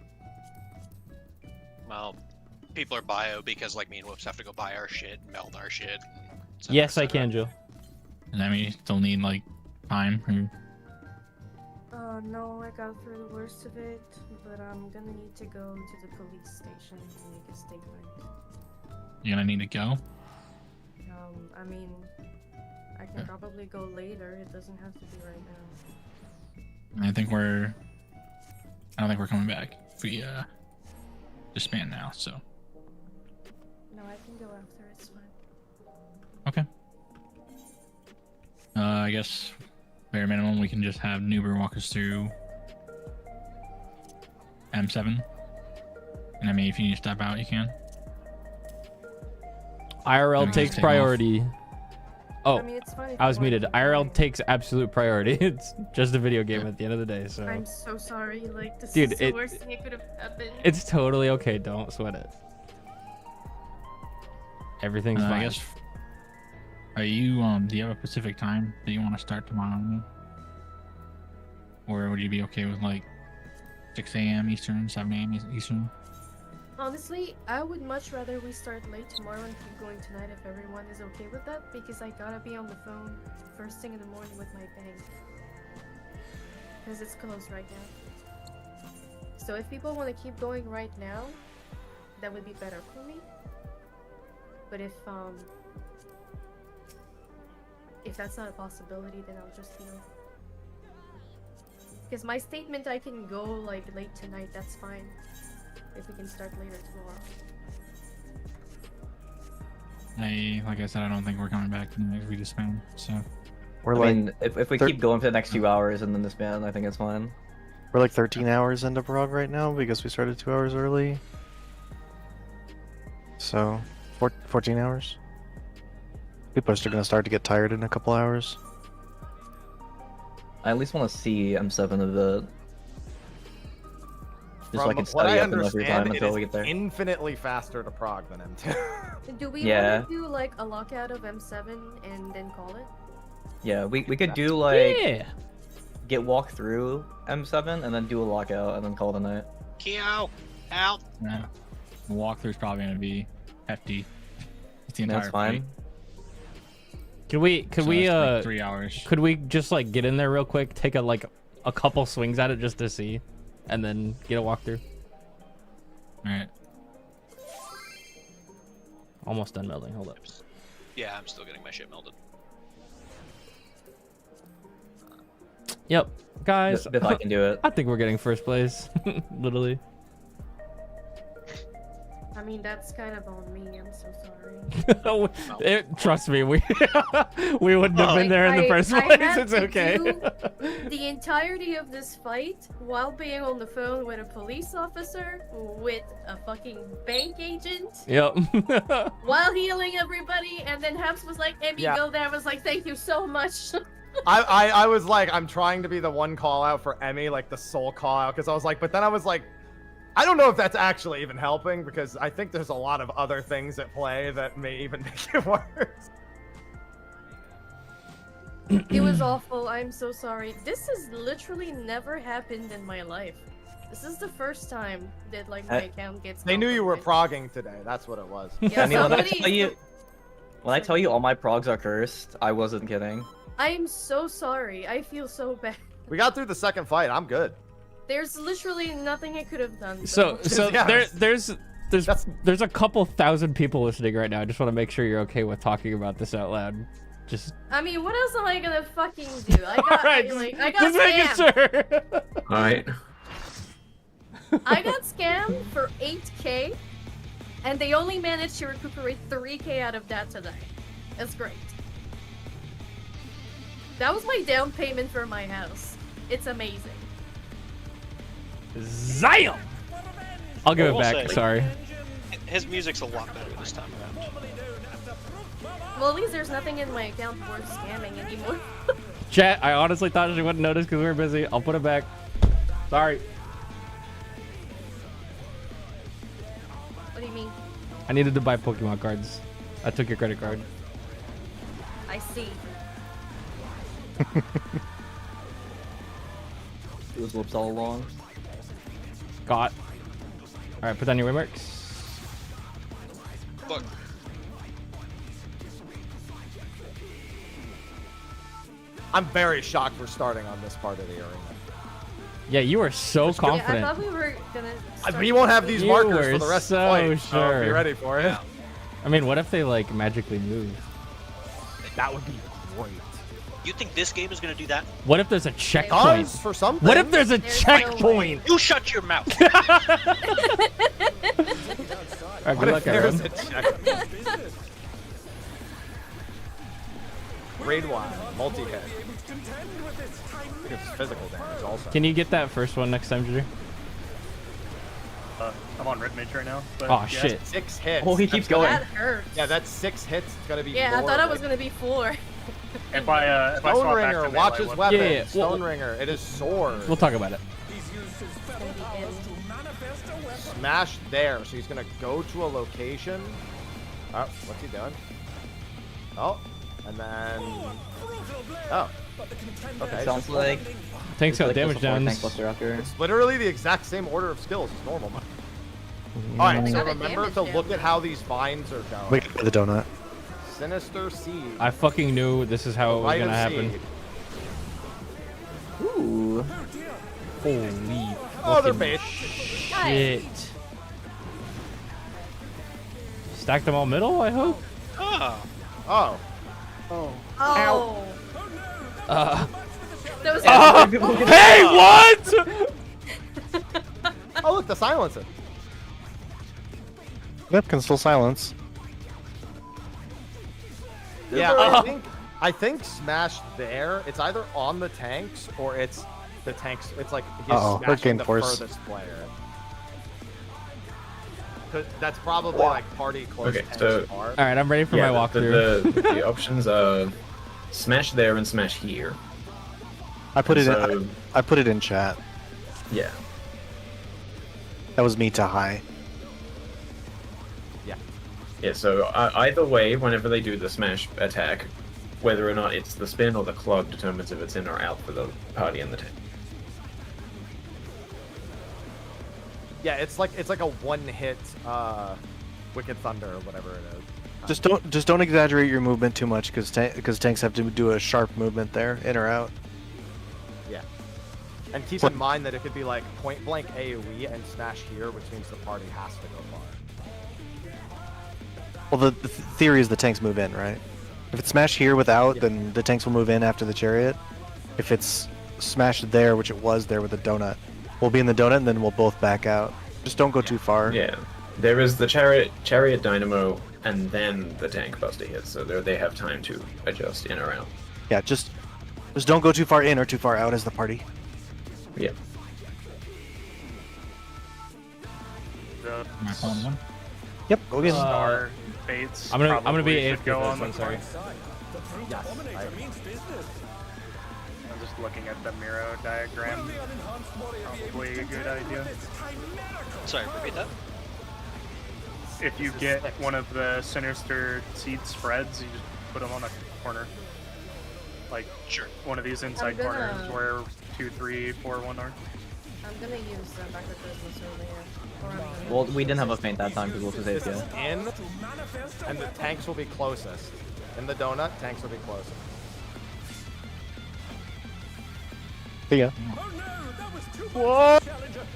Well, people are bio because like me and Whoops have to go buy our shit, meld our shit. et cetera, Yes, et I cetera. can, Jill. Does that mean you still need like time? Or... No, I got through the worst of it, but I'm gonna need to go to the police station to make a statement. You're gonna need to go? I mean, I can probably go later. It doesn't have to be right now. I don't think we're coming back if we disband now, so. No, I can go after. It's fine. Okay. I guess bare minimum we can just have Nuber walk us through M7. And I mean, if you need to step out, you can. IRL Let me takes just take priority. Oh, I mean, it's fine if I you was want muted. to keep IRL going. takes absolute priority. It's just a video game at the end of the day, so. I'm so sorry. Like, this Dude, is the worst thing that could have happened. It's totally okay. Don't sweat it. Everything's fine. I guess. Are you do you have a specific time that you want to start tomorrow? Or would you be okay with like 6 a.m. Eastern, 7 a.m. Eastern? Honestly, I would much rather we start late tomorrow and keep going tonight if everyone is okay with that, because I gotta be on the phone first thing in the morning with my bank. Because it's closed right now. So if people want to keep going right now, that would be better for me. But if that's not a possibility, then I'll just deal. Because my statement, I can go like late tonight, that's fine. If we can start later tomorrow. Like I said, I don't think we're coming back if we disband. So We're I like mean, if we keep going for the next few hours and then disband, I think it's fine. we're like 13 hours into prog right now because we started 2 hours early. So 14 hours. People are still gonna start to get tired in a couple hours. I at least want to see M7 a bit. Just so I From can what study I up enough time understand, it until is we get there. infinitely faster to prog than M2. Do we Yeah. want to do like a lockout of M7 and then call it? Yeah, we could do like Yeah. get walk through M7 and then do a lockout and then call it a night. Keo, out. yeah, the walkthrough's probably gonna be hefty. It's the entire That's fine. fight. Could we So that's like 3 hours. could we just like get in there real quick, take a couple swings at it just to see, and then get a walkthrough? All right. Almost done melding. Hold up. Yeah, I'm still getting my shit melded. Yep, guys. If I can do it. I think we're getting first place. Literally. I mean, that's kind of on me. I'm so sorry. Trust me, we we wouldn't have been there in the first I place. had It's to okay. do the entirety of this fight while being on the phone with a police officer, with a fucking bank agent, Yep. while healing everybody, and then Habs was like, Emmy, Yeah. go there. I was like, thank you so much. I was like, I'm trying to be the one call out for Emmy, like the sole call out, because I was like, but then I was like, I don't know if that's actually even helping, because I think there's a lot of other things at play that may even make it worse. It was awful. I'm so sorry. This has literally never happened in my life. This is the first time that like my account gets. They knew you were compromised. progging today. That's what it was. Yeah, I mean, somebody- when I tell you all my progs are cursed, I wasn't kidding. I'm so sorry. I feel so bad. We got through the second fight. I'm good. There's literally nothing I could have done. So Yeah. there's a couple thousand people listening right now. I just want to make sure you're okay with talking about this out loud. Just I mean, what else am I gonna fucking do? I got Alright, I got just making scammed. sure. All right. I got scammed for 8K, and they only managed to recuperate 3K out of that today. That's great. That was my down payment for my house. It's amazing. Zion. I'll give it We'll back. say. Sorry. His music's a lot better this time around. Well, at least there's nothing in my account worth scamming anymore. Chat, I honestly thought she wouldn't notice because we were busy. I'll put it back. Sorry. What do you mean? I needed to buy Pokemon cards. I took your credit card. I see. It was Woops all along. Got. Alright, put down your waymarks. Look, I'm very shocked we're starting on this part of the arena. Yeah, you are so Yeah, I confident. thought we were gonna. We won't have these You markers were for the rest so of the fight. So sure. be ready for it. I mean, what if they like magically move? That would be great. you think this game is gonna do that? What if there's a checkpoint? Does for something. What if there's a There's no checkpoint? You shut your mouth. Alright, What good if luck, there's everyone. a checkpoint? Grade 1, multi-hit. It's physical damage also. Can you get that first one next time, Judy? I'm on Rip Mage right now. But Oh yeah, shit. 6 hits. Oh, he keeps going. That hurts. Yeah, that's 6 hits. It's gonna be. Yeah, I more thought it was like- gonna be 4. If I Stone swap back Ringer, to watch melee his weapon- weapon. Yeah, yeah, yeah. Stone Well- Ringer, it is sword. We'll talk about it. Smash there, so he's gonna go to a location. Oh, what's he doing? Oh, and then. Oh. Okay. Sounds like Tank's got like damage the support downs. tank buster after. It's literally the exact same order of skills as normal. Alright, so Got a remember damage to down. look at how these vines are going. Wait for the donut. Sinister Seed. I fucking knew this is how it was Right gonna of happen. Seed. Ooh. Holy Oh, they're fucking bait. shit. Stack them all middle, I hope? Ah, Oh. Oh. Uh, That was. hey, what? Oh, look, the silencer. Yep, can still silence. Yeah, I think smash there. It's either on the tanks or it's the tanks. It's like he's Uh-oh, smashing Hurricane the Force. furthest player. 'Cause that's probably like party close. Okay, tanks so- part. Alright, I'm ready for my walkthrough. The options are smash there and smash here. I put it So- in. I put it in chat. Yeah. That was me to high. Yeah, so either way, whenever they do the smash attack, whether or not it's the spin or the clog determines if it's in or out for the party and the tank. Yeah, it's like a one-hit Wicked Thunder or whatever it is. Just don't exaggerate your movement too much because tanks have to do a sharp movement there, in or out. Yeah. And keep So- in mind that it could be like point blank AoE and smash here, which means the party has to go far. Well, the theory is the tanks move in, right? If it's smash here without, then the tanks will move in after the chariot. If it's smashed there, which it was there with the donut, we'll be in the donut and then we'll both back out. Just don't go too far. Yeah. There is the chariot dynamo and then the tank buster hits, so they have time to adjust in or out. Yeah, just don't go too far in or too far out as the party. Yeah. The Am I calling one? Yep, go again. star fates. I'm gonna be probably AFK should go for on this one, the sorry. Yes. I'm just looking at the Miro diagram. Probably a good idea. sorry, repeat that. If you get one of the sinister seed spreads, you just put them on a corner. Like Sure. one of these inside I'm gonna- corners where 2, 3, 4, 1 are. I'm gonna use Dr. Christmas over here. Or I'm gonna Well, use we didn't have a this. feint that time because Woops was This is AFK. in, and the tanks will be closest. In the donut, tanks will be closest. See ya. Oh no, that was too What? Challenger.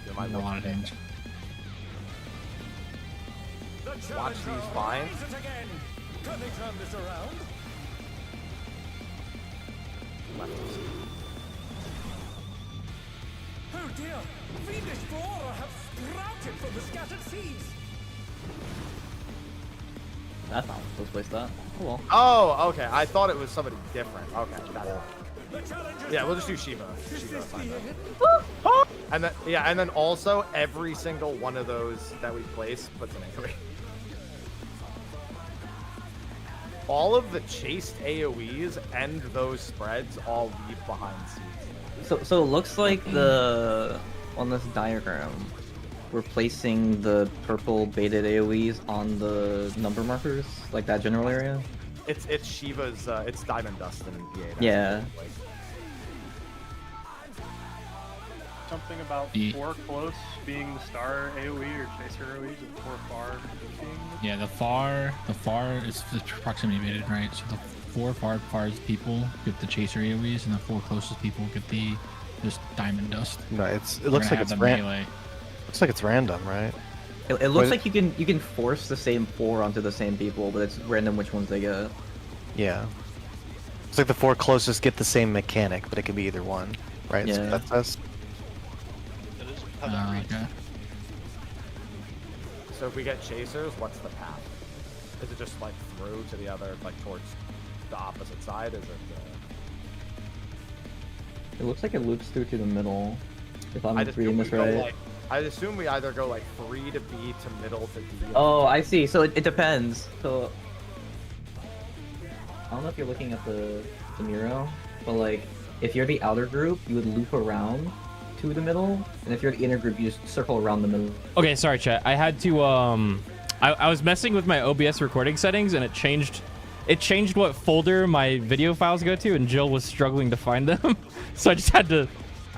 You A might lot of damage. The Watch challenger these vines. rises again. Can they turn this around? Oh dear, fiendish flora have sprouted from the scattered seeds. That's not supposed to place that. Oh well. Oh, okay. I thought it was somebody different. Okay, got it. Yeah, we'll just do Shiva. Shiva, fine then. And then and then also every single one of those that we place puts an AoE. All of the chased AoEs and those spreads all leave behind seeds. So it looks like the on this diagram, we're placing the purple baited AoEs on the number markers, like that general area. It's Shiva's. It's Diamond Dust and EA. Yeah. Something about The- 4 close being the star AoE or chaser AoEs and 4 far being Yeah, the far is the proximity baited, right? So the 4 farthest people get the chaser AoEs, and the 4 closest people get the just diamond dust. No, it We're looks gonna like have it's the melee. looks like it's random, right? It looks Wait. like you can force the same 4 onto the same people, but it's random which ones they get. Yeah. It's like the 4 closest get the same mechanic, but it can be either one, right? So Yeah. that's us. That is how that reads. Okay. So if we get chasers, what's the path? Is it just like through to the other, like towards the opposite side? Is it? It looks like it loops through to the middle. If I'm I'd reading assume this we go, right. like, I'd assume we either go like 3 to B to middle to D. Oh, I see. So it depends. So I don't know if you're looking at the mural, but like if you're the outer group, you would loop around to the middle, and if you're the inner group, you just circle around the middle. Okay, sorry, chat. I had to I was messing with my OBS recording settings, and it changed what folder my video files go to, and Jill was struggling to find them. So I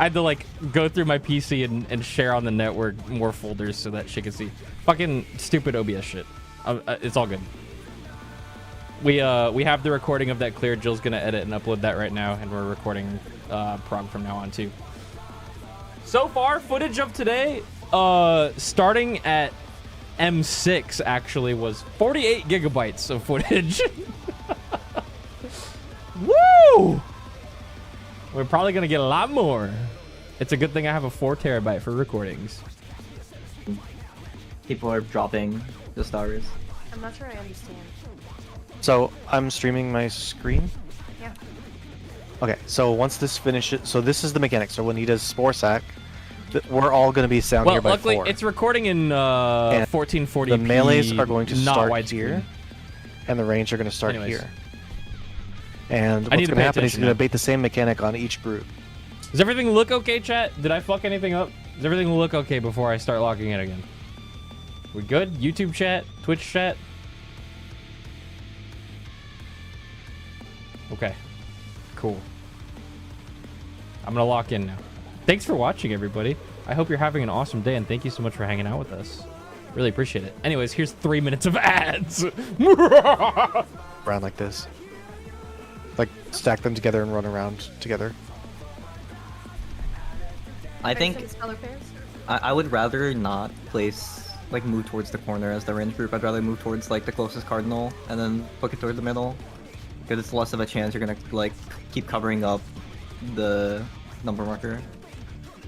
had to like go through my PC and share on the network more folders so that she could see. Fucking stupid OBS shit. It's all good. We have the recording of that cleared. Jill's gonna edit and upload that right now, and we're recording prog from now on too. So far, footage of today, starting at M6 actually was 48 gigabytes of footage. Woo! We're probably gonna get a lot more. It's a good thing I have a 4 terabyte for recordings. People are dropping the stars. I'm not sure I understand. So I'm streaming my screen. Yeah. Okay, so once this finishes, so this is the mechanic. So when he does Spore Sack, we're all going to be sound Well, here by luckily 4. it's recording in 1440p. The melees are going to not start widescreen. here, and the range are going to start Anyways. here. And I need what's to going pay to happen is he's attention going now. to bait the same mechanic on each group. Does everything look okay, chat? Did I fuck anything up? Does everything look okay before I start logging in again? We good? YouTube chat? Twitch chat? Okay. Cool. I'm gonna lock in now. Thanks for watching, everybody. I hope you're having an awesome day, and thank you so much for hanging out with us. Really appreciate it. Anyways, here's 3 minutes of ads. Around like this. Like, stack them together and run around together. I think Sense color pairs? I would rather not place like move towards the corner as the range group. I'd rather move towards like the closest cardinal and then book it towards the middle, because it's less of a chance you're gonna like keep covering up the number marker.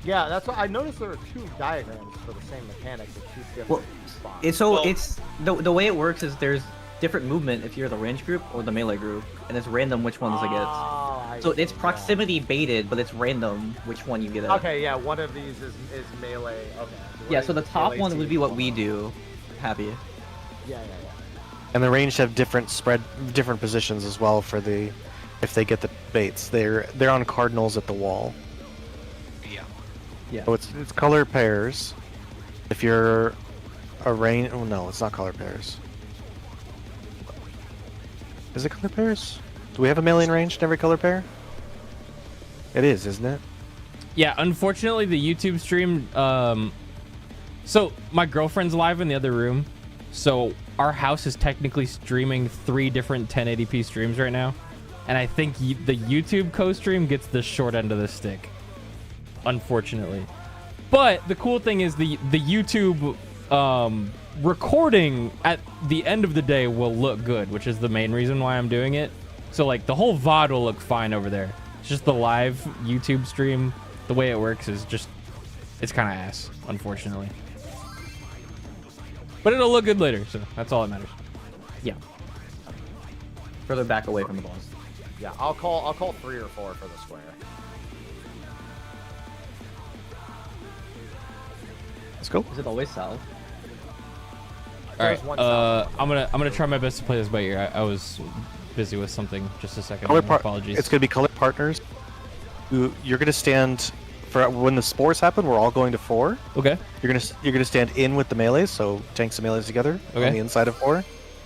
Yeah, that's what I noticed. There are 2 diagrams for the same mechanic with 2 different Well, spots. It's the way it works is there's different movement if you're the range group or the melee group, and it's random which ones it gets. So it's proximity baited, but it's random which one you get at. Okay, yeah, one of these is melee. Okay. Yeah, so the top melee one would be team. what we do. Happy. Yeah. And the ranged have different positions as well for the, if they get the baits. They're on cardinals at the wall. Yeah. Yeah. So it's color pairs. If you're a range, oh no, it's not color pairs. Is it color pairs? Do we have a melee and ranged in every color pair? It is, isn't it? Yeah, unfortunately, the YouTube stream. So my girlfriend's live in the other room, so our house is technically streaming 3 different 1080p streams right now, and I think the YouTube co-stream gets the short end of the stick, unfortunately. But the cool thing is the YouTube recording at the end of the day will look good, which is the main reason why I'm doing it. So like the whole VOD will look fine over there. It's just the live YouTube stream, the way it works is just, it's kind of ass, unfortunately. But it'll look good later, so that's all that matters. Yeah. Further back away from the boss. Yeah, I'll call 3 or 4 for the square. Let's go. Is it always south? All right. There's one south. I'm gonna try my best to play this by ear. I was busy with something just a second. Apologies. It's gonna be color partners. You're gonna stand for when the spores happen. We're all going to 4. Okay. You're gonna stand in with the melees, so tanks and melees together Okay. on the inside of 4.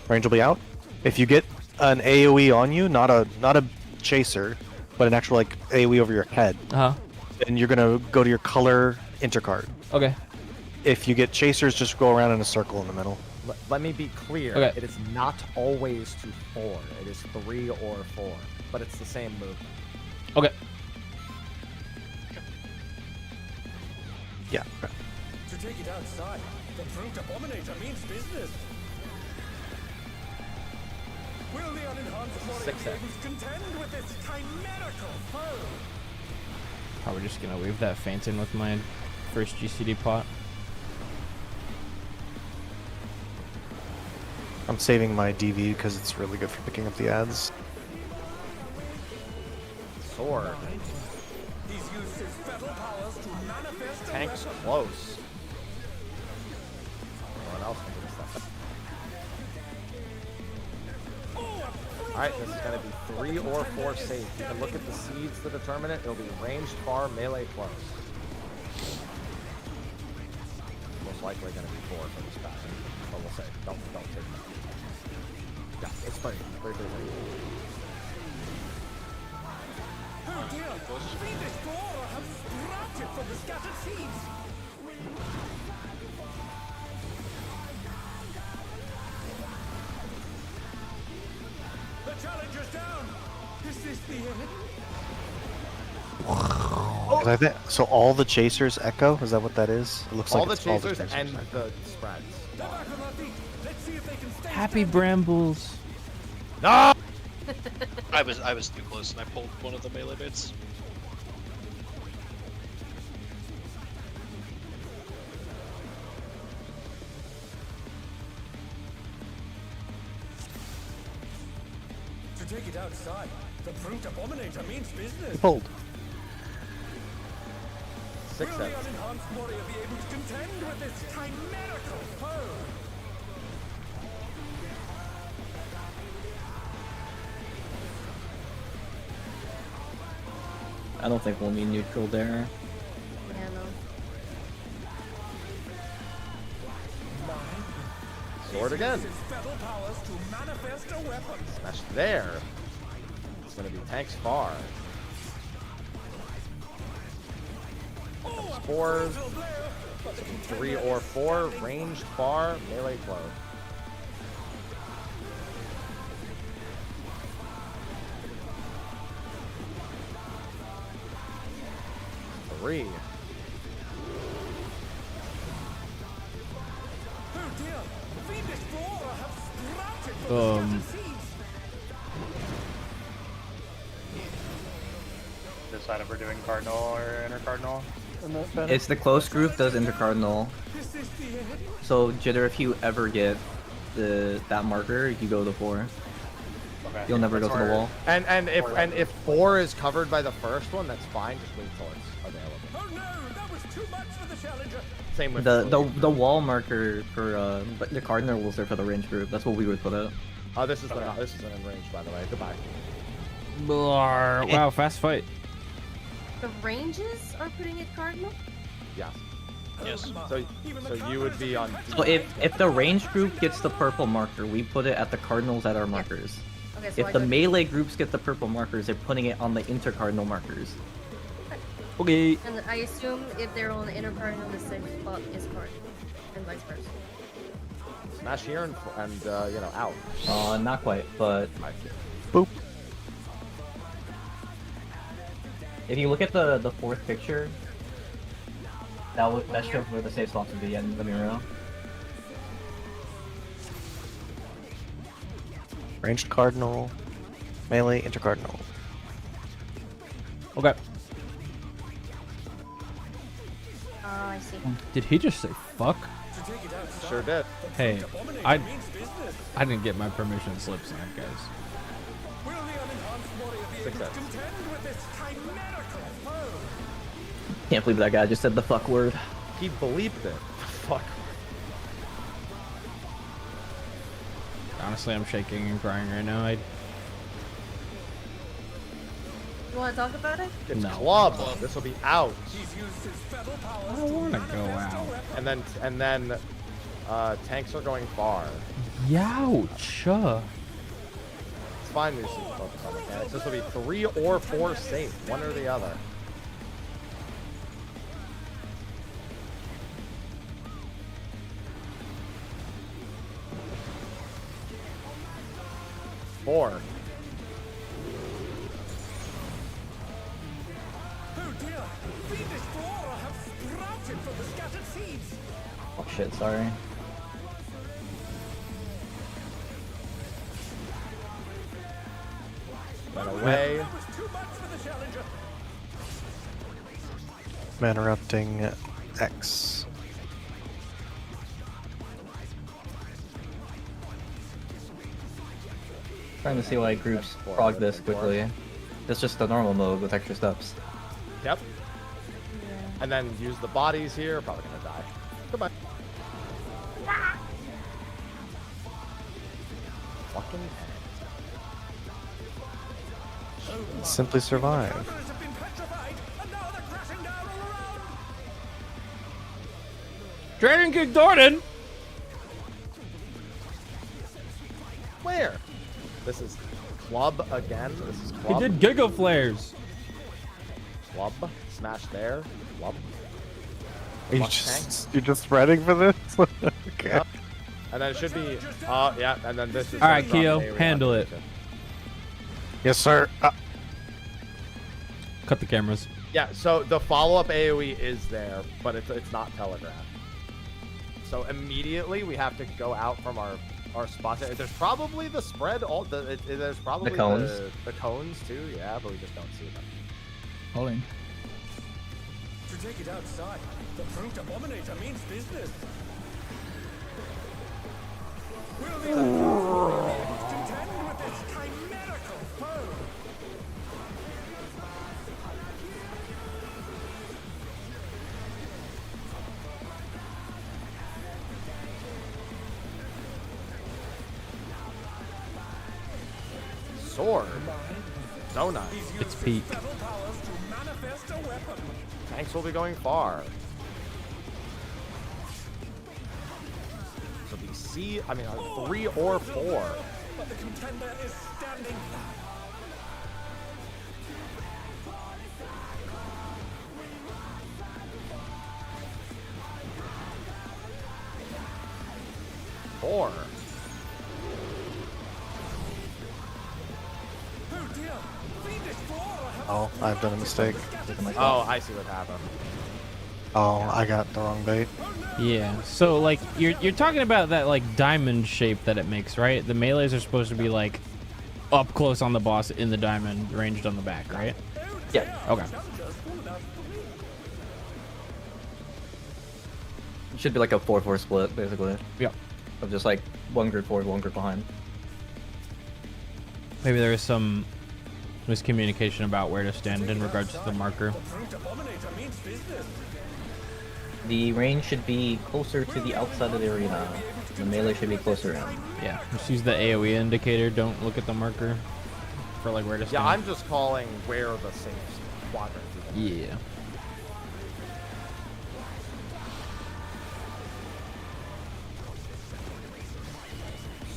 Range will be out. If you get an AOE on you, not a chaser, but an actual like AOE over your head, then you're gonna go to your color intercard. Okay. If you get chasers, just go around in a circle in the middle. Let me be clear. Okay. It is not always to 4. It is 3 or 4, but it's the same movement. Okay. Yeah. To take it outside, the brute abominator means business. Will the unenhanced warrior be able to contend with this chimerical foe? Probably just gonna wave that feint in with my first GCD pot. I'm saving my DV because it's really good for picking up the ads. Sword. He's used his fatal powers to manifest Tank's close. Anyone else can do this stuff. Alright, this is going to be 3 or 4 safe. You can look at the seeds to determine it. It'll be ranged, far, melee, close. Most likely going to be 4 for this pattern. But we'll say, don't take that. Yeah, it's 3. 3. Oh dear! Fiendish Flora have sprouted from the scattered seeds! The challenger's down! Is this the end? I think so. All the chasers echo. Is that what that is? It looks All like the it's chasers all the and chasers. the spreads. They're back on their feet. Let's see if they can stay Happy standing. brambles. No! I was too close and I pulled one of the melee bits. To take it outside, the brute abominator means business. He pulled. 6 Will the heads. unenhanced warrior be able to contend with this chimerical foe? I don't think we'll need neutral there. Yeah, no. Sword again. His fatal powers to manifest a weapon. Smash there. It's going to be tanks far. Spores. 3 or 4. Ranged far. Melee close. Three. Oh dear! Fiendish Flora have sprouted from the scattered seeds. Decide if we're doing cardinal or inner cardinal. It's the close group does intercardinal. Is this the end? So Jitter, if you ever get that marker, you go to 4. Okay. You'll never go to the wall. And if 4 is covered by the first one, that's fine. Just wait till it's available. Oh no! That was too much for the challenger. Same with The wall marker for the cardinals are for the range group. That's what we would put out. Oh, this is an range, by the way. Goodbye. Wow, fast fight. The ranges are putting it cardinal? Yes. Yes. So you would be on. So if the range group gets the purple marker, we put it at the cardinals at our markers. Okay, so If I the go- melee groups get the purple markers, they're putting it on the intercardinal markers. Okay. And I assume if they're on the inner cardinal, the safe spot is cardinal, and vice versa. Smash here and you know, out. Not quite, but Boop. if you look at the fourth picture, that shows where the safe spots would be in the mirror. Ranged cardinal, melee intercardinal. Okay. I see. Did he just say fuck? To take it outside, Sure did. Hey, the abominator I means business. didn't get my permission slip signed, guys. Will the unenhanced warrior be success. Can't believe that guy just said the fuck word. He bleeped it. Fuck. Honestly, I'm shaking and crying right now. You want to talk about it? It's No. club. This will be out. I don't want to go out. And then tanks are going far. Youch. It's fine. We just need to focus on mechanics. This will be 3 or 4 safe, one or the other. Four. Oh dear! Fiendish flora have sprouted from the scattered seeds! Oh shit, sorry. Run away. That was too much for the challenger! Man erupting X. Trying to see why groups prog this quickly. It's just the normal mode with extra steps. Yep. And then use the bodies here. Probably gonna die. Goodbye. Fucking Simply survive. Travelers have been petrified, and now they're crashing down all around! Dragon King Thornton! Where? This is club again. This is He club. did Giga Flares. Club. Smash there. Club. You're just spreading for this? Okay. Yep. And then it should be. Yeah. And then this is. All right, gonna drop Keo, an AoE handle it. activation. Yes, sir. Cut the cameras. Yeah. So the follow-up AoE is there, but it's not telegraphed. So immediately we have to go out from our spots. There's probably the spread. There's probably The cones. The cones too. Yeah, but we just don't see them. Holding. To take it outside, the Brute Abominator means business! Will the Unfortunate contend with this chimerical foe? Sword. Donut. It's peak. Battle powers to manifest a weapon! Tanks will be going far. So be C. I mean, 3 or 4. But the contender is standing fast. Four. Oh dear! Fiendish flora have Oh, I've done a mistake. Oh, I see what happened. Oh, I got the wrong bait. Yeah. So like you're talking about that like diamond shape that it makes, right? The melees are supposed to be like up close on the boss in the diamond, ranged on the back, right? Yeah. Okay. It should be like a 4-4 split, basically. Yep. Of just like one group forward, one group behind. Maybe there is some miscommunication about where to stand in regards to the marker. The Brute Abominator means business! The range should be closer to the outside of the arena. The melee should be closer in. Yeah. Just use the AoE indicator. Don't look at the marker for like where to stand. Yeah, I'm just calling where the safe quadrant is. Yeah.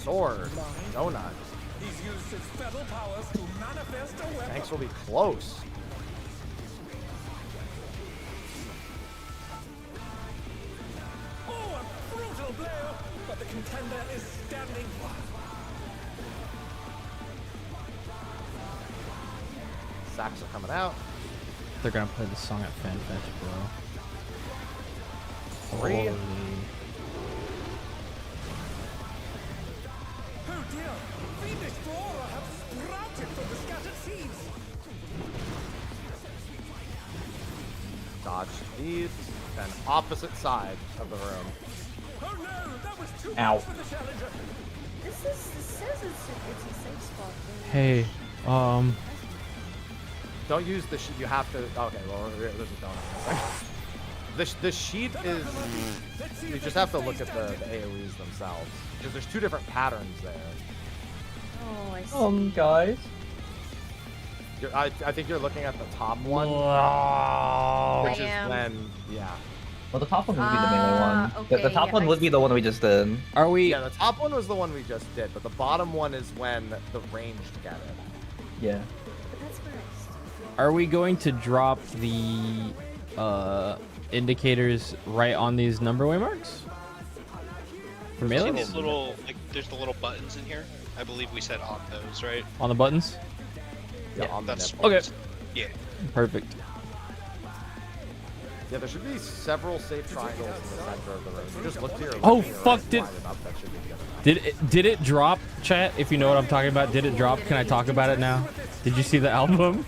Sword. Donut. He's used his fetal powers to manifest a weapon! Tanks will be close. Oh, a brutal blow! But the contender is standing fast. Sacks are coming out. They're gonna play the song at FanFest, bro. 3. Holy. Oh dear! Fiendish flora have sprouted from the scattered seeds! Dodge these. Then opposite side of the room. Oh no! That was too Ow. much for the challenger! This says it's a safe spot. Hey, Don't use the sheet. You have to. Okay, well, there's a donut. The sheet is. You just have to look at the AoEs themselves because there's two different patterns there. Oh, I see. Guys. I think you're looking at the top one, which is when, yeah. Well, the top one would be the melee one. Okay, The top yeah, one would be the one we just did. Are we? Yeah, the top one was the one we just did, but the bottom one is when the ranged get it. Yeah. That's first. Are we going to drop the indicators right on these number waymarks? For See melee? these little, like, there's the little buttons in here. I believe we said on those, right? On the buttons? Yeah, on the That's nipple. Okay. Yeah. Perfect. Yeah, there should be several safe triangles in the center of the room. You just look to your left Oh, and your fuck, right, did- line it up, that should be good enough. Did it drop, chat? If you know what I'm talking about, did it drop? Can I talk about it now? Did you see the album?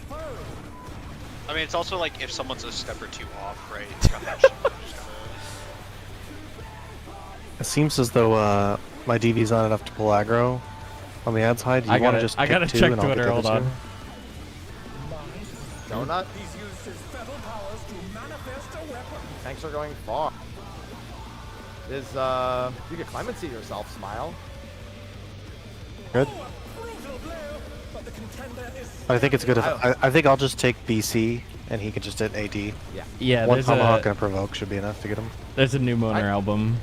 I mean, it's also like if someone's a step or two off, right? It's got that shit, just gotta- It seems as though my DV's not enough to pull aggro on the ad side. You I want gotta, to just I gotta pick two check and I'll get Twitter. the Hold other on. two? Donut. He's used his fetal powers to manifest a weapon. Tanks are going far. Is you can clemency yourself, Smile. Good. Brutal blow, but the contender is I think it's good if I think I'll just take BC and he can just hit AD. Yeah. Yeah, One there's tomahawk a and a provoke should be enough to get him. there's a new Moaner album.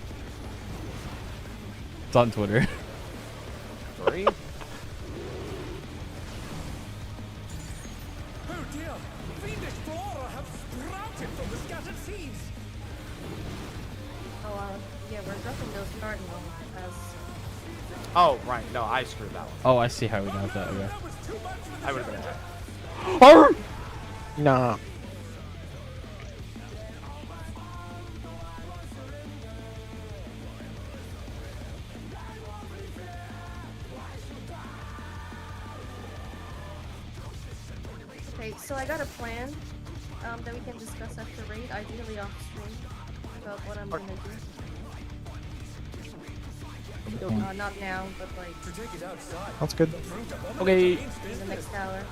It's on Twitter. 3. oh dear, fiendish flora have sprouted from the scattered seeds. Oh, yeah, we're dropping those cardinals as. Oh, right. No, I screwed that one. Oh, I see how we got that. Okay. That was too much. I would have been dead. Arr! Nah. Okay, so I got a plan that we can discuss after raid, ideally off stream, about what I'm gonna do. Not now, but like That's good. Okay. in the next hour.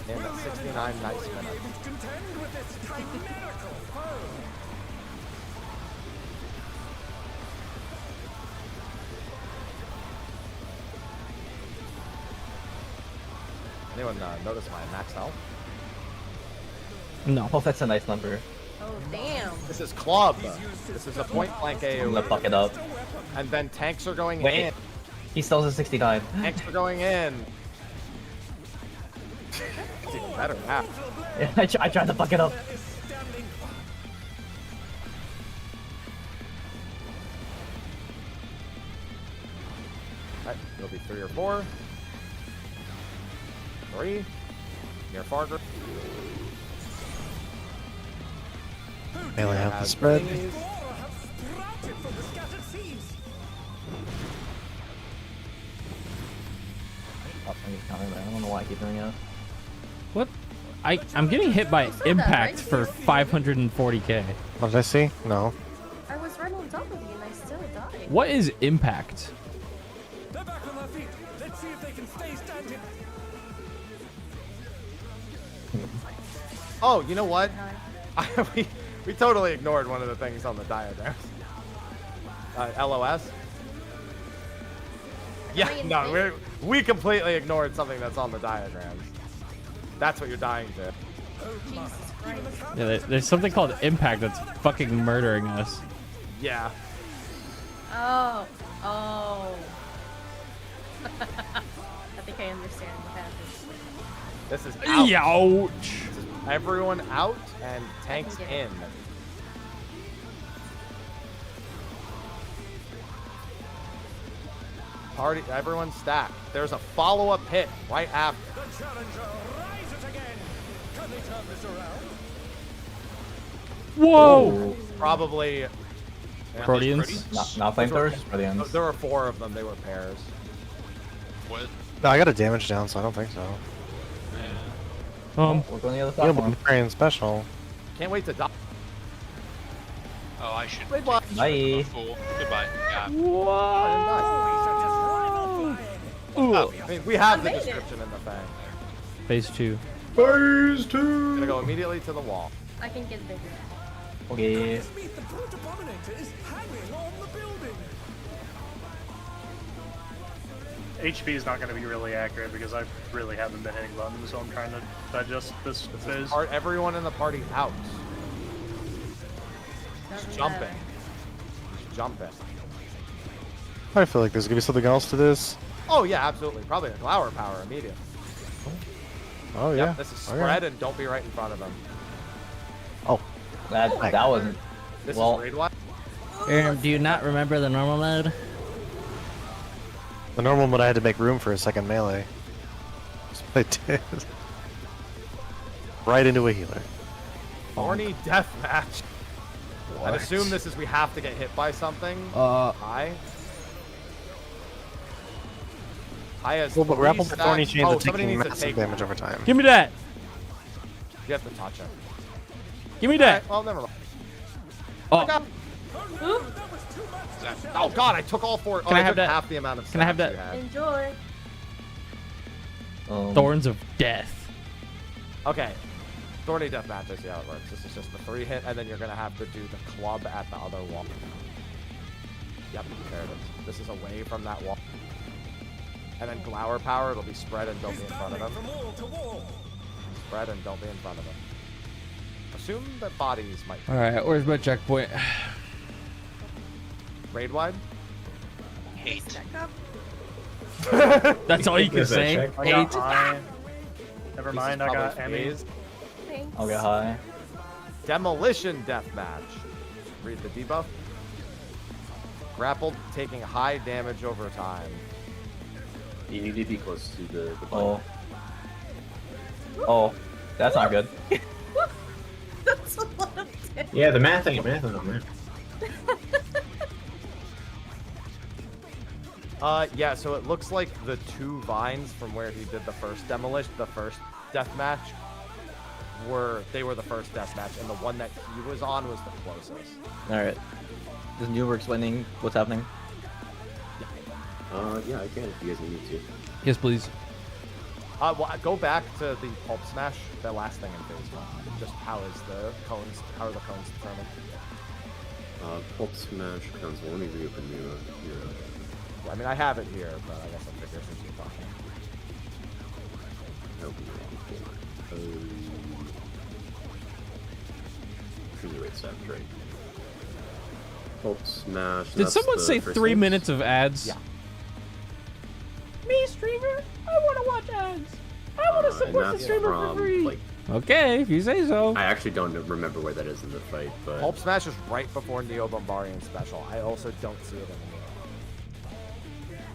In the 69 nice minutes. Contend with this chimerical foe. Anyone notice my max health? No. Oh, that's a nice number. Oh, damn. This is club. This is a point blank I'm gonna AoE. fuck it up. And then tanks are going Wait. in. He still has a 69. Tanks are going in. It's even better now. Yeah, I tried to fuck it up. Right, it'll be 3 or 4. 3. Near Farger. Melee have the spread. Flora have sprouted from the scattered seeds. I don't know why I keep doing it. What? I'm getting hit by that, impact right? for 540k. What did I see? No. I was right on top of you and I still died. What is impact? They're back on their feet. Let's see if they can stay standing. Oh, you know what? Hi. we totally ignored one of the things on the diagram. LOS? Yeah, Million no, things. we completely ignored something that's on the diagrams. That's what you're dying to. Jesus Christ. Yeah, there's something called impact that's fucking murdering us. Yeah. Oh. Oh. I think I understand what happened. This is out. Ouch! Everyone out and tanks get in. it. Party, everyone stack. There's a follow-up hit right after. The challenger rises again. Can they turn this around? Whoa! Probably. Yeah. Proteans? Not flamethrowers, just Proteans. There were 4 of them. They were pairs. What? No, I got a damage down, so I don't think so. We're going the other Yeah, platform. but Praying special. Can't wait to die. Oh, I should. Wait, what? Bye. Fool. Goodbye. Yeah. Whoa! I mean, we have the I made it. description in the thing. Phase 2. Phase 2! Gonna go immediately to the wall. I can get bigger. Okay. Meet the brute abominator is hanging on the building. HP is not going to be really accurate because I really haven't been hitting buttons, so I'm trying to digest this phase. Are everyone in the party out? Doesn't Jumping. matter. Just jumping. I feel like there's gonna be something else to this. Oh yeah, absolutely. Probably a glower power immediate. Oh yeah. Yep, this is Okay. spread and don't be right in front of them. Oh, That wasn't. This Well- is raid wide. Do you not remember the normal mode? the normal mode I had to make room for a second melee. That's what I did. Right into a healer. Thorny death match. What? I'd assume this is we have to get hit by something. High. High has Well, but three grapple the thorny stacks. chains Oh, are somebody taking needs to massive take damage one. over time. Give me that. You have to touch it. Give me that. Well, never mind. Oh, Oh god, I took all four. Can I have took that? half the amount of Can I have stacks that? you had. Enjoy. Thorns of Death. Okay. Thorny death match, I see how it works. This is just the 3 hit, and then you're gonna have to do the club at the other wall. Yep, there it is. This is away from that wall. And then glower power, it'll be spread and don't be in front of them. From wall to wall. Spread and don't be in front of them. Assume that bodies might All right, where's my checkpoint? raid wide. Hate. That's all you can Is that say. check? I got 8. high. Never This is mind, I got probably Emmy. phased. Thanks. I'll get high. Demolition death match. Read the debuff. Grappled, taking high damage over time. You need to be close to the Oh. Oh, that's not good. That's a lot of damage. Yeah, the math ain't math on that. Yeah, so it looks like the 2 vines from where he did the first demolition, the first death match, they were the first death match, and the one that he was on was the closest. All right. Is New explaining what's happening? Yeah, I can if you guys need to. Yes, please. Well, go back to the pulp smash, the last thing in phase 1. Just how are the cones determined? Pulp smash comes. Well, let me reopen your. Well, I mean, I have it here, but I guess I figure since you're talking. Right. Pulp smash. Did that's someone the say first 3 phase. minutes of ads? Yeah. Me, streamer. I want to watch ads. I want to And support the that's streamer for from, free. like, Okay, if you say so. I actually don't remember where that is in the fight, but Pulp smash is right before Neo Bombarian special. I also don't see it anymore.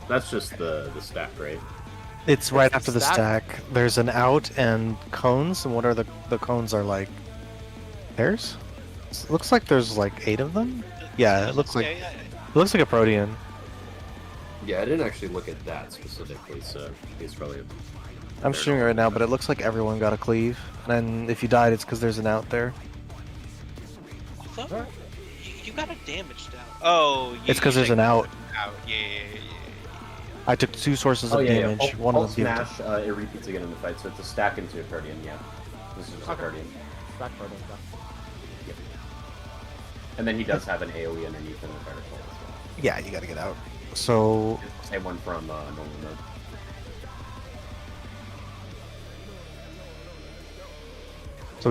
that's just the stack, right? It's right the after the stack. stack. There's an out and cones. And what are the cones are like? Pairs? It looks like there's like 8 of them. Yeah, it looks like Yeah, yeah, it looks like a protean. Yeah, I didn't actually look at that specifically, so it's probably. I'm shooting right now, but it looks like everyone got a cleave. And if you died, it's because there's an out there. Although, you got a damage down. Oh, It's because there's an out. Out. Yeah. I took 2 sources of damage. One of them Pulp smash. It repeats again in the fight, so it's a stack into a protean. Yeah, this is just a Okay. protean. Stack burning stuff. Yep. And then he does have an AOE underneath in the fighter as well. Yeah, you gotta get out. So Same one from normal mode.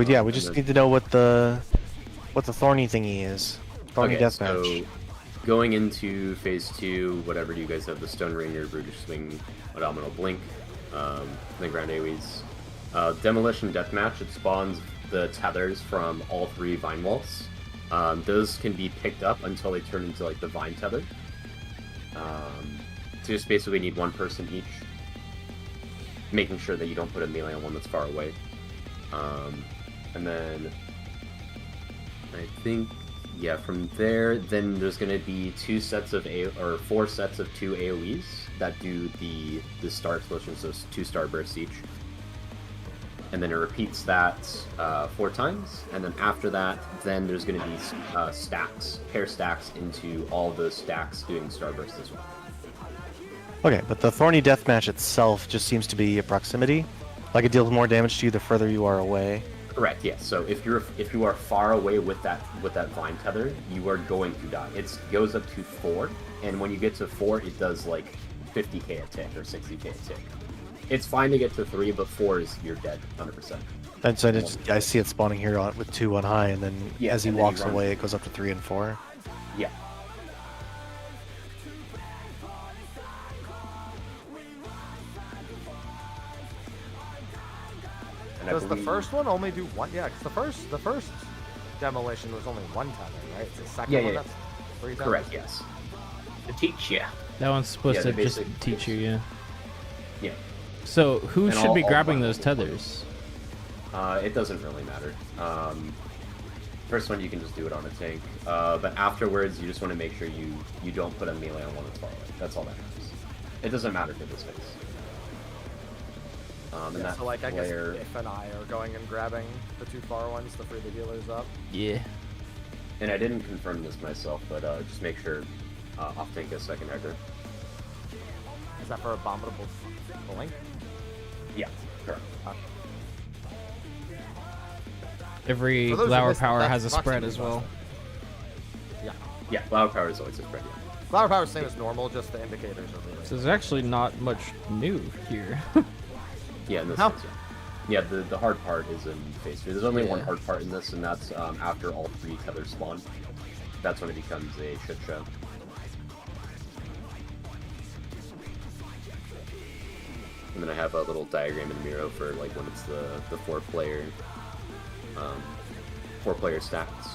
yeah, we just need to know what the thorny thingy is. Thorny Okay, deathmatch. so going into phase 2, whatever you guys have, the Stone Ranger, Brutish Swing, Abdominal Blink, then ground AoEs. Demolition Deathmatch, it spawns the tethers from all 3 vine walls. Those can be picked up until they turn into like the vine tether. So just basically need 1 person each, making sure that you don't put a melee on one that's far away. And then I think, yeah, from there, then there's going to be 4 sets of 2 AoEs that do the star explosion, so 2 star bursts each. And then it repeats that 4 times, and then after that, then there's going to be stacks, pair stacks into all those stacks doing starburst as well. Okay, but the thorny deathmatch itself just seems to be a proximity. Like it deals more damage to you the further you are away. Correct. Yes. So if you are far away with that vine tether, you are going to die. It goes up to 4, and when you get to 4, it does like 50k a tick or 60k a tick. It's fine to get to 3, but 4 is you're dead 100%. And so I see it spawning here with 2 on high, and then as he walks runs. away, it goes up to 3 and 4. Yeah. Does the first one only do one? Yeah, because the first demolition was only 1 tether, right? It's the second one that's 3 tethers? Correct. Yes. To teach you. That one's supposed to they just basically teach you, yeah. Yeah. So who And should be all grabbing five those will tethers? It doesn't really matter. First one you can just do it on a tank, but afterwards you just want to make sure you don't put a melee on one that's far away. That's all that matters. It doesn't matter for this phase. And that so like I guess player... if and I are going and grabbing the 2 far ones to free the healers up. Yeah. And I didn't confirm this myself, but just make sure off tank is second Hector. Is that for Abominable Blink? Yeah, correct. Every For those who flower missed it, power that's has a spread proximity as well. Yeah. Yeah, flower power is always a spread, yeah. Flower power is same as normal, just the indicators are really. So there's actually not much new here. Yeah, in this phase, yeah. Yeah, the hard part is in phase 3. There's only one hard part in this, and that's after all 3 tethers spawn. That's when it becomes a shit show. And then I have a little diagram in Miro for like when it's the 4-player 4-player stacks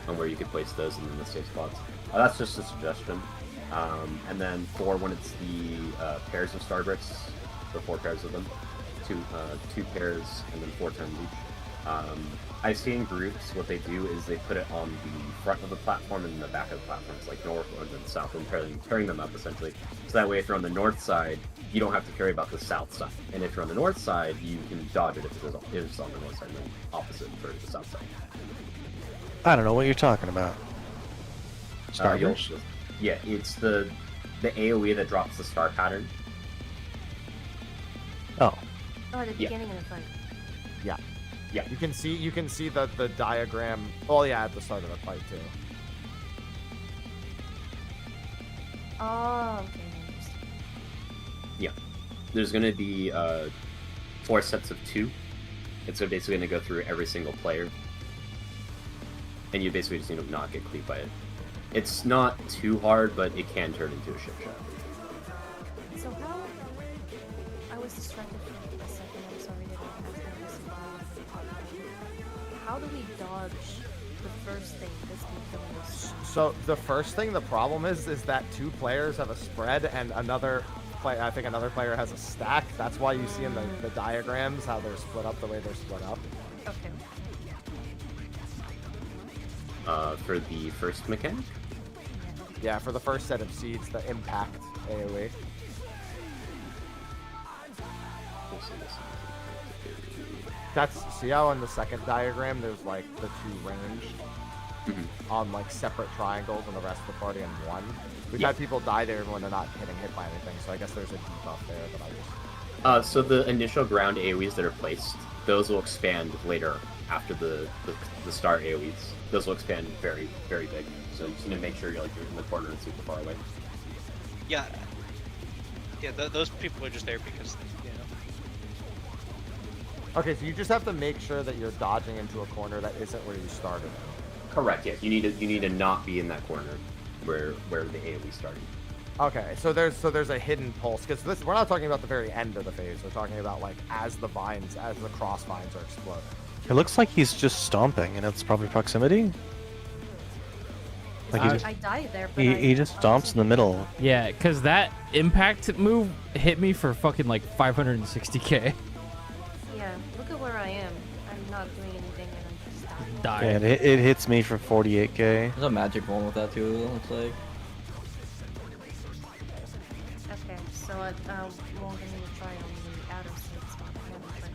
on where you could place those and then the safe spots. That's just a suggestion. And then 4 when it's the pairs of star bricks, or 4 pairs of them, 2 pairs and then 4 times each. I see in groups what they do is they put it on the front of the platform and the back of the platforms, like north and then south, and pairing them up essentially. So that way, if you're on the north side, you don't have to carry about the south side, and if you're on the north side, you can dodge it if it's on the north side, and then opposite for the south side. I don't know what you're talking about. Starburst? Yeah, it's the AoE that drops the star pattern. Oh. Oh, at the beginning of the fight. Yeah. Yeah. You can see the diagram. Oh yeah, at the start of the fight too. Oh, okay. Yeah. There's gonna be 4 sets of 2. It's basically gonna go through every single player. And you basically just need to not get cleaved by it. It's not too hard, but it can turn into a shit show. So how... I was distracted for a second, I'm sorry that I asked this. How do we dodge the first thing this can kill us? So the first thing, the problem is that 2 players have a spread and another player, I think another player has a stack. That's why you see in the diagrams how they're split up the way they're split up. Okay. For the first mechanic? Yeah, for the first set of seeds, the impact AoE. See how in the second diagram there's like the 2 ranged on like separate triangles and the rest of the party in 1. We've had people die there when they're not getting hit by anything, so I guess there's a debuff there that I just... So the initial ground AoEs that are placed, those will expand later after the star AoEs. Those will expand very, very big. So you just need to make sure you're in the corner and super far away. Yeah. Yeah, those people are just there because, you know. Okay, so you just have to make sure that you're dodging into a corner that isn't where you started. Correct, yes. You need to not be in that corner where the AoE started. Okay, so there's a hidden pulse, because we're not talking about the very end of the phase. We're talking about like as the cross vines are exploding. It looks like he's just stomping, and it's probably proximity. Like I died there, but he just stomps in the middle. Yeah, because that impact move hit me for fucking like 560k. Yeah, look at where I am. I'm not doing anything and I'm just dying. Yeah, and it hits me for 48k. There's a magic one with that too, it looks like. Okay, so well, I'm going to try on the outer safe spot. I haven't tried that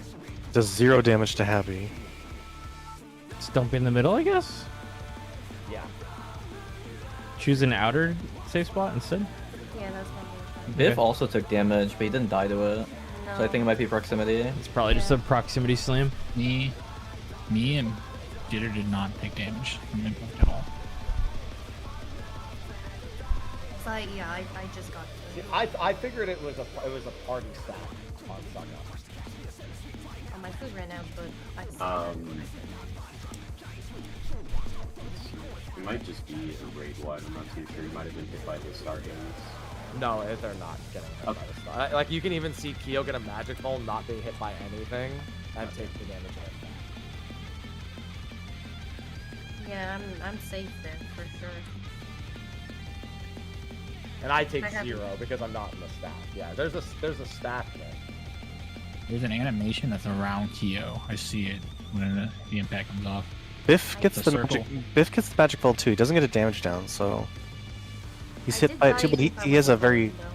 yet. Does 0 damage to Happy. Stump in the middle, I guess? Yeah. Choose an outer safe spot instead? Yeah, that's what I'm going to try. Biff Okay. also took damage, but he didn't die to it. So I think it might be proximity. It's probably just a proximity slam. Me and Jitter did not take damage from impact at all. So I just got See, to I figured it was a party stat on Suckup. oh, my food ran out, but I It might just be a raid wide. I'm not too sure. He might have been hit by the star games. No, they're not getting hit by the star. Like you can even see Keo get a magic ball not being hit by anything and take the damage of it. yeah, I'm safe then for sure. And I take I have- 0 because I'm not in the staff. Yeah, there's a staff there. There's an animation that's around Kyo. I see it when the impact comes off. Biff gets The the circle. magic ball too. He doesn't get a damage down, so he's I hit did by it die too. But if I he has a wasn't very going, though.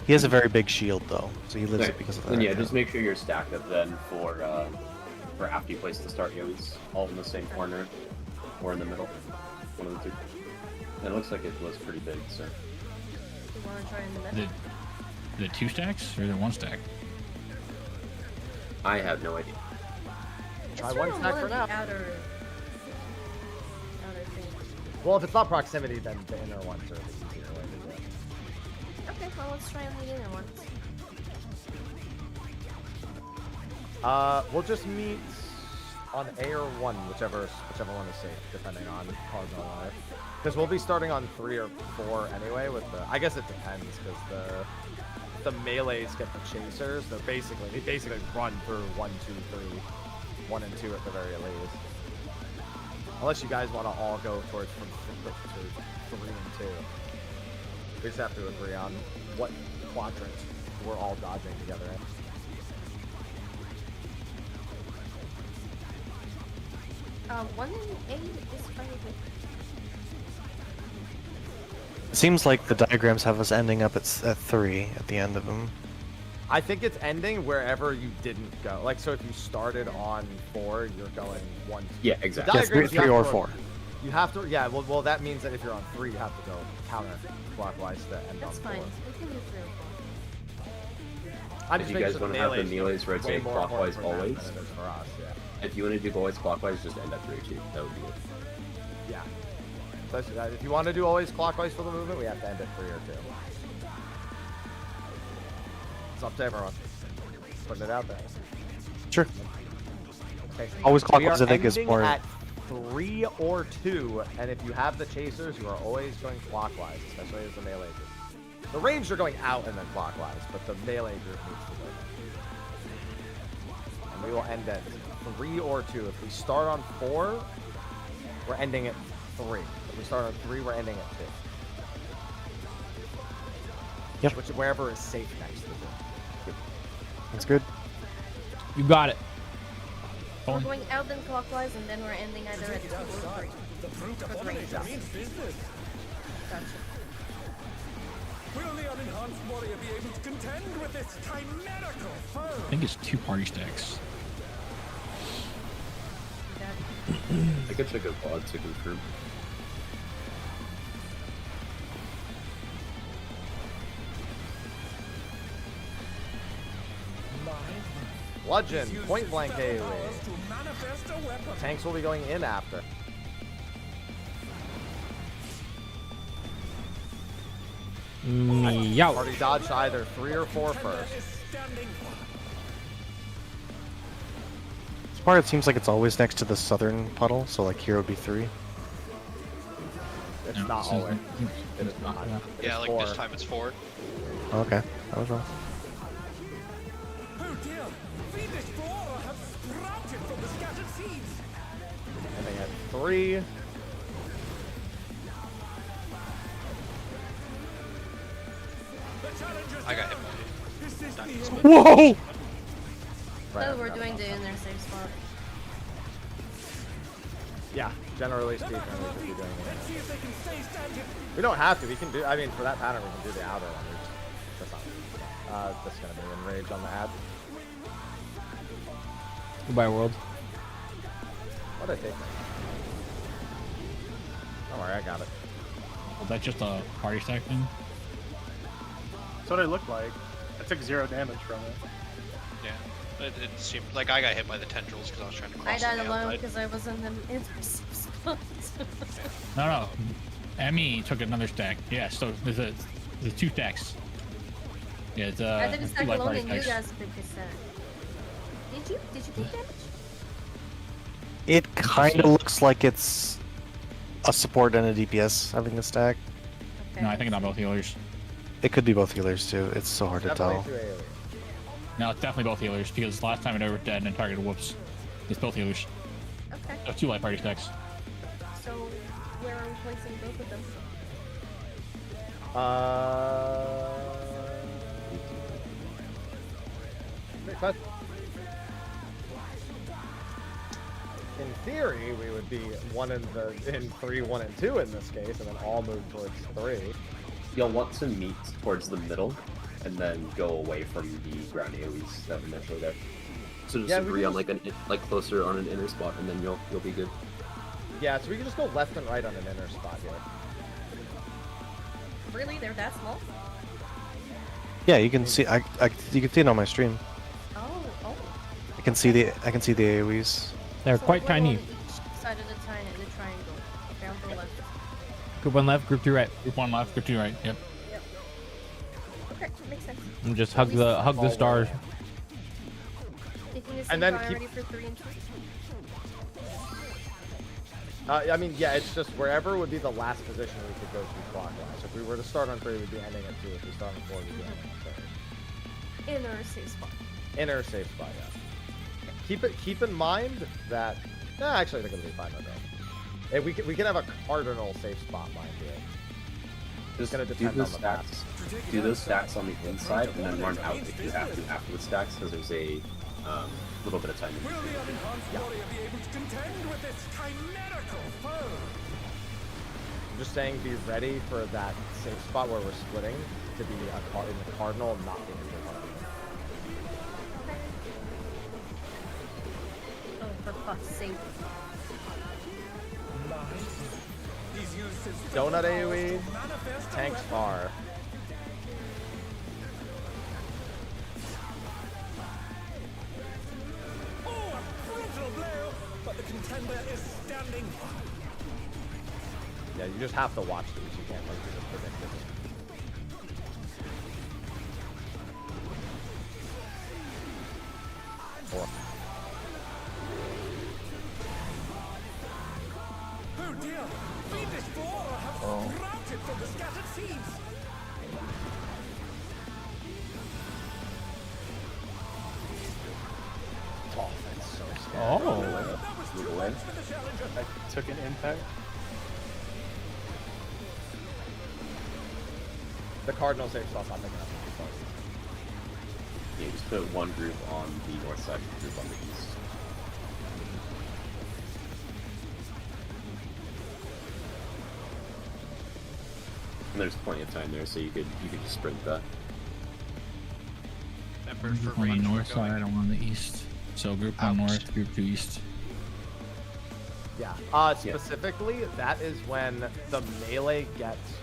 he has a very big shield though, so he lives Okay, it because of that. then yeah, just make sure you're stacked up then for after you place the start yo's, all in the same corner or in the middle, one of the two. And it looks like it was pretty big, so. You wanna try in the Is middle? it 2 stacks or is it 1 stack? I have no idea. Try Let's one on stack of for the now. outer things. Well, if it's not proximity, then the inner ones are the easier way to do it. Okay, well let's try on the inner ones. We'll just meet on A or 1, whichever one is safe, depending on cardinal life. Because we'll be starting on 3 or 4 anyway. With the, I guess it depends because the melees get the chasers. They basically run through 1, 2, 3, 1 and 2 at the very least. Unless you guys want to all go towards from 3 and 2. We just have to agree on what quadrant we're all dodging together in. One in 8 is fine with me. It seems like the diagrams have us ending up at 3 at the end of them. I think it's ending wherever you didn't go. Like, so if you started on 4, you're going 1, 2. Yeah, exactly. Yeah, Diagrams, you 3 have or to- 4. You have to, yeah. Well, that means that if you're on 3, you have to go counterclockwise to end That's on fine. 4. We can do 3 or 4. I'm If just you making guys sure want the to have the melees melees way rotate more clockwise important for them always, than it is for us, yeah. if you want to do always clockwise, just end at 3 or 2. That would be it. Yeah. So if you want to do always clockwise for the movement, we have to end at 3 or 2. It's up to everyone. Putting it out there. Sure. Okay. Always We clockwise, are I think, is ending more. at 3 or 2, and if you have the chasers, you are always going clockwise, especially as the melee group. The ranged are going out and then clockwise, but the melee group needs to go. And we will end at 3 or 2. If we start on 4, we're ending at 3. If we start on 3, we're ending at 2. Yep. Which wherever is safe next to it. That's good. You got it. We're going out then clockwise, and then we're ending either at 2 or 3. For the range. Gotcha. Will the unenhanced warrior be able to contend with this chimerical foe? I think it's 2 party stacks. I could check a VOD to confirm. Bludgeon, point blank AoE. Tanks will be going in after. Meow. Party dodge to either 3 or 4 first. This part, it seems like it's always next to the southern puddle, so like here would be 3. It's No, not this is- always. It is not. It Yeah, is like 4. this time it's 4. Okay, that was wrong. Oh dear! Fiendish flora have sprouted from the scattered seeds! Ending at 3. I got hit by it. Whoa! So we're doing the inner safe spot. Yeah, generally speaking, we should be doing it. We don't have to. We can do. I mean, for that pattern, we can do the outer one. That's not. That's gonna be enrage on the ad. Goodbye, world. What did I take? Don't worry, I got it. Was that just a party stack thing? what it looked like. I took 0 damage from it. Yeah, it seemed like I got hit by the tendrils because I was trying to cross. I died on the alone outside. because I was in the intercept spot. No. Emmy took another stack. Yeah, so there's 2 stacks. Yeah, it's I did a it's stack 2 light alone party and you stacks. guys picked a stack. Did you take damage? It kind of looks like it's a support and a DPS having a stack. No, I think it's not both healers. It could be both healers too. It's so hard to Definitely tell. 2 AoE. No, it's definitely both healers because last time it over dead and targeted Whoops. It's both healers. Okay. So 2 light party stacks. So where are we placing both of them? Great question. In theory, we would be in 3, 1, and 2 in this case, and then all move towards 3. You'll want to meet towards the middle, and then go away from the ground AoEs that were initially there. So just agree on like closer on an inner spot, and then you'll be good. Yeah, so we can just go left and right on an inner spot here. Really? They're that small? Yeah, you can see. You can see it on my stream. Oh. I can see the AoEs. They're So quite we're tiny. on each side of the triangle. Okay, on the left. Group 1 left, group 2 right. Group 1 left, group 2 right. Yep. Okay, makes sense. And just hug the stars. Taking a And then priority for 3 and 2. I mean, yeah, it's just wherever would be the last position we could go to clockwise. If we were to start on 3, we'd be ending at 2. If we start on 4, we'd be ending at 3. Inner safe spot. Inner safe spot, yeah. Keep in mind that. Actually, I think it'll be fine with that. Hey, we can have a cardinal safe spot, mind you. Just gonna do depend those on the map. stacks. Do those stacks on the inside, and then run out if you have to after the stacks, because there's a little bit of time. Will the unenhanced warrior be able to contend with this chimerical foe? I'm just saying, be ready for that safe spot where we're splitting to be in the cardinal, not being in the cardinal. Oh, for fuck's sake. Donut AoE, tanks far. Oh, a brutal blow, but the contender is standing. Yeah, you just have to watch these. You can't like just predict it. Oh dear, fiendish flora have sprouted from the scattered seeds. Oh, that's so scary. Oh. Move away. I took an impact. The cardinal safe spot's not picking up. Yeah, just put one group on the north side, group on the east. And there's plenty of time there, so you could just sprint that. Remember for Group on the range, north we're going side, I'm on the east. So group 1 north, group 2 east. Yeah. Specifically, that is when the melee gets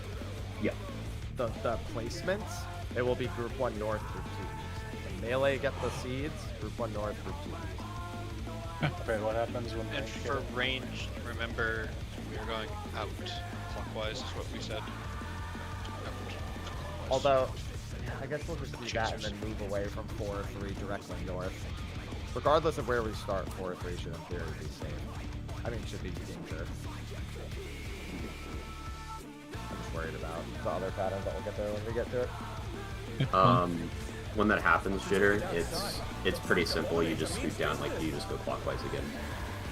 the placements. It will be group 1 north, group 2 east. The melee get the seeds, group 1 north, group 2 east. Okay, what happens when And range for get- range, remember we are going out clockwise is what we said. Out clockwise. Although, I guess we'll just do that and then move away from 4-3 directly north. Regardless of where we start, 4-3 should in theory be safe. I mean, should be danger. I'm just worried about the other patterns that we'll get there when we get to it. When that happens, Jitter, it's pretty simple. You just scoot down, like you just go clockwise again.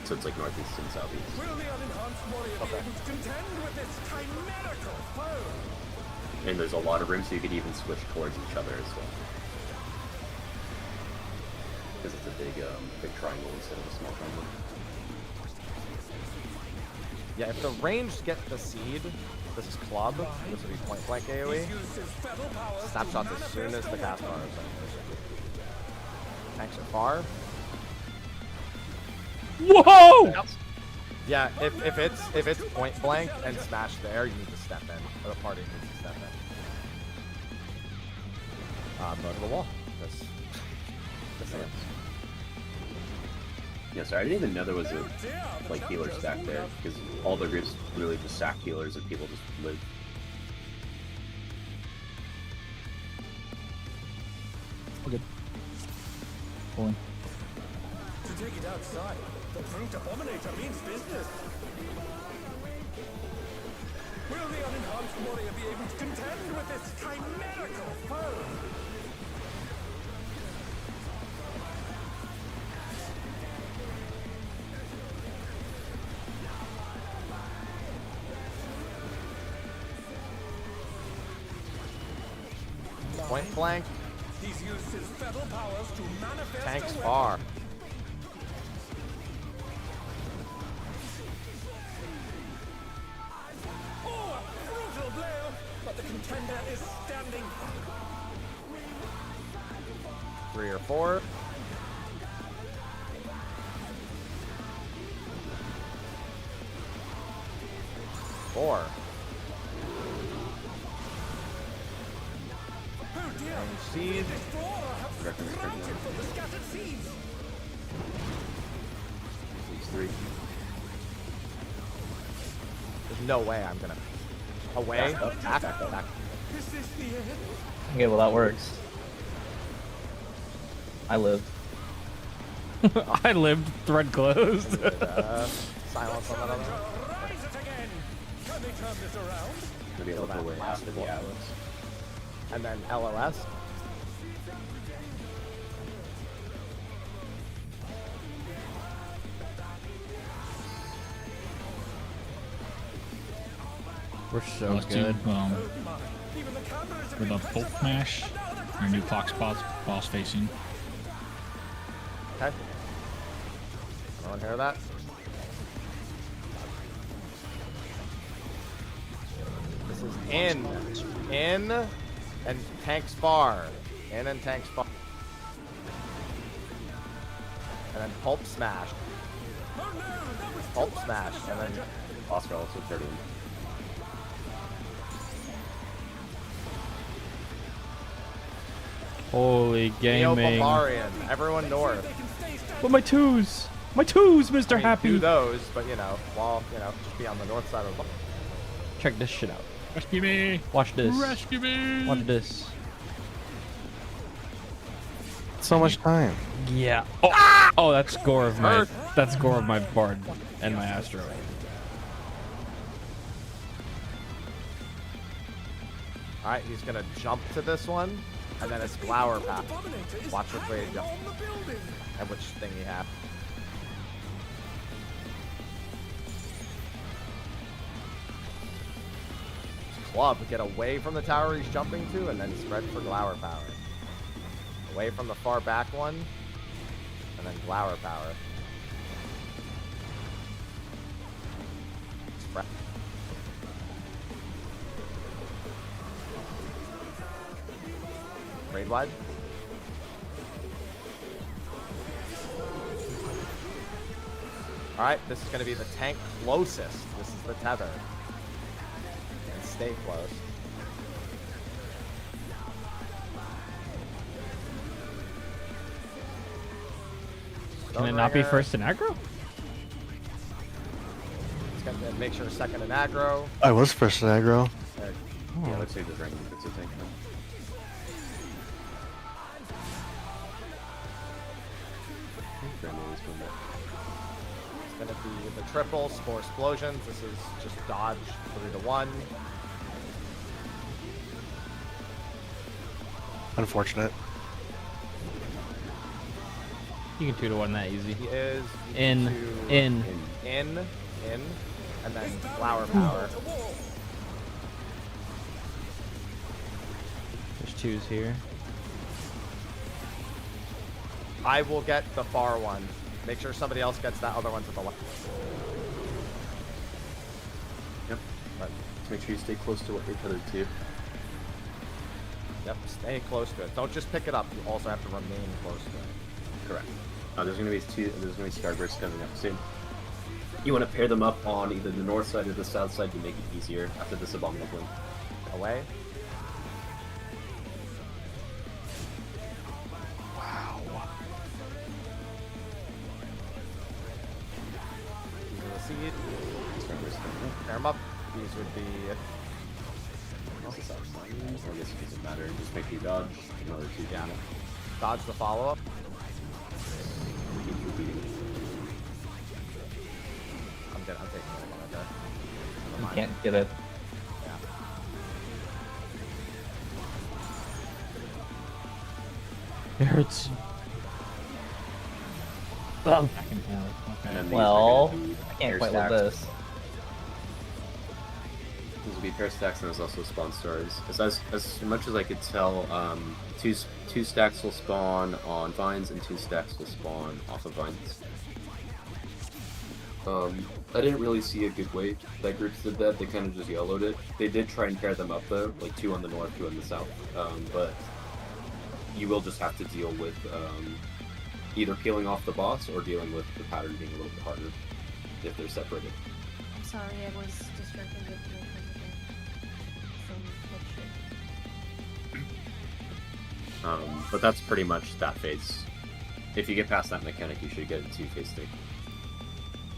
So it's like northeast and southeast. Will the unenhanced warrior be able to contend with this chimerical foe? And there's a lot of room, so you could even switch towards each other as well. Because it's a big triangle instead of a small triangle. Yeah, if the ranged get the seed, this is club, this will be point blank AoE. Snapshots as soon as the cast bar is up. Tanks are far. Whoa! Yeah, if it's point blank and smash there, you need to step in. Or the party needs to step in. Go to the wall. This ends. Yeah, sorry, I didn't even know there was a like healer stack there because all the groups really just stack healers and people just live. Good. Pulling. To take it outside, the brute abominator means business. Will the unenhanced warrior be able to contend with this chimerical foe? Point blank. He's used his feral powers to manifest Tanks a far. Oh, a brutal blow, but the contender is standing. 3 or 4. Four. Oh dear, Seed. Explorer has scouted for the scattered seeds. These 3. There's no way I'm gonna. Away. Back. Is this the end? Okay, well that works. I live. I lived. Thread closed. Silence on that other one. Rise it again. Can they turn this around? Maybe a little way after the hours. And then LOS. We're so Let's do good. With a bolt smash. Our new clock spots, boss facing. Okay. Anyone hear that? This is in, and tanks far. In and tanks far. And then pulp smash. Pulp smash, and then Oscar also 30. Holy Neo gaming. Barbarian. Everyone north. But my twos! My twos, Mr. I mean, Happy! do those, but just be on the north side of the. Check this shit out. Rescue me! Watch this. Rescue me! Watch this. So much time. Yeah. Oh, oh, that's gore of my. That's gore of my bard and my astro. All right, he's gonna jump to this one, and then it's flower path. Watch which way he jumps and which thing he has. Club, get away from the tower he's jumping to, and then spread for glower power. Away from the far back one, and then glower power. Spread. Raid wide. Alright, this is going to be the tank closest. This is the tether. And stay close. Can it not be first in aggro? It's going to make sure second in aggro. I was first in aggro. There. Yeah, let's say the ranking fits a tank. It's going to be the triples, 4 explosions. This is just dodge 3 to 1. Unfortunate. You can 2 to 1 that easy. He is In, and then flower power. There's 2s here. I will get the far one. Make sure somebody else gets that other one to the left. Yep. But make sure you stay close to what you're tethered to. Yep, stay close to it. Don't just pick it up. You also have to remain close to it. Correct. There's gonna be starbursts coming up soon. You want to pair them up on either the north side or the south side to make it easier after this abominable blink. Away. them up. These would be. I guess it doesn't matter. Just make you dodge another 2 damage. Dodge the follow up. Keep repeating. I'm taking one of that. You can't get it. It hurts. Back and forth. And Okay. then these Well, are gonna be I can't pair quite love stacks. this. These will be pair stacks, and there's also spawn stars. As much as I could tell, two stacks will spawn on vines, and 2 stacks will spawn off of vines. I didn't really see a good way that groups did that. They kind of just yellowed it. They did try and pair them up though, like 2 on the north, 2 on the south. But you will just have to deal with either peeling off the boss or dealing with the pattern being a little bit harder if they're separated. I'm sorry, I was distracted with some But that's pretty much that phase. If you get past that mechanic, you should get into phase 3.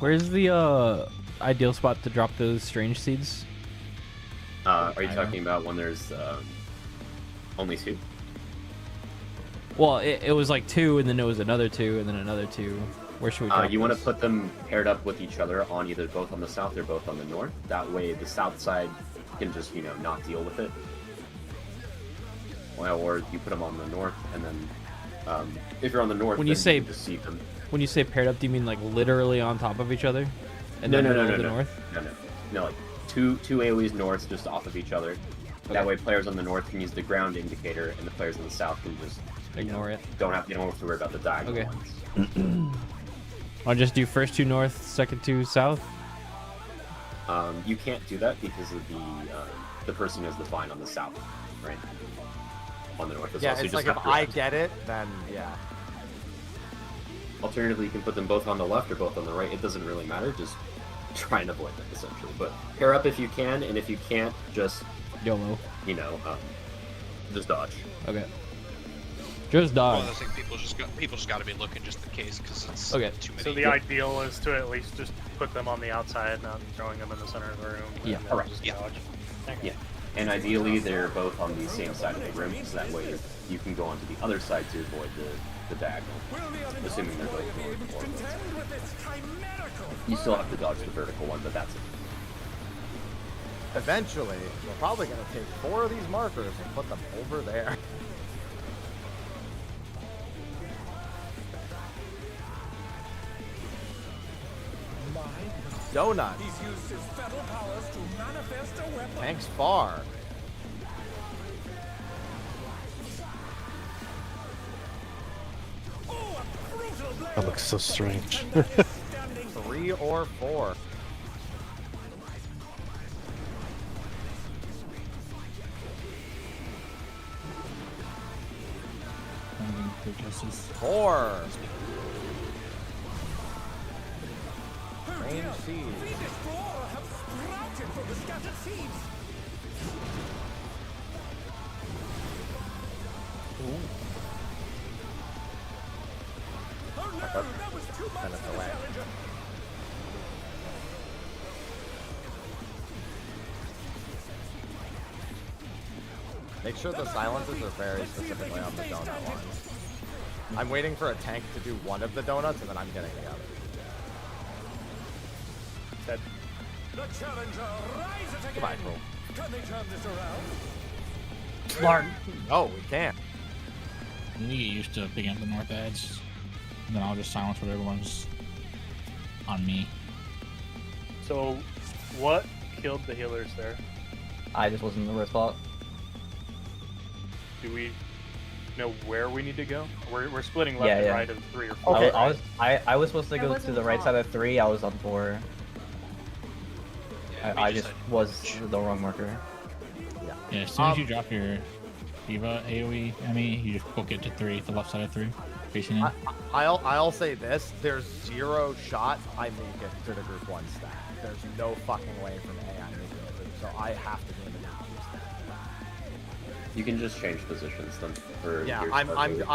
Where's the ideal spot to drop those strange seeds? Are you talking about when there's only 2? Well, it was like 2, and then it was another 2, and then another 2. Where should we drop You want to those? put them paired up with each other on either both on the south or both on the north. That way the south side can just, not deal with it. Well, or you put them on the north, and then if you're on the north, When then you say can just see them. When you say paired up, do you mean like literally on top of each other? And No, then no, no, middle no, of the no. north? No, like two AoEs north just off of each other. That way players on the north can use the ground indicator, and the players on the south can just Ignore it. You don't have to worry about the diagonal ones. I'll just do first 2 north, second 2 south. You can't do that because of the person who has the vine on the south, right? On the north as Yeah, well. So you it's just like have if to I get it, then yeah. Alternatively, you can put them both on the left or both on the right. It doesn't really matter. Just try and avoid them, essentially. But pair up if you can, and if you can't, just YOLO. Just dodge. Okay. Just dodge. Well, I think people just got to be looking just in case because it's Okay. too many. So the ideal is to at least just put them on the outside, not throwing them in the center of the room. Yeah, and then correct. just Yeah. dodge. Okay. Yeah. And ideally, they're both on the same side of the room, so that way you can go onto the other side to avoid the diagonal. Assuming they're both north or west. You still have to dodge the vertical one, but that's it. Eventually, we're probably going to take 4 of these markers and put them over there. Donut. He's used his fetal powers to manifest a weapon. Thanks far. That looks so strange. 3 or 4. Justice. 4. Range seed. Phoenix Flora have sprouted from the scattered seeds. Oh no, that was too much Minutes for the away. challenger. Make sure the silences are very specifically on the donut one. I'm waiting for a tank to do one of the donuts, and then I'm getting the other. Dead. The challenger rises again. Goodbye, Cole. Can they turn this around? Smart. No, we can't. You get used to picking up the north edge, and then I'll just silence whatever one's on me. So, what killed the healers there? I just wasn't in the right spot. Do we know where we need to go? We're splitting left Yeah, and yeah. right of 3 or 4. Okay, right? I was supposed to I go to wasn't the right taught. side of 3. I was on 4. Yeah, we I just had- was the wrong marker. Yeah, as soon as you drop your Diva AoE enemy, you just book it to 3, the left side of 3, facing in. I'll say this: there's 0 shot I make it to the group 1 stack. There's no fucking way from A I making it through, so I have to be in the group 2 stack. You can just change positions then. For Yeah, your I'm start on move.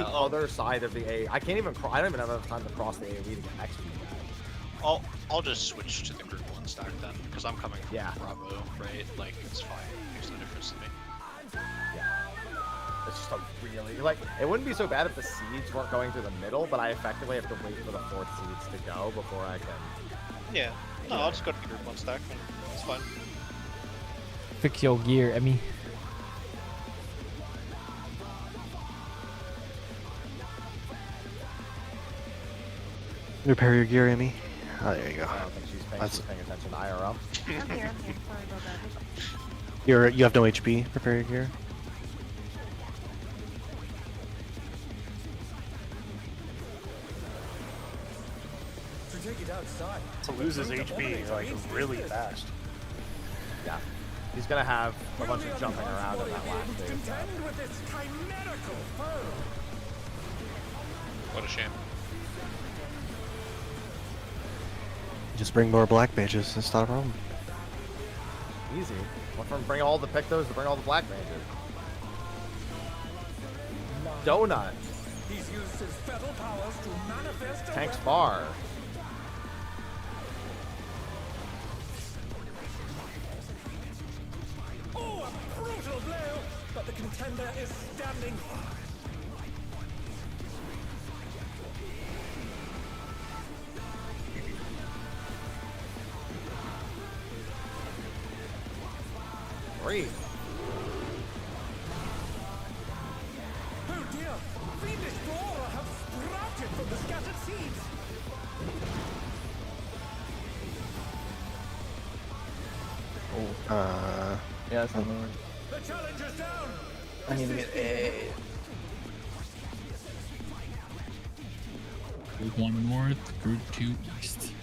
the other side of the A. I can't even. I don't even have enough time to cross the AoE to get XP. I'll just switch to the group 1 stack then, because I'm coming from Bravo, right? Like, it's fine. It makes no difference to me. It's just a really, like, it wouldn't be so bad if the seeds weren't going through the middle, but I effectively have to wait for the 4th seeds to go before I can... Yeah. No, I'll just go to the group 1 stack, and it's fine. Fix your gear, Emmy. Repair your gear, Emmy. Oh, there you go. I don't think she's paying attention to IRL. I'm here. Sorry about that. You have no HP. Repair your gear. To take it outside. To lose his HP like really fast. Yeah. He's gonna have a bunch of jumping around in that last phase. Contend with its chimerical foe. What a shame. Just bring more black mages. It's not a problem. Easy. Went from bring all the Pictos to bring all the black mages. Donut. He's used his fetal powers to manifest a Tank's weapon. bar. Oh, a brutal blow! But the contender is standing firm. Three. Oh dear! Fiendish flora have sprouted from the scattered seeds! Yeah, that's not gonna work. The challenger's down! I need to get a. Group 1 north, group 2 east.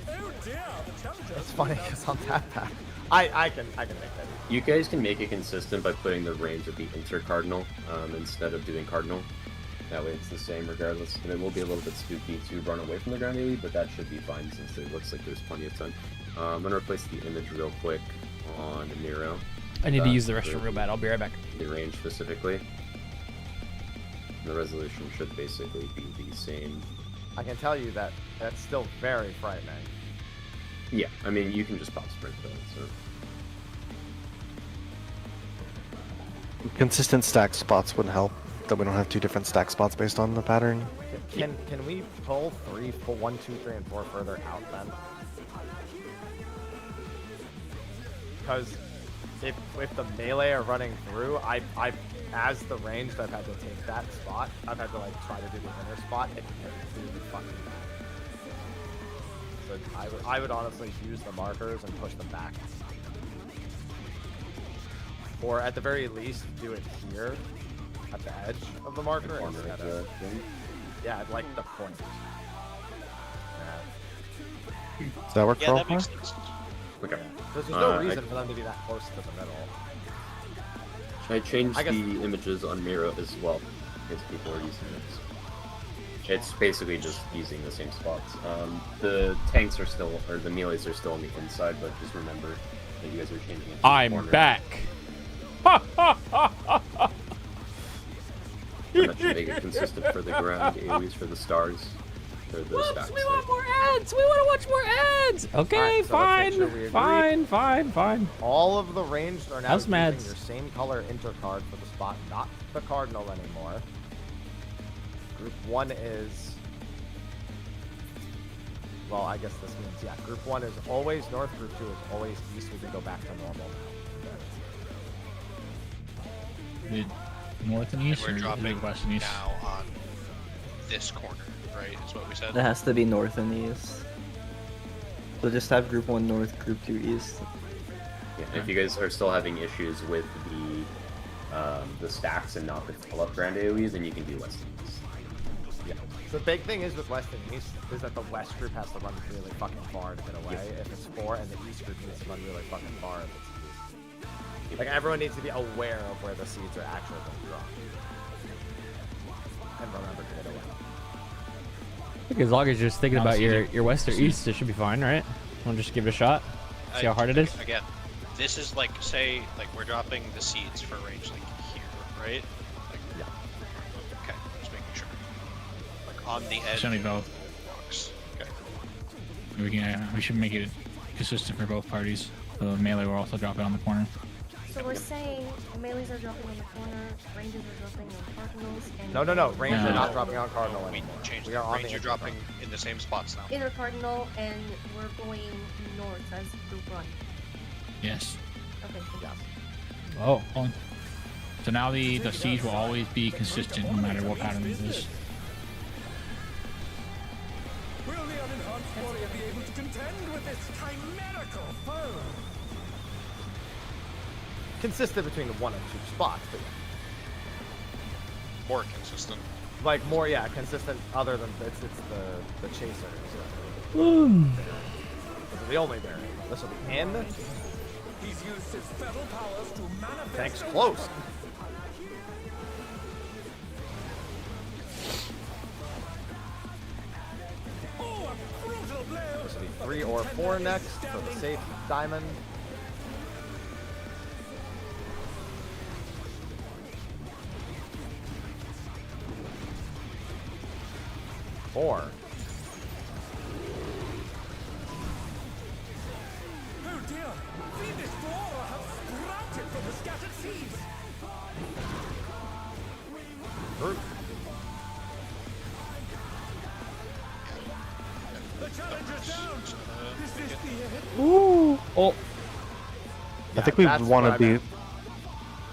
Oh dear! The challenger It's funny because on that pack, I can make that. You guys can make it consistent by putting the range of the intercardinal instead of doing cardinal. That way it's the same regardless. And it will be a little bit spooky to run away from the ground AoE, but that should be fine since it looks like there's plenty of time. I'm going to replace the image real quick on Nero. I need to use the restroom real bad. I'll be right back. The range specifically. The resolution should basically be the same. I can tell you that that's still very frightening. Yeah, I mean, you can just pop sprint though, so. Consistent stack spots would help. That we don't have 2 different stack spots based on the pattern. Can we pull 1, 2, 3, and 4 further out then? Because if the melee are running through, I as the ranged, I've had to take that spot. I've had to like try to do the inner spot. It can get really fucking bad. So I would honestly use the markers and push them back. Or at the very least, do it here at the edge of the marker instead of yeah, I'd like the point. Yeah. Does that work for Yeah, all that makes 4? sense. Okay. There's no reason for them to be that close to the middle. I changed I guess- the images on Miro as well, because people are using it. It's basically just using the same spots. The tanks are still, or the melees are still on the inside, but just remember that you guys are changing it to the I'm corner. back. And that should make it consistent for the ground, AoEs for the stars, for the Whoops, stacks. we want more ads. We want to watch more ads. Okay, Alright, so let's make sure we agree. fine. All of the ranged are now House using Mads. your same color intercard for the spot, not the cardinal anymore. Group 1 is... Well, I guess this means, yeah, group 1 is always north, group 2 is always east. We can go back to normal now. Did north and east, We're or dropping west and east? now on this corner, right? Is what we said. It has to be north and east. So just have group 1 north, group 2 east. Yeah, if you guys are still having issues with the stacks and not the fill-up grand AoEs, then you can do west and east. Yeah. The big thing is with west and east is that the west group has to run really fucking far to get away if it's 4, and the east group needs to run really fucking far if it's east. Like, everyone needs to be aware of where the seeds are actually going to drop. And remember to get away. I think as long as you're just thinking No, about see, your west or see. east, it should be fine, right? Want to just give it a shot? See how hard it is? Again, this is like, say, like we're dropping the seeds for range like here, right? Like, Yeah. Okay, just making sure. Like on the edge. Shiny both. Box. Okay. We should make it consistent for both parties. The melee will also drop it on the corner. So we're saying melees are dropping on the corner, rangers are dropping on cardinals, and No. Range No. are not dropping on cardinal We anymore. changed We the are on range. the You're dropping in the same spots now. inner cardinal, and we're going north as group one. Yes. Okay. Cool. Yes. Oh. So now the siege will always be consistent no matter what pattern it is. Will the unenhanced warrior be able to contend with this chimerical foe? Consistent between the 1 and 2 spots, but More consistent. like more, yeah, consistent. Other than it's the chasers. This is the only variant. This will be in. He's used his feral powers to manifest. Thanks, close. Oh, a brutal blow! This will be 3 or 4 next for the safe diamond. Four. Oh dear! Fiendish flora have sprouted from the scattered seeds! Group. The challenger's down! Is this the end? Ooh. Oh. I think we that's want what to I be. meant.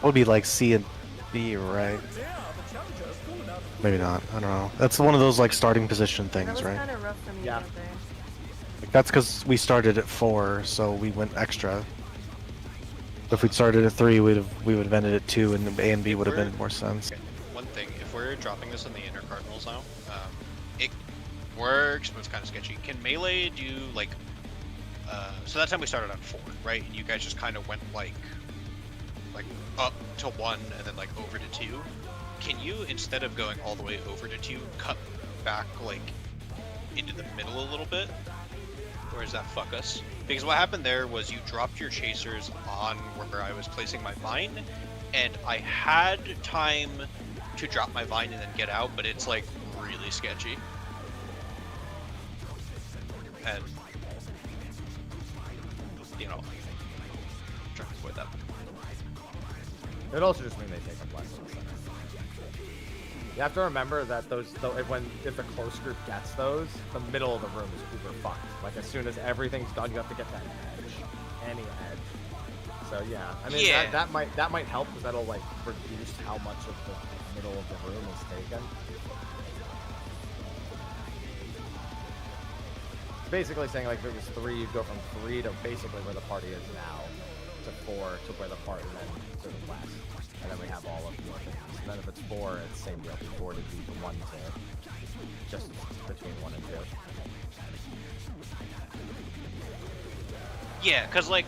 Would be like C and B, right? Dear, the challenger's fallen out of Maybe not. I don't know. That's one of those like starting position That things, was right? kind of rough for me Yeah. out there. Like, that's because we started at 4, so we went extra. If we'd started at 3, we would have ended at 2, and the A and B would have made more sense. Okay. One thing, if we're dropping this in the inner cardinals now, it works, but it's kind of sketchy. Can melee do like? So that time we started on 4, right? And you guys just kind of went like up to 1 and then like over to 2. Can you, instead of going all the way over to 2, cut back like into the middle a little bit? Or does that fuck us? Because what happened there was you dropped your chasers on where I was placing my vine, and I had time to drop my vine and then get out, but it's like really sketchy. And you know, trying to avoid that. It also just means they take up less. You have to remember that if the close group gets those, the middle of the room is uber fucked. Like as soon as everything's done, you have to get that edge, any edge. So yeah, I mean Yeah. that might help because that'll like reduce how much of the middle of the room is taken. Basically saying like if it was 3, you'd go from 3 to basically where the party is now to 4 to where the party then to the west. And then we have all of the things. And then if it's 4, it's same deal. 4 to 2 to 1 to just between 1 and 2. Yeah, cause like,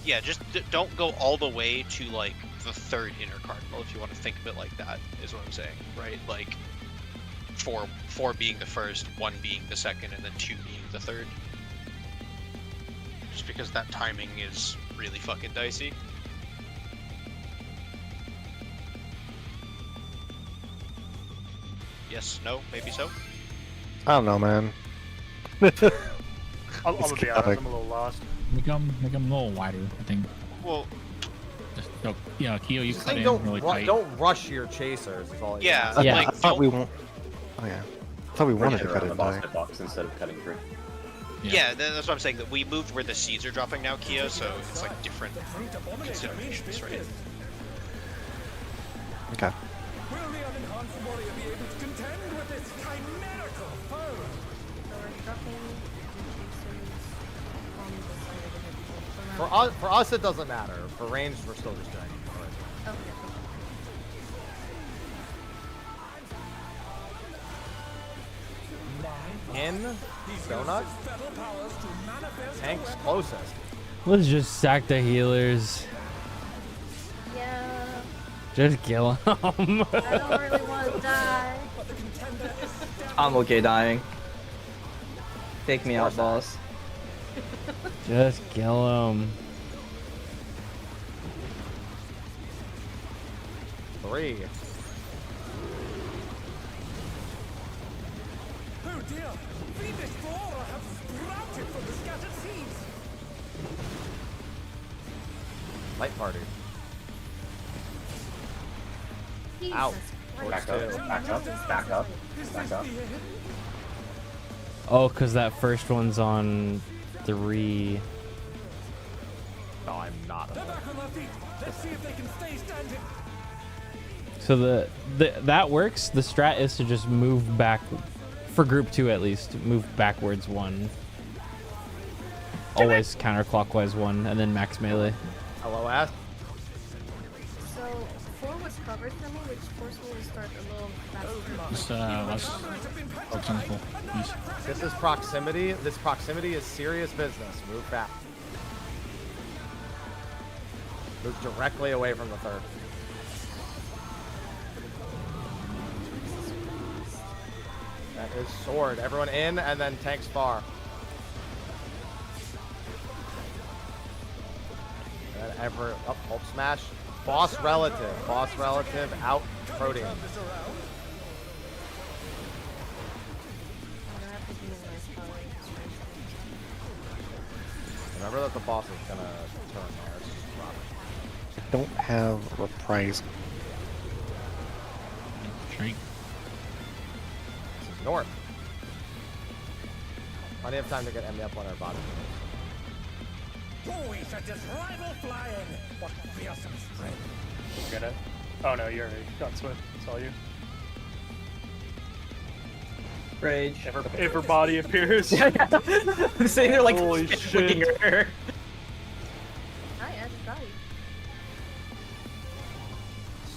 yeah, just don't go all the way to like the 3rd inner cardinal if you want to think of it like that. Is what I'm saying, right? Like 4 being the 1st, 1 being the 2nd, and then 2 being the 3rd. Just because that timing is really fucking dicey. Yes, no, maybe so. I don't know, man. I'm It's gonna be honest, chaotic. I'm a little lost. Make them a little wider, I think. Well, Just go, yeah, Keo, you Just cut think in really tight. don't rush your chasers. Is all Yeah, I, Yeah. like, I thought we don't- won't. Oh yeah. I thought we wanted to cut on it the boss back. hitbox instead of cutting through. yeah, that's what I'm saying. That we moved where the seeds are dropping now, Keo. So it's like different considerations, right? Okay. Will the unenhanced warrior be able to contend with this chimerical foe? So we're dropping the chasers on the side of the head. For us, it doesn't matter. For range, we're still just doing it. Okay. In donut. Tank's closest. Let's just sack the healers. Yeah. Just kill them. I don't really want to die. I'm okay dying. Take me out, boss. Just kill them. 3. dear! Fiendish flora have sprouted from the scattered seeds! Light party. Jesus Ow. Christ. Back up, back up, back up, back up. Oh, because that first one's on 3. No, I'm not. They're back on their feet! Let's see if they can stay standing! So that works. The strat is to just move back, for group 2 at least, move backwards 1. Always counterclockwise 1, and then max melee. Hello, Ash. So 4 was covered for me, which forced me to start a little faster. Just focus on the full. East. This is proximity. This proximity is serious business. Move back. Move directly away from the third. That is sword. Everyone in, and then tanks far. And pulp smash. Boss relative. Boss relative. Out. Protein. Remember that the boss is gonna turn there. It's just dropping. I don't have reprise. Shrink. This is north. Plenty of time to get MD up on our bottom. Boy, such as rival flying! What fearsome strength! Get it? Oh no, you already got Swift. It's all you. Rage. If her body appears. I'm sitting there like, holy shit. her. Hi, Ed. Got you.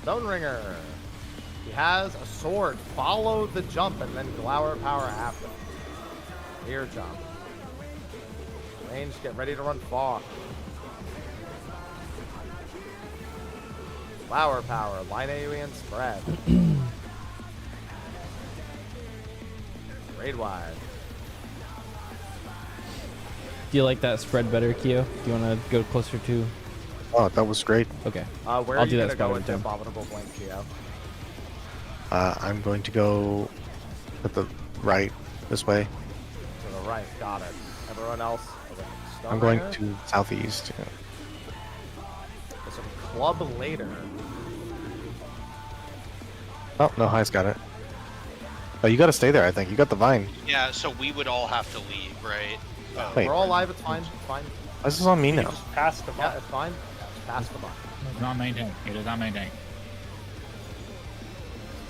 Stone Ringer. He has a sword. Follow the jump and then glower power after. Ear jump. Range, get ready to run far. Flower power, line AoE and spread. Raid wide. Do you like that spread better, Kyo? Do you want to go closer to? Oh, that was great. Okay. Where I'll are do you that gonna go spread into every time. Abominable Blank, Geo? I'm going to go at the right, this way. To the right, got it. Everyone else? Okay. Stone I'm going Ringer? to southeast. Yeah. There's some club later. Oh, no, High's got it. Oh, you got to stay there, I think. You got the vine. Yeah, so we would all have to leave, right? Wait. We're all live, it's fine. It's fine. This is on me now. Just pass the Yeah, bot. it's fine. Just pass the button. It's not main tank. It is not main tank.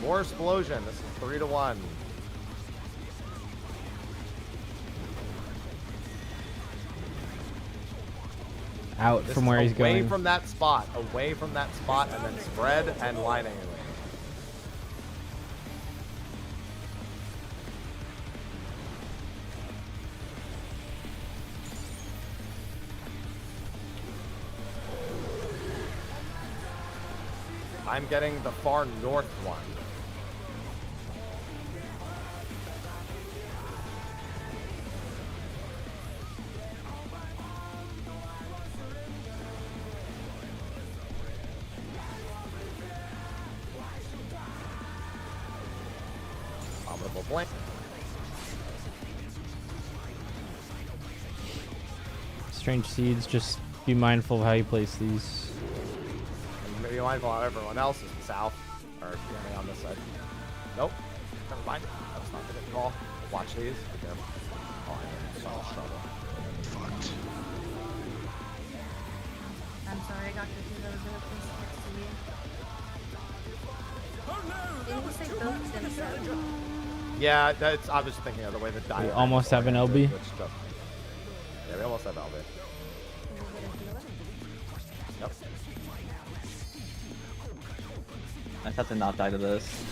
More explosion. This is 3-1. Out This from is where he's away going. from that spot. Away from that spot, and then spread and line AoE. I'm getting the far north one. Abominable Blank. Strange seeds. Just be mindful of how you place these. And be mindful how everyone else is south. Or yeah, on this side. Nope. Never mind. That's not the good call. Watch these. Be careful. Oh, I'm in so much trouble. Fucked. I'm sorry, I got confused. I was gonna place next to you. Didn't you say both themselves? Yeah, that's. I was thinking of the way the die. almost have an LB? Yeah, we almost have LB. Yep. I have to not die to this.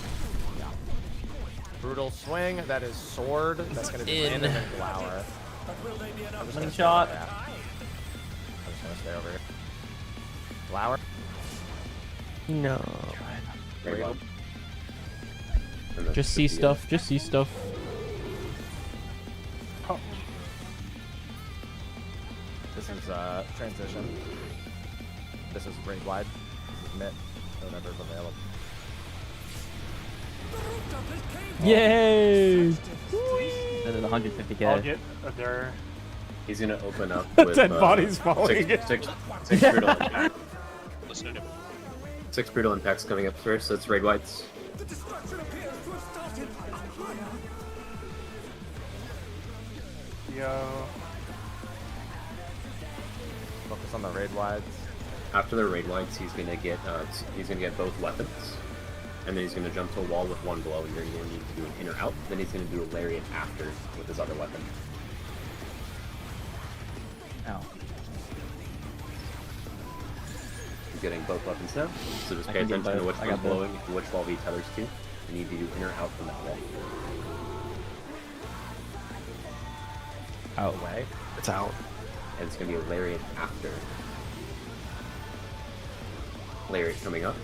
Yeah. Brutal swing. That is sword. That's gonna be in and then glower. I'm just gonna stay Slingshot. over here. I'm just gonna stay over here. Glower. No. Very well. And then Just see the, stuff. Just see stuff. Oh, This is transition. This is raid wide. This is mid. Whatever's available. Yay! Whee! with 150k. I'll get there. He's gonna open up with Dead bodies falling. six brutal impacts. Listen to him. 6 brutal impacts coming up first. So it's raid whites. The destruction appears to have started. Yo. Focus on the raid wides. After the raid whites, he's gonna get both weapons, and then he's gonna jump to a wall with 1 blow, and you're gonna need to do an in or out. Then he's gonna do a lariat after with his other weapon. Ow. He's getting both weapons now, so just I pay can get attention to both. which I one's got both. blowing, and which wall he tethers to. You need to do in or out from that wall. Out. Away. It's out. And it's gonna be a lariat after. Lariat coming up.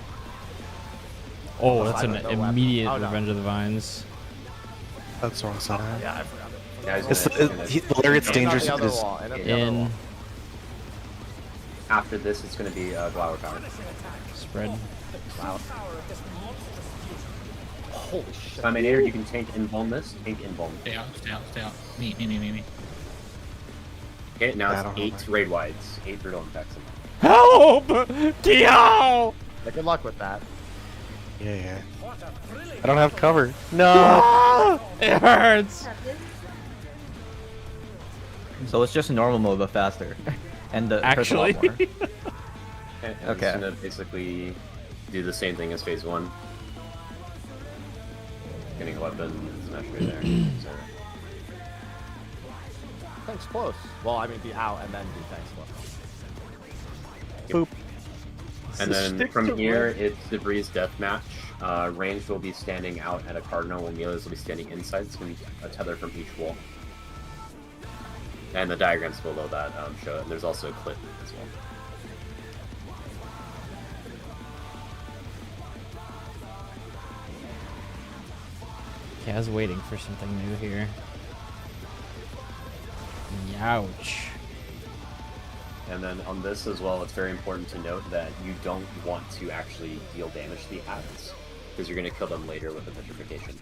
Oh, that's an no weapon. immediate Oh, no. Revenge of the Vines. That's the wrong side. Yeah, I forgot it. Now he's It's gonna- the lariat's And on dangerous the other because wall, and at the other In. wall. After this, it's gonna be Glower Power. Spread. Wow. Holy shit. Dominator, you can tank invuln this. Tank invuln. Stay out, stay out, stay out. Me. Okay, now I it's don't know 8 mine. raid wides. 8 brutal impacts. Help! Dio! Yeah, good luck with that. yeah. I don't have cover. No. It hurts. So it's just normal mode, but faster. And the hurts a lot Actually. more. And Okay. It's gonna basically do the same thing as phase 1. Getting a weapon, smash right there. So, Thanks close. Well, I mean, be out and then do thanks close. Boop. and then Stick from to here, wood. it's Debris Deathmatch. Ranged will be standing out at a cardinal, and melees will be standing inside. It's going to be a tether from each wall. And the diagrams below that show it. And there's also a clip as well. Okay, I was waiting for something new here. Ouch. And then on this as well, it's very important to note that you don't want to actually deal damage to the ads, because you're going to kill them later with the petrification.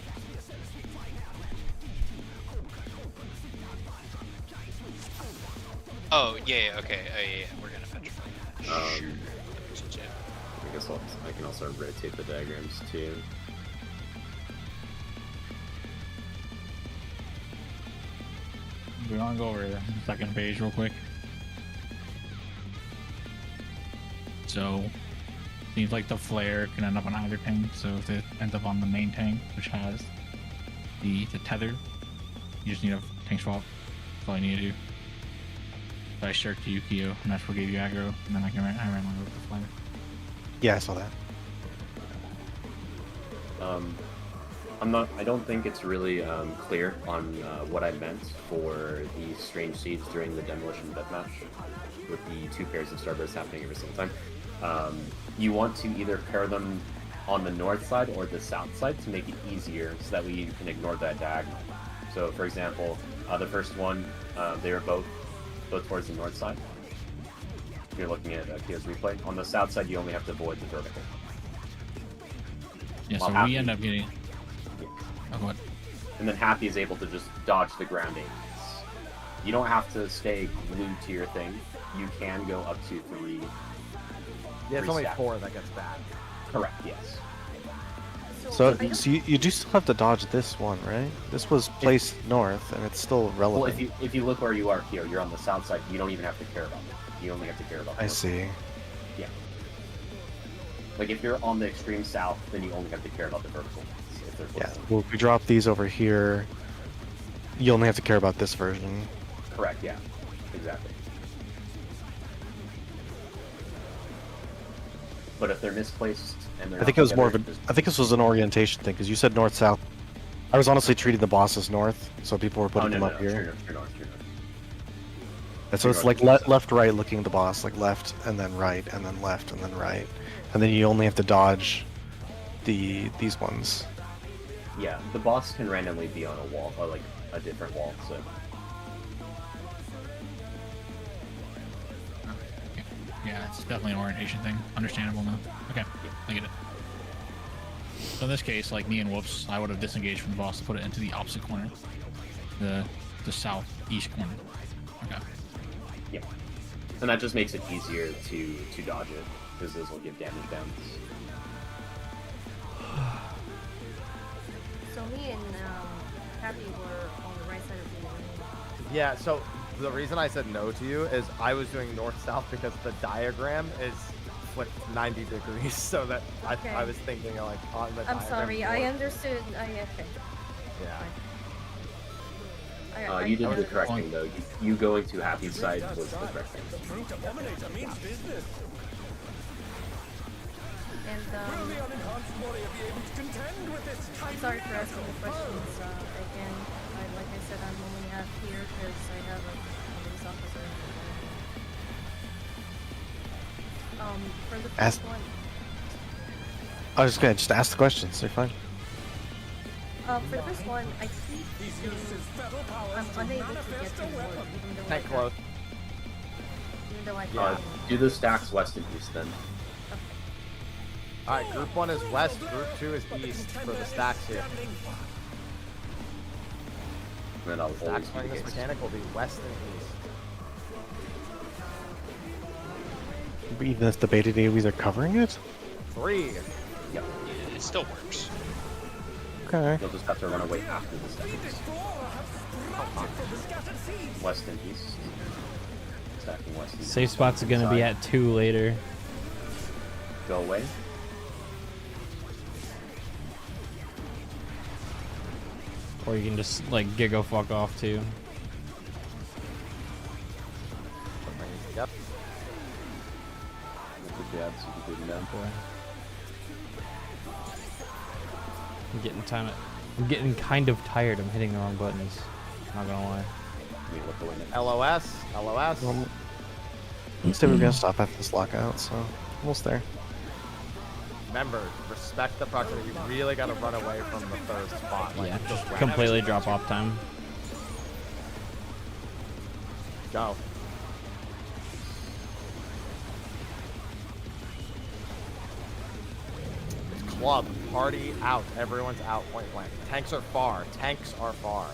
Oh, yeah, okay. Yeah, we're gonna petrify that. I guess I can also rotate the diagrams too. We're gonna go over the second page real quick. So, seems like the flare can end up on either tank. So if it ends up on the main tank, which has the tether, you just need a tank swap. That's all you need to do. So I shirked to Yukio, and that's what gave you aggro, and then I ran over with the flare. Yeah, I saw that. I don't think it's really clear on what I meant for the strange seeds during the demolition deathmatch with the 2 pairs of starbursts happening every single time. You want to either pair them on the north side or the south side to make it easier so that way you can ignore that diagonal. So for example, the first one, they were both towards the north side. If you're looking at Kyo's replay. On the south side, you only have to avoid the vertical. Yeah, While so Happy- we end up getting. Oh, go ahead. And then Happy is able to just dodge the ground aids. You don't have to stay glued to your thing. You can go up to 3. Yeah, it's only stack. 4 that gets bad. Correct, yes. So you do still have to dodge this one, right? This was placed north, and it's still relevant. Well, if you look where you are, Kyo, you're on the south side. You don't even have to care about it. You only have to care about. I north. see. Yeah. Like if you're on the extreme south, then you only have to care about the vertical. If they're Yeah. close. Well, if we drop these over here, you only have to care about this version. Correct. Yeah. Exactly. But if they're misplaced and they're I think not it was more of a. together, just- I think this was an orientation thing because you said north south. I was honestly treating the bosses north, so people were putting no, them no, up no, here. True north. And so it's like left, right, looking at the boss, like left and then right, and then left and then right, and then you only have to dodge these ones. Yeah, the boss can randomly be on a wall, or like a different wall. So Yeah, it's definitely an orientation thing. Understandable now. Okay, I get it. So in this case, like me and Whoops, I would have disengaged from the boss to put it into the opposite corner. the southeast corner. Okay. Yep. And that just makes it easier to dodge it, because those will give damage bounce. So me and Happy were on the right side of the lane. Yeah, so the reason I said no to you is I was doing north-south because the diagram is flipped 90 degrees, so that Okay. I was thinking like on the I'm diagram. sorry, I north. understood. Okay. Yeah. You did the wasn't- correct thing, though. You going to Happy's side was the correct thing. The brute abominator means business. And Will the unenhanced warrior be able to contend with this tiny sorry for asking the foe? questions again. Like I said, I'm only half here because I have a police officer. For the Ask- first one, I was just gonna just ask the questions. They're fine. for the first one, I keep He's used his feral powers I'm to unable to manifest get a to work, weapon. even though Tank I close. even though I Yeah. Do the stacks west and east then. Alright, group 1 is west, group 2 is east for the stacks here. And then I'll always Stacks be playing the this case. mechanic will be west and east. Even if the beta AoEs are covering it? 3. Yep. It still works. Okay. You'll just have to run away after the stacks. West and east. Stacking west and east. Safe spots are gonna be Side. at 2 later. Go away. Or you can just like giggle fuck off too. Yep. With the jabs, you can do them down. I'm getting kind of tired. I'm hitting the wrong buttons. Not gonna lie. I mean, look away next. LOS. Instead, we're gonna stop after this lockout, so almost there. Remember, respect the proximity. You really gotta run away from the third spot. Like, Yeah, just just whack. completely drop off time. Go. It's club. Party out. Everyone's out. Point blank. Tanks are far. Tanks are far.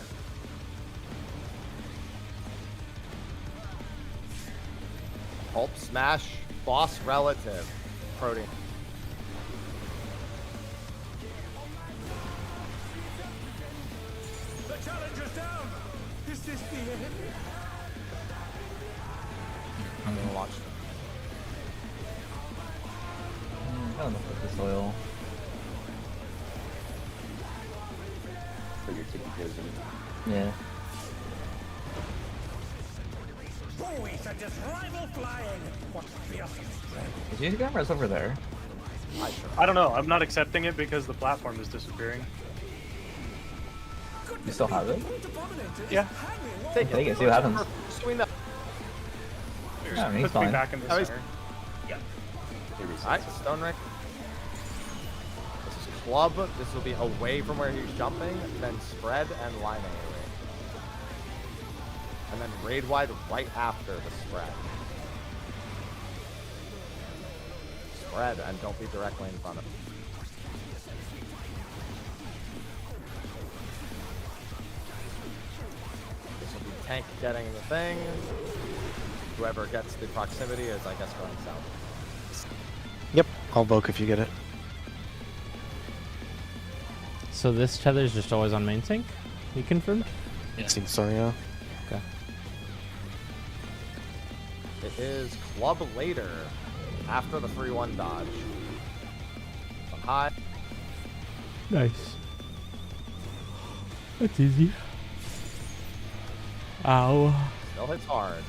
Pulp smash. Boss relative. Protein. The challenger's down. Is this the end? I'm gonna watch. I don't know if it's oil. So you're taking care of them. Yeah. Oh, he sent his rival flying. What fearsome strength. Is these cameras over there? I don't know. I'm not accepting it because the platform is disappearing. You still have it? Yeah. Take Take it, see what happens. Swing that. Yeah, I mean, he's Puts me fine. back in the Oh, he's- center. Yeah. It resets. Alright, Stone Rick. This is club. This will be away from where he's jumping, then spread and line AoE. And then raid wide right after the spread. Spread and don't be directly in front of him. This will be tank getting the thing. Whoever gets the proximity is, I guess, going south. Yep, I'll Voke if you get it. So this tether is just always on main sync? You confirmed? It seems so, yeah. Okay. It is club later, after the 3-1 dodge. On high. Nice. That's easy. Ow. Still hits hard.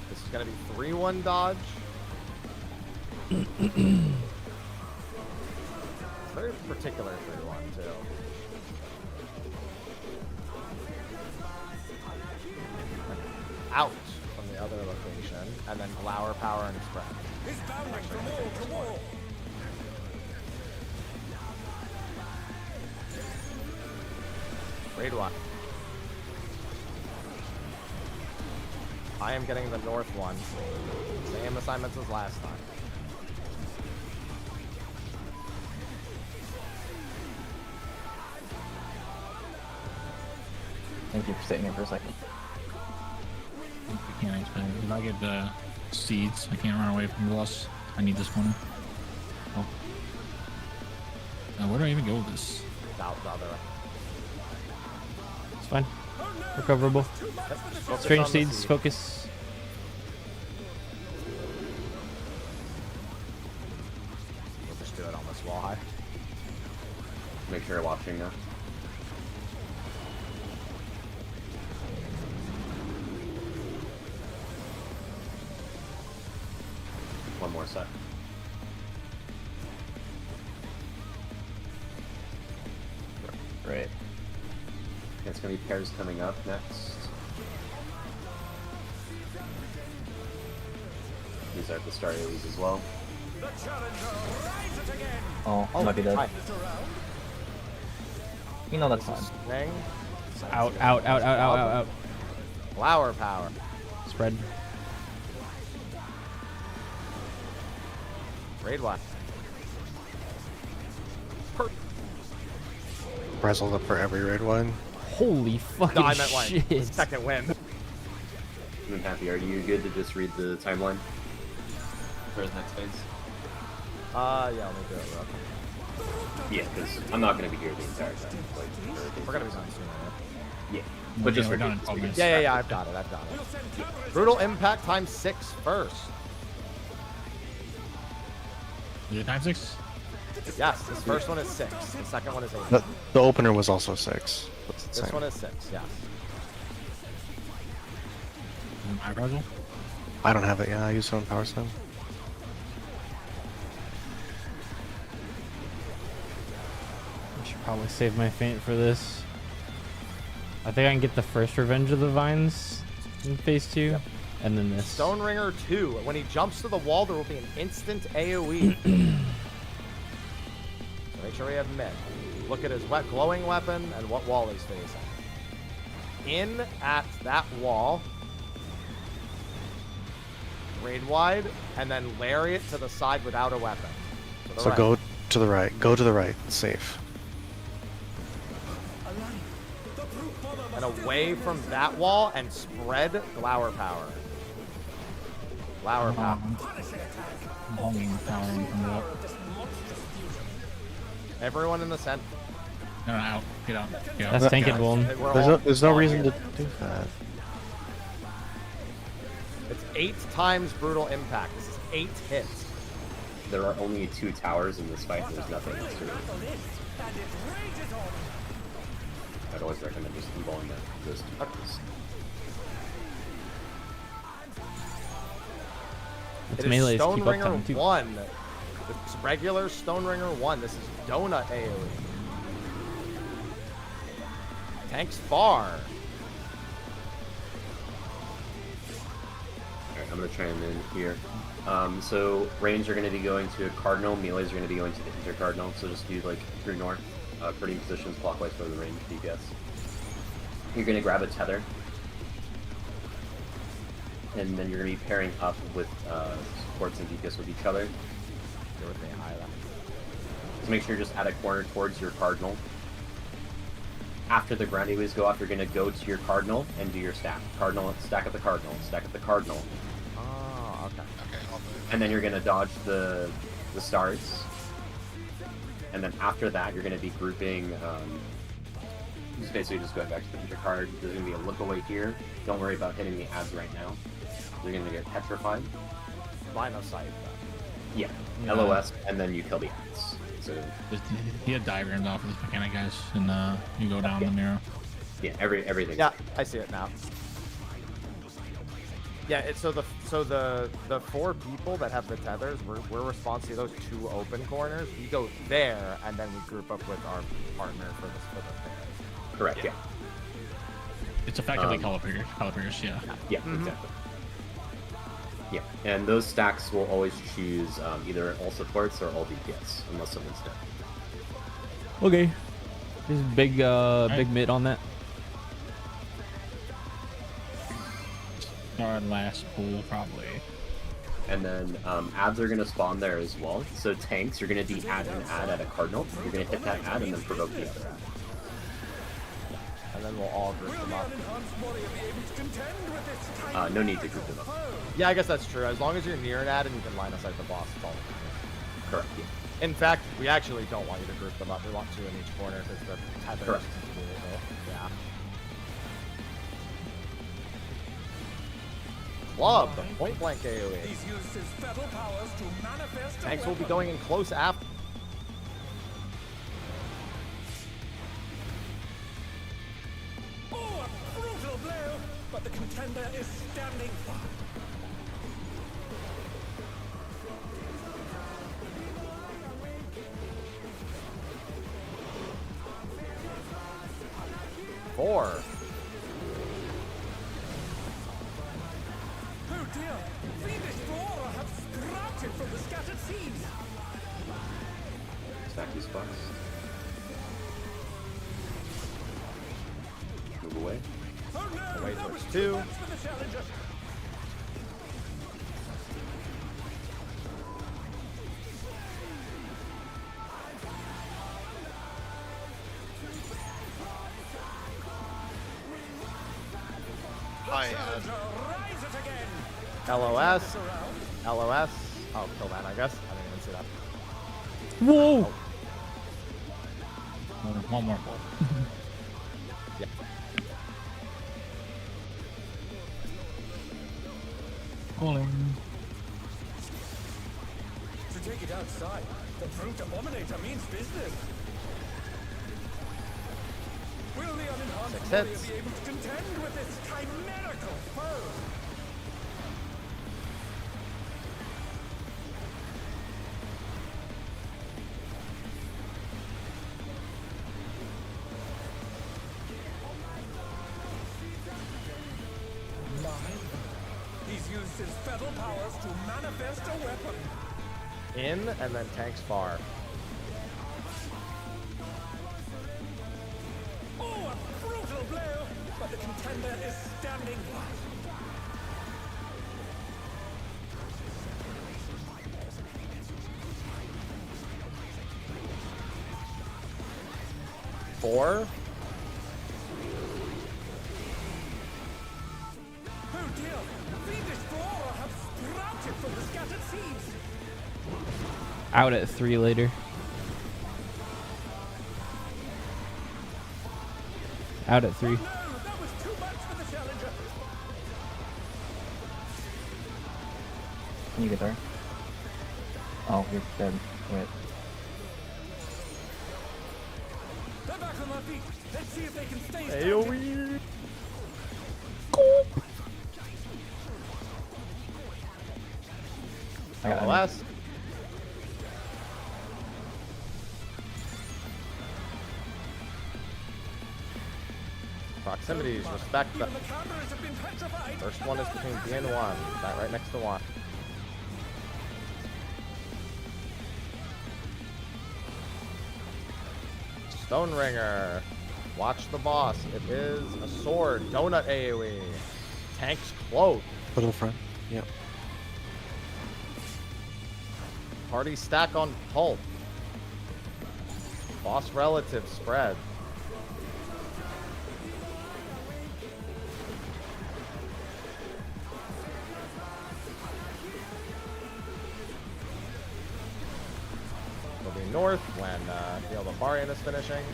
This is gonna be 3-1 dodge. Very particular 3-1 too. Out from the other location, and then glower power and spread. He's bounding from wall to wall. Raid one. I am getting the north one. Same assignments as last time. Thank you for sitting here for a second. I can't explain it. If I get the seeds, I can't run away from the loss. I need this corner. Oh. Where do I even go with this? Out the other way. It's fine. Recoverable. Focus Strange on the seeds, seed. focus. We'll just do it on this wall high. Make sure you're watching now. One more set. Great. It's gonna be pairs coming up next. These are the star AoEs as well. Oh, I might be dead. Hi. You know that's fine. Ring. Out, out, out, out, out, out, out. Flower power. Spread. Raid one. Razzled up for every raid one. Holy fucking No, I meant one. shit. Second win. I'm happy. Are you good to just read the timeline for the next phase? Yeah, let me do it real quick. Yeah, because I'm not gonna be here the entire time. Like, We're gonna be done soon, right? Yeah, but just we're for done in games, 12 we minutes. can Yeah, start. I've got it. Brutal impact times 6 first. Is it time 6? Yes, this first one is 6. The second one is 8. The opener was also 6. That's the This same. one is 6, yes. My puzzle? I don't have it. Yeah, I use it on Power Slam. I should probably save my feint for this. I think I can get the first Revenge of the Vines in phase 2, Yep. and then this. Stone Ringer 2. When he jumps to the wall, there will be an instant AoE. So make sure we have mid. Look at his glowing weapon and what wall he's facing. In at that wall. Raid wide, and then lariat to the side without a weapon. To the So right. go to the right. Go to the right. It's safe. And away from that wall and spread Glower Power. Glower Power. I'm holding power and coming up. Everyone in the center. No, out. Get out. Get out. That's tainted one. There's no reason to do that. It's 8 times brutal impact. This is 8 hits. There are only 2 towers in this fight. There's nothing else to it. I'd always recommend just involving those 2 towers. It's It is melee to Stone keep up Ringer time too. 1. It's regular Stone Ringer 1. This is Donut AoE. Tanks Bar. Alright, I'm gonna chime in here. So range are gonna be going to Cardinal, melees are gonna be going to the Intercardinal, so just do like true north, putting positions clockwise for the range DPS. You're gonna grab a tether. And then you're gonna be pairing up with supports and DPS with each other. You're with me, Hyla. So make sure you're just at a corner towards your Cardinal. After the ground AoEs go off, you're gonna go to your Cardinal and do your stack. Cardinal, stack at the Cardinal, stack at the Cardinal. Oh, okay. Okay, I'll move. And then you're gonna dodge the stars. And then after that, you're gonna be grouping. Just basically just going back to the intercard. There's gonna be a look away here. Don't worry about hitting the ads right now. You're gonna get petrified. Line of sight. Yeah, Yeah. LOS, and then you kill the ads. So He had diagrams off of this mechanic, guys, and you go down the mirror. yeah, everything. Yeah, I see it now. Yeah, it's so the 4 people that have the tethers, we're responsible to those 2 open corners. We go there, and then we group up with our partner for the pair. Correct. Yeah. It's effectively color pierce, yeah. Yeah. Exactly. Yeah, and those stacks will always choose either all supports or all DPS, unless someone's dead. Okay. This is big, big mid on that. Our last pool, probably. And then ads are going to spawn there as well. So tanks, you're going to de-add an ad at a Cardinal. You're going to hit that ad and then provoke the other ad. And then then we'll all group them up. No need to group them up. Yeah, I guess that's true. As long as you're near an ad and you can line of sight the boss, it's all. Correct. Yeah. In fact, we actually don't want you to group them up. We want 2 in each corner because they're tethered. Correct. Yeah. Club, the point blank AoE. Tanks will be going in close after. Oh, a brutal blow, but the contender is standing fine. Four. Oh dear, fiendish flora have sprouted from the scattered seeds. Stack these spots. Move away. Oh no, Away that towards was 2. too much for the challenger. Hi, Rise it again. LOS. LOS. Oh, kill that, I guess. I didn't even see that. Whoa! One more. Yeah. Pulling. To take it outside, the brute abominator means business. Will the unenhanced warrior hits. be able to contend with this chimerical foe? He's used his feather powers to manifest a weapon. In and then tanks far. Oh, a brutal blow, but the contender is standing fast. Four. Oh dear, fiendish flora have sprouted from the scattered seeds. Out at 3 later. Out at 3. No, that was too much for the challenger. Can you get there? Oh, you're dead. Wait. They're back on their feet. Let's see if they can stay AoE. I got LOS. Proximities, respect them. The cameras have been petrified. First one is between B and 1. That right next to 1. Stone Ringer. Watch the boss. It is a sword. Donut AoE. Tanks cloak. Put to the front. Yep. Party stack on pulp. Boss relative spread. Moving north when Neil Barbarian is finishing.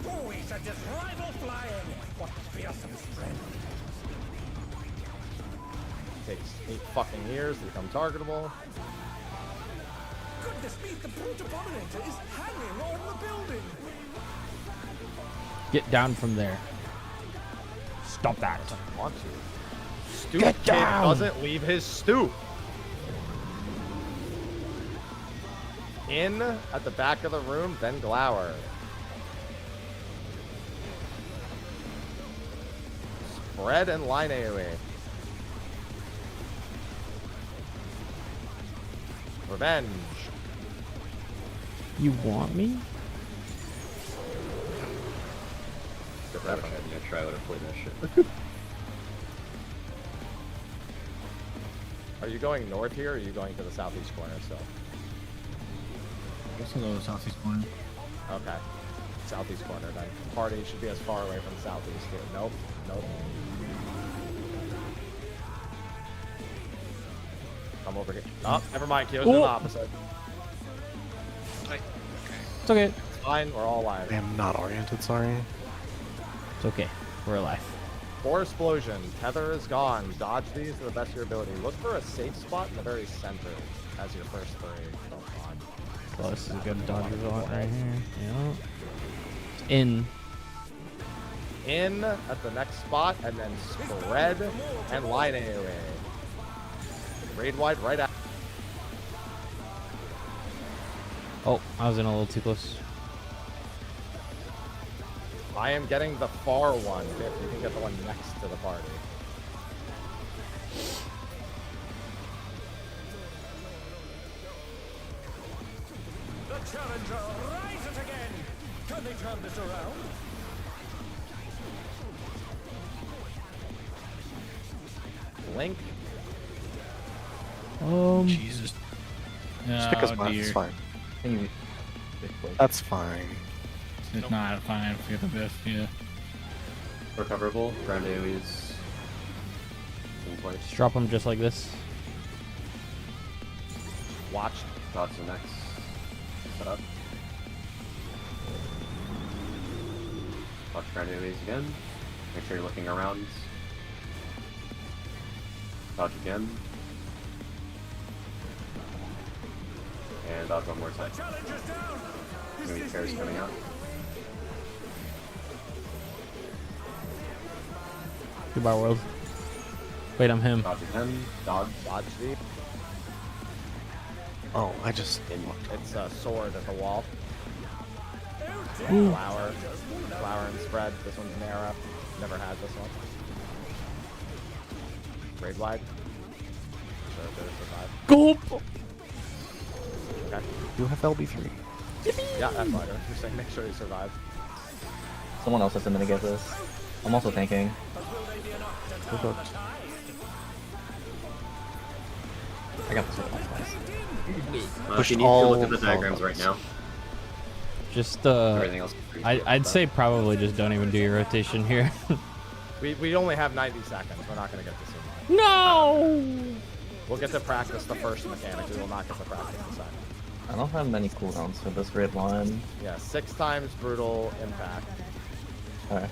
Oh, he's a just rival flying. What fearsome strength. Takes 8 fucking years to become targetable. Goodness me, the brute abominator is hanging on the building. Get down from there. Stop that. Want to. Stoop Get kid down! doesn't leave his stoop. In at the back of the room, then glower. Spread and line AoE. Revenge. You want me? If I had a try, I would have played that shit. Are you going north here, or are you going to the southeast corner still? Let's go to the southeast corner. Okay. Southeast corner then. Party should be as far away from the southeast here. Nope. Nope. Come over here. Oh, never mind. Kyo's doing the opposite. It's okay. It's fine. We're all alive. I am not oriented, sorry. It's okay. We're alive. 4 explosion. Tether is gone. Dodge these to the best of your ability. Look for a safe spot in the very center as your first 3. Don't dodge. Well, this is a good dodge result right here. Yeah. In. In at the next spot, and then spread and line AoE. Raid wide right out. Oh, I was in a little too close. I am getting the far one, if you can get the one next to the party. The challenger rises again. Can they turn this around? Blink. Jesus. Just pick us Oh, one, it's dear. fine. Think we- That's fine. It's not fine. Forget the biff. Yeah. Recoverable. Ground AoEs. Just drop them just like this. Watch. Dodge the next. Set up. Watch ground AoEs again. Make sure you're looking around. Dodge again. And dodge one more time. Maybe pairs coming out. Goodbye, world. Wait, I'm him. Dodge again. Dodge. Dodge the. Oh, I just... It's a sword at the wall. Flower. Flower and spread. This one's narrow. Never had this one. Raid wide. Sure, there's survive. Gulp! Okay. You have LB3. Yeah, that's fine. Just saying, make sure you survive. Someone else has to mitigate this. I'm also tanking. I got this one. If you need to look at the diagrams right now. Just, Everything else is pretty I'd say probably just don't even do your rotation here. We only have 90 seconds. We're not going to get this in. No! We'll get to practice the first mechanic. We will not get to practice the second. I don't have many cooldowns for this red line. Yeah, 6 times brutal impact. Alright.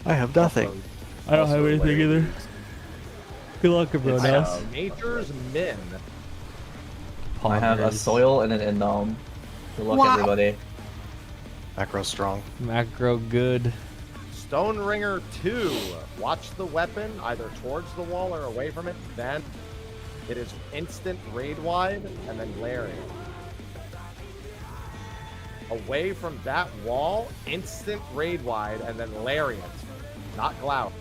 I have nothing. I don't have anything either. Good luck, bro. Nice. Nature's Min. I have a soil and an indom. Good luck, everybody. Macro strong. Macro good. Stone Ringer 2. Watch the weapon either towards the wall or away from it. Then it is instant raid wide and then lariat. Away from that wall, instant raid wide and then lariat. Not glout.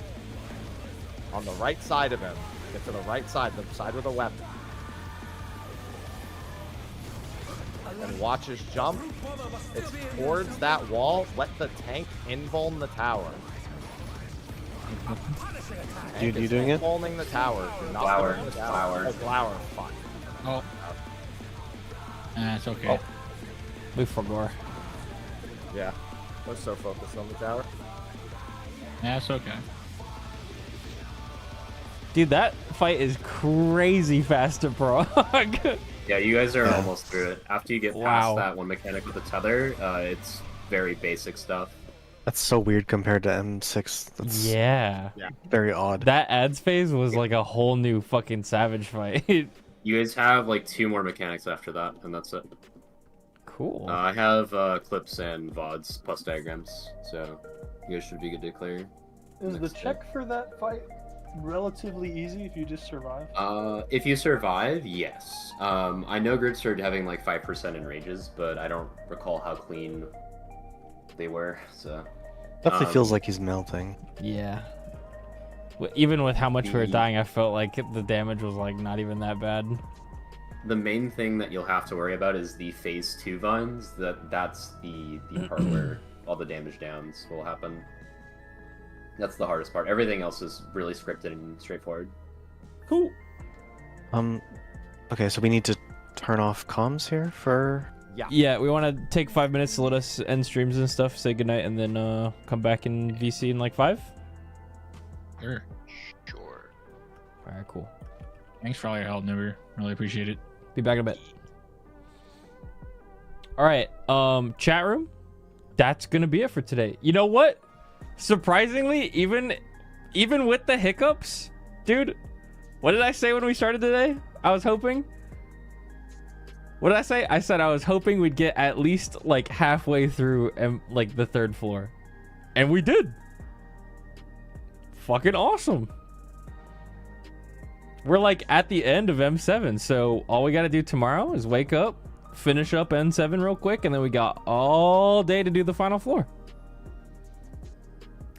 On the right side of him. Get to the right side, the side with the weapon. And watch his jump. It's towards that wall. Let the tank invuln the tower. Dude, you doing it? Invulning the tower. Do not Flower. invuln the tower. Flower. Oh, flower. Fuck. Oh. It's okay. We forgot. Yeah. We're so focused on the tower. It's okay. Dude, that fight is crazy fast to prog. Yeah, you guys are almost through it. After you get past Wow. that one mechanic with the tether, it's very basic stuff. That's so weird compared to M6. That's Yeah. very odd. That ads phase was like a whole new fucking savage fight. You guys have like 2 more mechanics after that, and that's it. Cool. I have clips and VODs plus diagrams, so you guys should be good to clear. Is the check for that fight relatively easy if you just survive? If you survive, yes. I know groups started having like 5% in rages, but I don't recall how clean they were, so... Definitely feels like he's melting. Yeah. Even with how much we were The- dying, I felt like the damage was like not even that bad. The main thing that you'll have to worry about is the phase 2 vines. That's the part where all the damage downs will happen. That's the hardest part. Everything else is really scripted and straightforward. Cool. Okay, so we need to turn off comms here for... Yeah, we want to take 5 minutes to let us end streams and stuff, say goodnight, and then come back in VC in like 5? Sure. Sure. Alright, cool. Thanks for all your help, Niver. Really appreciate it. Be back in a bit. Alright, chat room. That's gonna be it for today. You know what? Surprisingly, even with the hiccups, dude, what did I say when we started today? I was hoping. What did I say? I said I was hoping we'd get at least like halfway through like the 3rd floor. And we did. Fucking awesome. We're like at the end of M7. So all we got to do tomorrow is wake up, finish up N7 real quick, and then we got all day to do the final floor.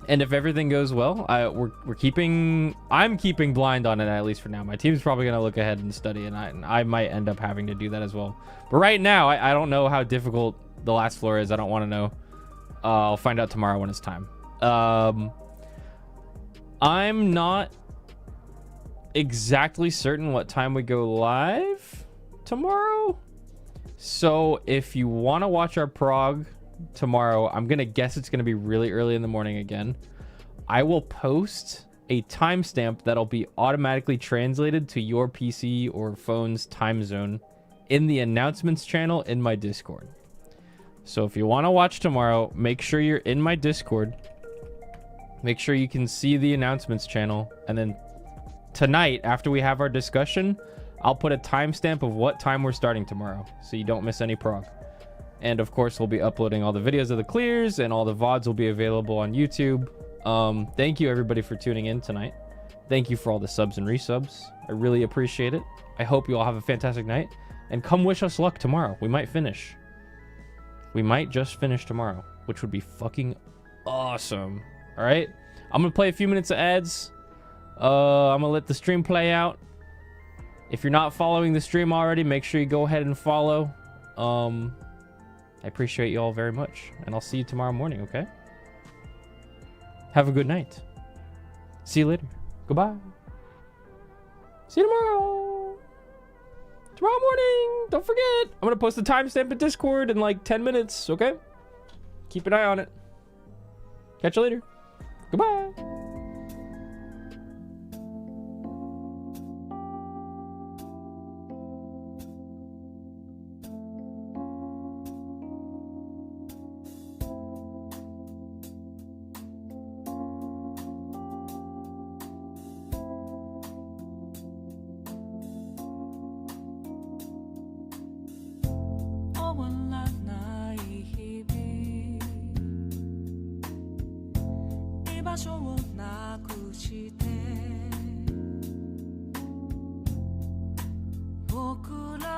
And if everything goes well, I'm keeping blind on it, at least for now. My team's probably gonna look ahead and study, and I might end up having to do that as well. But right now, I don't know how difficult the last floor is. I don't want to know. I'll find out tomorrow when it's time. I'm not exactly certain what time we go live tomorrow. So if you want to watch our prog tomorrow, I'm gonna guess it's gonna be really early in the morning again. I will post a timestamp that'll be automatically translated to your PC or phone's time zone in the announcements channel in my Discord. So if you want to watch tomorrow, make sure you're in my Discord. Make sure you can see the announcements channel, and then tonight after we have our discussion, I'll put a timestamp of what time we're starting tomorrow so you don't miss any prog. And of course, we'll be uploading all the videos of the clears, and all the VODs will be available on YouTube. Thank you everybody for tuning in tonight. Thank you for all the subs and resubs. I really appreciate it. I hope you all have a fantastic night, and come wish us luck tomorrow. We might finish. We might just finish tomorrow, which would be fucking awesome. All right, I'm gonna play a few minutes of ads. I'm gonna let the stream play out. If you're not following the stream already, make sure you go ahead and follow. I appreciate you all very much, and I'll see you tomorrow morning, okay? Have a good night. See you later. Goodbye. See you tomorrow. Tomorrow morning. Don't forget. I'm going to post the timestamp in Discord in like 10 minutes, okay? Keep an eye on it. Catch you later. Goodbye.僕ら